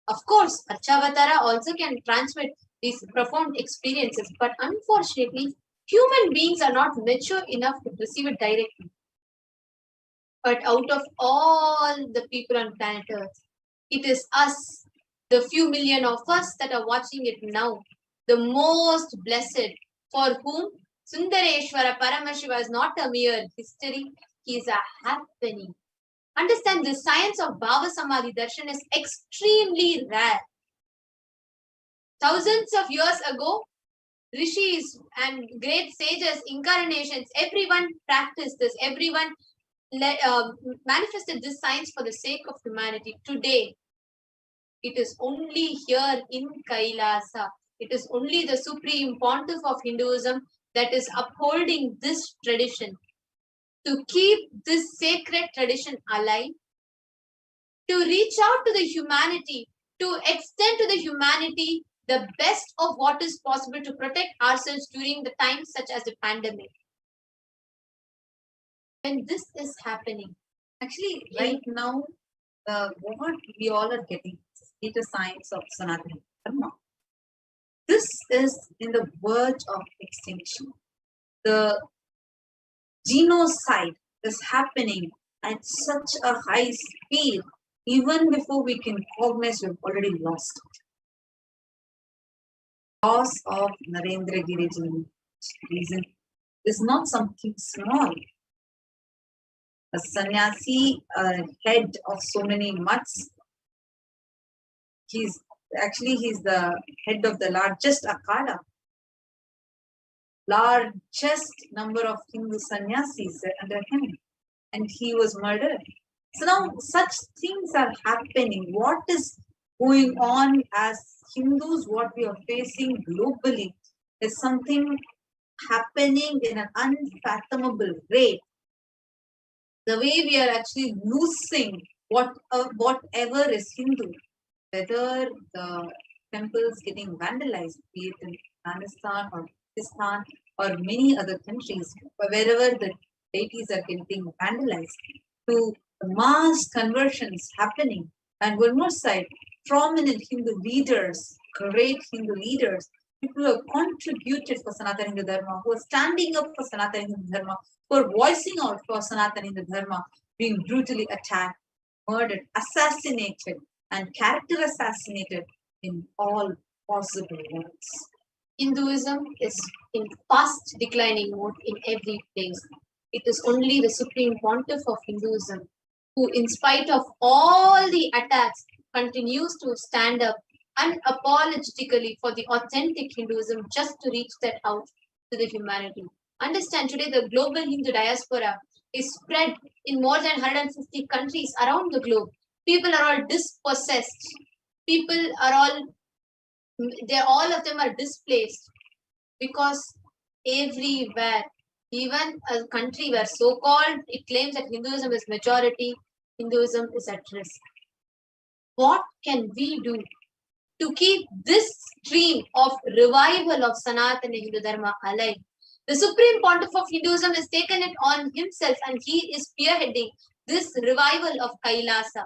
Of course, Archavatara also can transmit these profound experiences, but unfortunately, human beings are not mature enough to receive it directly. But out of all the people on planet Earth, it is us, the few million of us that are watching it now, the most blessed, for whom Sundareshwara Paramashiva is not a mere history, he is a happening. Understand, the science of Bhava Samadhi Darshan is extremely rare. Thousands of years ago, rishis and great sages, incarnations, everyone practiced this, everyone manifested this science for the sake of humanity. Today, it is only here in Kailasa, it is only the supreme pontiff of Hinduism that is upholding this tradition, to keep this sacred tradition alive, to reach out to the humanity, to extend to the humanity the best of what is possible to protect ourselves during the times such as the pandemic. When this is happening, actually, right now, what we all are getting is the science of Sanatana Dharma. This is in the verge of extinction. The genocide is happening at such a high speed, even before we can cognize we've already lost it. Loss of Narendra Giri's reason is not something small. A sannyasi, head of so many mutts, he's the head of the largest akhada. Largest number of Hindu sannyasis under him, and he was murdered. So now such things are happening. What is going on as Hindus, what we are facing globally is something happening in an unfathomable rate. The way we are actually losing whatever is Hindu, whether the temples getting vandalized, be it in Afghanistan or Pakistan or many other countries, wherever the deities are getting vandalized, to mass conversions happening. And one more side, prominent Hindu leaders, great Hindu leaders, people who have contributed for Sanatana Hindu Dharma, who are standing up for Sanatana Hindu Dharma, who are voicing out for Sanatana Hindu Dharma, being brutally attacked, murdered, assassinated, and character assassinated in all possible ways. Hinduism is in fast declining mode in every place. It is only the supreme pontiff of Hinduism who, in spite of all the attacks, continues to stand up unapologetically for the authentic Hinduism just to reach that out to the humanity. Understand, today the global Hindu diaspora is spread in more than 150 countries around the globe. People are all dispossessed. People are all of them are displaced because everywhere, even a country where so-called it claims that Hinduism is majority, Hinduism is at risk. What can we do to keep this stream of revival of Sanatana Hindu Dharma alive? The Supreme Pontiff of Hinduism has taken it on himself and he is spearheading this revival of Kailasa.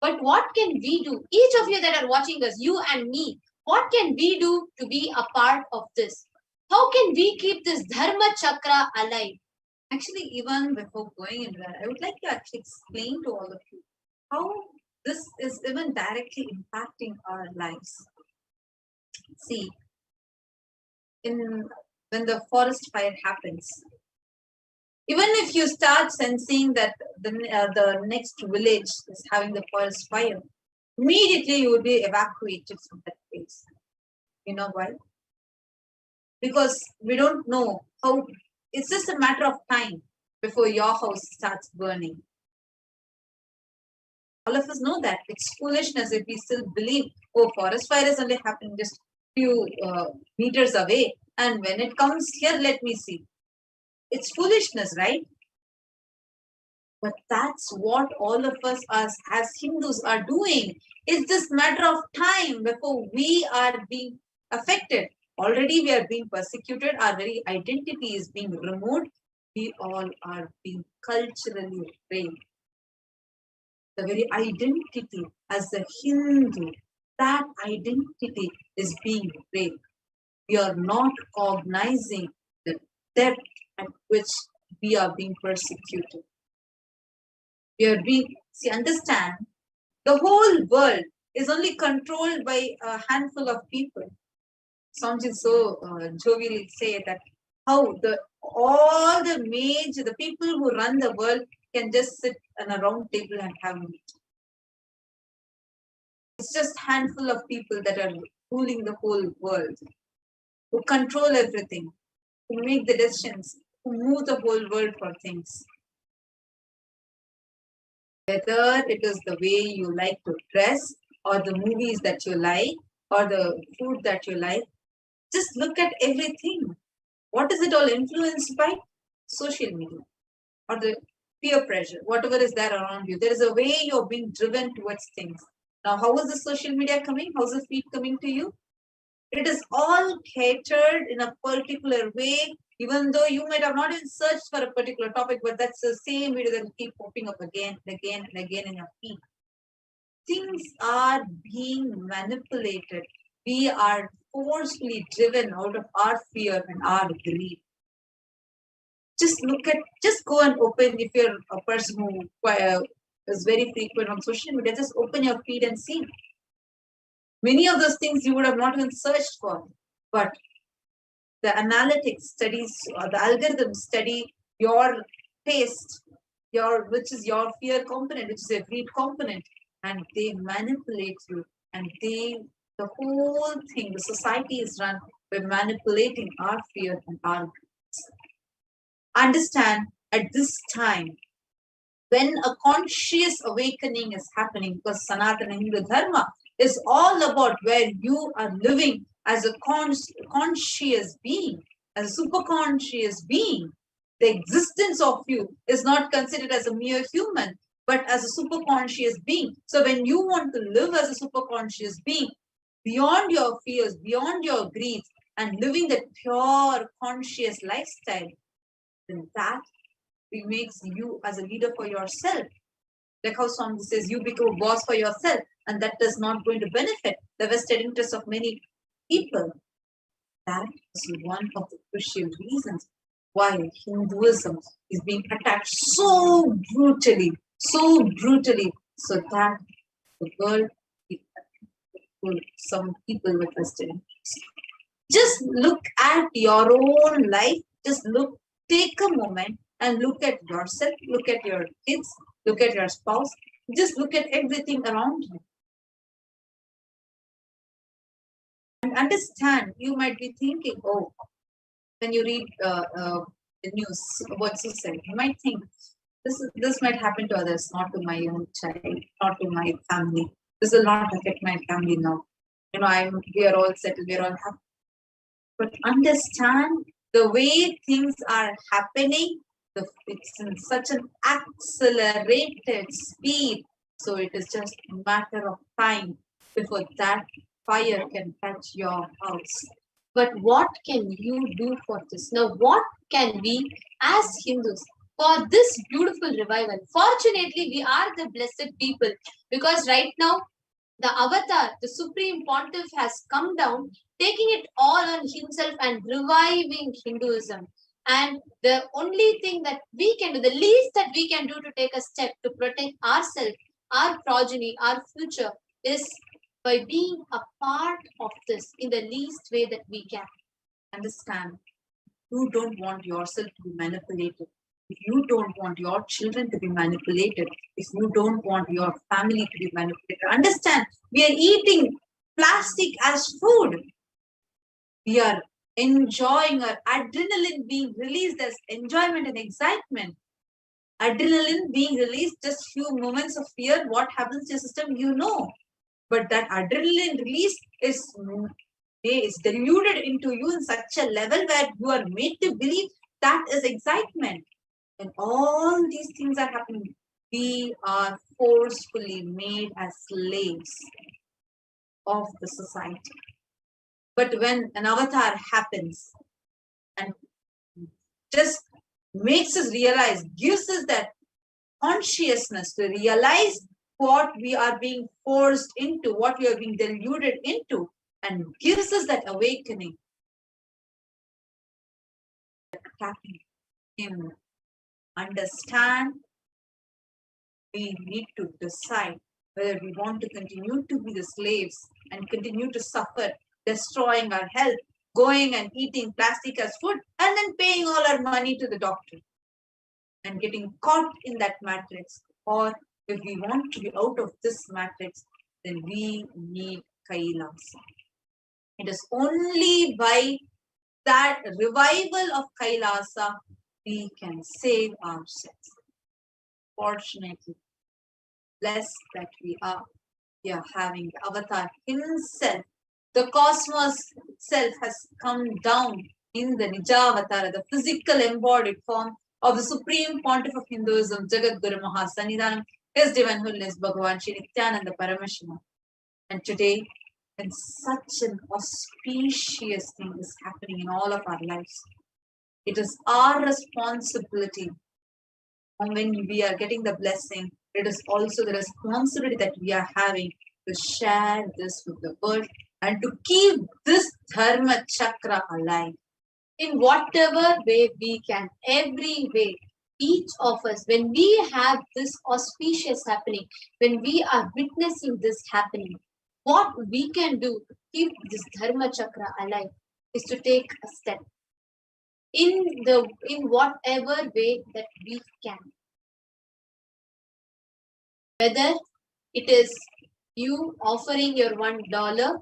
But what can we do? Each of you that are watching us, you and me, what can we do to be a part of this? How can we keep this Dharma Chakra alive? Actually, even before going into that, I would like to actually explain to all of you how this is even directly impacting our lives. See, when the forest fire happens, even if you start sensing that the next village is having the forest fire, immediately you will be evacuated from that place. You know why? Because we don't know how, it's just a matter of time before your house starts burning. All of us know that. It's foolishness if we still believe, oh, forest fire is only happening just few meters away. And when it comes here, let me see. It's foolishness, right? But that's what all of us as Hindus are doing. It's just matter of time before we are being affected. Already we are being persecuted. Our very identity is being removed. we all are being culturally raped. The very identity as a Hindu, that identity is being raped. We are not cognizing the depth at which we are being persecuted. We are being, see, understand, the whole world is only controlled by a handful of people. Swamiji so jovially say that how all the people who run the world can just sit on a round table and have meat. It's just a handful of people that are ruling the whole world, who control everything, who make the decisions, who move the whole world for things. Whether it is the way you like to dress, or the movies that you like, or the food that you like, just look at everything. What is it all influenced by? Social media or the peer pressure, whatever is there around you. There is a way you're being driven towards things. Now, how is the social media coming? How's the feed coming to you? It is all catered in a particular way, even though you might have not even searched for a particular topic, but that's the same video that will keep popping up again and again and again in your feed. Things are being manipulated. We are forcefully driven out of our fear and our greed. Just go and open, if you're a person who is very frequent on social media, just open your feed and see. Many of those things you would have not even searched for, but the analytics studies or the algorithms study your taste, which is your fear component, which is a greed component, and they manipulate you. And the whole thing, the society is run by manipulating our fear and our greed. Understand, at this time, when a conscious awakening is happening, because Sanatana Hindu Dharma is all about where you are living as a conscious being, as a super conscious being. The existence of you is not considered as a mere human, but as a super conscious being. So when you want to live as a super conscious being, beyond your fears, beyond your greed, and living that pure conscious lifestyle, then that makes you as a leader for yourself. Like how Swami says, you become a boss for yourself, and that is not going to benefit the vested interests of many people. That is one of the crucial reasons why Hinduism is being attacked so brutally, so that the world will some people with vested interests. Just look at your own life. Just take a moment and look at yourself, look at your kids, look at your spouse, just look at everything around you. And understand, you might be thinking, oh, when you read the news, what's it said, you might think, this might happen to others, not to my own child, not to my family. This will not affect my family now. You know, we are all settled, we are all happy. But understand the way things are happening, it's in such an accelerated speed. So it is just a matter of time before that fire can touch your house. But what can you do for this? Now, what can we as Hindus for this beautiful revival? Fortunately, we are the blessed people, because right now the avatar, the supreme pontiff, has come down, taking it all on himself and reviving Hinduism. And the only thing that we can do, the least that we can do to take a step to protect ourselves, our progeny, our future, is by being a part of this in the least way that we can. Understand, you don't want yourself to be manipulated. If you don't want your children to be manipulated, if you don't want your family to be manipulated, understand, we are eating plastic as food. We are enjoying our adrenaline being released as enjoyment and excitement. Adrenaline being released, just few moments of fear, what happens to your system, you know. But that adrenaline release is diluted into you in such a level where you are made to believe that is excitement. When all these things are happening, we are forcefully made as slaves of the society. But when an avatar happens and just makes us realize, gives us that consciousness to realize what we are being forced into, what we are being deluded into, and gives us that awakening. Him understand, we need to decide whether we want to continue to be the slaves and continue to suffer, destroying our health, going and eating plastic as food, and then paying all our money to the doctor and getting caught in that matrix. Or if we want to be out of this matrix, then we need Kailasa. It is only by that revival of Kailasa we can save ourselves. Fortunately, blessed that we are having the avatar himself. The cosmos itself has come down in the Nijavatara, the physical embodied form of the Supreme Pontiff of Hinduism, Jagat Guru Mahasannidhanam, His Divine Holiness Bhagavan Shri Nithyananda Paramashivam. And today, when such an auspicious thing is happening in all of our lives, it is our responsibility. And when we are getting the blessing, it is also the responsibility that we are having to share this with the world and to keep this Dharma Chakra alive. In whatever way we can, every way, each of us, when we have this auspicious happening, when we are witnessing this happening, what we can do to keep this Dharma Chakra alive is to take a step in whatever way that we can. Whether it is you offering your $1,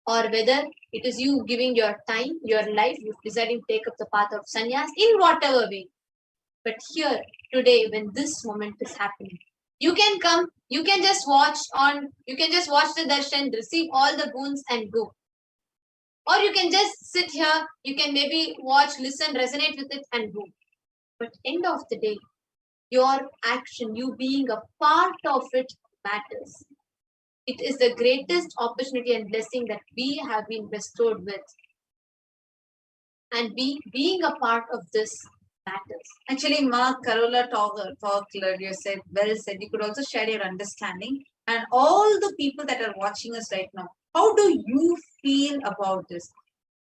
or whether it is you giving your time, your life, you deciding to take up the path of sannyas, in whatever way. But here, today, when this moment is happening, you can come, you can just watch the darshan, receive all the boons and go. Or you can just sit here, you can maybe watch, listen, resonate with it and go. But end of the day, your action, you being a part of it matters. It is the greatest opportunity and blessing that we have been bestowed with. And being a part of this matters. Actually, Mark Carola talked earlier, said, well said. You could also share your understanding. And all the people that are watching us right now, how do you feel about this?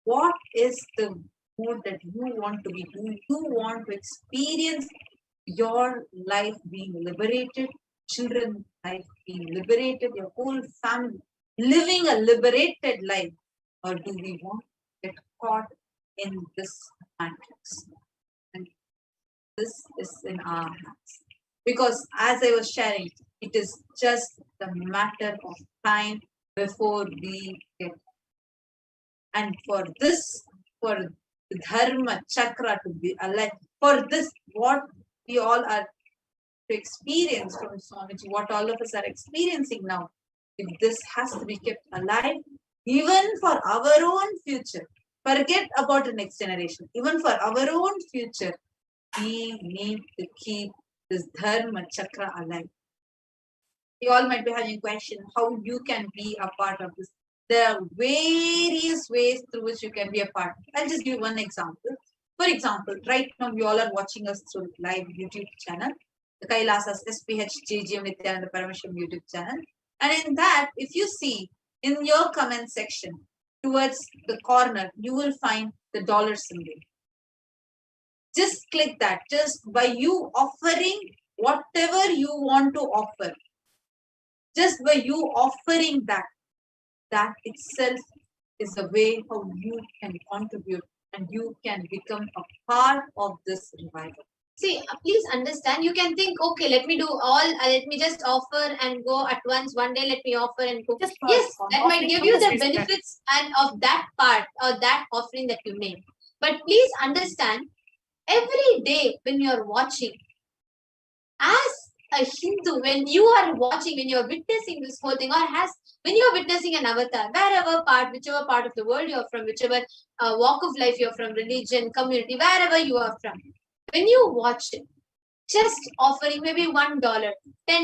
What is the mood that you want to be? Do you want to experience your life being liberated, children's life being liberated, your whole family living a liberated life? Or do we want to get caught in this matrix? And this is in our hands. Because as I was sharing, it is just a matter of time before we get. And for this, for the Dharma Chakra to be alive, for this, what we all are to experience from Swamiji, what all of us are experiencing now, if this has to be kept alive, even for our own future, forget about the next generation, even for our own future, we need to keep this Dharma Chakra alive. You all might be having a question how you can be a part of this. There are various ways through which you can be a part. I'll just give one example. For example, right now you all are watching us through live YouTube channel, the Kailasa's HDH Nithyananda Paramashivam YouTube channel. And in that, if you see in your comment section towards the corner, you will find the dollar symbol. Just click that. Just by you offering whatever you want to offer, just by you offering that itself is a way how you can contribute and you can become a part of this revival. See, please understand, you can think, okay, let me just offer and go at once. One day, let me offer and go. Yes, that might give you the benefits and of that part or that offering that you made. But please understand, every day when you're watching, as a Hindu, when you are watching, when you're witnessing this whole thing, or when you're witnessing an avatar, whichever part of the world you're from, whichever walk of life you're from, religion, community, wherever you are from, when you watch it, just offering maybe $1, $10,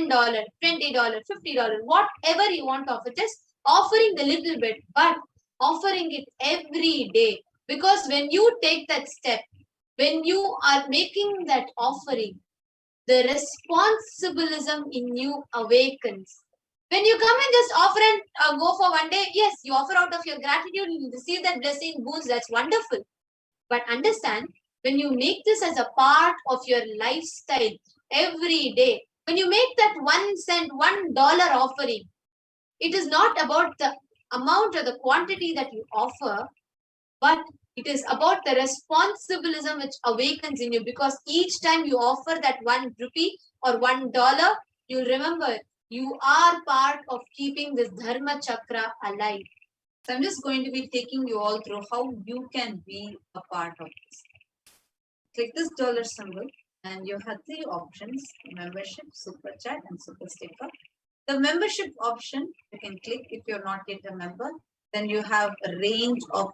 $20, $50, whatever you want to offer, just offering the little bit, but offering it every day. Because when you take that step, when you are making that offering, the responsibilism in you awakens. When you come and just offer and go for one day, yes, you offer out of your gratitude, you receive that blessing, boons, that's wonderful. But understand, when you make this as a part of your lifestyle every day, when you make that 1 cent, $1 offering, it is not about the amount or the quantity that you offer, but it is about the responsibilism which awakens in you, because each time you offer that 1 rupee or $1, you'll remember you are part of keeping this dharma chakra alive. So I'm just going to be taking you all through how you can be a part of this. Click this dollar symbol and you have 3 options: membership, super chat, and super sticker. The membership option you can click if you're not yet a member. Then you have a range of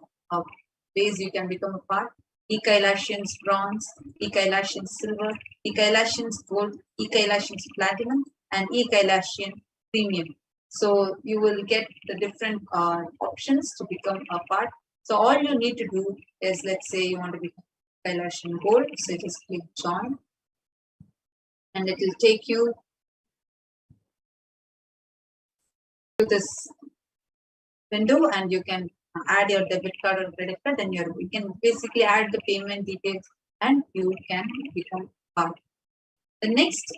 ways you can become a part: E-Kailasians bronze, E-Kailasians silver, E-Kailasians gold, E-Kailasians platinum, and E-Kailasian premium. So you will get the different options to become a part. So all you need to do is, let's say you want to become Kailasian gold, so just click join, and it will take you to this window, and you can add your debit card or credit card, and you can basically add the payment details and you can become part. The next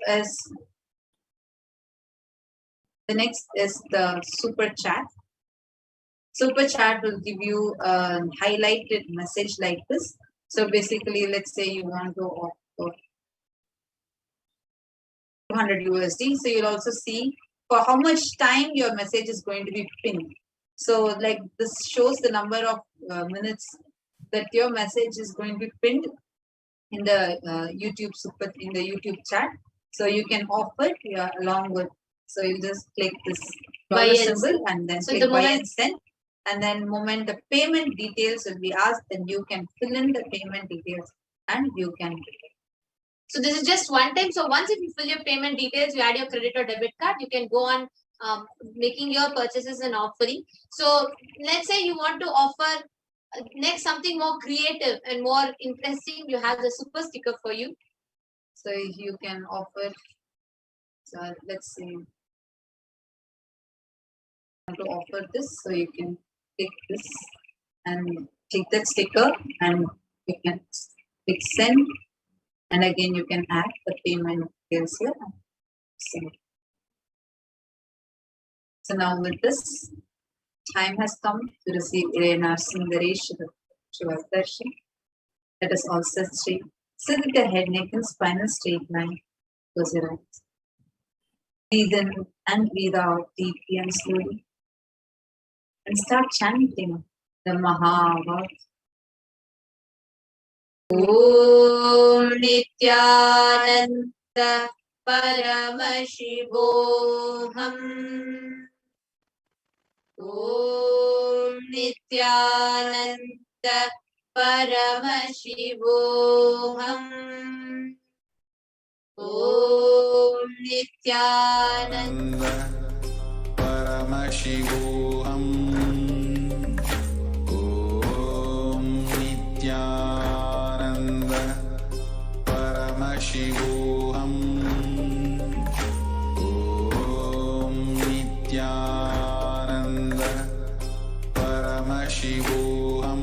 is the super chat. Super chat will give you a highlighted message like this. So basically, let's say you want to offer 200 USD. So you'll also see for how much time your message is going to be pinned. So like this shows the number of minutes that your message is going to be pinned in the YouTube chat. So you can offer along with. So you just click this dollar symbol and then click buy and send. And then moment the payment details will be asked, then you can fill in the payment details and you can. So this is just one time. So once if you fill your payment details, you add your credit or debit card, you can go on making your purchases and offering. So let's say you want to offer next something more creative and more interesting. You have the super sticker for you. So you can offer. So let's say you want to offer this, so you can click this and click that sticker, and you can click send, and again you can add the payment details here. Send. So now with this, time has come to receive Irena Sundaresh Shivadarshan. Let us all sit straight. Sit with your head, neck, and spinal straight line. Close your eyes. Breathe in and breathe out deeply and slowly. And start chanting the Mahavak. Om Nithyananda Paramashivoham. Om Nithyananda Paramashivoham. Om Nithyananda Paramashivoham. Om Nithyananda Paramashivoham. Om Nithyananda Paramashivoham.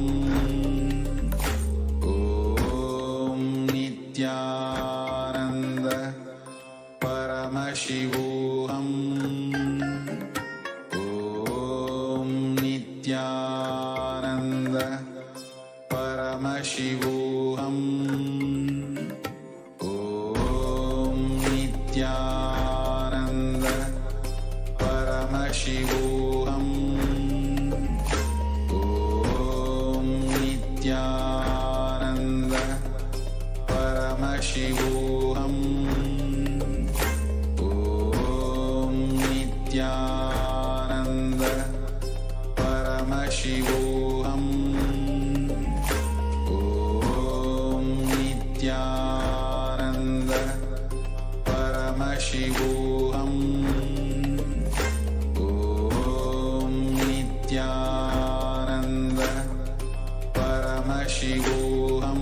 Om Nithyananda Paramashivoham. Om Nithyananda Paramashivoham. Om Nithyananda Paramashivoham. Om Nithyananda Paramashivoham. Om Nithyananda Paramashivoham. Om Nithyananda Paramashivoham. Om Nithyananda Paramashivoham.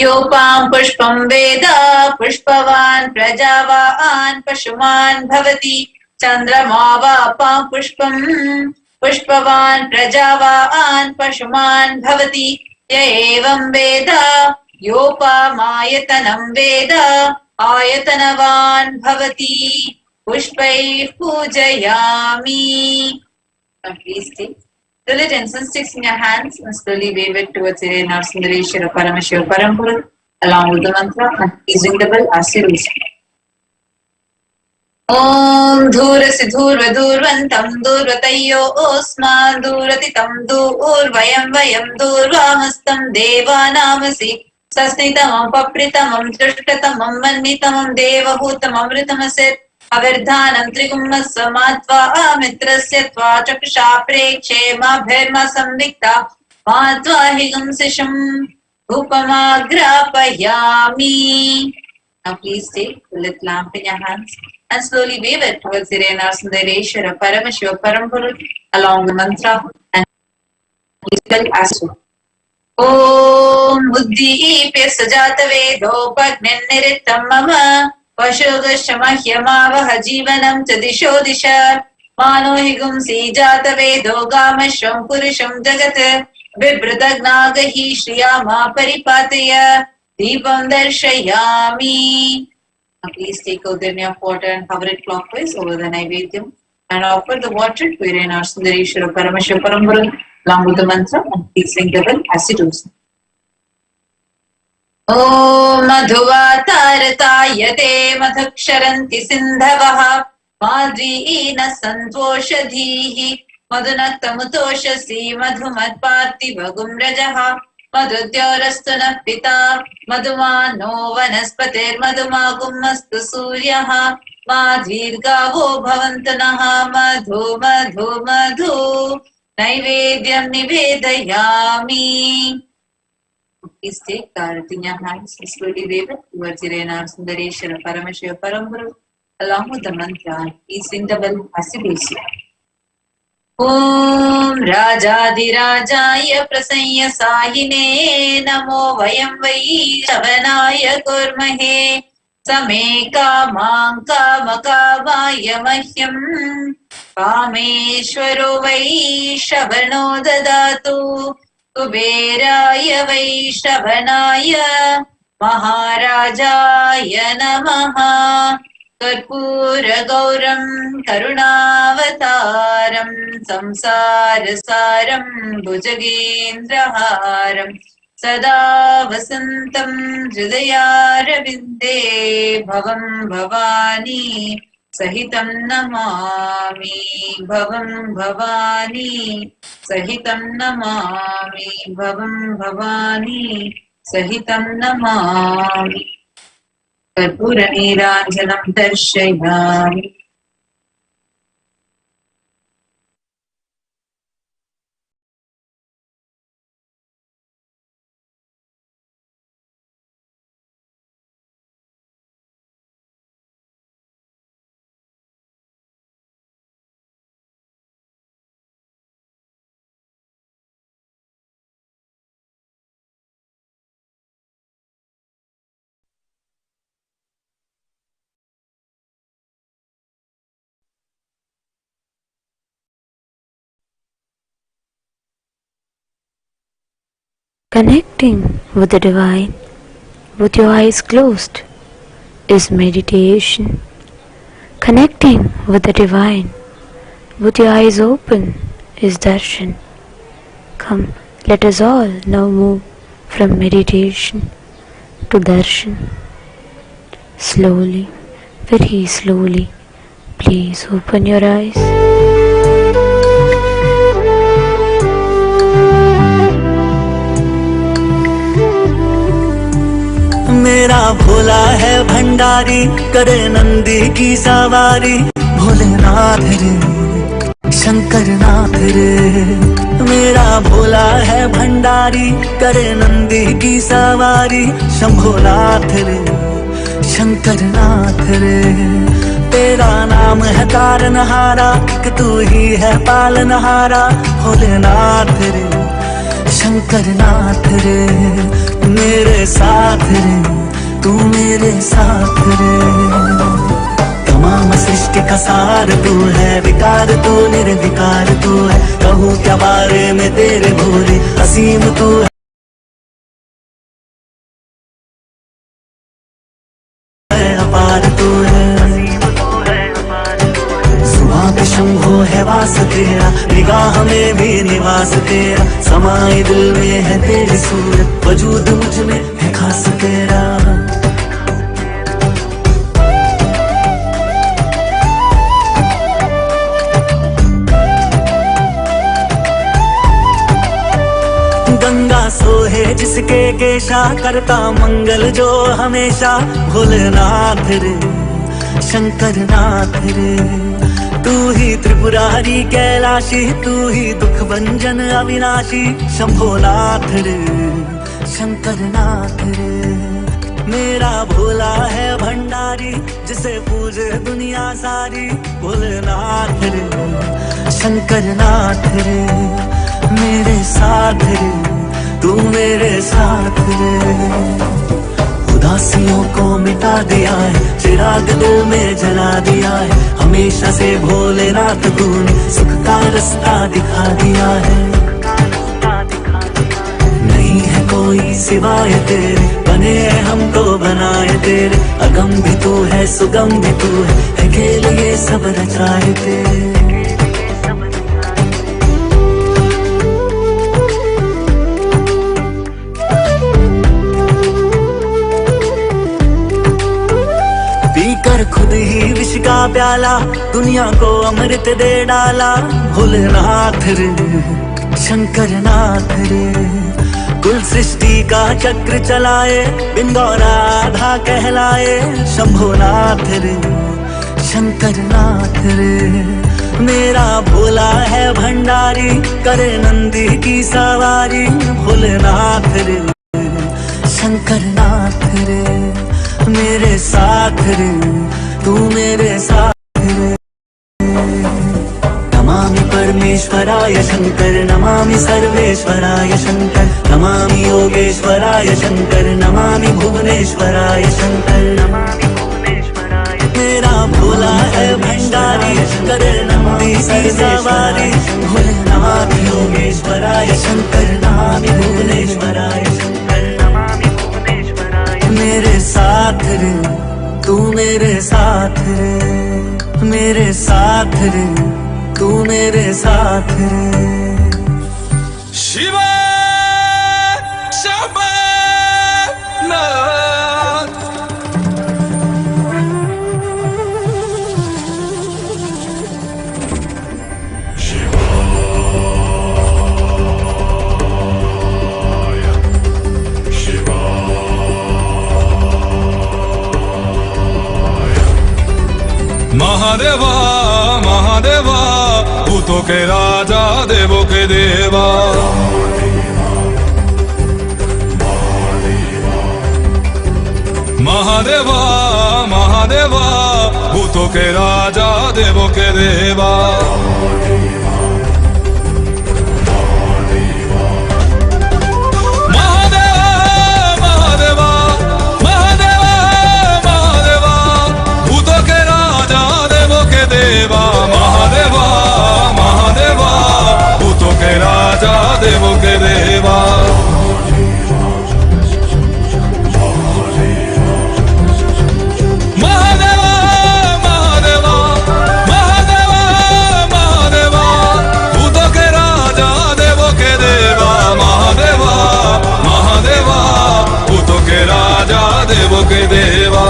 योपां पुष्पं वेद पुष्पवान् प्रजावान् पशुमान् भवति चन्द्रमा वापां पुष्पं पुष्पवान् प्रजावान् पशुमान् भवति य एवं वेद योपामायतनं वेद आयतनवान् भवति पुष्पैः पूजयामि. Please take the lit incense sticks in your hands and slowly wave it towards Irena Sundareshwara Paramashiva Parampura along with the mantra and please ring the bell as you do so. Om Dhurasi Dhurvadurvantam Durvatayyo Osman Duratitam Durvayam Vayam Durvamastam Devanamasi Sasnitamam Papritamam Drishtatamam Mannitamam Devahootamam Ritamase अवर्धानं त्रिगुम्मस्वमात्वा मित्रस्य त्वा चक्षुषा प्रेक्षेमाभिर्मा संविक्ता मात्वा हिगुंसिषम् उपमाग्रापयामि. Now please take the lit lamp in your hands and slowly wave it towards Irena Sundareshwara Paramashiva Parampura along the mantra and please tell as well. Om Buddhipya Sajata Vedopagnirittam Mama Pashogashamahyamavaha Jivanam Chadisho Disha Mano Higumsi Jata Vedo Gamasham Purusham Jagat Vibhratagnagahi Shriyama Paripataya Deepam Darshayami. Now please take out the near water and cover it clockwise over the Naivedyam and offer the water to Irena Sundareshwara Paramashiva Parampura along with the mantra and please ring the bell as you do so. Om Madhuvatartayate Madhuksharanti Sindhavaha Madriina Santoshadhihi Madhunaktamutoshasi Madhumatparti Vagumrajaha Madhudyarastuna Pita Madhumano Vanaspatir Madhumagummastu Suryaha Madhirgavo Bhavantanaha Madhu Madhu Madhu Naivedyam Nivedayami. Please take the arati in your hands and slowly wave it towards Irena Sundareshwara Paramashiva Parampura along with the mantra. Please ring the bell as you do so. Om Rajadirajaya Prasanya Sahine Namo Vayam Vai Shavanaya Kurmahe Same Kamang Kamakavaya Mahyam Kameshwaro Vai Shavano Dadatu Kuberaya Vaishravanaya Maharajaya Namaha Karpura Gauram Karunavataram Samsarasaram Bhujagendraharam Sada Vasantam Hridayarvinde Bhavam Bhavani Sahitam Namami Bhavam Bhavani Sahitam Namami Bhavam Bhavani Sahitam Namami Karpura Niranjanam Darshayami. Connecting with the divine with your eyes closed is meditation. Connecting with the divine with your eyes open is darshan. Come, let us all now move from meditation to darshan. Slowly, very slowly, please open your eyes. मेरा भोला है भंडारी करे नंदी की सवारी भोलेनाथ रे शंकर नाथ रे मेरा भोला है भंडारी करे नंदी की सवारी शंभोनाथ रे शंकर नाथ रे तेरा नाम है तारनहारा कि तू ही है पालनहारा भोलेनाथ रे शंकर नाथ रे मेरे साथ रे तू मेरे साथ रे। तमाम सृष्टि का सार तू है, विकार तू निर्विकार तू है, कहूँ क्या बारे में तेरे भोले असीम तू है अपार तू है। सुबह पे शंभो है वास तेरा, निगाह में भी निवास तेरा, समाए दिल में है तेरी सूरत, वजूद मुझ में है खास तेरा। गंगा सोहे जिसके केशा, करता मंगल जो हमेशा, भोलेनाथ रे शंकर नाथ रे। तू ही त्रिपुरारी कैलाशी, तू ही दुख भंजन अविनाशी, शंभोनाथ रे शंकर नाथ रे। मेरा भोला है भंडारी, जिसे पूजे दुनिया सारी, भोलेनाथ रे शंकर नाथ रे मेरे साथ रे तू मेरे साथ रे। उदासियों को मिटा दिया है, चिराग दिल में जला दिया है, हमेशा से भोलेनाथ तूने सुख का रास्ता दिखा दिया है। नहीं है कोई सिवाय तेरे, बने हैं हम तो बनाए तेरे, अगम भी तू है सुगम भी तू है खेल ये सब रचाए तेरे। पीकर खुद ही विष का प्याला, दुनिया को अमृत दे डाला, भोलेनाथ रे शंकर नाथ रे। कुल सृष्टि का चक्र चलाए, बिन गौराधा कहलाए, शंभोनाथ रे शंकर नाथ रे। मेरा भोला है भंडारी, करे नंदी की सवारी, भोलेनाथ रे शंकर नाथ रे मेरे साथ रे तू मेरे साथ रे। नमामि परमेश्वराय शंकर, नमामि सर्वेश्वराय शंकर, नमामि योगेश्वराय शंकर, नमामि भुवनेश्वराय शंकर, नमामि भुवनेश्वराय। मेरा भोला है भंडारी, करे नंदी की सवारी, भोले नमामि योगेश्वराय शंकर, नमामि भुवनेश्वराय शंकर, नमामि भुवनेश्वराय। मेरे साथ रे तू मेरे साथ रे मेरे साथ रे तू मेरे साथ रे। शिवा महादेवा महादेवा भूतों के राजा देवों के देवा। महादेवा महादेवा भूतों के राजा देवों के देवा। महादेवा महादेवा भूतों के राजा देवों के देवा। महादेवा महादेवा महादेवा महादेवा भूतों के राजा देवों के देवा। महादेवा महादेवा भूतों के राजा देवों के देवा।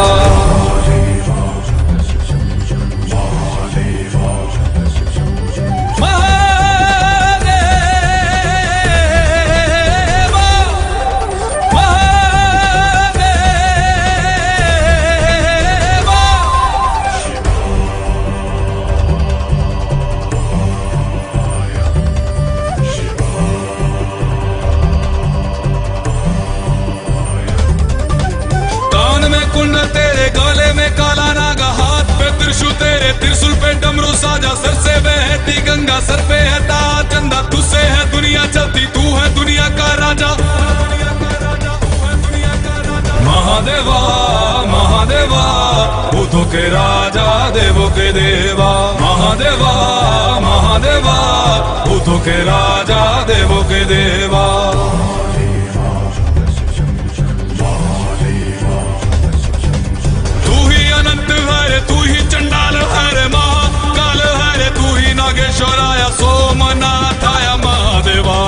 त्रिशूल पे डमरू साजा, सर से बहती गंगा, सर पे है ताज चंदा, तुझसे है दुनिया चलती, तू है दुनिया महादेवा महादेवा भूतों के राजा देवों के देवा महादेवा महादेवा भूतों के राजा देवों के देवा तू ही अनंत है रे तू ही चंडाल है रे महाकाल है रे तू ही नागेश्वराय सोमनाथाय महादेवा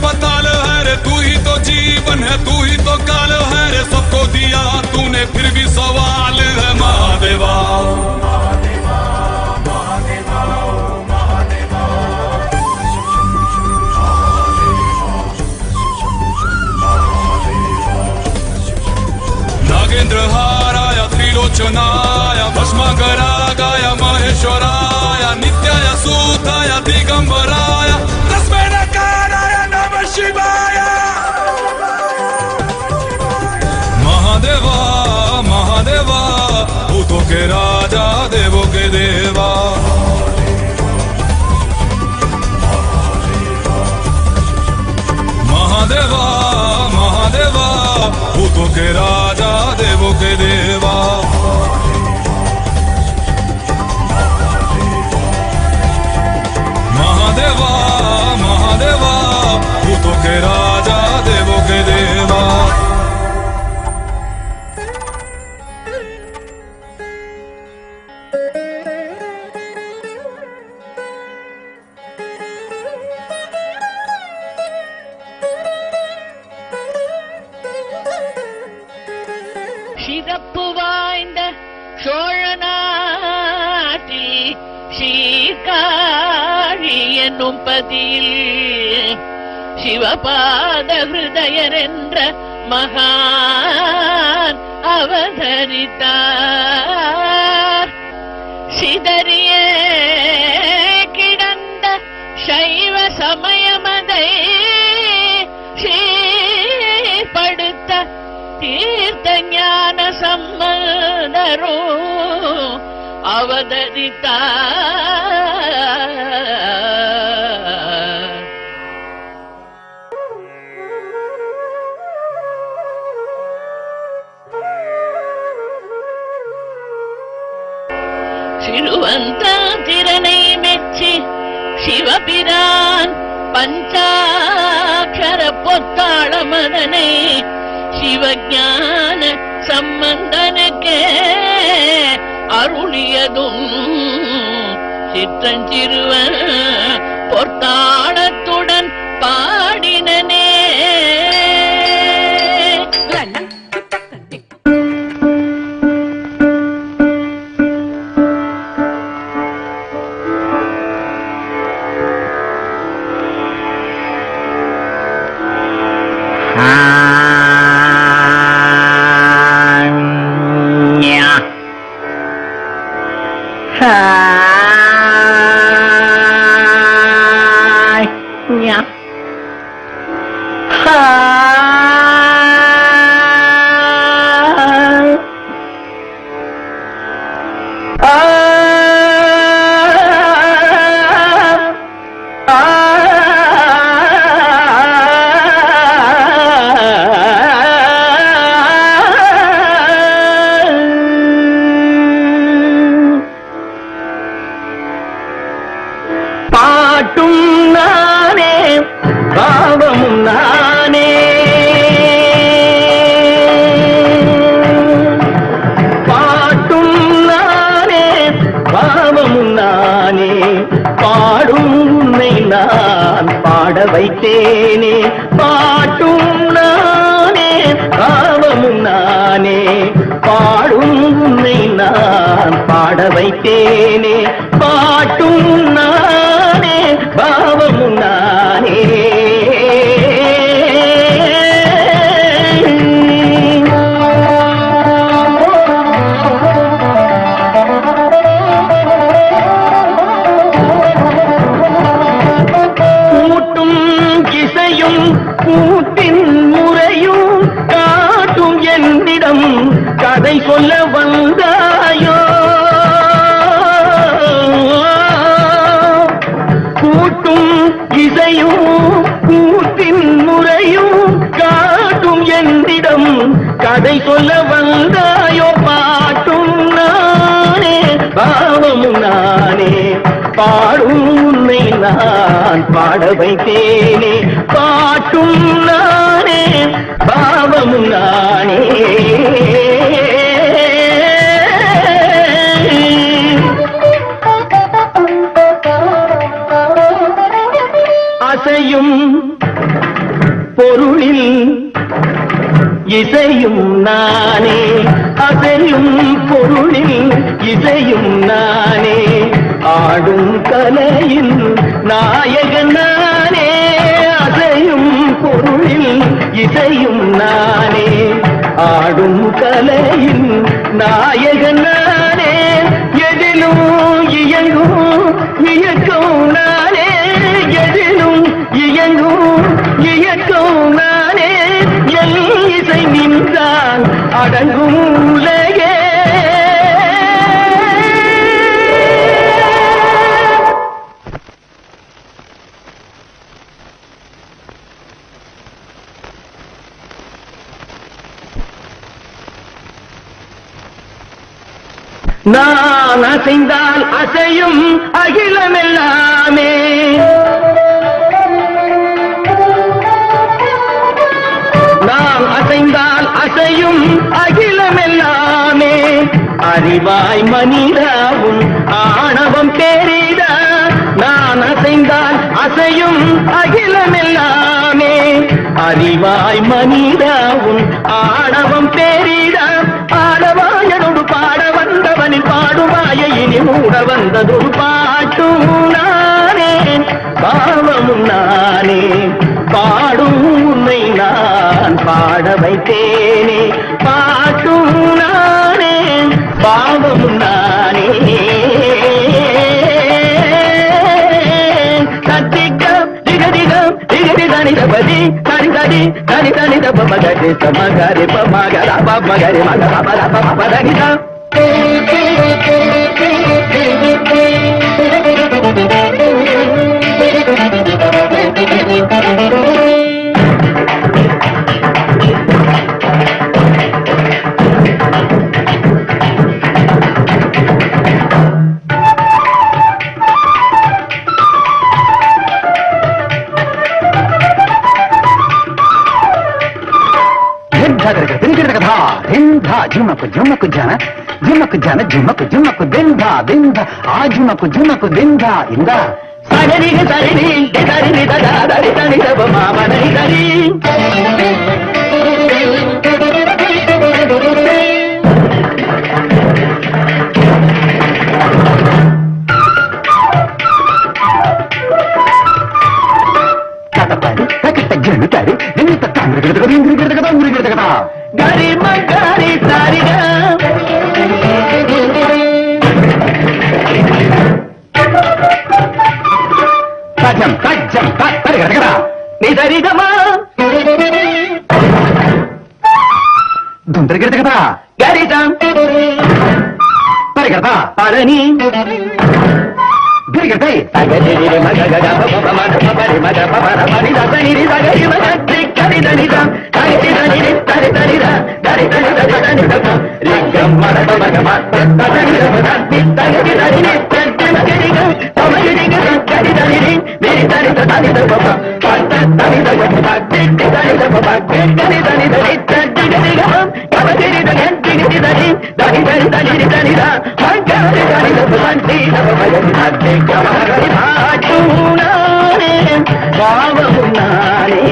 पताल है रे तू ही तो जीवन है तू ही तो काल है रे सबको दिया तूने फिर भी सवाल है महादेवा नागेंद्र हाराय त्रिलोचनाय भस्मगरागाय महेश्वराय नित्याय सूताय दिगंबराय तस्मै शिवाय महादेवा महादेवा भूतों के राजा देवों के देवा महादेवा महादेवा भूतों के राजा देवों के देवा महादेवा महादेवा भूतों के राजा देवों के देवा சிறப்பு வாய்ந்த சோழநாட்டில் சீர்காழி என்னும் பதியில் சிவபாத ஹிருதயர் என்ற மகான் அவதரித்தார். சிதறிய கிடந்த சைவ சமயமதை சீர்படுத்த தீர்த்த ஞான சம்பந்தரும் அவதரித்தார். சிறுவந்த திறனை மெச்சி சிவபிரான் பஞ்சாட்சர பொத்தாள மதனை சிவஞான சம்பந்தனுக்கே அருளியதும் சிற்றஞ்சிறுவன் பொத்தாளத்துடன் பாடினனே. வைத்தேனே பாட்டும் நானே பாவமும் நானே பாடும் உன்னை நான் பாட வைத்தேனே பாட்டும் நானே பாவமும் நானே. கூட்டின் முறையும் காட்டும் என்னிடம் கதை சொல்ல வந்தாயோ. முறையும் கூட்டின் முறையும் காட்டும் என்னிடம் கதை சொல்ல வந்தாயோ பாட்டும் நானே பாவமும் நானே பாடும் உன்னை நான் பாட வைத்தேனே பாட்டும் நானே பாவமும் நானே அசையும் பொருளில் இசையும் நானே அசையும் பொருளில் இசையும் நானே ஆடும் கலையில் நாயகன் நானே அசையும் பொருளில் இசையும் நானே ஆடும் கலையில் நாயகன் நானே எதிலும் இயங்கும் இயக்கம் நானே எதிலும் இயங்கும் இயக்கம் நானே என் இசை நின்றால் அடங்கும் உலகே நான் அசைந்தால் அசையும் அகிலமெல்லாமே நான் அசைந்தால் அசையும் அகிலமெல்லாமே அறிவாய் மனிதாவும் ஆணவம் பெரிதா நான் அசைந்தால் அசையும் அகிலமெல்லாமே அறிவாய் மனிதாவும் ஆணவம் பெரிதா ஆடவாயனோடு பாட வந்தவனின் பாடுவாய இனி மூட வந்ததொரு பாட்டும் நானே பாவமும் நானே பாடும் உன்னை நான் பாட வைத்தேனே பாட்டும் நானே பாவமும் நானே சத்திகம் திகதிகம் திகதிதனிதபதி தனிதடி தனிதனிதபமகரி சமகரி பமகர பமகரி மகர பமர பமதனிதம் జుమకు జుమకు జన జుమకు జన జుమకు జుమకు దింద దింద ఆ జుమకు జుమకు దింద ఇంద సగరి సరిని సరిని దరి తని దబ మామని దరి కటపడి కకిట జనుతడి నిన్నిత తంగ్రిగడగ గరి మగరి సారిగా సజం సజ్జం పరిగడగడ నిదరిగమా దుందరిగడగడ గరిజం పరిగడ పళని గిరిగడై సగరి మగగగ పమన పరి మగ పమర పరి దసని సగరి మగత్తి కరిదనిద కరిదని తరిదనిద దరిదనిద దనిద రిగం మరద మగమ తదనిద దత్తి తరిదని తద్దనగిరిగ సమగిరిగ కరిదని విరిదనిద దనిద పమ పత్త దనిద దత్తి దనిద పమ కరిదనిద తద్దనిద కమగిరిద గంటిగిద దని దనిద దనిద దనిద హంకరి దనిద పంచి దమగరి దత్తి కమగరి భాటునానే భావమునానే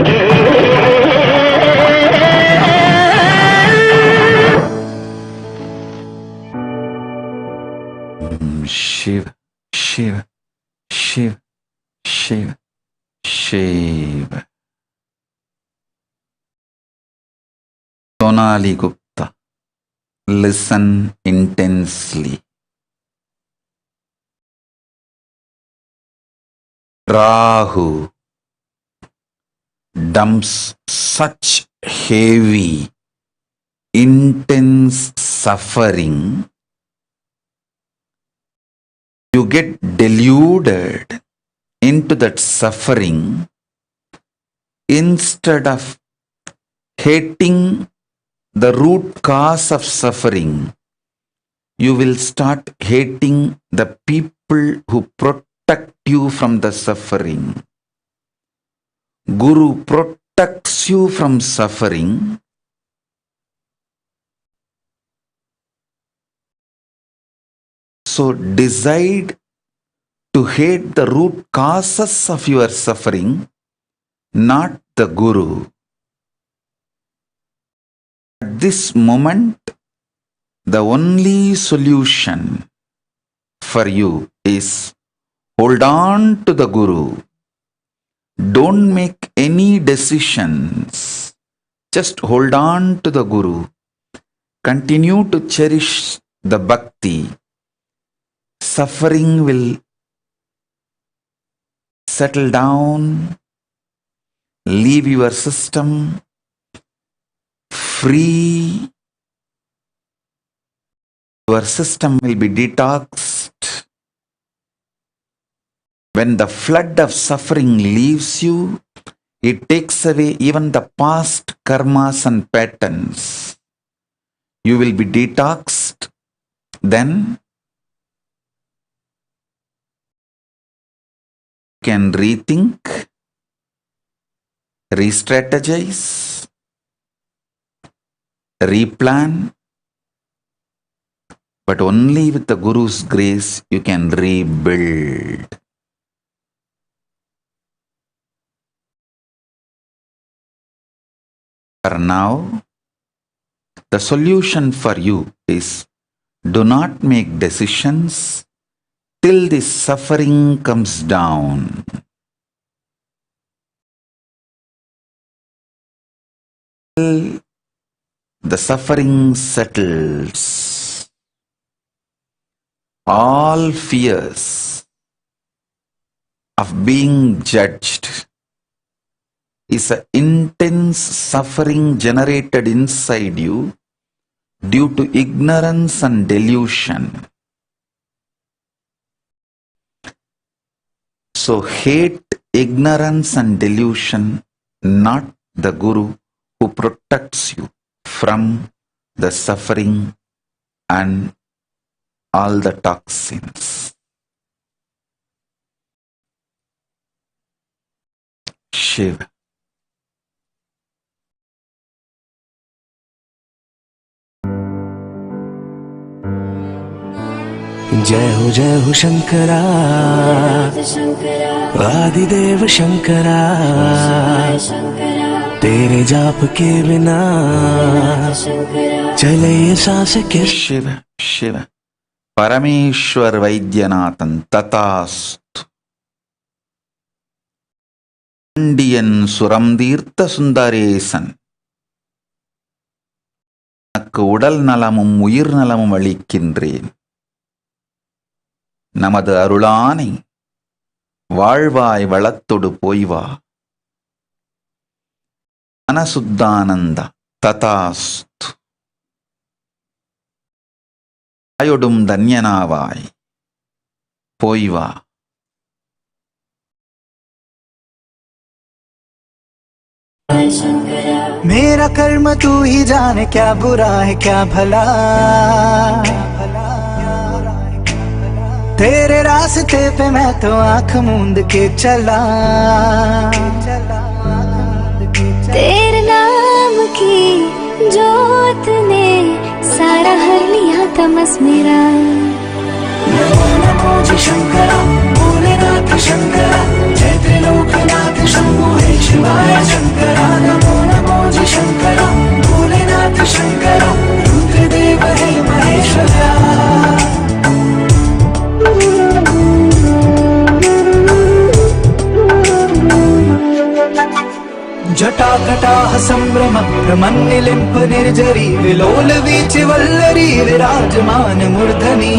Shiva, Shiva, Shiva, Shiva, Shiva. Sonali Gupta, listen intensely. Rahu dumps such heavy, intense suffering. You get deluded into that suffering, instead of hating the root cause of suffering, you will start hating the people who protect you from the suffering. Guru protects you from suffering. So decide to hate the root causes of your suffering, not the Guru. At this moment, the only solution for you is hold on to the Guru. Don't make any decisions. Just hold on to the Guru. Continue to cherish the bhakti. Suffering will settle down. Leave your system free. Your system will be detoxed. When the flood of suffering leaves you, it takes away even the past karmas and patterns. You will be detoxed. Then you can rethink, re-strategize, replan. But only with the Guru's grace you can rebuild. For now, the solution for you is do not make decisions till the suffering comes down. Till the suffering settles. All fears of being judged is an intense suffering generated inside you due to ignorance and delusion. So hate ignorance and delusion, not the Guru who protects you from the suffering and all the toxins. Shiva. जय हो शंकरा आदिदेव शंकरा तेरे जाप के बिना चले ये सांस के शिव शिव परमेश्वर वैद्यनाथन तथास्तु பாண்டியன் சுரம் தீர்த்த சுந்தரேசன் உனக்கு உடல் நலமும் உயிர் நலமும் அளிக்கின்றேன். நமது அருளானை வாழ்வாய் வளத்தொடு போய்வா. மனசுத்தானந்த ததாஸ்து. ஆயொடும் தன்யனாவாய் போய்வா. मेरा कर्म तू ही जाने क्या बुरा है क्या भला तेरे रास्ते पे मैं तो आंख मूंद के चला तेरे नाम की जोत ने सारा हर लिया तमस मेरा. नमो नमो जी शंकरा भोलेनाथ शंकरा जय त्रिलोकनाथ शंभो हे शिवाय शंकरा. नमो नमो जी शंकरा भोलेनाथ शंकरा रुद्रदेव हे महेश्वरा. जटाकटाह संभ्रम प्रमन्निलिम्प निर्जरी विलोल वीच वल्लरी विराजमान मूर्धनी.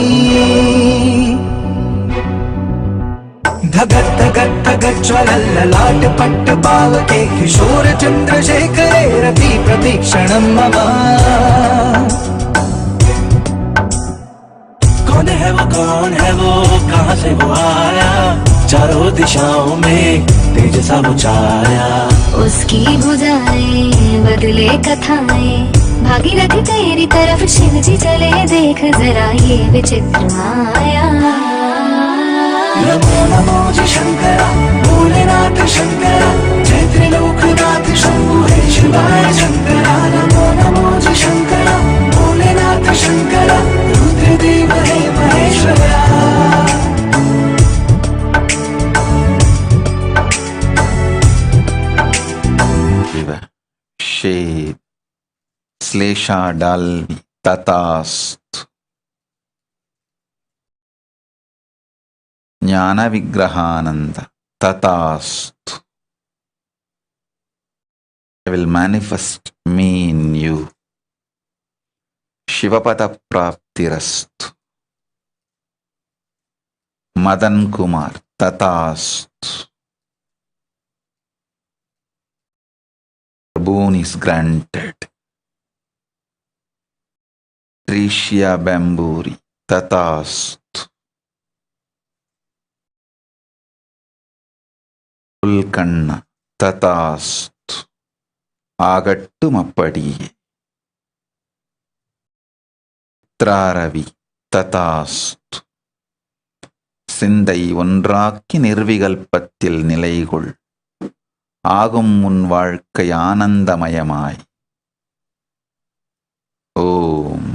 धगत धगत धगत ज्वलल्ललाट पट्ट पावके किशोर चंद्रशेखरे रति प्रतीक्षणं मम. कौन है वो कहाँ से वो आया चारों दिशाओं में तेज सा उचाया। उसकी भुजाएं बदले कथाएं, भागीरथी तेरी तरफ शिव जी चले, देख जरा ये विचित्र माया। नमो नमो जी शंकरा, भोलेनाथ शंकरा, जय त्रिलोकनाथ शंभु हे शिवाय शंकरा। नमो नमो जी शंकरा, भोलेनाथ शंकरा, रुद्रदेव हे Maheshwara. Shade, Slesha Dalvi, Tatast, Jnana Vigrahananda, Tatast. I will manifest me in you. Shivapada Praptirastu. Madan Kumar, Tatast. Boon is granted. Trishya Bamburi, Tatast. Ulkanna, Tatast. Agattu Mappadiye. Traravi, Tatast. சிந்தை ஒன்றாக்கி நிர்விகல்பத்தில் நிலைகொள், ஆகும் உன் வாழ்க்கை ஆனந்தமயமாய். ஓம்.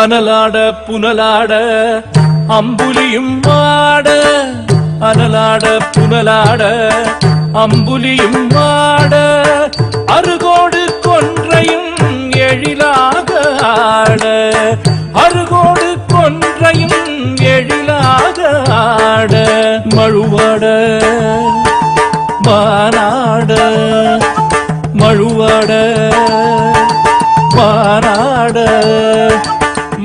அனலாட புனலாட அம்புலியும் ஆட, அனலாட புனலாட அம்புலியும் ஆட, அருகோடு கொன்றையும் எழிலாக ஆட, அருகோடு கொன்றையும் எழிலாக ஆட, மழுவாட மானாட, மழுவாட மானாட,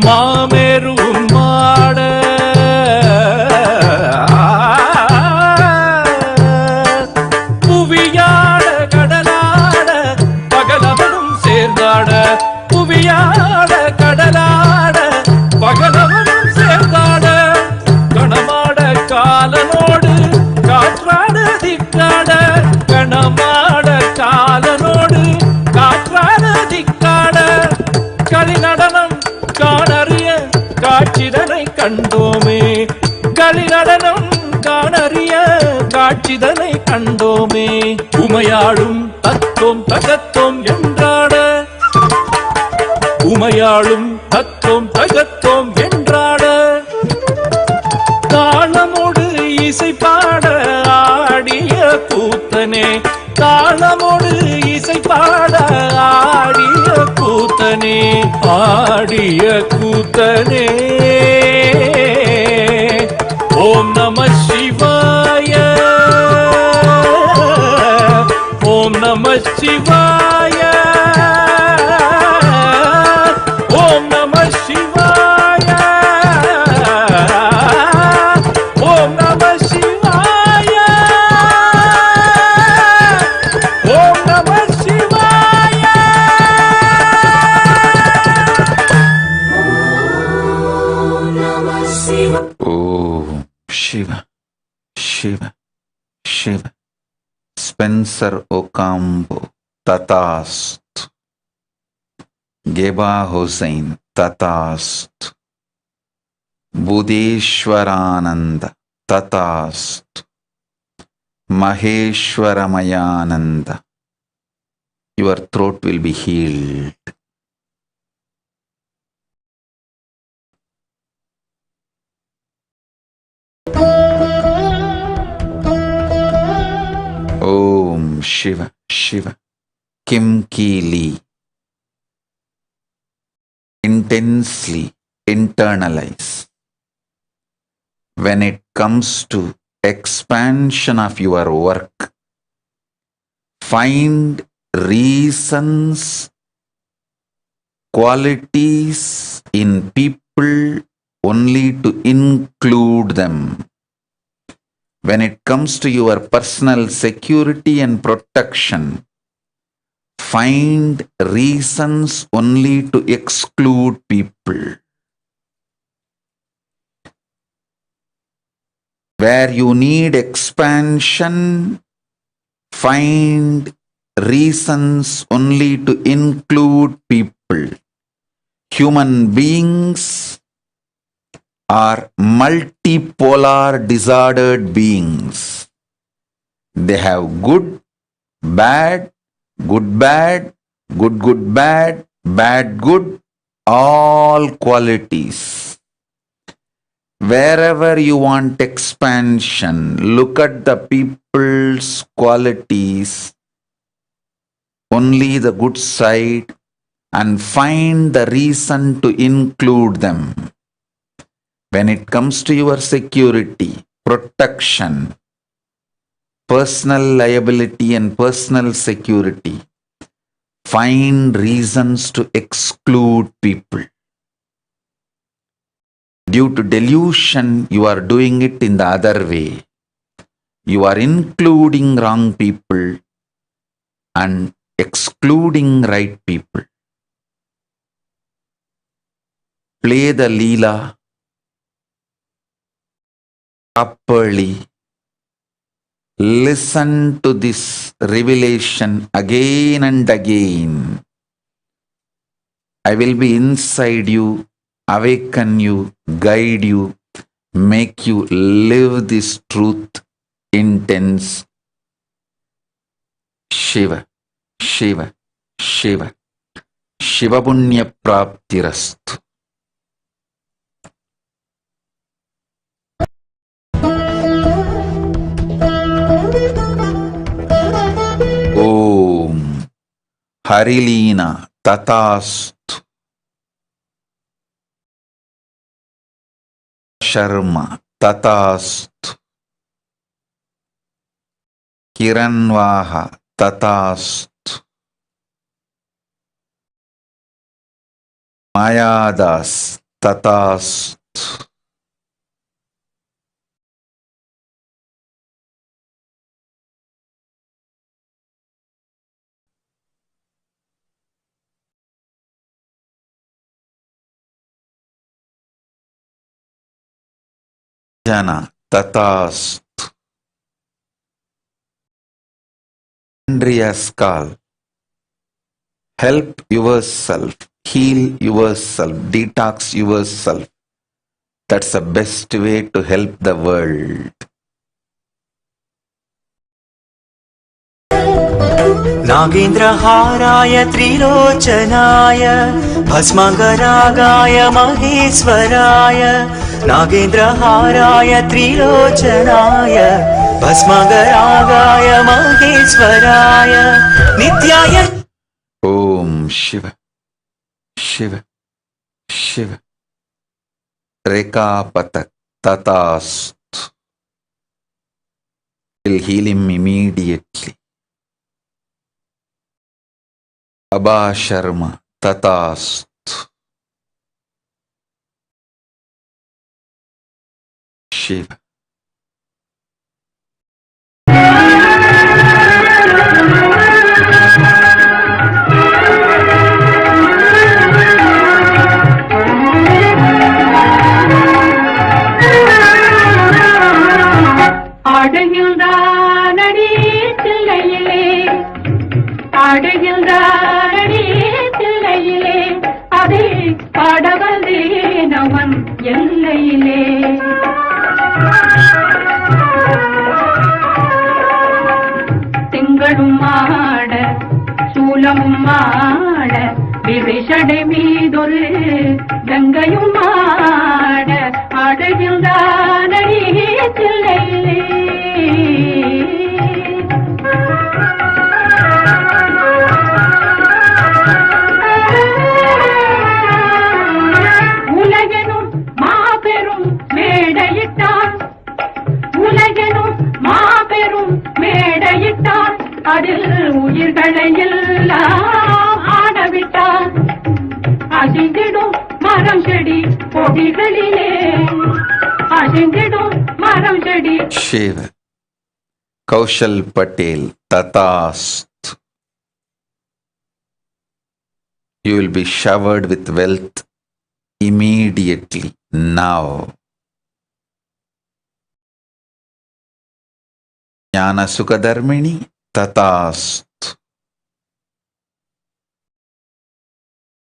மாமேரும் மாட, புவியாட கடலாட பகலவனும் சேர்ந்தாட, புவியாட கடலாட பகலவனும் சேர்ந்தாட, கணமாட காலனோடு காற்றாட திக்காட, கணமாட காலனோடு காற்றாட திக்காட, களி நடனம் காணறிய காட்சிதனை கண்டோமே, களி நடனம் காணறிய காட்சிதனை கண்டோமே, உமையாளும் தத்தோம் தகத்தோம் என்றாட, உமையாளும் தத்தோம் தகத்தோம் என்றாட, தாளமோடு இசை பாட ஆடிய கூத்தனே, தாளமோடு இசை பாட ஆடிய கூத்தனே, ஆடிய கூத்தனே. ஓம் நம சிவாய, ஓம் நம சிவாய, ஓம் நம சிவாய, ஓம் நம சிவாய, ஓம் நம சிவாய. Om Shiva, Shiva, Shiva. Spencer Ocampo, Tatast. Geba Hussain, Tatast. Budeshwarananda, Tatast. Maheshwaramayananda. Your throat will be healed. Om Shiva, Shiva. Kim Ki Lee. Intensely internalize. When it comes to expansion of your work, find reasons, qualities in people only to include them. When it comes to your personal security and protection, find reasons only to exclude people. Where you need expansion, find reasons only to include people. Human beings are multipolar disordered beings. They have good, bad, good, bad, good, good, bad, bad, good, all qualities. Wherever you want expansion, look at the people's qualities, only the good side, and find the reason to include them. When it comes to your security, protection, personal liability and personal security, find reasons to exclude people. Due to delusion, you are doing it in the other way. You are including wrong people and excluding right people. Play the Leela properly. Listen to this revelation again and again. I will be inside you, awaken you, guide you, make you live this truth intense. Shiva, Shiva, Shiva. Shiva Punya Praptirastu. Om Harilina Tatastu. Sharma Tatastu. Kiranvaha Tatastu. Mayadas Tatastu. Jana Tatastu. Andrea's call. Help yourself, heal yourself, detox yourself. That's the best way to help the world. नागेन्द्रहाराय त्रिलोचनाय भस्मगरागाय महेश्वराय नागेन्द्रहाराय त्रिलोचनाय भस्मगरागाय महेश्वराय नित्याय Om Shiva, Shiva, Shiva. Rekapatak Tatastu. Will heal him immediately. Abha Sharma Tatastu. Shiva. ஆடுகின்றானடி தில்லையிலே ஆடுகின்றானடி தில்லையிலே அதை பாட வந்தேன் அவன் எல்லையிலே திங்களும் ஆட சூலமும் ஆட விரிஷடை மீதொரு கங்கையும் ஆட ஆடுகின்றானடி தில்லையிலே உலகெனும் மாபெரும் மேடையிட்டான் உலகெனும் மாபெரும் மேடையிட்டான் அதில் உயிர்களை எல்லாம் ஆடவிட்டான் அசிந்திடும் மரம் செடி கொடிகளிலே அசிந்திடும் மரம் செடி Shiva, Kaushal Patel, Tatast. You will be showered with wealth immediately, now. Jnana Sukadharmini, Tatast.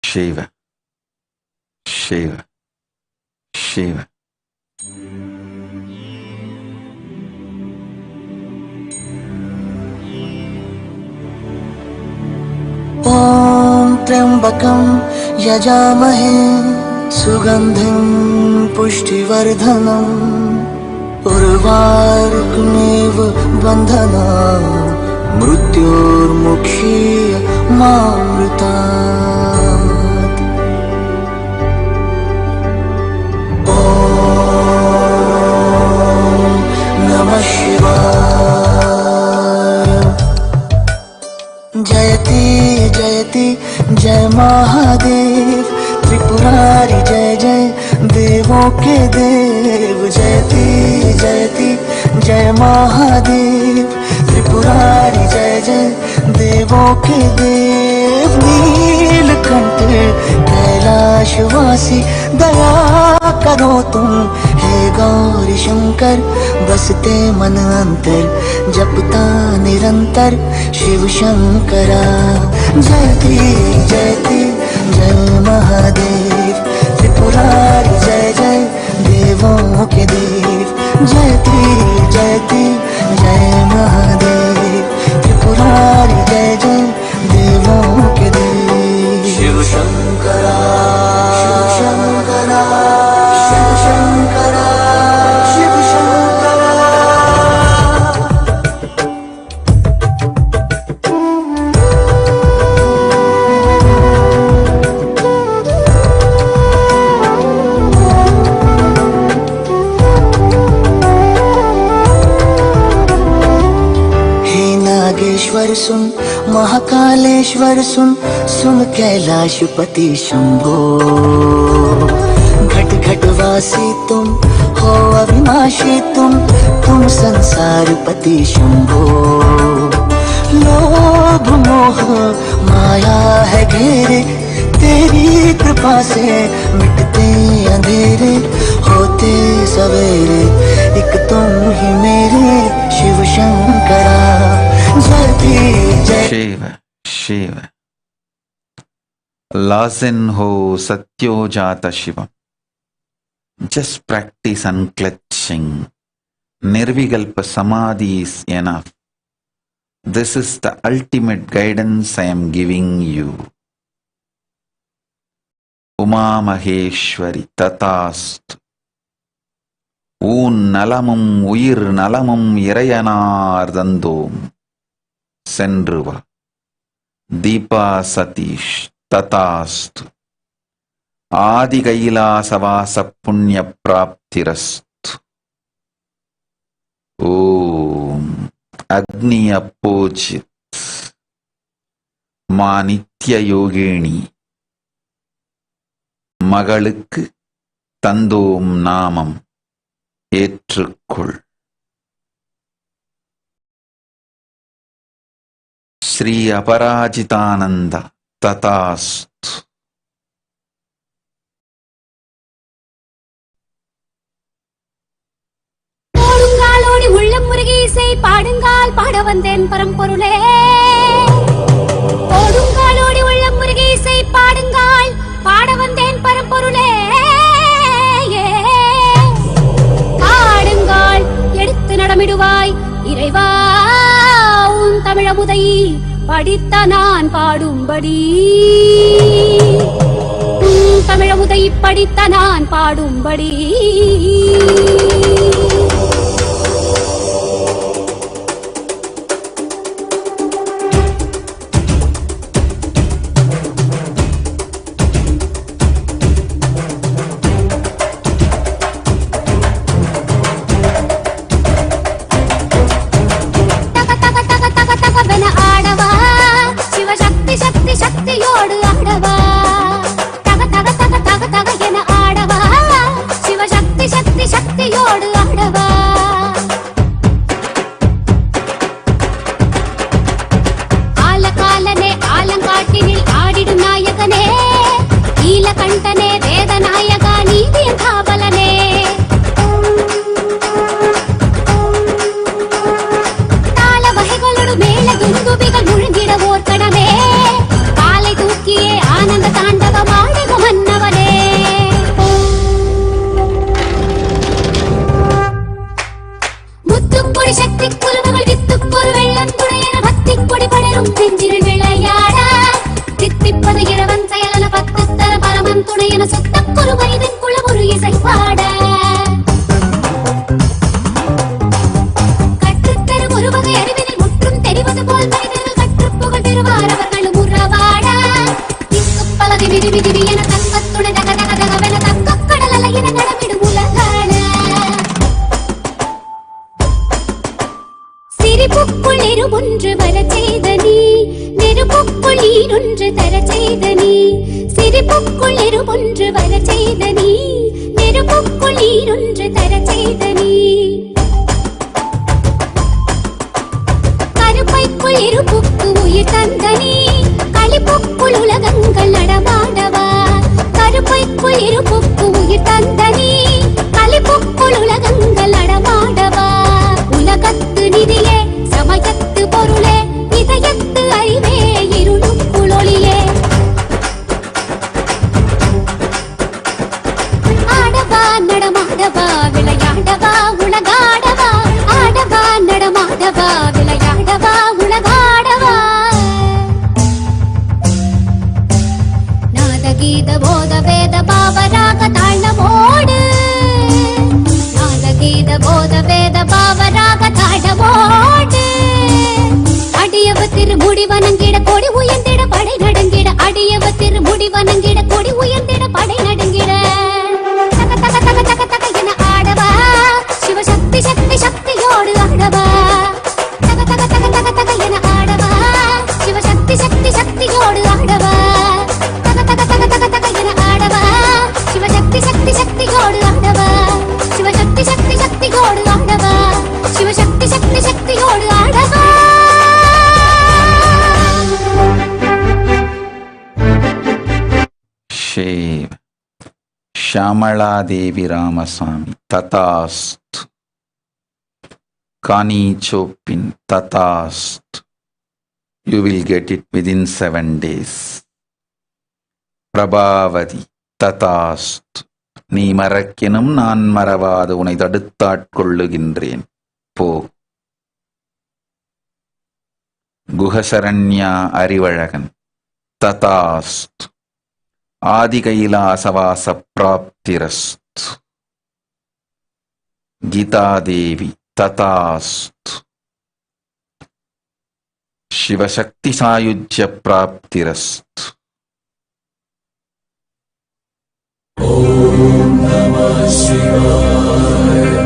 Shiva, Shiva, Shiva. ॐ त्र्यम्बकं यजामहे सुगन्धिं पुष्टिवर्धनम् उर्वारुकमेव बन्धनान् मृत्योर्मुक्षीय मामृतात्। ॐ नमः शिवाय। जयति जयति जय महादेव, त्रिपुरारी जय जय देवों के देव। जयति जयति जय महादेव, त्रिपुरारी जय जय देवों के देव। नीलकंठ कैलाशवासी दया करो तुम, हे गौरी शंकर बसते मन अंतर, जपता निरंतर शिव शंकरा। जयति जयति जय महादेव, त्रिपुरारी जय जय देवों के देव। जयति जयति जय महादेव, त्रिपुरारी जय जय देवों के देव। शिव शंकरा शिव शंकरा शिव शंकरा शिव शंकरा। नागेश्वर सुन, महाकालेश्वर सुन, सुन कैलाशपति शंभो। घट घट वासी तुम हो अविनाशी तुम संसारपति शंभो। लोभ मोह माया है घेरे, तेरी कृपा से मिटते अंधेरे, होते सवेरे एक तुम ही मेरे Shiv Shankara. Shiva, Shiva. Lasin ho satyojata Shivam. Just practice unclenching. Nirvikalpa samadhi is enough. This is the ultimate guidance I am giving you. Uma Maheshwari Tatast. Oon nalamum uyir nalamum irayanar dandom. Sendruva. Deepa Satish Tatastu. Adi Kailasa Vasa Punya Praptirastu. Om Agni Apojit Manitya Yogini Magalukku Tandom Namam Etrukul. Sri Aparajitananda Tatastu. ஓடுங்காலோடி உள்ளம் முருகி இசை பாடுங்கால் பாட வந்தேன் பரம்பொருளே. ஓடுங்காலோடி உள்ளம் முருகி இசை பாடுங்கால் பாட வந்தேன் பரம்பொருளே. ஆடுங்கால் எடுத்து நடமிடுவாய் இறைவா உன் தமிழமுதை படித்த நான் பாடும்படி. உன் தமிழமுதை படித்த நான் பாடும்படி. சக்தியோடு ஆடவா, தக தக தக தக தக என ஆடவா. சிவசக்தி சக்தி சக்தியோ இருப்பது இளவன் செயலன பத்துத்தர பரமன் துணையன சுத்தக்குரு மனிதன் குளமுரு இசை பாட கற்றுத்தரும் ஒரு வகை அறிவினில் முற்றும் தெரிவது போல் மனிதர்கள் கற்றுப் புகழ் பெறுவார் அவர்களும் உறவாட திக்கு பலதி விதி விதி என தங்கத்துணை தக தக தகவென தங்கக் கடல் அலையின நடமிடும் உலகான சிரிப்புக்குள் இருபொன்று வரச் செய்த நீ நெருப்புக்குள் ஈரொன்று தரச் செய்த நீ சிரிப்புக்குள் இருபொன்று வரச் செய்த நீ நெருப்புக்குள் ஈரொன்று தரச் செய்த நீ கருப்பைக்குள் இருப்புக்கு உயிர் தந்த நீ களிப்புக்குள் உலகங்கள் நடமாடவா கருப்பைக்குள் இருப்புக்கு உயிர் தந்த நீ களிப்புக்குள் உலகங்கள் நடமாடவா உலகத்து நிதியே சமயத்து பொருளே இதயத்து அறிவே இருளுக்குள் ஒளியே ஆடவா நடமாடவா விளையாடவா உலகாடவா ஆடவா நடமாடவா விளையாடவா உலகாடவா நாதகீத போத வேத பாவராக தாழ்ந்தமோடு நாதகீத போத வேத பாவராக தாழ்ந்தமோடு அடியவ திருமுடி வணங்கிட கொடி உயர்ந்திட படை நடுங்கிட அடியவ திருமுடி வணங்கிட கொடி உயர்ந்திட படை நடுங்கிட தக தக தக தக தக என ஆடவா சிவசக்தி சக்தி சக்தியோடு ஆடவா தக தக தக தக தக என ஆடவா சிவசக்தி சக்தி சக்தியோடு ஆடவா தக தக தக தக தக என ஆடவா சிவசக்தி சக்தி சக்தியோடு ஆடவா சிவசக்தி சக்தி சக்தியோடு ஆடவா சிவசக்தி சக்தி சக்தியோடு ஆடவா Shiv Shamala Devi Ramaswami Tatast Kani Chopin Tatast. You will get it within 7 days. Prabhavati Tatast. நீ மறக்கினும் நான் மறவாது உனை தடுத்தாட்கொள்ளுகின்றேன் போ. குஹசரண்யா அறிவழகன் ததாஸ்த். ஆதி கைலாசவாச பிராப்திரஸ்த். கீதாதேவி ததாஸ்த். Sivasakthi சாயுஜ்ய பிராப்திரஸ்த். Om Namah Shivaya.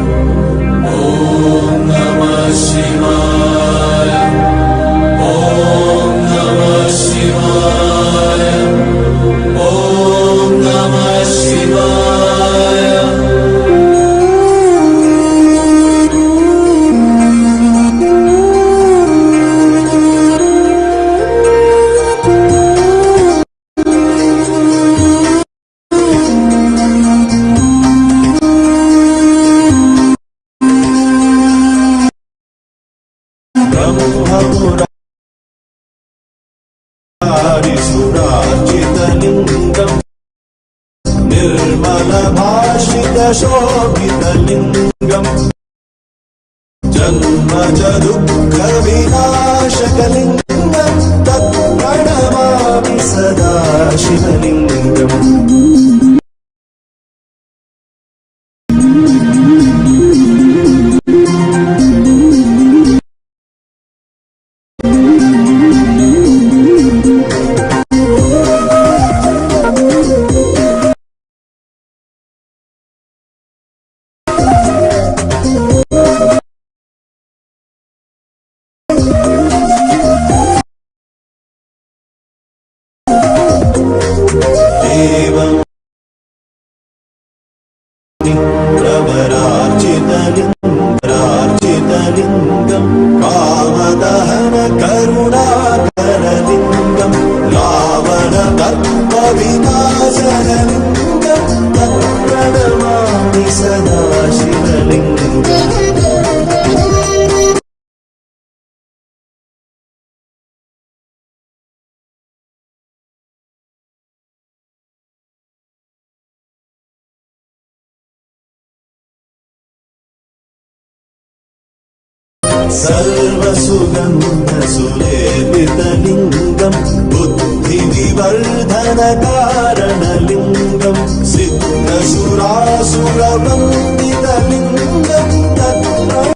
Om Namah Shivaya. Om Namah Shivaya. Om Namah Shivaya. Sudarjitalingam Nirmalabhashitashobitalingam Janmaja dukkha vinashakalingam Tat pranamami sada shivalingam Architalingam Kamadahana Karunakaralingam Ravana Darpa Vinashanalingam Tatpranamami Sada Shivalingam सर्वसुगन्धसुलेपितलिङ्गं बुद्धिविवेकविनाशनलिङ्गं विवर्धनकारणलिङ्गं सिद्धसुरासुरवन्दितलिङ्गं तत्र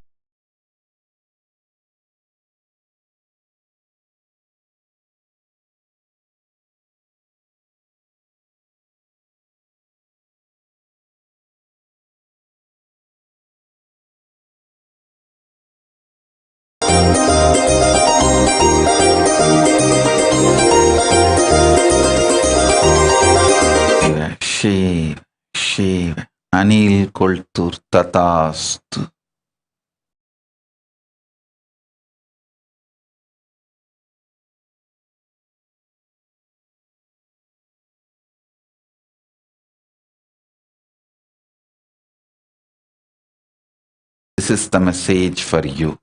Shiv, Shiv, Anil Koltur Tatastu. This is the message for you.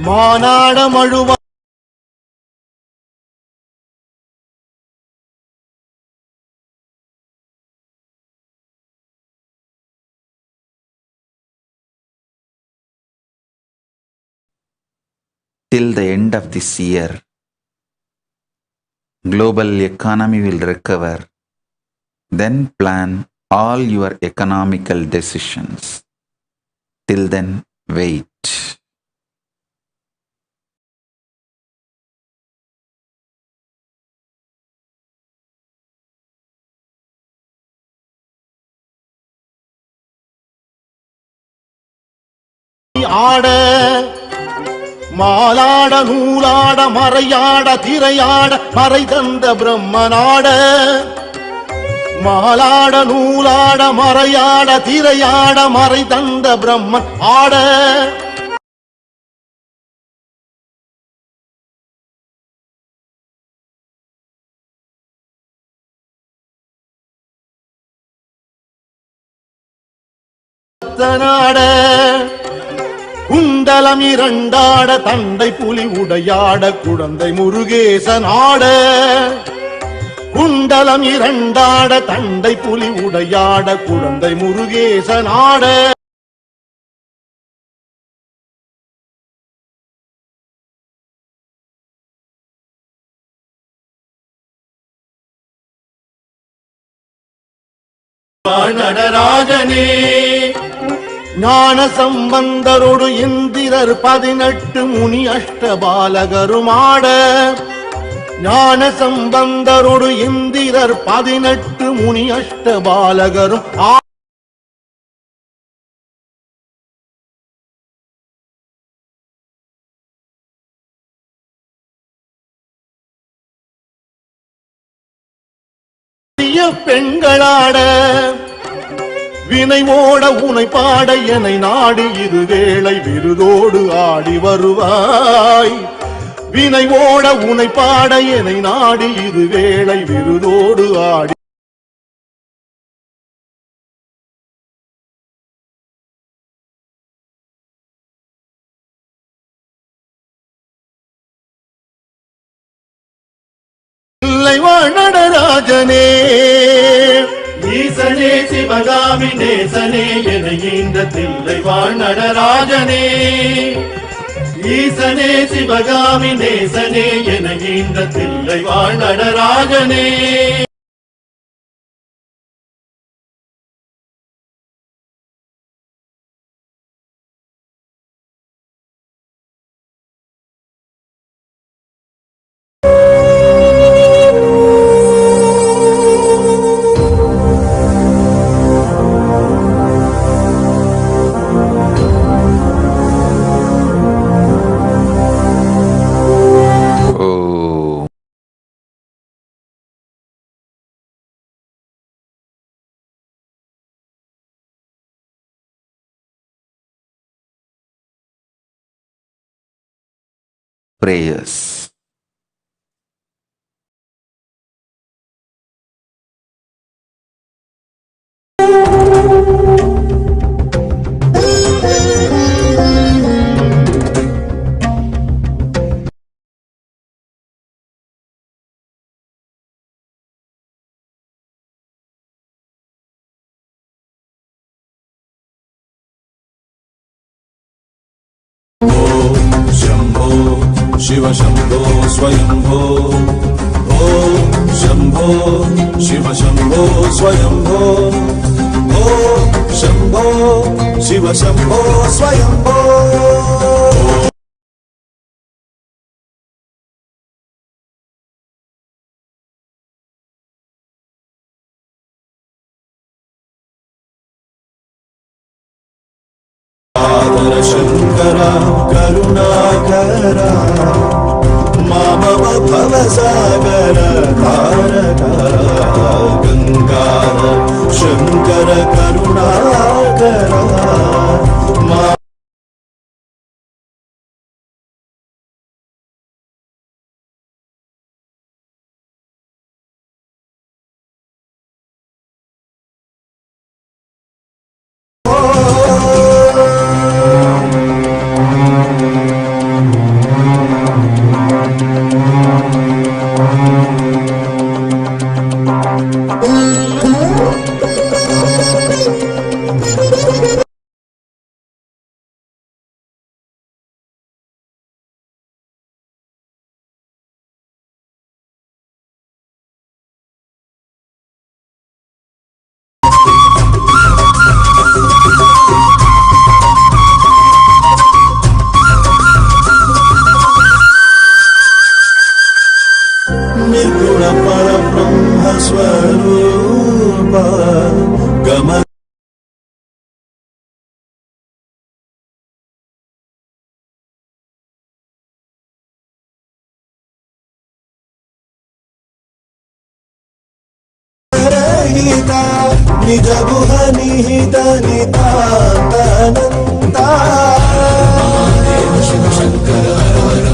Maanada மழுவ Till the end of this year, global economy will recover. Then plan all your economical decisions. Till then, wait. ஆட மாலாட நூலாட மறையாட திரையாட மறை தந்த பிரம்மனாட மாலாட நூலாட மறையாட திரையாட மறை தந்த பிரம்மன் ஆட நாட குண்டலம் இரண்டாட தண்டை புலி உடையாட குழந்தை முருகேசன் ஆட குண்டலம் இரண்டாட தண்டை புலி உடையாட குழந்தை முருகேசன் ஆட நடராஜனே ஞான சம்பந்தரோடு இந்திரர் 18 முனி அஷ்டபாலகருமாட ஞான சம்பந்தரோடு இந்திரர் 18 முனி அஷ்டபாலகரும் பெண்களாட வினை ஓட உனை பாட என்னை நாடி இது வேளை விருதோடு ஆடி வருவாய் வினை ஓட உனை பாட என்னை நாடி இது வேளை விருதோடு ஆடி நடராஜனே ஈசனே சிவகாமி நேசனே என இந்த தில்லை வாழ் நடராஜனே ஈசனே சிவகாமி நேசனே என இந்த தில்லை வாழ் நடராஜனே Prayers. शम्भो शिव शम्भो स्वयम्भो ॐ शम्भो शिव शम्भो स्वयम्भो ॐ शम्भो शिव शम्भो स्वयम्भो शंकर करुणाकरा मामव भवसागर तारका गंगाधर शंकर करुणाकरा निर्गुण परब्रह्म स्वरूप गम रहिता निज गुह निहित नितानंता शिव शंकर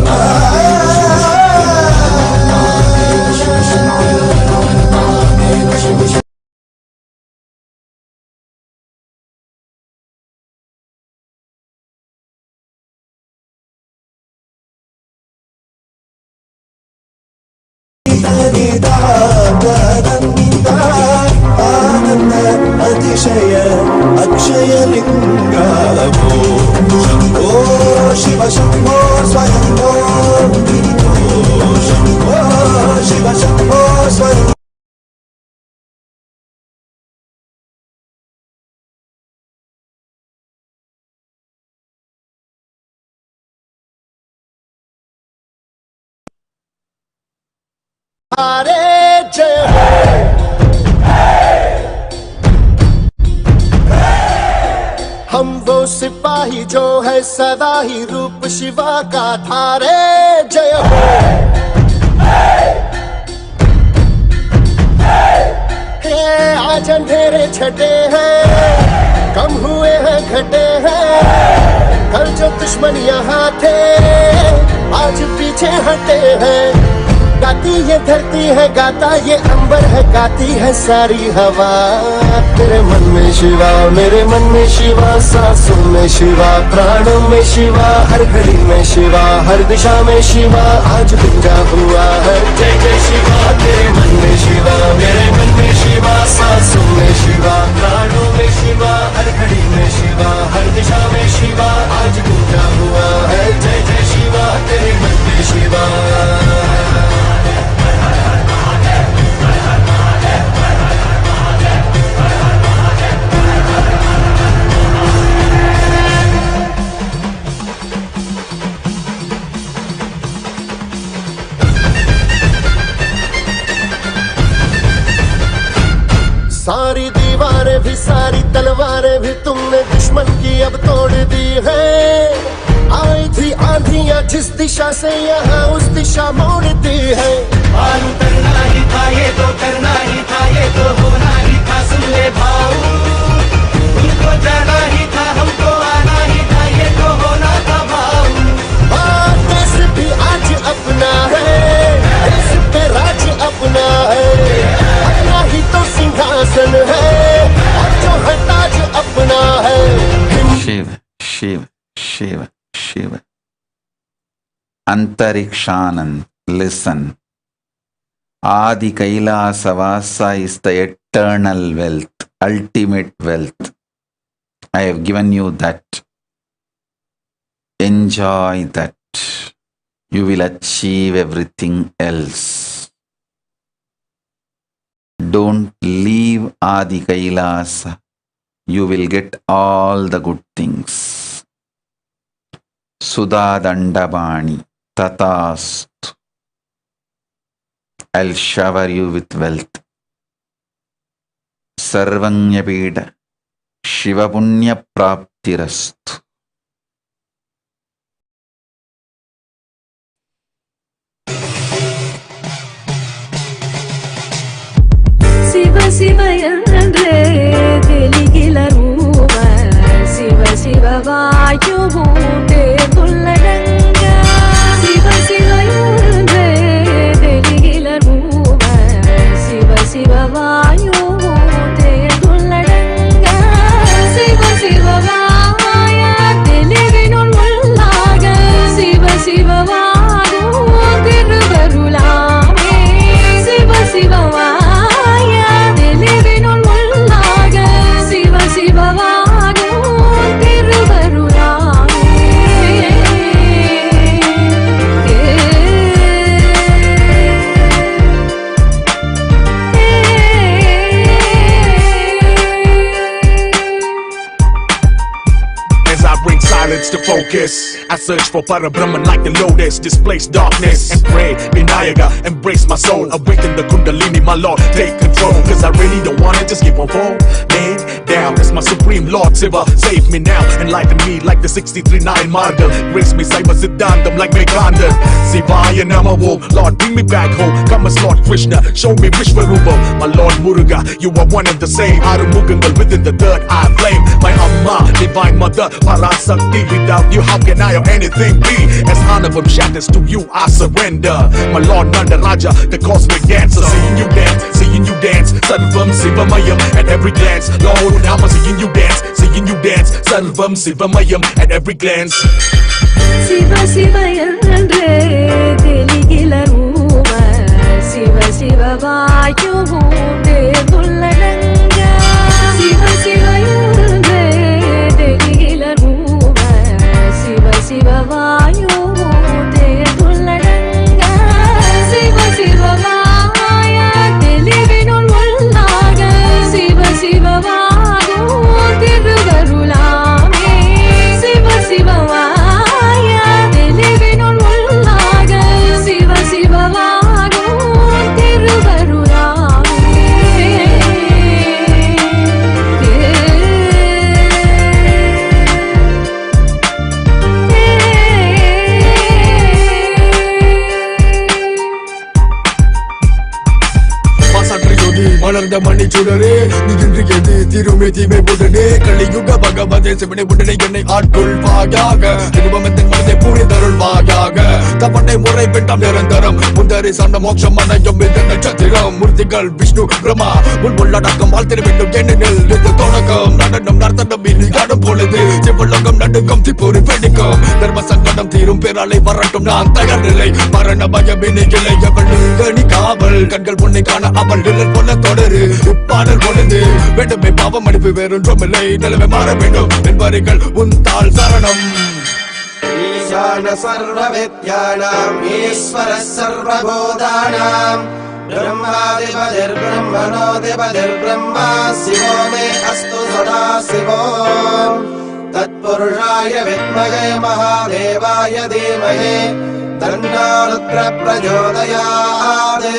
आनंद अतिशय अक्षय लिंगा शंभो शिव शंभो स्वयंभो शंभो शिव शंभो स्वयं हरे जय हम वो सिपाही जो है सदा ही रूप शिवा का थारे जय हो हे आज अंधेरे छटे हैं कम हुए हैं घटे हैं कल जो दुश्मन यहाँ थे आज पीछे हटे हैं गाती ये धरती है गाता ये अंबर है गाती है सारी हवा मेरे मन में शिवा मेरे मन में शिवा सांसों में शिवा प्राणों में शिवा हर घड़ी में शिवा हर दिशा में शिवा आज गुंजा हुआ है जय जय शिवा तेरे मन में शिवा मेरे मन में शिवा सांसों में शिवा प्राणों में शिवा हर घड़ी में शिवा हर दिशा में शिवा आज गुंजा हुआ है जय जय शिवा तेरे मन में शिवा सारी दीवारें भी सारी तलवारें भी तुमने दुश्मन की अब तोड़ दी है आई थी आंधियां जिस दिशा से यहाँ उस दिशा मोड़ दी है मालूम करना ही था ये तो करना ही था ये तो होना ही था सुन ले भाऊ उनको जाना ही था हमको आना ही था ये तो होना था भाऊ देश भी आज अपना है देश पे राज अपना है अपना ही तो सिंहासन है और जो है ताज अपना है Shiv Shiv Shiv Shiv Antarikshanand, listen. Adi Kailasa Vasa is the eternal wealth, ultimate wealth. I have given you that. enjoy that. You will achieve everything else. Don't leave Adi Kailasa. You will get all the good things. Sudha Dandabani Tatastu. I'll shower you with wealth. Sarvanyapeda Shiva Punya Praptirastu. Siva Siva Yandre Deligila Ruva Siva Siva Vayu Bhute Tulladanga Siva Siva Yandre Deligila Ruva Siva Siva Vayu Bhute Tulladanga Siva Siva Vaya Delivinul Mullaga Siva Siva Vayu Tiruvarulame Siva Siva Vaya To focus, I search for Parabrahman like the lotus, displace darkness and pray. Vinayaga, embrace my soul, awaken the Kundalini, my Lord, take control. Cause I really don't wanna just keep on falling down. As my supreme Lord Shiva, save me now, enlighten me like the 63-9 Margal. Grace me Saiva Siddhantam like Meghandan. Sivaya Namaho, Lord bring me back home. Come as Lord Krishna, show me Vishwarupa. My Lord Muruga, you are one and the same. Arumugangal within the third eye flame. My Amma, divine mother, Parashakti. Without you, how can I or anything be? As Anavam shatters to you, I surrender. My Lord Nanda Raja, the cosmic dancer. Seeing you dance, Sarvam Sivamayam at every glance. Lord, now I'm seeing you dance, Sarvam Sivamayam at every glance. Siva Siva Yandre Deligila Ruva Siva Siva Vayu Bhute Tulladanga Siva Siva Yandre Deligila Ruva Siva Siva Vayu Bhute Tulladanga Siva Siva Vaya Delivinul Mullaga Siva Siva Vayu Tiruvarulame Siva Siva Vaya Delivinul Mullaga Siva Siva Vayu Tiruvarulame மலர்ந்த மணி சுடரே நின்றியது திருமை தீமை உடனே கலியுக பகவதே சிவனை உடனே என்னை ஆட்கொள்வாயாக திருபமத்தின் மனதை புரிதருள்வாயாக தவணை முறை பெற்றாம் நிரந்தரம் முந்தரி சார்ந்த மோட்சம் அடையும் இந்த நட்சத்திரம் மூர்த்திகள் விஷ்ணு பிரம்மா உள் உள்ளடக்கம் வாழ்த்திட வேண்டும் ஏனெனில் இது தொடக்கம் நடனம் நர்த்தனம் இனி காடும் பொழுது சிவலோகம் நடுக்கம் திப்பொரு வெடிக்கும் தர்ம சங்கடம் தீரும் பேராலை வரட்டும் நான் தயார் நிலை மரண பயம் இனி இல்லை அவள் கணி காவல் கண்கள் உன்னை காண அவள் நிழல் போல தொடரு பாடல் பொழுது வேண்டுமே பாவம் அனுப்பி வேறொன்றுமில்லை நிலைமை மாற வேண்டும் என்பார்கள் உன் தாள் சரணம் ஈசான சர்வ வித்யானாம் ஈஸ்வர சர்வபூதானாம் பிரம்மாதிபதிர் பிரம்மணோதிபதிர் பிரம்மா சிவோ மே அஸ்து சதா சிவோ தத்புருஷாய வித்மகே மகாதேவாய தீமஹி தன்னோ ருத்ர பிரச்சோதயாத்.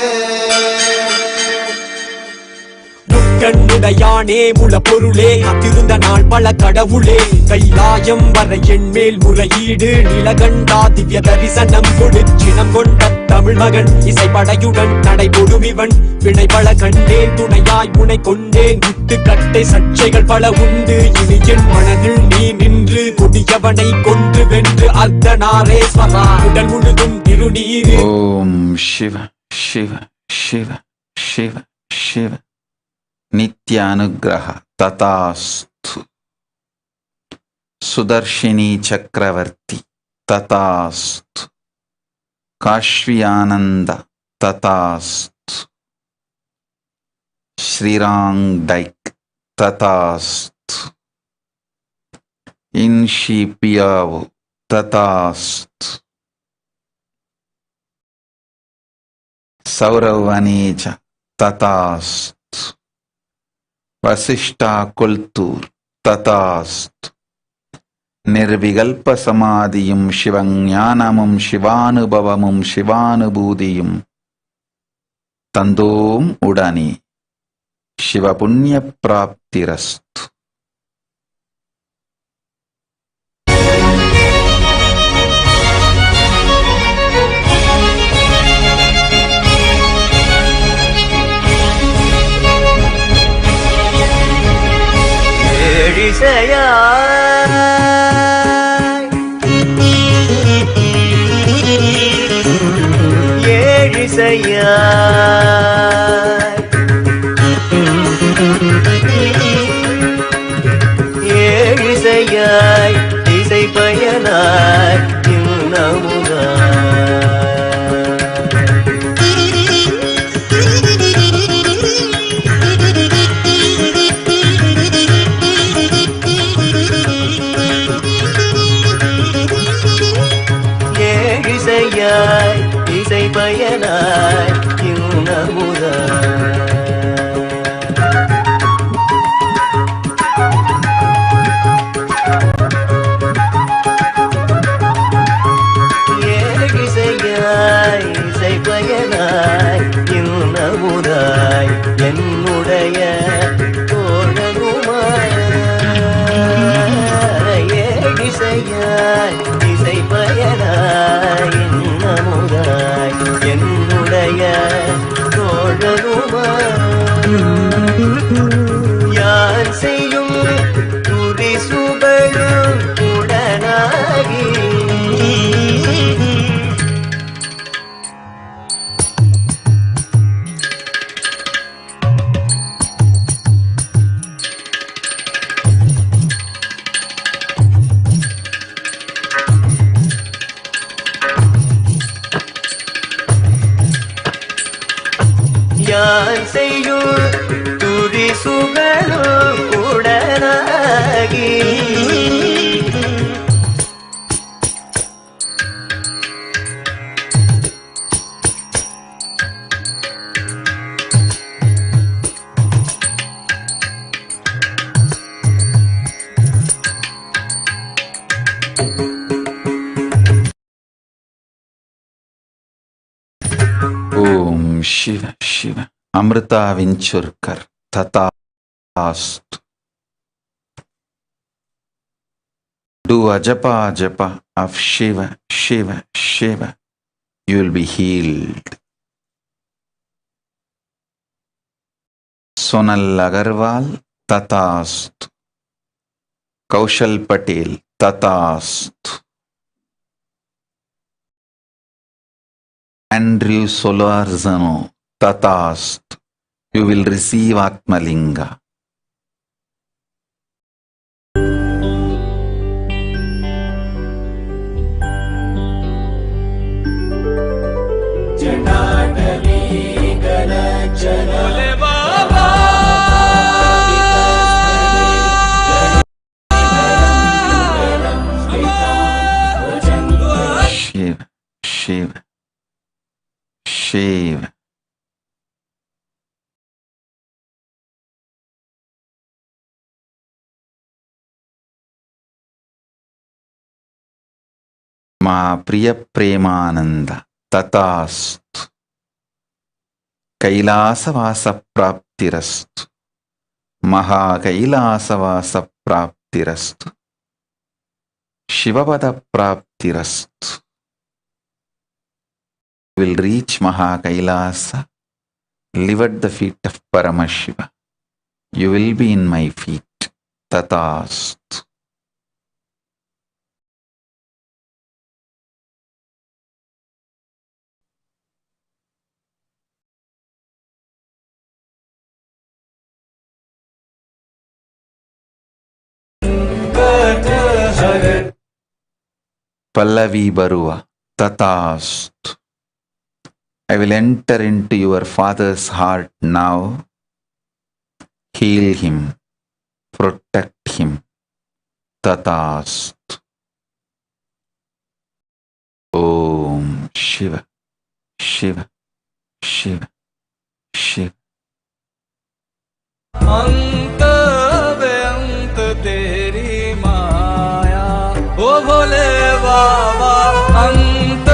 கண்ணுடையானே முள பொருளே காத்திருந்த நாள் பல கடவுளே கைலாயம் வரை என் மேல் முறையீடு நிலகண்டா திவ்ய தரிசனம் கொடுச்சினம் கொண்ட தமிழ் மகன் இசைப்படையுடன் நடைபொடும் இவன் வினை பல கண்டேன் துணையாய் உனை கொண்டேன் விட்டு கட்டை சர்ச்சைகள் பல உண்டு இனி என் மனதில் நீ நின்று கொடியவனை கொன்று வென்று அர்த்தநாரேஸ்வரா உடல் முழுதும் திருநீரு. ஓம் Shiva Shiva Shiva Shiva Shiva Nithyanugraha Tatastu. Sudarshini Chakravarti Tatastu. Kashviyananda Tatastu. Srirang Daik Tatastu. Inshi Piyavu तथास्तु। सौरवनेच तथास्तु। वसिष्ठा कुल्तूर तथास्तु। निर्विकल्प समाधियुम शिवज्ञानमुम शिवानुभवमुम शिवानुभूतियुम तंदोम उडने शिवपुण्य प्राप्तिरस्तु। ஏழிசையாய் இசை பயனாய் ஏழிசையாய் இசை பயனாய் இன்னமுதாய் என்னுடைய தோழனுமாய் ஏழிசையாய் இசை பயனாய் இன்னமுதாய் என்னுடைய தோழனுமாய் யான் செய்யும் துதி சுபடும் உடனாகி யான் செய்யும் துதி சுகனும் உடனாகி ओम शिव शिव अमृता विंचुरकर तथास्तु। Do a japa of Shiva, Shiva, Shiva. You will be healed. Sonal Agarwal तथास्तु। Kaushal Patel तथास्तु। Andrew Solarzano तथास्तु। You will receive Atmalinga. Shiva, Shiva, Shiva. మా ప్రియ ప్రేమానంద తథాస్తు. కైలాసవాస ప్రాప్తిరస్తు. మహాకైలాసవాస ప్రాప్తిరస్తు. శివపద ప్రాప్తిరస్తు. Will reach Mahakailasa, live at the feet of Paramashiva. You will be in my feet. Tathastu. Pallavi Barua. Tathastu. I will enter into your father's heart now. Heal him. Protect him. Tathastu. Om Shiva, Shiva, Shiva, Shiva. अंत बेअंत तेरी माया ओ भोले बाबा अंत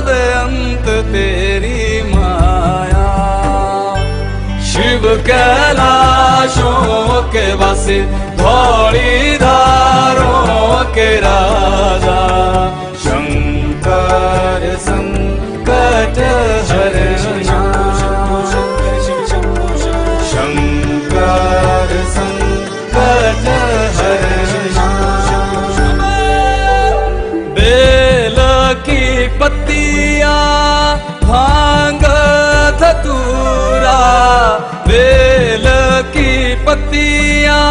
बेअंत तेरी माया शिव कैलाशों के वासी धौली धारों के राजा शंकर संकट हरना शंकर संकट हरना बेल की पत्तियां भांग धतूरा बेल की पत्तियां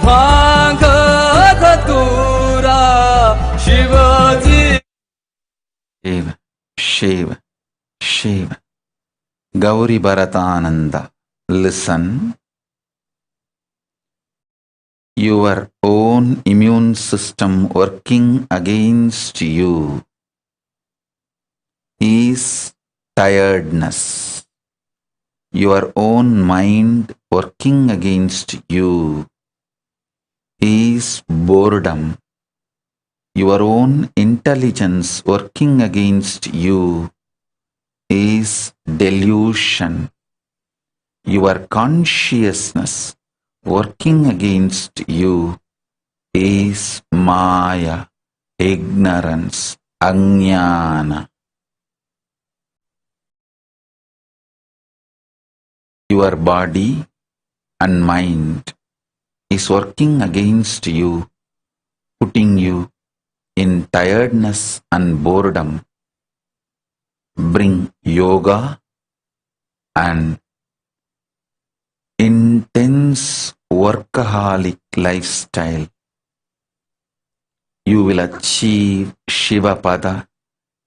भांग धतूरा Shivji Shiva, Shiva, Shiva. Gauri Bharatananda, listen. Your own immune system working against you is tiredness. Your own mind working against you is boredom. Your own intelligence working against you is delusion. Your consciousness working against you is Maya, ignorance, Ajnana. Your body and mind is working against you, putting you in tiredness and boredom. Bring yoga and intense workaholic lifestyle. You will achieve Shiva Pada,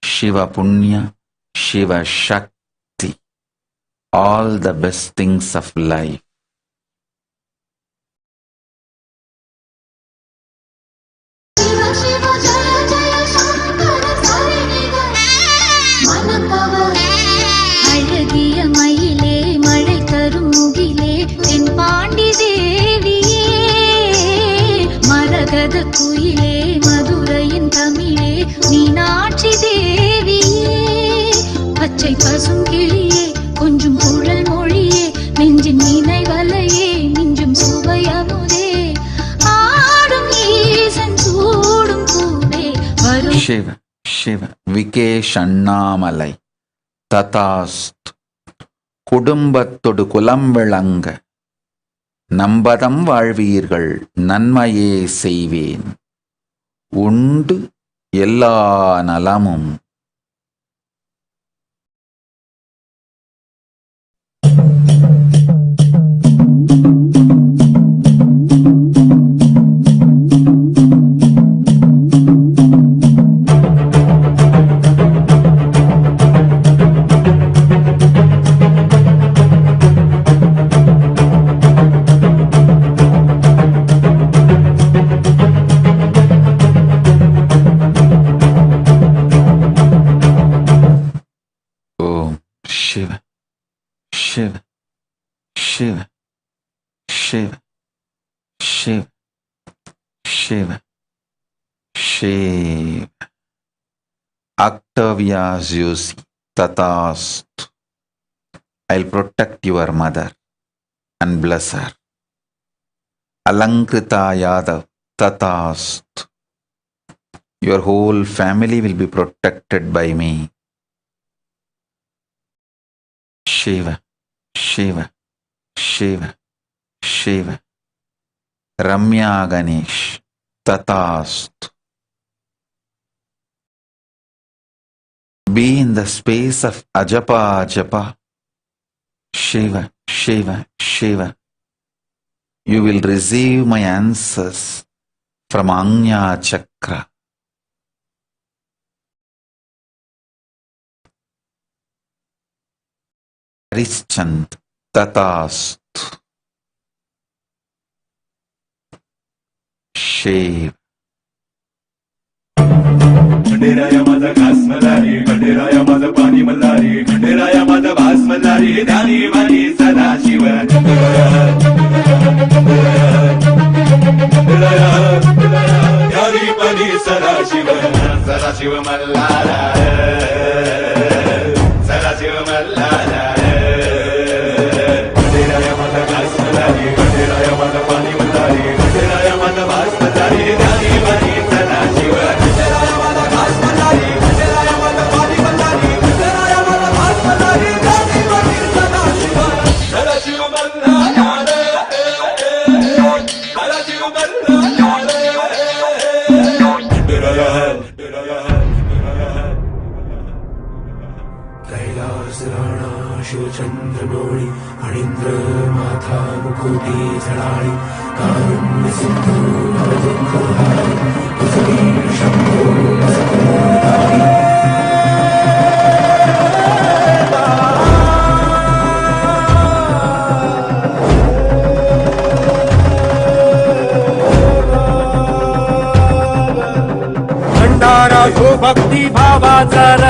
Shiva Punya, Shiva Shakti, all the best things of life. அழகிய மயிலே மழை தரும் முகிலே தென் பாண்டி தேவியே மரகத குயிலே மதுரையின் தமிழே மீனாட்சி தேவியே பச்சை பசும் கிளியே கொஞ்சம் குழல் மொழியே நெஞ்சின் நினைவலையே மிஞ்சும் சுவை அமுதே ஆடும் ஈசன் சூடும் பூவே வரும் Shiva, Shiva, Vikesh Annamalai, Tatast, குடும்பத்தொடு குலம் விளங்க நம்பதம் வாழ்வீர்கள் நன்மையே செய்வேன் உண்டு எல்லா நலமும். Shiva, Shiva, Shiva, Shiva, Shiva, Shiva, Shiva. Octavia's Yusi, Tatast. I'll protect your mother and bless her. Alankrita Yadav, Tatast. Your whole family will be protected by me. Shiva, Shiva, Shiva, Shiva. Ramya Ganesh, Tatast. Be in the space of Ajapa Japa. Shiva, Shiva, Shiva. You will receive my answers from Anya Chakra. Harischand, Tatast. Shiva. Khanderaya माझा घास मल्हारी, खंडेराया माझं पाणी मल्हारी, खंडेराया माझा भास मल्हारी, ध्यानी मानी सदाशिव. ध्यानी मानी सदाशिव, सदाशिव मल्हारा, सदाशिव मल्हारा. खंडेराया माझा घास मल्हारी, खंडेराया माझा पाणी मल्हारी, खंडेराया माझा भास मल्हारी, ध्यानी मानी सदाशिव. खंडेराया माझा घास मल्हारी, खंडेराया माझा पाणी मल्हारी, खंडेराया माझा भास मल्हारी, ध्यानी मानी सदाशिव. सदाशिव मल्हारा, सदाशिव मल्हारा. कैलास राणा शिवचंद्र डोळी, फणींद्र माथा मुखोटी झळाळी, कारुण्य सिंधू भवदुःखहारी, तुझी शंभो सततधारी. भंडारा तो भक्ती भावाचा र,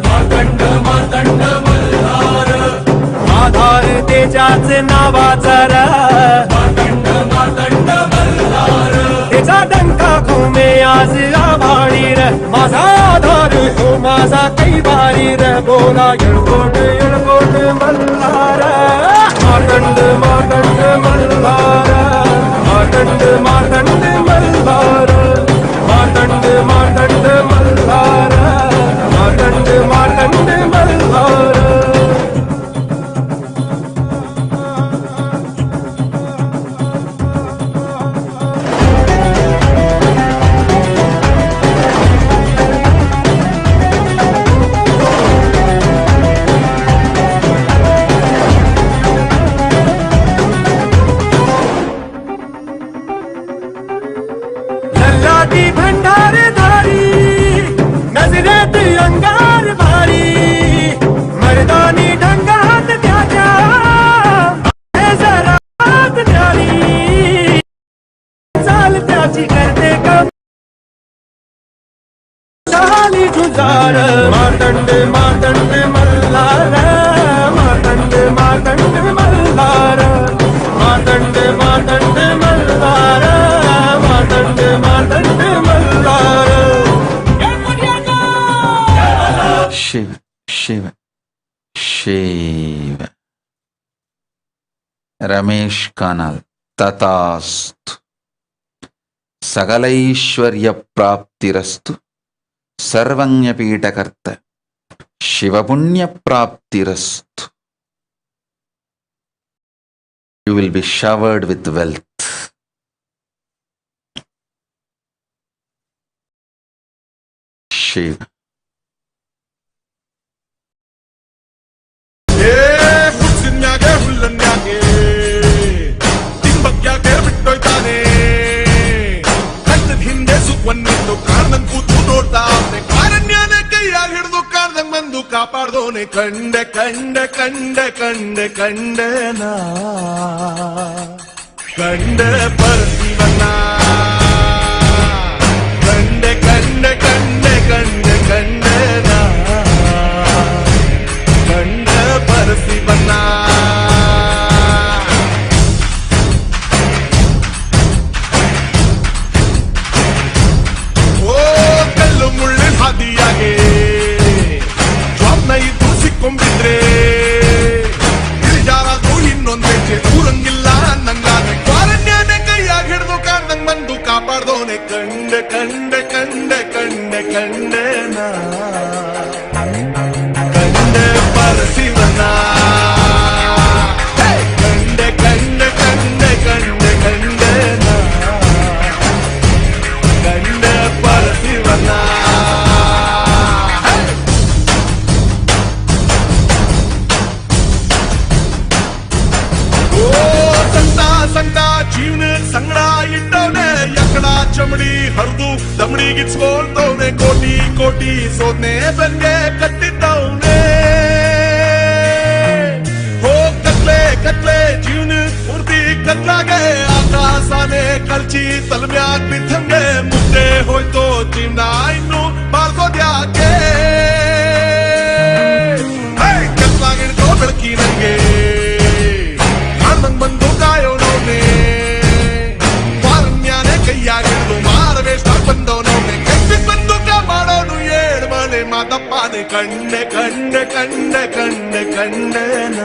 मातंड मातंड मल्हार, आधार तेजाच नावाचा र, मातंड मातंड मल्हार. त्याचा डंका घुमे आज आभाळी र, माझा आधार तो माझा कैवारी र. बोला येळकोट येळकोट मल्हार, मातंड मातंड मल्हार, मातंड मातंड मल्हार, मातंड मातंड मल्हार, मातंड मातंड मल्हार. ललाटी भंडारधारी, नजरेत अंगार भारी, मर्दानी ढंगात त्याच्या आहे जरा हात न्यारी. चाल त्याची करते कम झाली झुजार. मातंड मातंड मल्हार, मातंड मातंड मल्हार, मातंड मातंड मल्हार, मातंड मातंड मल्हार. शिव शिव शिव. रमेश कानाल. तथास्तु. सकलैश्वर्य प्राप्तिरस्तु. सर्वज्ञपीठकर्ता शिवपुण्य प्राप्तिरस्तु. You will be showered with wealth. Shiv. ಹುಚ್ಚಿನ್ಯಾಗೆ ಹುಲ್ಲನ್ಯಾಗೆ ತಿಂಬಕ್ಯಾಗೆ ಬಿಟ್ಟೋಯ್ತಾನೆ. ಕಟ್ಟದ ಹಿಂದೆ ಸುಖವನ್ನಿಟ್ಟು ಕಾರ್ದಂಗ್ ಕೂತು ನೋಡ್ತಾ ಅವ್ನೆ, ಕಾರಣ್ಯನೇ ಕೈಯಾಗಿ ಹಿಡಿದು ಕಾರ್ದಂಗ್ ಬಂದು ಕಾಪಾಡ್ದೋನೆ. ಕಂಡೆ ಕಂಡೆ ಕಂಡೆ ಕಂಡೆ ಕಂಡೆನ, ಕಂಡೆ ಪರಶಿವನ, ಕಂಡೆ ಕಂಡೆ ಕಂಡೆ ಕಂಡೆ ಕಂಡೆನ, ಕಂಡೆ ಪರಶಿವನ. ಓ ಕಲ್ಲು ಮುಳ್ಳು ಹಾದಿಯಾಗೆ ಜಾಬ್ನ ಇದ್ದು ಸಿಕ್ಕೊಂಬಿದ್ರೆ, ಇಳಿಜಾರಾದ್ರೂ ಇನ್ನೊಂದ್ ಹೆಜ್ಜೆ ಊರಂಗಿಲ್ಲ ನಂಗಾದ್ರೆ, ಕಾರಣ್ಯನೇ ಕೈಯಾಗಿ ಹಿಡಿದು ಕಾರ್ದಂಗ್ ಬಂದು ಕಾಪಾಡ್ದೋನೆ. ಕಂಡೆ ಕಂಡೆ ಕಂಡೆ ಕಂಡೆ ಕಂಡೆನ, ಕಂಡೆ ಪರಶಿವನ, ಕಂಡೆ ಕಂಡೆ ಕಂಡೆ ಕಂಡೆ ಕಂಡೆನ, ಕಂಡೆ ಪರಶಿವನ. ಸಂಡ ಜೀವನ ಸಂಗಡ ಇಟ್ಟವನೆ, ಎಕ್ಕಡ ಚಮಡಿ ಹರಿದು ದಮಡಿಗಿಚ್ಕೊಳ್ತವನೆ. ಕೋಟಿ ಕೋಟಿ ಸೋದ್ನೆ ಬೆನ್ಗೆ ಕಟ್ಟಿದ್ದವನೆ. ಹೋ ಕತ್ಲೆ ಕತ್ಲೆ ಜೀವನ ಪೂರ್ತಿ ಕತ್ಲಾಗೆ, ಆಕಾಶನೇ ಕಳ್ಚಿ ತಲೆಮ್ಯಾಗ್ ಬಿದ್ದಂಗೆ. ಮುದ್ದೆ ಹೋಯ್ತೋ ಜೀವನ ಇನ್ನು ಬಾಳ್ಕೋ ಕಂಡೆ ಕಂಡೆ ಕಂಡೆ ಕಂಡೆ ಕಂಡೆನ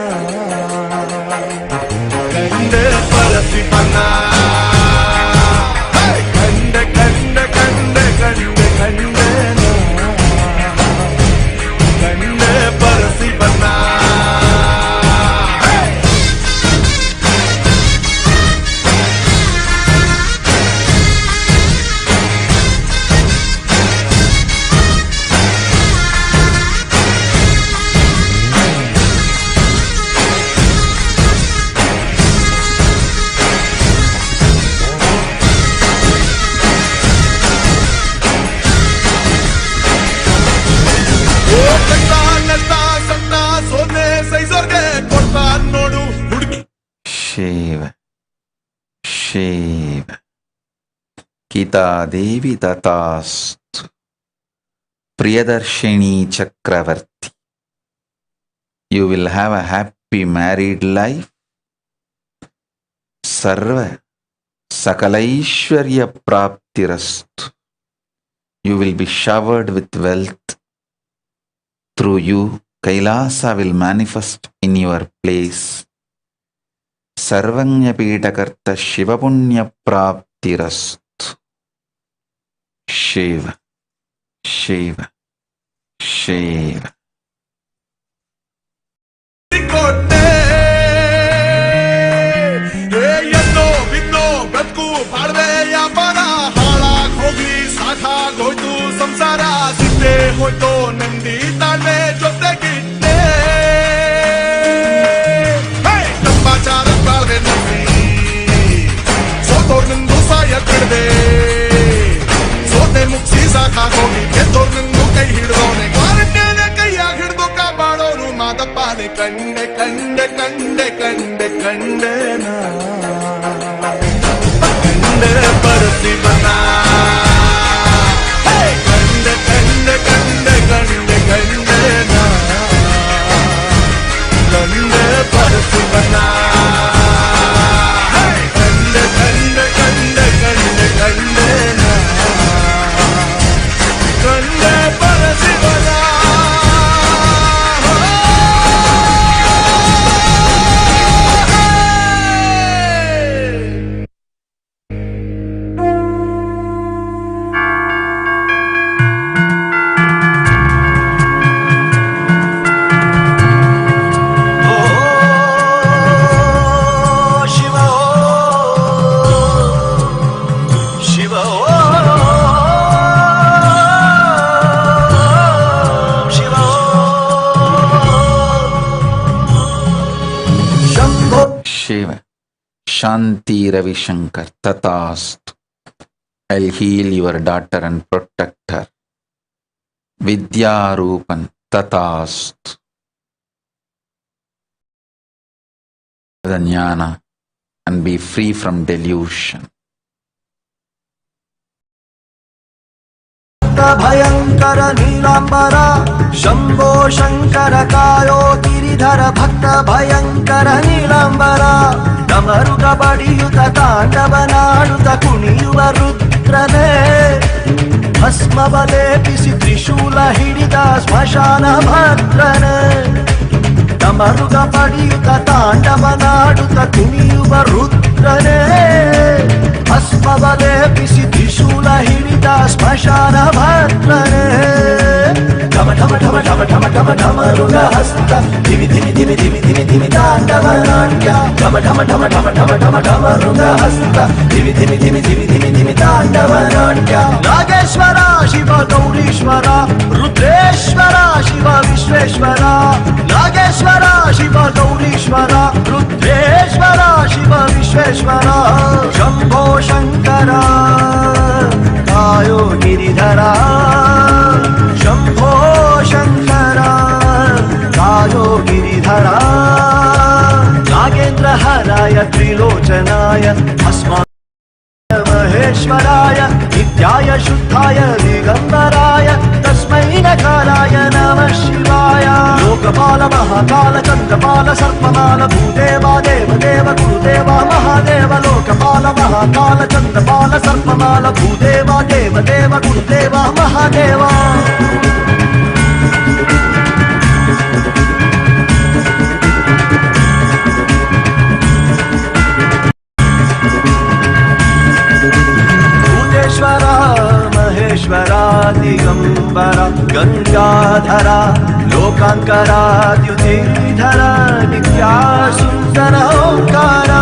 ಕಂಡೆ ಪರಶಿವನ ಕಂಡೆ ಕಂಡೆ ಕಂಡೆ ಕಂಡೆ ಕಂಡೆನ ಕಂಡೆ ಪರಶಿವನ. ಶಿವ ಶಿವ ಗೀತಾದೇವಿ ತಥಾಸ್ತು. ಪ್ರಿಯದರ್ಶಿನಿ ಚಕ್ರವರ್ತಿ, you will have a happy married life. ಸರ್ವ ಸಕಲೈಶ್ವರ್ಯ ಪ್ರಾಪ್ತಿರಸ್ತು. You will be showered with wealth. Through you, Kailasa will manifest in your place. ಸರ್ವಜ್ಞಪೀಠಕರ್ತ ಶಿವಪುಣ್ಯ ಪ್ರಾಪ್ತಿರಸ್ತು. Shiva Shiva Shiva. ಎಲ್ಲೋ ಬಿದ್ದೋ ಬ್ರತ್ಕು ಬಾಳ್ವೆ ವ್ಯಾಪಾರ ಹಾಳಾಗ್ ಹೋಗಿ ಸಾಕಾಗೋಯ್ತು ಸಂಸಾರ. ಸಿದ್ದೆ ಹೋಯ್ತೋ ನಂದಿ ತಾಳ್ಮೆ ಜೊತೆಗಿಟ್ಟೆ ಚಾರ ಬಾಳ್ವೆ ನಂಬಿ ಸೋತೋರ್ನಿಂದು ಸಾಯ ಬಿಡದೆ ಸೋತೆ ಮುಗಿಸಿ ಸಾಕಾಗೋಗಿ ಗೆದ್ದೋರ್ನಿಂದು ಕೈ ಹಿಡಿದೋನೆ ಕ್ವಾರಂಟೈನ್ ಕೈಯಾಗ ಹಿಡಿದು ಕಾಪಾಡೋನು ಮಾದಪ್ಪನೆ. ಕಂಡೆ ಕಂಡೆ ಕಂಡೆ ಕಂಡೆ ಕಂಡೆನ ಕಂಡೆ ಪರಶಿವನ ಕಂಡೆ ಕಂಡೆ ಕಂಡೆ ಕಂಡೆ ಕಂಡೆನ ಕಂಡೆ ಪರಶಿವನ ಕಂಡೆ ಕಂಡೆ ಕಂಡೆ ಕಂಡೆ ಕಂಡೆನ ಕಂಡೆ ಪರಶಿವನ. ಶಿವ ಶಾಂತಿ Ravishankar ತಥಾಸ್ತು. I'll heal your daughter and protect her. Vidyarupan ತಥಾಸ್ತು. The jnana and be free from delusion. ಭಯಂಕರ ನೀಲಾಂಬರ ಶಂಭೋ ಶಂಕರ ಕಾಯೋ ಗಿರಿಧರ ಭಕ್ತ ಭಯಂಕರ ನೀಲಾಂಬರ. ಡಮರುಗ ಬಡಿಯುತ ತಾಂಡವನಾಡುತ್ತ ಕುಣಿಯುವ ರುದ್ರನೇ ಭಸ್ಮವ ಲೇಪಿಸಿ ತ್ರಿಶೂಲ ಹಿಡಿದ ಸ್ಮಶಾನ ಭದ್ರನೇ. ಡಮರುಗ ಬಡಿಯುತ ತಾಂಡವನಾಡುತ್ತ ಕುಣಿಯುವ ರುದ್ರನೇ ಭಸ್ಮವ ಲೇಪಿಸಿ ತ್ರಿಶೂಲ ಹಿಡಿದ ಸ್ಮಶಾನ ಭದ್ರನೇ. ಢಮ ಢಮ ಢಮ ಢಮ ಢಮ ಢಮ ಢಮರುಗ ಹಸ್ತ ಧಿಮಿ ಧಿಮಿ ಧಿಮಿ ಧಿಮಿ ಧಿಮಿ ಧಿಮಿ ತಾಂಡವ ನಾಟ್ಯ. ಢಮ ಢಮ ಢಮ ಢಮ ಢಮ ಢಮ ಢಮರುಗ ಹಸ್ತ ಧಿಮಿ ಧಿಮಿ ಧಿಮಿ ಧಿಮಿ ಧಿಮಿ ಧಿಮಿ ತಾಂಡವ ನಾಟ್ಯ. ನಾಗೇಶ್ವರ ಶಿವ ಗೌರೀಶ್ವರ ರುದ್ರೇಶ್ವರ ಶಿವ ವಿಶ್ವೇಶ್ವರ. ನಾಗೇಶ್ವರ ಶಿವ ಗೌರೀಶ್ವರ ರುದ್ರೇಶ್ವರ ಶಿವ ವಿಶ್ವೇಶ್ವರ. ಶಂಭೋ ಶಂಕರ ಕಾಯೋ ಗಿರಿಧರ ಶಂಭೋ ಶಂಕರ ಕಾಯೋ ಗಿರಿಧರ. ನಾಗೇಂದ್ರ ಹರಾಯ ತ್ರಿಲೋಚನಾಯ ಅಸ್ಮಾ ಮಹೇಶ್ವರಾಯ ನಿತ್ಯಾಯ ಶುದ್ಧಾಯ ದಿಗಂಬರಾಯ ತಸ್ಮೈ ನಕಾರಾಯ ನಮಃ ಶಿವಾಯ. ಲೋಕಪಾಲ ಮಹಾಕಾಲ ಚಂದ್ರಪಾಲ ಸರ್ಪಮಾಲ ಭೂದೇವ ದೇವದೇವ ಗುರುದೇವ ಮಹಾದೇವ. ಲೋಕಪಾಲ ಮಹಾಕಾಲ ಚಂದ್ರಪಾಲ ಸರ್ಪಮಾಲ ಭೂದೇವ ದೇವದೇವ ಗುರುದೇವ ಮಹಾದೇವ. दिगंबरा दिगंबरा गंगाधरा लोकांकरा द्युतिधरा नित्या सुंदर ओंकारा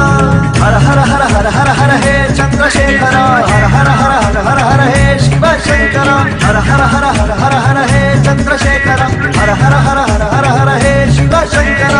हर हर हर हर हर हर हे चंद्रशेखरा हर हर हर हर हर हर हे शिव शंकर हर हर हर हर हर हर हे चंद्रशेखर हर हर हर हर हर हर हे शिव शंकर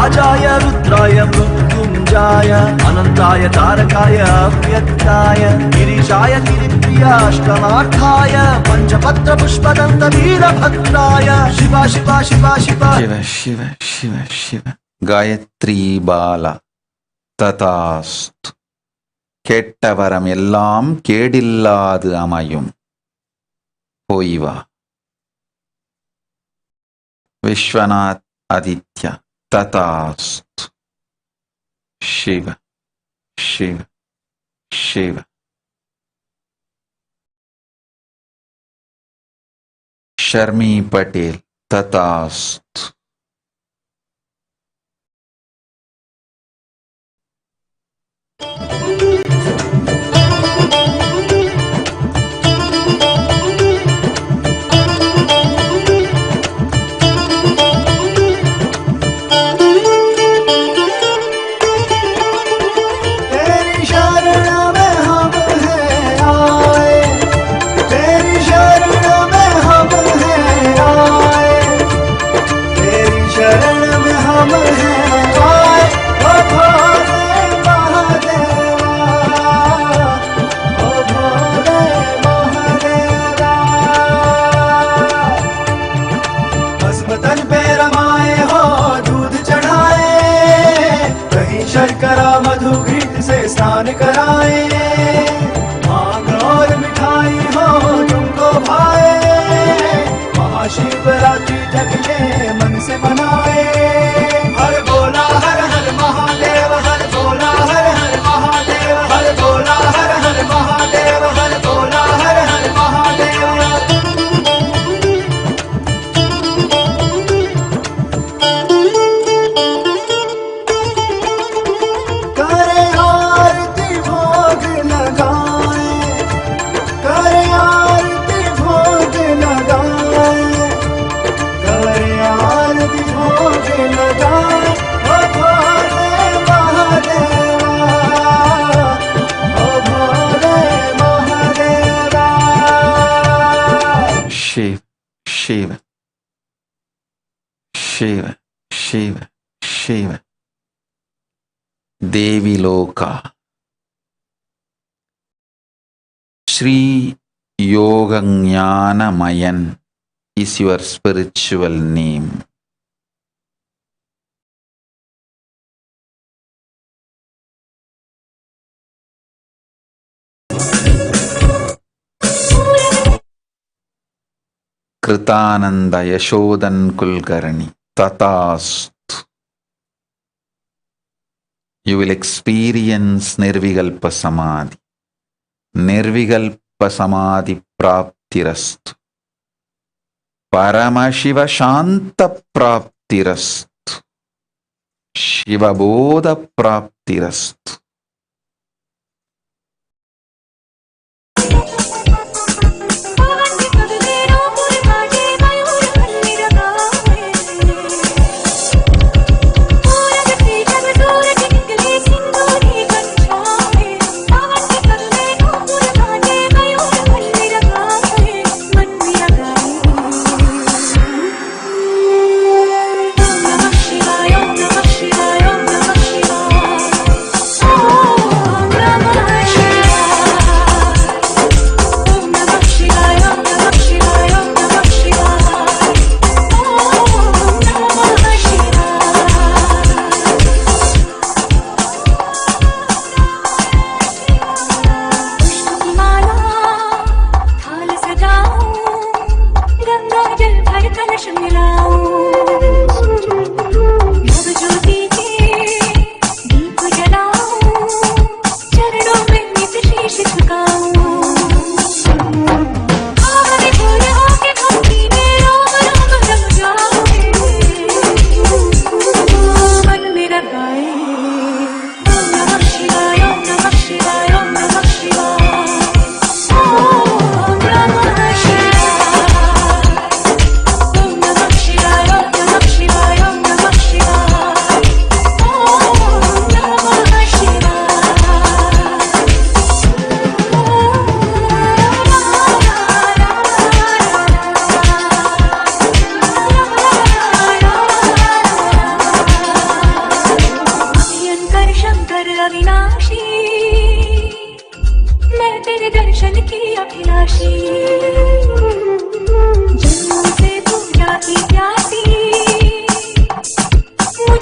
आजाय रुद्राय मृत्युंजाय अनंताय तारकाय अव्यक्ताय गिरीशाय गिरिप्रियाष्टमार्थाय पंचपत्र पुष्पदंत वीरभद्राय शिवा शिवा शिवा शिवा शिव शिव शिव शिव காயத்ரி பாலா ததாஸ்து. கேட்டவரம் எல்லாம் கேடில்லாது அமையும். போய் வா. விஸ்வநாத் ஆதித்யா ததாஸ்து. शिव शिव शिव शर्मी पटेल तथास्तु. शर्करा मधु घृत से स्नान कराए मांग और मिठाई हो तुमको भाए महाशिवरात्रि जग के मन से मनाए हर बोला हर हर महादेव हर बोला हर हर महादेव हर बोला हर हर महादेव हर बोला हर हर महादेव शिव शिव शिव शिव शिव देवी लोका. Sri Yoganyanamayan is your spiritual name. Kritananda Yashodan Kulkarni Tatastu. You will experience Nirvikalpa Samadhi. Nirvikalpa Samadhi Praptirastu. Paramashiva Shanta Praptirastu. Shiva Bodha Praptirastu.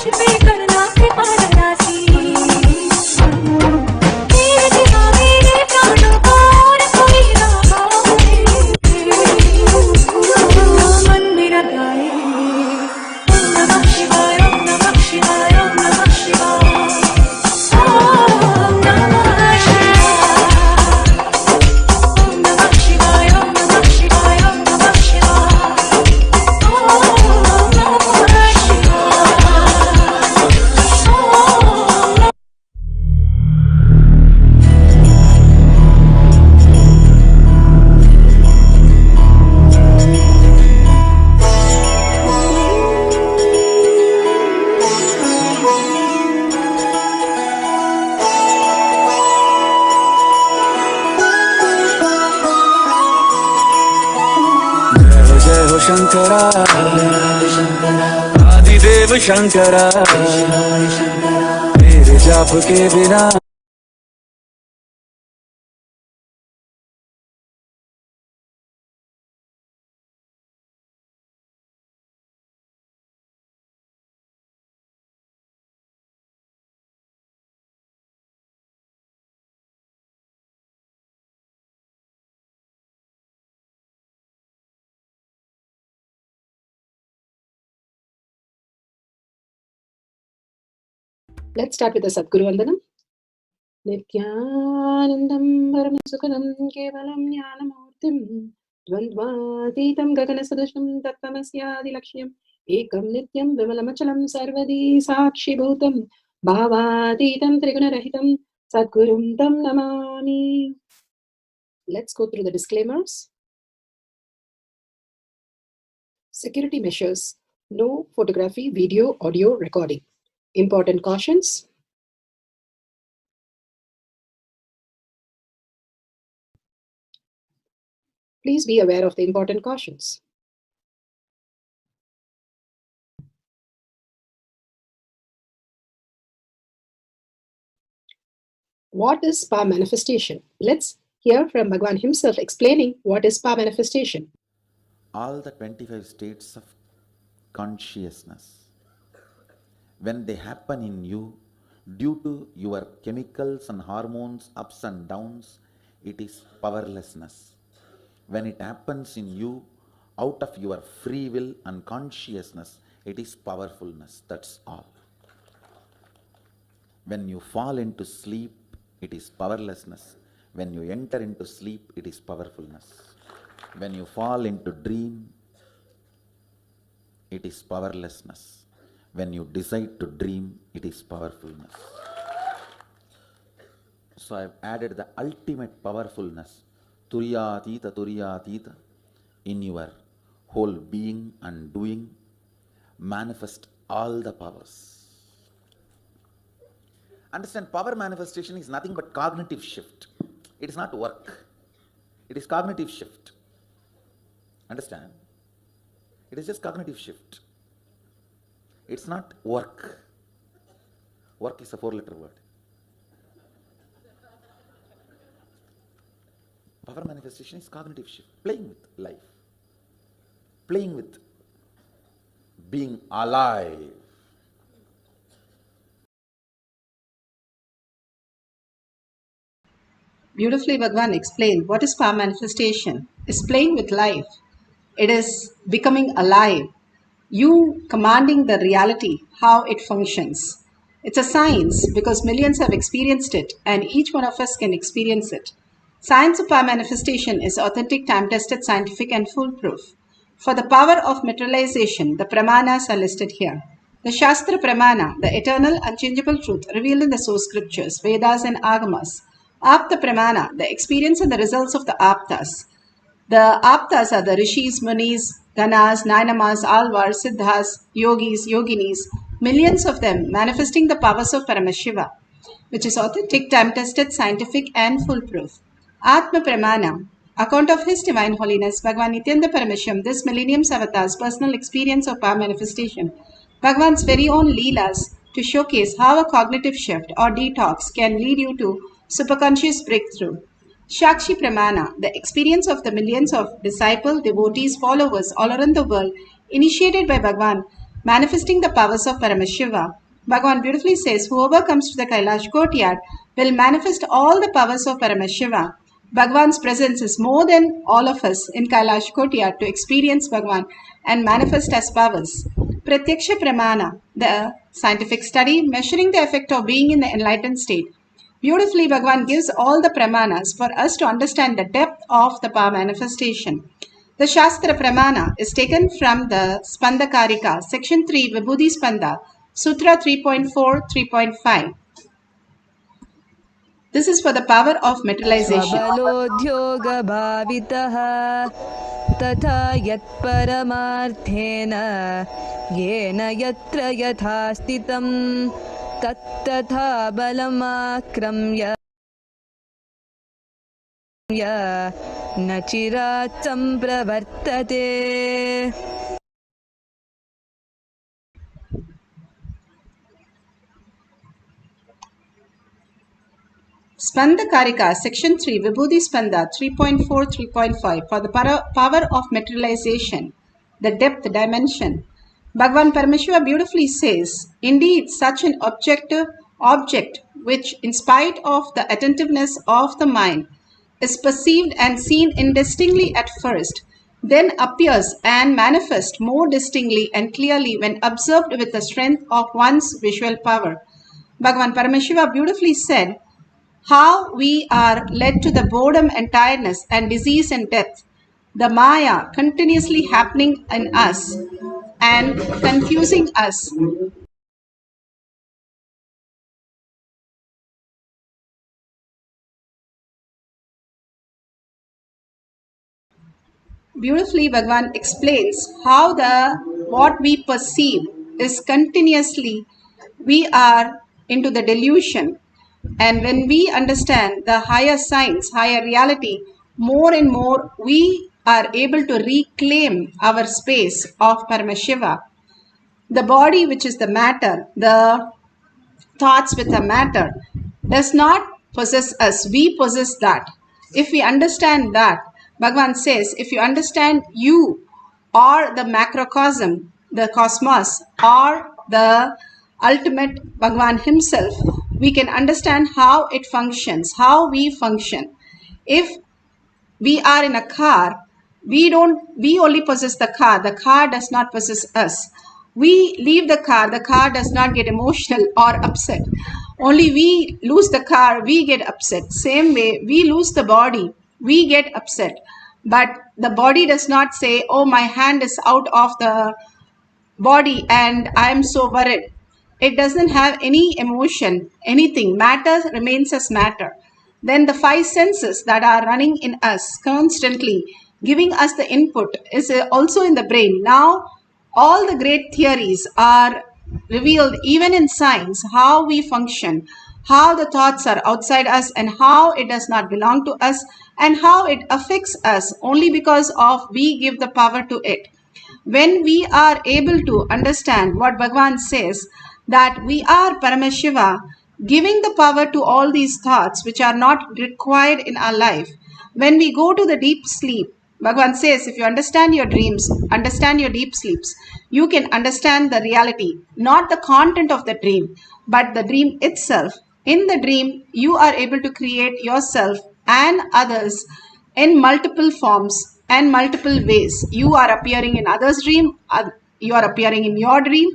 मुझ पे करना कृपा राशि तेरे सिवा मेरे प्राणों का और कोई राहा मन मेरा गाए ओम नमः शिवाय ओम नमः शिवाय ओम नमः शिवाय ओम नमः शिवाय ओम नमः शिवाय ओम नमः शिवाय ओम नमः शिवाय जय हो शंकरा आदिदेव शंकरा तेरे जाप के बिना Let's start with the Sadguru Vandanam. Nithyanandam Paramasukhanam Kevalam Jnanamurtim Dvandvatitam Gaganasadusham Tattvamasyaadilakshయం Ekam Nityam Vimalamachalam Sarvadi Sakshibhutam Bhavatitam Trigunarahitam Sadgurum Tam Namami. Let's go through the disclaimers. Security measures. No photography, video, audio recording. Important cautions. Please be aware of the important cautions. What is power manifestation? Let's hear from Bhagwan himself explaining what is power manifestation. All the 25 states of consciousness, when they happen in you, due to your chemicals and hormones, ups and downs, it is powerlessness. When it happens in you, out of your free will and consciousness, it is powerfulness. That's all. When you fall into sleep, it is powerlessness. When you enter into sleep, it is powerfulness. When you fall into dream, it is powerlessness. When you decide to dream, it is powerfulness. So I've added the ultimate powerfulness, Turiyatita, in your whole being and doing, manifest all the powers. Understand, power manifestation is nothing but cognitive shift. It is not work. It is cognitive shift. Understand? It is just cognitive shift. It's not work. Work is a 4-letter word. Power manifestation is cognitive shift. Playing with life. Playing with being alive. Beautifully, Bhagwan explained what is power manifestation. It's playing with life. It is becoming alive. You commanding the reality, how it functions. It's a science because millions have experienced it and each one of us can experience it. Science of power manifestation is authentic, time-tested, scientific and foolproof. For the power of materialization, the pramanas are listed here. The Shastra Pramana, the eternal, unchangeable truth revealed in the source scriptures, Vedas and Agamas. Apta Pramana, the experience and the results of the Aptas. The Aptas are the Rishis, Munis, Ganas, Nainamas, Alvars, Siddhas, Yogis, Yoginis, millions of them manifesting the powers of Paramashiva, which is authentic, time-tested, scientific and foolproof. Atma Pramana, account of His Divine Holiness, Bhagavan Nithyananda Paramashivam, this millennium's avatar's personal experience of power manifestation, Bhagavan's very own Leelas to showcase how a cognitive shift or detox can lead you to superconscious breakthrough. Shakshi Pramana, the experience of the millions of disciples, devotees, followers all around the world, initiated by Bhagavan, manifesting the powers of Paramashiva. Bhagavan beautifully says, whoever comes to the Kailash courtyard will manifest all the powers of Paramashiva. Bhagavan's presence is more than all of us in Kailash courtyard to experience Bhagavan and manifest as powers. Pratyaksha Pramana, the scientific study measuring the effect of being in the enlightened state. Beautifully, Bhagavan gives all the pramanas for us to understand the depth of the power manifestation. The Shastra Pramana is taken from the Spandakarika, section 3, Vibhuti Spanda, Sutra 3.4, 3.5. This is for the power of materialization. तथा यत्परमार्थेन येन यत्र यथा स्थितं तत्तथा बलमाक्रम्य न चिरात् सम्प्रवर्तते. Spanda Karika, section 3, Vibhuti Spanda 3.4, 3.5 for the power of materialization, the depth dimension. Bhagavan Paramashiva beautifully says, indeed, such an object which, in spite of the attentiveness of the mind, is perceived and seen indistinctly at first, then appears and manifests more distinctly and clearly when observed with the strength of one's visual power. Bhagavan Paramashiva beautifully said, how we are led to the boredom and tiredness and disease and death, the Maya continuously happening in us and confusing us. Beautifully, Bhagavan explains how what we perceive is continuously, we are into the delusion. And when we understand the higher science, higher reality, more and more we are able to reclaim our space of Paramashiva. The body, which is the matter, the thoughts with the matter, does not possess us. We possess that. If we understand that, Bhagavan says, if you understand you or the macrocosm, the cosmos, or the ultimate Bhagavan himself, we can understand how it functions, how we function. If we are in a car, we only possess the car does not possess us. We leave the car does not get emotional or upset. Only we lose the car, we get upset. Same way, we lose the body, we get upset. But the body does not say, oh, my hand is out of the body and I am so worried. It doesn't have any emotion, anything. Matter remains as matter. Then the five senses that are running in us constantly, giving us the input, is also in the brain. Now, all the great theories are revealed even in science, how we function, how the thoughts are outside us and how it does not belong to us and how it affects us only because of we give the power to it. When we are able to understand what Bhagavan says, that we are Paramashiva, giving the power to all these thoughts which are not required in our life. When we go to the deep sleep, Bhagavan says, if you understand your dreams, understand your deep sleeps, you can understand the reality, not the content of the dream, but the dream itself. In the dream, you are able to create yourself and others in multiple forms and multiple ways. You are appearing in others' dream, you are appearing in your dream.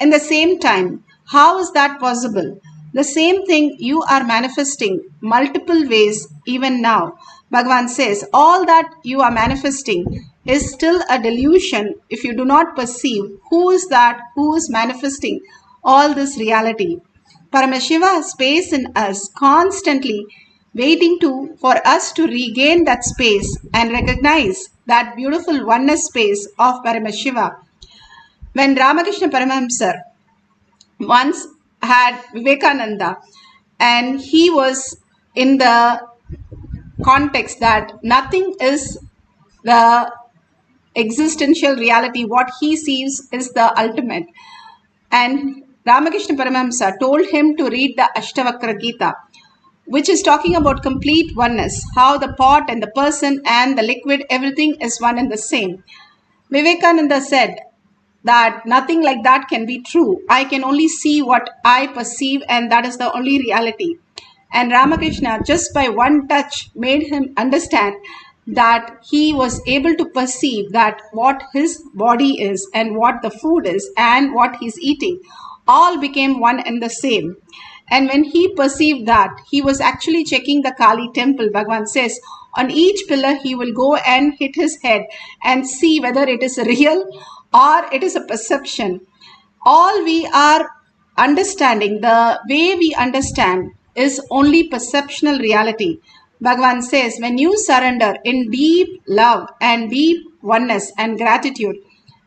In the same time, how is that possible? The same thing you are manifesting multiple ways even now. Bhagavan says all that you are manifesting is still a delusion if you do not perceive who is that who is manifesting all this reality. Paramashiva space in us constantly waiting for us to regain that space and recognize that beautiful oneness space of Paramashiva. When Ramakrishna Paramahamsa once had Vivekananda and he was in the context that nothing is the existential reality, what he sees is the ultimate. And Ramakrishna Paramahamsa told him to read the Ashtavakra Gita, which is talking about complete oneness, how the pot and the person and the liquid, everything is one and the same. Vivekananda said, that nothing like that can be true. I can only see what I perceive, and that is the only reality. And Ramakrishna, just by one touch, made him understand that he was able to perceive that what his body is and what the food is and what he's eating all became one and the same. And when he perceived that, he was actually checking the Kali temple. Bhagavan says, on each pillar he will go and hit his head and see whether it is real or it is a perception. All we are understanding, the way we understand, is only perceptional reality. Bhagavan says, when you surrender in deep love and deep oneness and gratitude,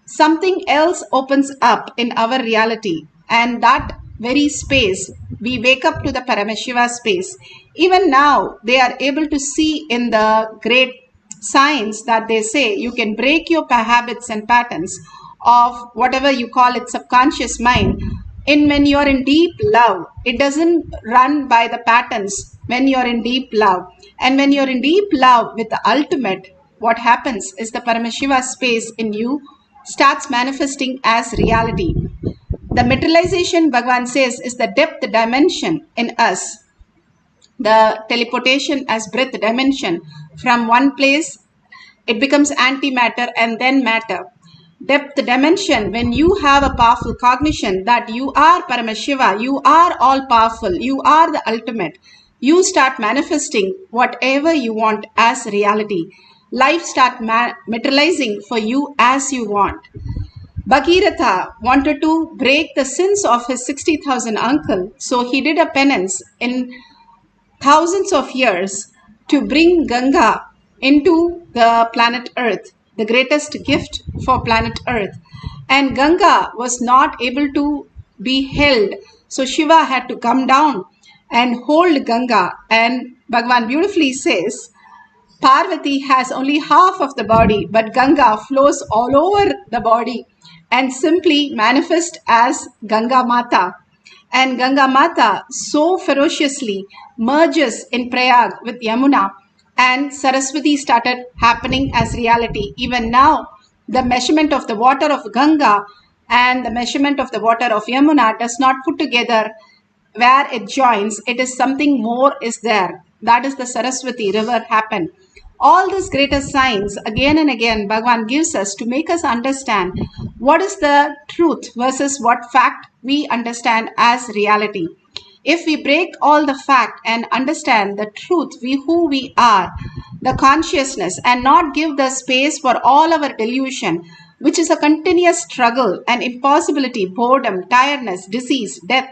something else opens up in our reality, and that very space, we wake up to the Paramashiva space. Even now, they are able to see in the great science that they say you can break your habits and patterns of whatever you call it subconscious mind when you're in deep love. It doesn't run by the patterns when you're in deep love. And when you're in deep love with the ultimate, what happens is the Paramashiva space in you starts manifesting as reality. The materialization, Bhagavan says, is the depth dimension in us. The teleportation as breath dimension. From one place, it becomes antimatter and then matter. Depth dimension, when you have a powerful cognition that you are Paramashiva, you are all powerful, you are the ultimate, you start manifesting whatever you want as reality. Life starts materializing for you as you want. Bhagirath wanted to break the sins of his 60,000 uncle, so he did a penance in thousands of years to bring Ganga into the planet Earth, the greatest gift for planet Earth. And Ganga was not able to be held, so Shiva had to come down and hold Ganga. And Bhagavan beautifully says, Parvati has only half of the body, but Ganga flows all over the body and simply manifests as Ganga Mata. And Ganga Mata so ferociously merges in Prayag with Yamuna, and Saraswati started happening as reality. Even now, the measurement of the water of Ganga and the measurement of the water of Yamuna does not put together where it joins. It is something more is there. That is the Saraswati river happen. All these greater signs again and again Bhagavan gives us to make us understand what is the truth versus what fact we understand as reality. If we break all the fact and understand the truth, who we are, the consciousness, and not give the space for all our delusion, which is a continuous struggle and impossibility, boredom, tiredness, disease, death.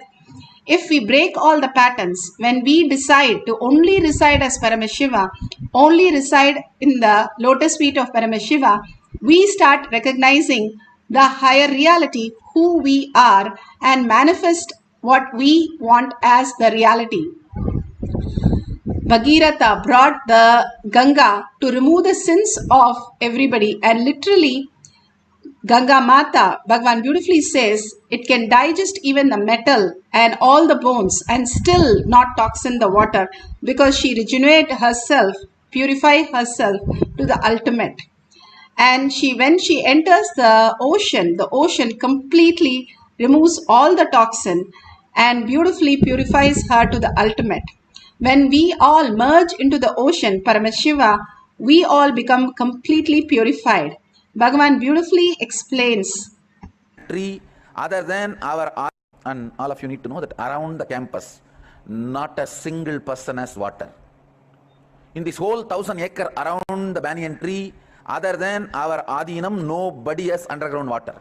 If we break all the patterns, when we decide to only reside as Paramashiva, only reside in the lotus feet of Paramashiva, we start recognizing the higher reality, who we are, and manifest what we want as the reality. Bhagirath brought the Ganga to remove the sins of everybody, and literally Ganga Mata, Bhagavan beautifully says, it can digest even the metal and all the bones and still not toxin the water, because she regenerate herself, purify herself to the ultimate. And when she enters the ocean completely removes all the toxin and beautifully purifies her to the ultimate. When we all merge into the ocean, Paramashiva, we all become completely purified. Bhagavan beautifully explains. Tree other than our, and all of you need to know that around the campus, not a single person has water. In this whole 1,000-acre around the banyan tree, other than our Adinam, nobody has underground water.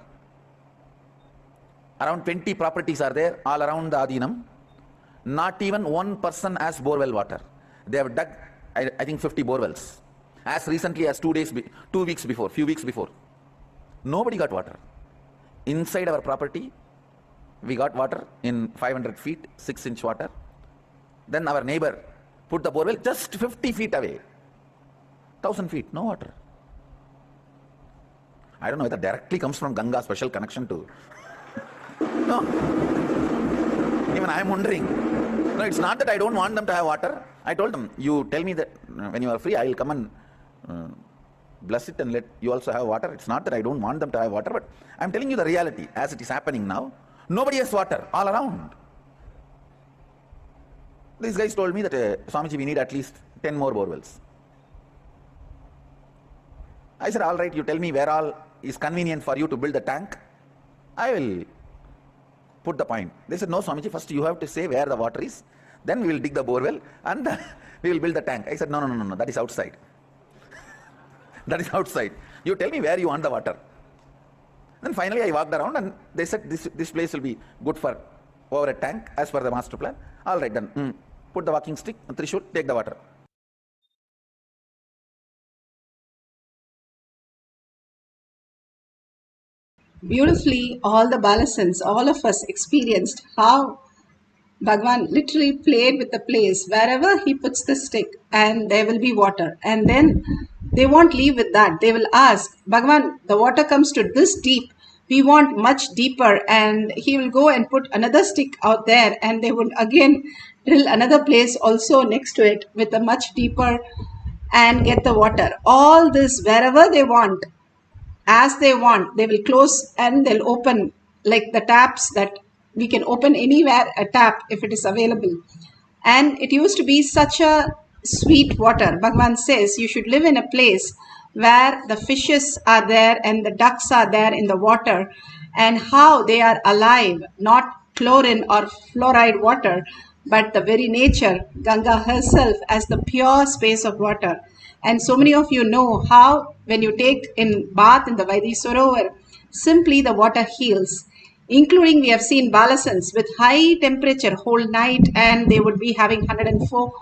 Around 20 properties are there all around the Adinam. Not even one person has borewell water. They have dug, I think, 50 borewells. As recently as 2 weeks before, few weeks before. Nobody got water. Inside our property, we got water in 500 feet, 6-inch water. Then our neighbor put the borewell just 50 feet away. 1,000 feet, no water. I don't know whether directly comes from Ganga, special connection to. No. Even I am wondering. No, it's not that I don't want them to have water. I told them, you tell me that when you are free, I will come and bless it and let you also have water. It's not that I don't want them to have water, but I'm telling you the reality as it is happening now. Nobody has water all around. These guys told me that, Swamiji, we need at least 10 more borewells. I said, all right, you tell me where all is convenient for you to build the tank. I will put the point. They said, no, Swamiji, first you have to say where the water is, then we will dig the borewell and we will build the tank. I said, no, that is outside. That is outside. You tell me where you want the water. Then finally I walked around and they said, this place will be good for over a tank as per the master plan. All right, then. Put the walking stick, Trishul, take the water. Beautifully, all the Balasans, all of us experienced how Bhagwan literally played with the place. Wherever he puts the stick and there will be water. And then they won't leave with that. They will ask, Bhagwan, the water comes to this deep. We want much deeper. And he will go and put another stick out there and they would again drill another place also next to it with a much deeper and get the water. All this wherever they want, as they want, they will close and they'll open, like the taps that we can open anywhere a tap if it is available. And it used to be such a sweet water. Bhagwan says you should live in a place where the fishes are there and the ducks are there in the water, and how they are alive, not chlorine or fluoride water, but the very nature, Ganga herself, as the pure space of water. And so many of you know how when you take in bath in the Vaidhi Sarovar, simply the water heals. Including we have seen Balasans with high temperature whole night and they would be having 104.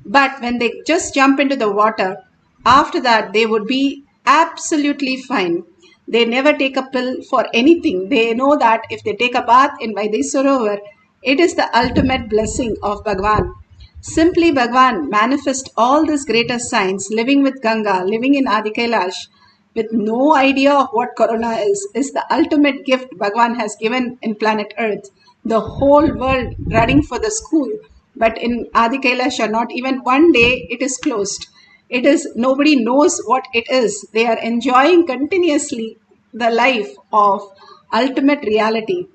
But when they just jump into the water, after that they would be absolutely fine. They never take a pill for anything. They know that if they take a bath in Vaidhi Sarovar, it is the ultimate blessing of Bhagwan. Simply Bhagwan manifest all these greater signs, living with Ganga, living in Adi Kailash, with no idea of what Corona is the ultimate gift Bhagwan has given in planet Earth. The whole world running for the school, but in Adi Kailasha, not even one day it is closed. It is, nobody knows what it is. They are enjoying continuously the life of ultimate reality.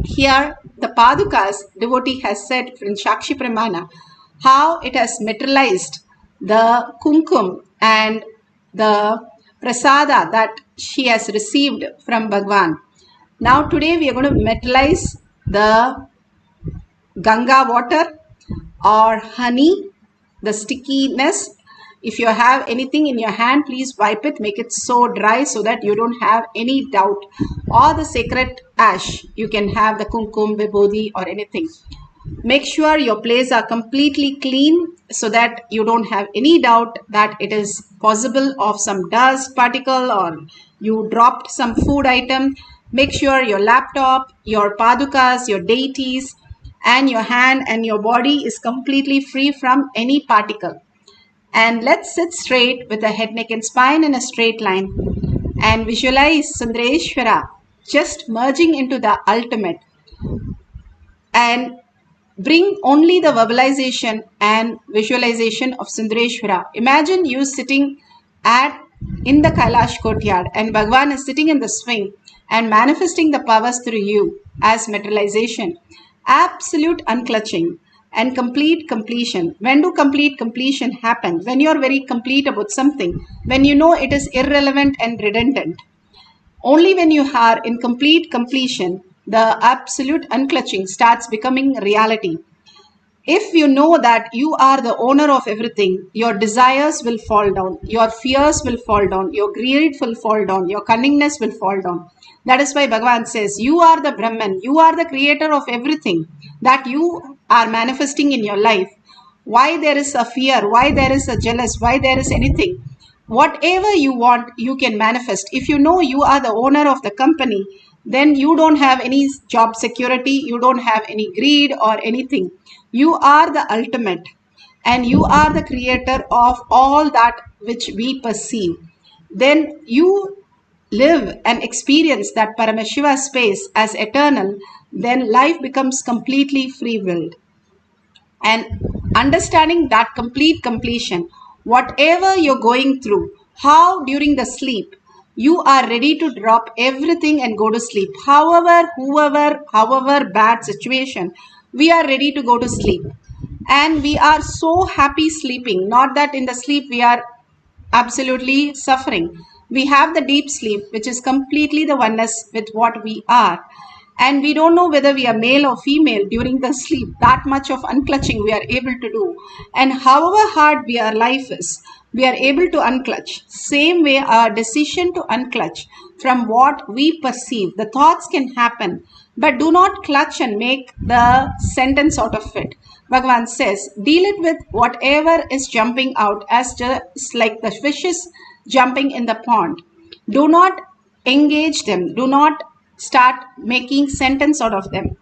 Here, the Padukas devotee has said in Shakshi Pramana how it has materialized the kumkum and the prasada that she has received from Bhagwan. Now today we are going to materialize the Ganga water or honey, the stickiness. If you have anything in your hand, please wipe it, make it so dry so that you don't have any doubt. Or the sacred ash, you can have the kumkum, vibhodhi or anything. Make sure your plates are completely clean so that you don't have any doubt that it is possible of some dust particle or you dropped some food item. Make sure your laptop, your padukas, your deities and your hand and your body is completely free from any particle. And let's sit straight with the head, neck and spine in a straight line and visualize Sundareshwara just merging into the ultimate, and bring only the verbalization and visualization of Sundareshwara. Imagine you sitting in the Kailash courtyard and Bhagwan is sitting in the swing and manifesting the powers through you as materialization. Absolute unclutching and complete completion. When do complete completion happen? When you are very complete about something, when you know it is irrelevant and redundant. Only when you are in complete completion, the absolute unclutching starts becoming reality. If you know that you are the owner of everything, your desires will fall down, your fears will fall down, your greed will fall down, your cunningness will fall down. That is why Bhagavan says, you are the Brahman, you are the creator of everything that you are manifesting in your life. Why there is a fear, why there is a jealous, why there is anything. Whatever you want, you can manifest. If you know you are the owner of the company, then you don't have any job security, you don't have any greed or anything. You are the ultimate and you are the creator of all that which we perceive. Then you live and experience that Paramashiva space as eternal, then life becomes completely free-willed. And understanding that complete completion, whatever you're going through, how during the sleep you are ready to drop everything and go to sleep. However, however bad situation, we are ready to go to sleep. And we are so happy sleeping. Not that in the sleep we are absolutely suffering. We have the deep sleep, which is completely the oneness with what we are. And we don't know whether we are male or female during the sleep. That much of unclutching we are able to do. And however hard our life is, we are able to unclutch. Same way, our decision to unclutch from what we perceive. The thoughts can happen, but do not clutch and make the sentence out of it. Bhagavan says, deal it with whatever is jumping out as just like the fishes jumping in the pond. Do not engage them. Do not start making sentence out of them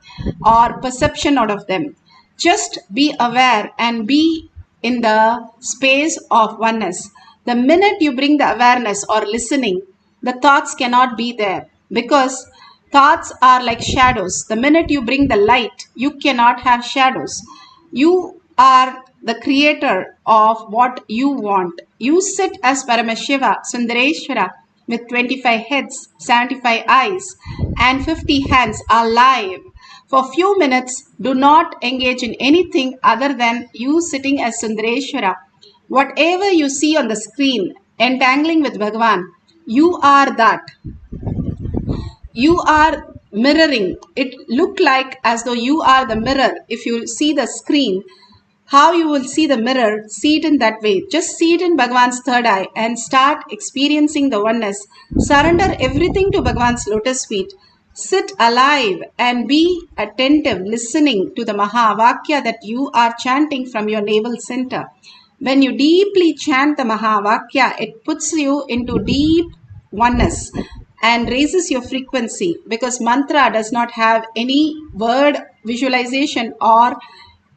or perception out of them. Just be aware and be in the space of oneness. The minute you bring the awareness or listening, the thoughts cannot be there because thoughts are like shadows. The minute you bring the light, you cannot have shadows. You are the creator of what you want. You sit as Paramashiva, Sundareshwara, with 25 heads, 75 eyes, and 50 hands alive. For few minutes, do not engage in anything other than you sitting as Sundareshwara. Whatever you see on the screen, entangling with Bhagavan, you are that. You are mirroring. It look like as though you are the mirror. If you see the screen, how you will see the mirror, see it in that way. Just see it in Bhagavan's third eye and start experiencing the oneness. Surrender everything to Bhagavan's lotus feet. Sit alive and be attentive, listening to the Mahavakya that you are chanting from your navel center. When you deeply chant the Mahavakya, it puts you into deep oneness and raises your frequency, because mantra does not have any word visualization or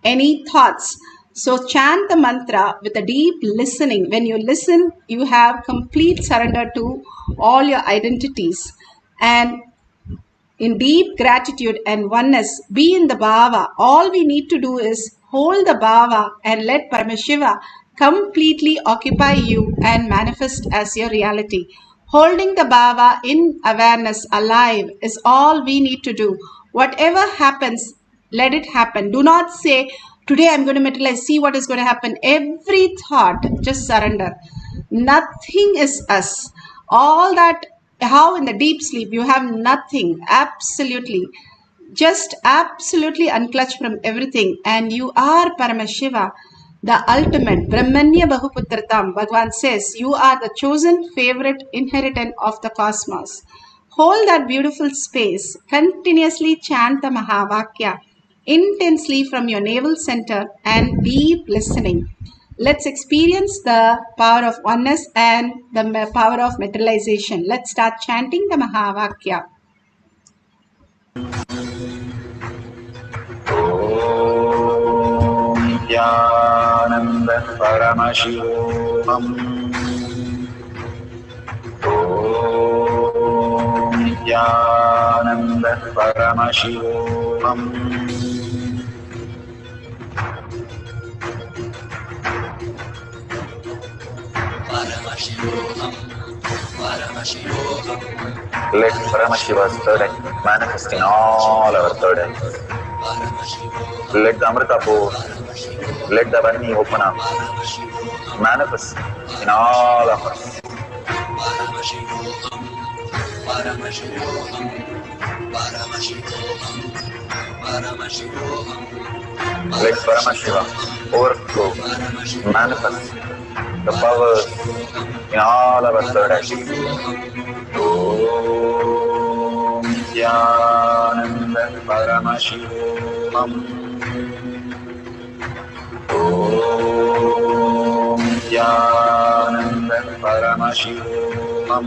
any thoughts. So chant the mantra with a deep listening. When you listen, you have complete surrender to all your identities. And in deep gratitude and oneness, be in the bhava. All we need to do is hold the bhava and let Paramashiva completely occupy you and manifest as your reality. Holding the bhava in awareness alive is all we need to do. Whatever happens, let it happen. Do not say, today I'm going to materialize, see what is going to happen. Every thought, just surrender. Nothing is us. All that, how in the deep sleep you have nothing, absolutely. Just absolutely unclutch from everything, and you are Paramashiva, the ultimate Brahmanya Bahuputratam. Bhagavan says you are the chosen favorite inheritant of the cosmos. Hold that beautiful space, continuously chant the Mahavakya intensely from your navel center and deep listening. Let's experience the power of oneness and the power of materialization. Let's start chanting the Mahavakya. Nithyananda Paramashivoham. Om Nithyananda Paramashivoham. Paramashivoham. Paramashivoham. Let Paramashiva's third eye manifest in all our third eyes. Let the Amrita pour, let the Varni open up, manifest in all of us. Paramashivoham. Paramashivoham. Paramashivoham. Paramashivoham. Let Paramashiva overflow, manifest the powers in all our third eyes. Om Nithyananda Paramashivoham. Om Nithyananda Paramashivoham.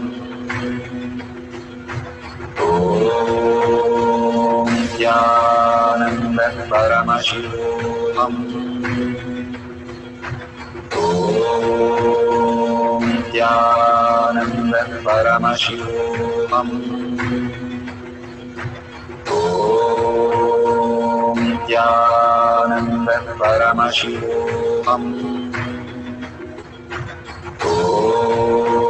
Om Nithyananda Paramashivoham. Om Nithyananda Paramashivoham. Om Nithyananda Paramashivoham. Om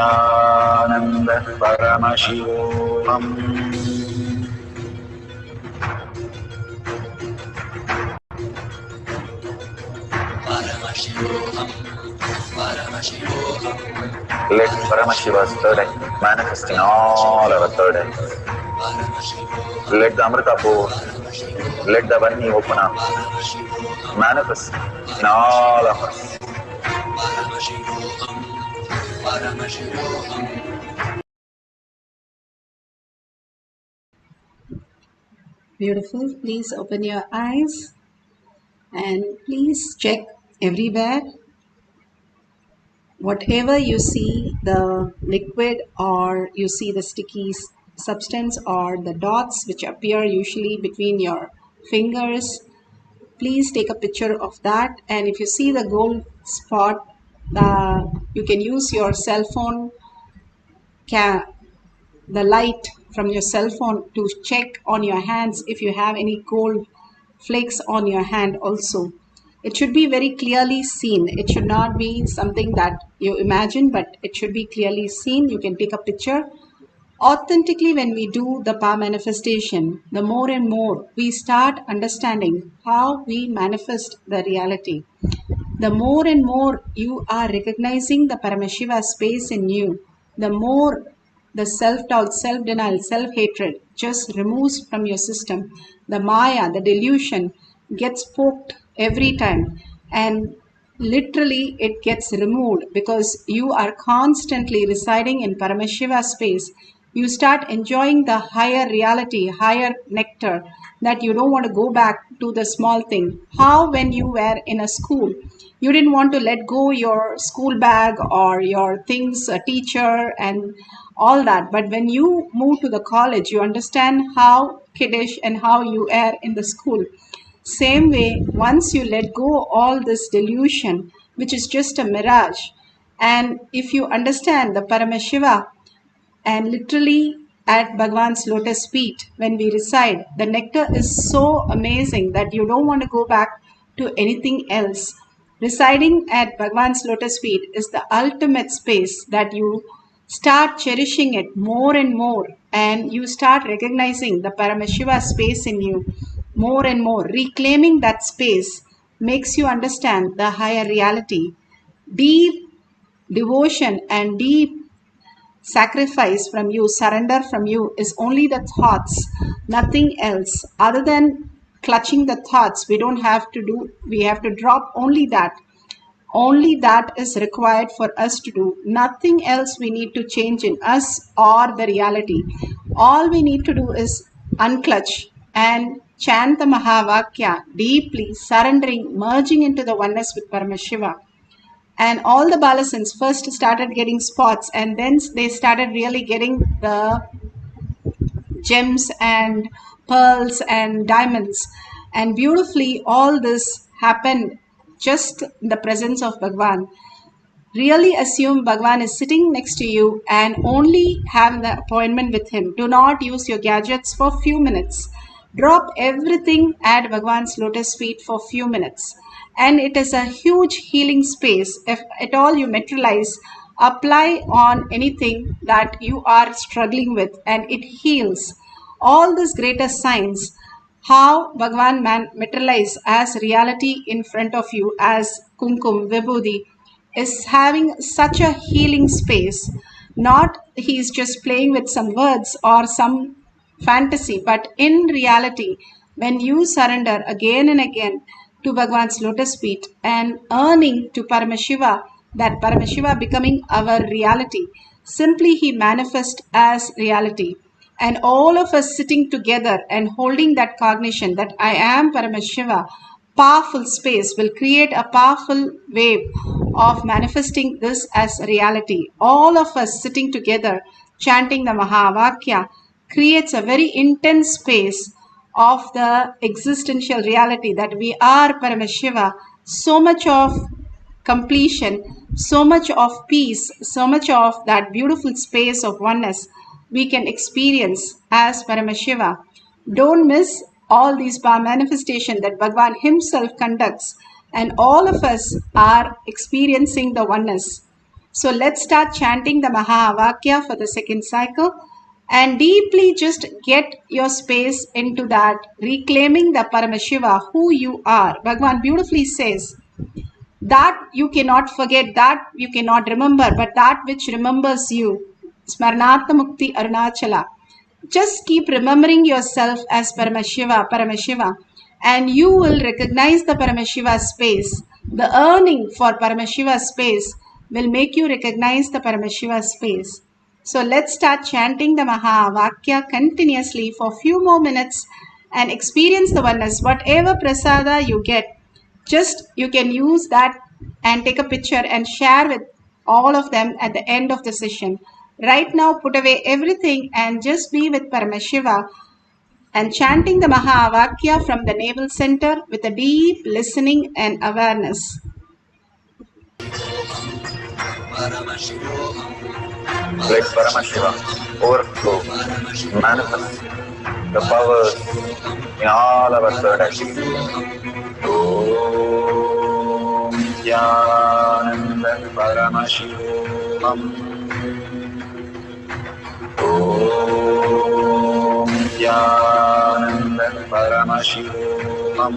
Nithyananda Paramashivoham. Let Paramashiva's third eye manifest in all our third eyes. Let the Amrita pour, let the Vani open up, manifest in all of us. Beautiful. Please open your eyes and please check everywhere. Whatever you see, the liquid or you see the sticky substance or the dots which appear usually between your fingers, please take a picture of that. And if you see the gold spot, you can use your cell phone the light from your cell phone to check on your hands if you have any gold flakes on your hand also. It should be very clearly seen. It should not be something that you imagine, but it should be clearly seen. You can take a picture. Authentically, when we do the power manifestation, the more and more we start understanding how we manifest the reality. The more and more you are recognizing the Paramashiva space in you, the more the self-doubt, self-denial, self-hatred just removes from your system. The Maya, the delusion gets poked every time, and literally it gets removed because you are constantly residing in Paramashiva space. You start enjoying the higher reality, higher nectar, that you don't want to go back to the small thing. How when you were in a school, you didn't want to let go your school bag or your things, a teacher and all that. But when you move to the college, you understand how kiddish and how you are in the school. Same way, once you let go all this delusion, which is just a mirage, and if you understand the Paramashiva, and literally at Bhagwan's lotus feet, when we reside, the nectar is so amazing that you don't want to go back to anything else. Residing at Bhagwan's lotus feet is the ultimate space that you start cherishing it more and more, and you start recognizing the Paramashiva space in you more and more. Reclaiming that space makes you understand the higher reality. Deep devotion and deep sacrifice from you, surrender from you is only the thoughts, nothing else. Other than clutching the thoughts, we don't have to do, we have to drop only that. Only that is required for us to do. Nothing else we need to change in us or the reality. All we need to do is unclutch and chant the Mahavakya deeply, surrendering, merging into the oneness with Paramashiva. And all the balasins first started getting spots, and then they started really getting the gems and pearls and diamonds. And beautifully, all this happened just in the presence of Bhagwan. Really assume Bhagwan is sitting next to you and only have the appointment with him. Do not use your gadgets for a few minutes. Drop everything at Bhagwan's lotus feet for a few minutes. And it is a huge healing space. If at all you materialize, apply on anything that you are struggling with and it heals. All these greater signs, how Bhagwan materialize as reality in front of you as Kumkum, Vibhuti, is having such a healing space. Not he's just playing with some words or some fantasy, but in reality, when you surrender again and again to Bhagwan's lotus feet and earning to Paramashiva, that Paramashiva becoming our reality, simply he manifests as reality. And all of us sitting together and holding that cognition that I am Paramashiva, powerful space will create a powerful wave of manifesting this as reality. All of us sitting together chanting the Mahavakya creates a very intense space of the existential reality that we are Paramashiva. So much of completion, so much of peace, so much of that beautiful space of oneness we can experience as Paramashiva. Don't miss all these manifestations that Bhagwan himself conducts, and all of us are experiencing the oneness. So let's start chanting the Mahavakya for the second cycle and deeply just get your space into that, reclaiming the Paramashiva, who you are. Bhagavan beautifully says, that you cannot forget, that you cannot remember, but that which remembers you. Smarnatma Mukti Arunachala. Just keep remembering yourself as Paramashiva, Paramashiva, and you will recognize the Paramashiva space. The earning for Paramashiva space will make you recognize the Paramashiva space. So let's start chanting the Mahavakya continuously for a few more minutes and experience the oneness. Whatever prasada you get, just you can use that and take a picture and share with all of them at the end of the session. Right now, put away everything and just be with Paramashiva and chanting the Mahavakya from the navel center with a deep listening and awareness. Let Paramashiva overflow, manifest the powers in all our third activity. Om Nithyananda Paramashivam. Om Nithyananda Paramashivam. Om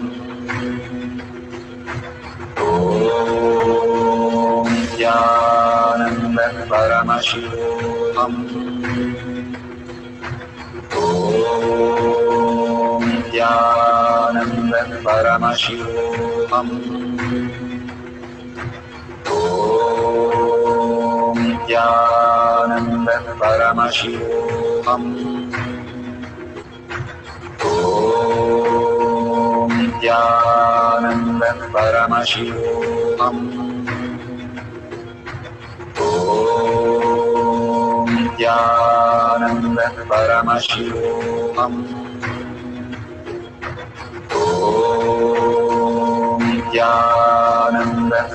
Nithyananda Paramashivam. Om Nithyananda Paramashivam. Om Nithyananda Paramashivam. Om Nithyananda Paramashivam. Om Nithyananda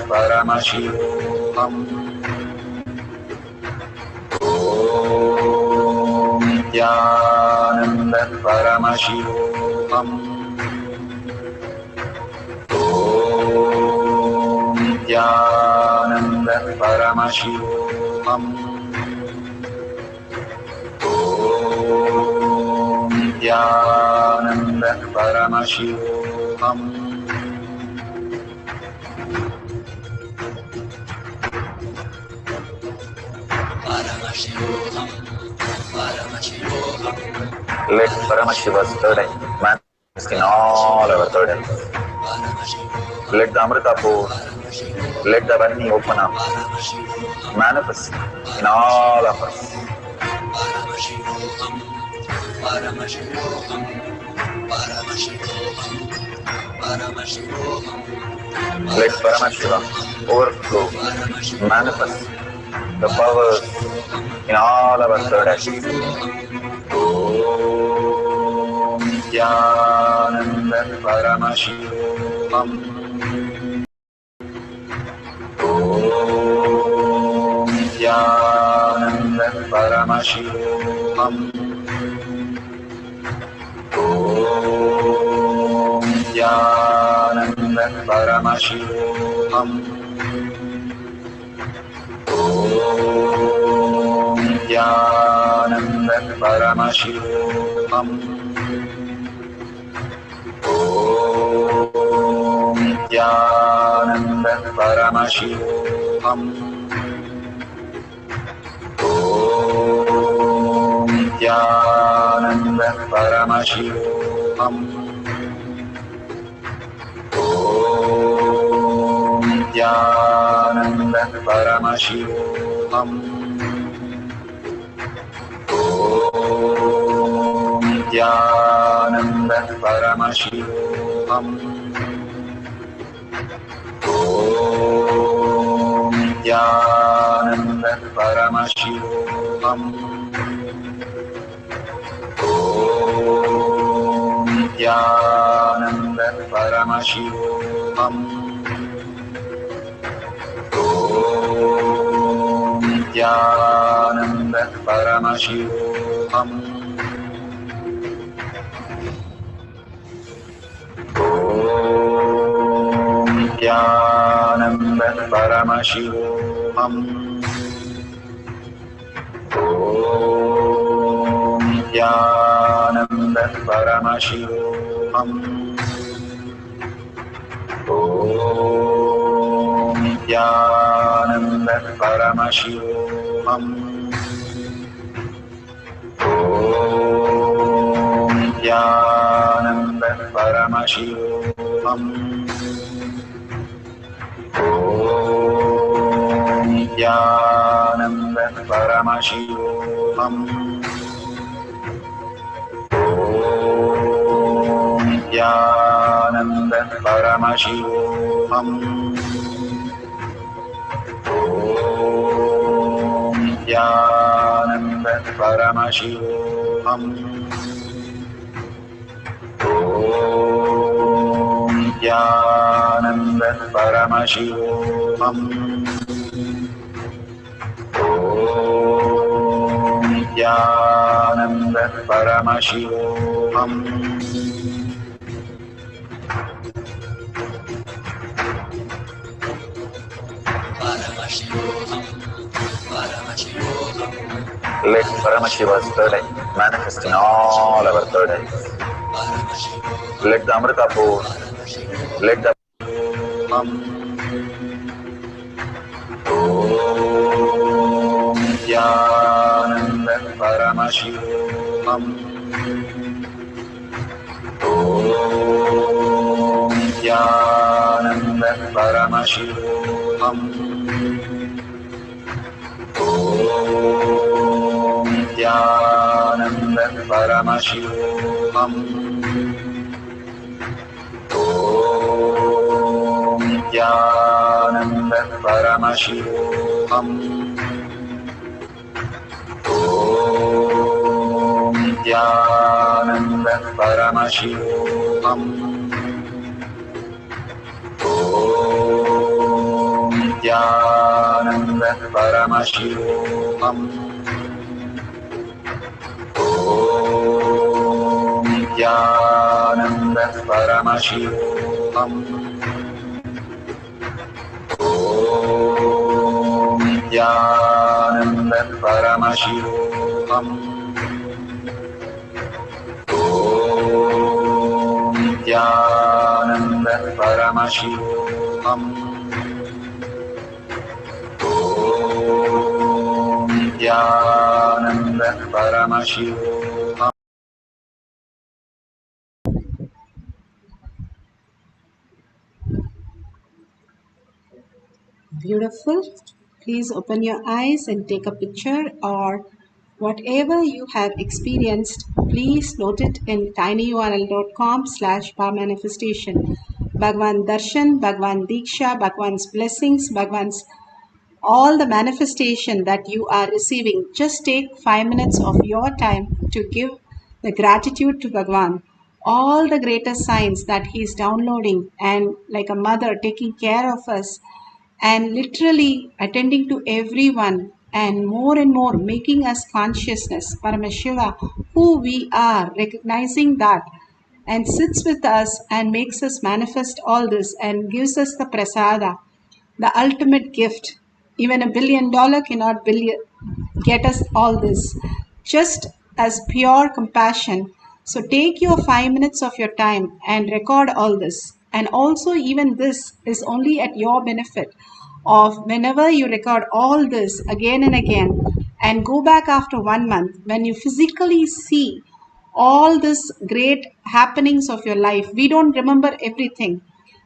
Paramashivam. Om Nithyananda Paramashivam. Om Nithyananda Paramashivam. Om Nithyananda Paramashivam. Om Nithyananda Paramashivam. Let Paramashiva's third eye manifest in all our third eyes. Let the Amrita pour, let the Varni open up, manifest in all of us. Let Paramashiva overflow, manifest the powers in all our third actions. Om Nithyananda Paramashivam. Om Nithyananda Paramashivam. Om Nithyananda Paramashivam. Om Nithyananda Paramashivam. Om Nithyananda Paramashivam. Om Nithyananda Paramashivam. Om Nithyananda Paramashivam. Om Nithyananda Paramashivam. Om Nithyananda Paramashivam. Om Nithyananda Paramashivam. Om Nithyananda Paramashivam. Om Nithyananda Paramashivoham. Nithyananda Paramashivoham. Om Nithyananda Paramashivoham. Om Nithyananda Paramashivoham. Om Nithyananda Paramashivoham. Om Nithyananda Paramashivoham. Om Nithyananda Paramashivoham. Om Nithyananda Paramashivoham. Om Nithyananda Paramashivoham. Let Paramashiva's third eye manifest in all our third eyes. Let the Amrita pour, let the Om Nithyananda Paramashivoham. Om Nithyananda Paramashivoham. Om Nithyananda Paramashivoham. Om Nithyananda Paramashivoham. Om Nithyananda Paramashivoham. Om Nithyananda Paramashivoham. Om Nithyananda Paramashivoham. Om Nithyananda Paramashivoham. Om Nithyananda Paramashivoham. Om Nithyananda Paramashivoham. Beautiful. Please open your eyes and take a picture, or whatever you have experienced, please note it in tinyurl.com/powermanifestation. Bhagwan Darshan, Bhagwan Diksha, Bhagwan's blessings, Bhagwan's all the manifestation that you are receiving. Just take 5 minutes of your time to give the gratitude to Bhagwan. All the greater signs that he is downloading, and like a mother taking care of us and literally attending to everyone, and more making us consciousness, Paramashiva, who we are, recognizing that, and sits with us and makes us manifest all this and gives us the prasada, the ultimate gift. Even $1 billion cannot get us all this, just as pure compassion. So take your 5 minutes of your time and record all this. And also, even this is only at your benefit of whenever you record all this again and again, and go back after 1 month when you physically see all this great happenings of your life. We don't remember everything,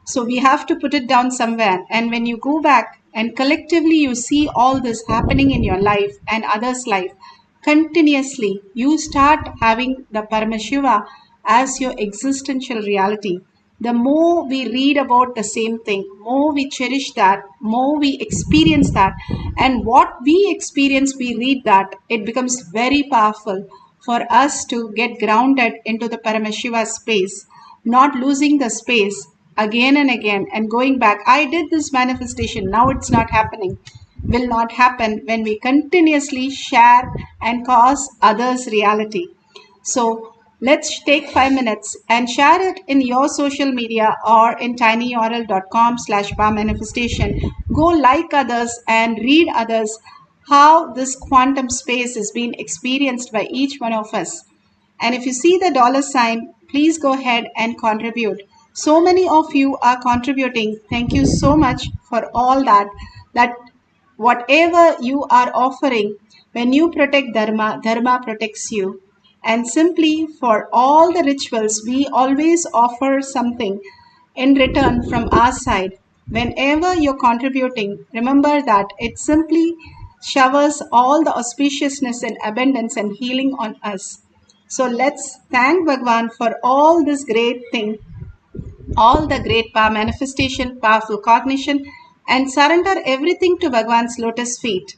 so we have to put it down somewhere. And when you go back and collectively you see all this happening in your life and others' life continuously, you start having the Paramashiva as your existential reality. The more we read about the same thing, more we cherish that, more we experience that, and what we experience, we read that, it becomes very powerful for us to get grounded into the Paramashiva space, not losing the space again and again and going back. I did this manifestation, now it's not happening. Will not happen when we continuously share and cause others reality. So let's take 5 minutes and share it in your social media or in tinyurl.com/powermanifestation. Go like others and read others how this quantum space is being experienced by each one of us. And if you see the dollar sign, please go ahead and contribute. So many of you are contributing. Thank you so much for all that. That whatever you are offering, when you protect Dharma, Dharma protects you. And simply for all the rituals, we always offer something in return from our side. Whenever you're contributing, remember that it simply showers all the auspiciousness and abundance and healing on us. So let's thank Bhagwan for all this great thing, all the great power manifestation, powerful cognition, and surrender everything to Bhagwan's lotus feet.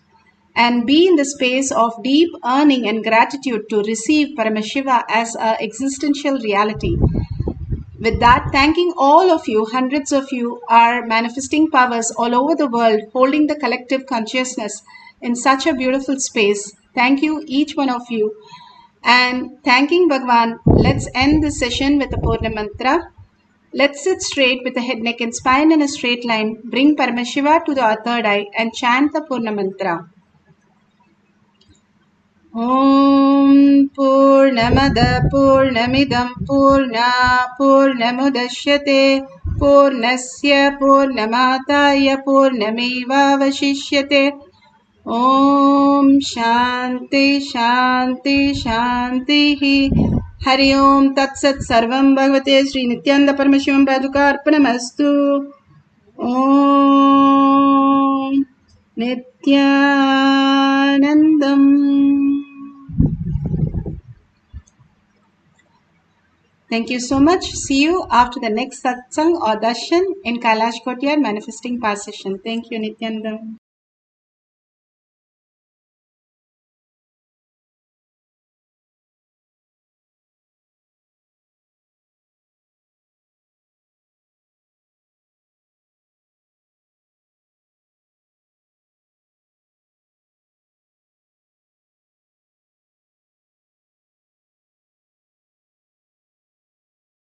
And be in the space of deep earning and gratitude to receive Paramashiva as an existential reality. With that, thanking all of you, hundreds of you are manifesting powers all over the world, holding the collective consciousness in such a beautiful space. Thank you, each one of you. And thanking Bhagwan, let's end this session with the Purna Mantra. Let's sit straight with the head, neck and spine in a straight line. Bring Paramashiva to the third eye and chant the Purna Mantra. Om Purnamada Purnamidam Purna Purnamudashyate Purnasya Purnamataya Purnameva Vashishyate. Om Shanti Shanti Shanti Hari Om Tat Sat Sarvam Bhagavate Sri Nithyananda Paramashivam Paduka Arpanamastu. Om Nithyanandam. Thank you so much. See you after the next satsang or darshan in Kailash Courtyard Manifesting Power session. Thank you, Nithyanandam.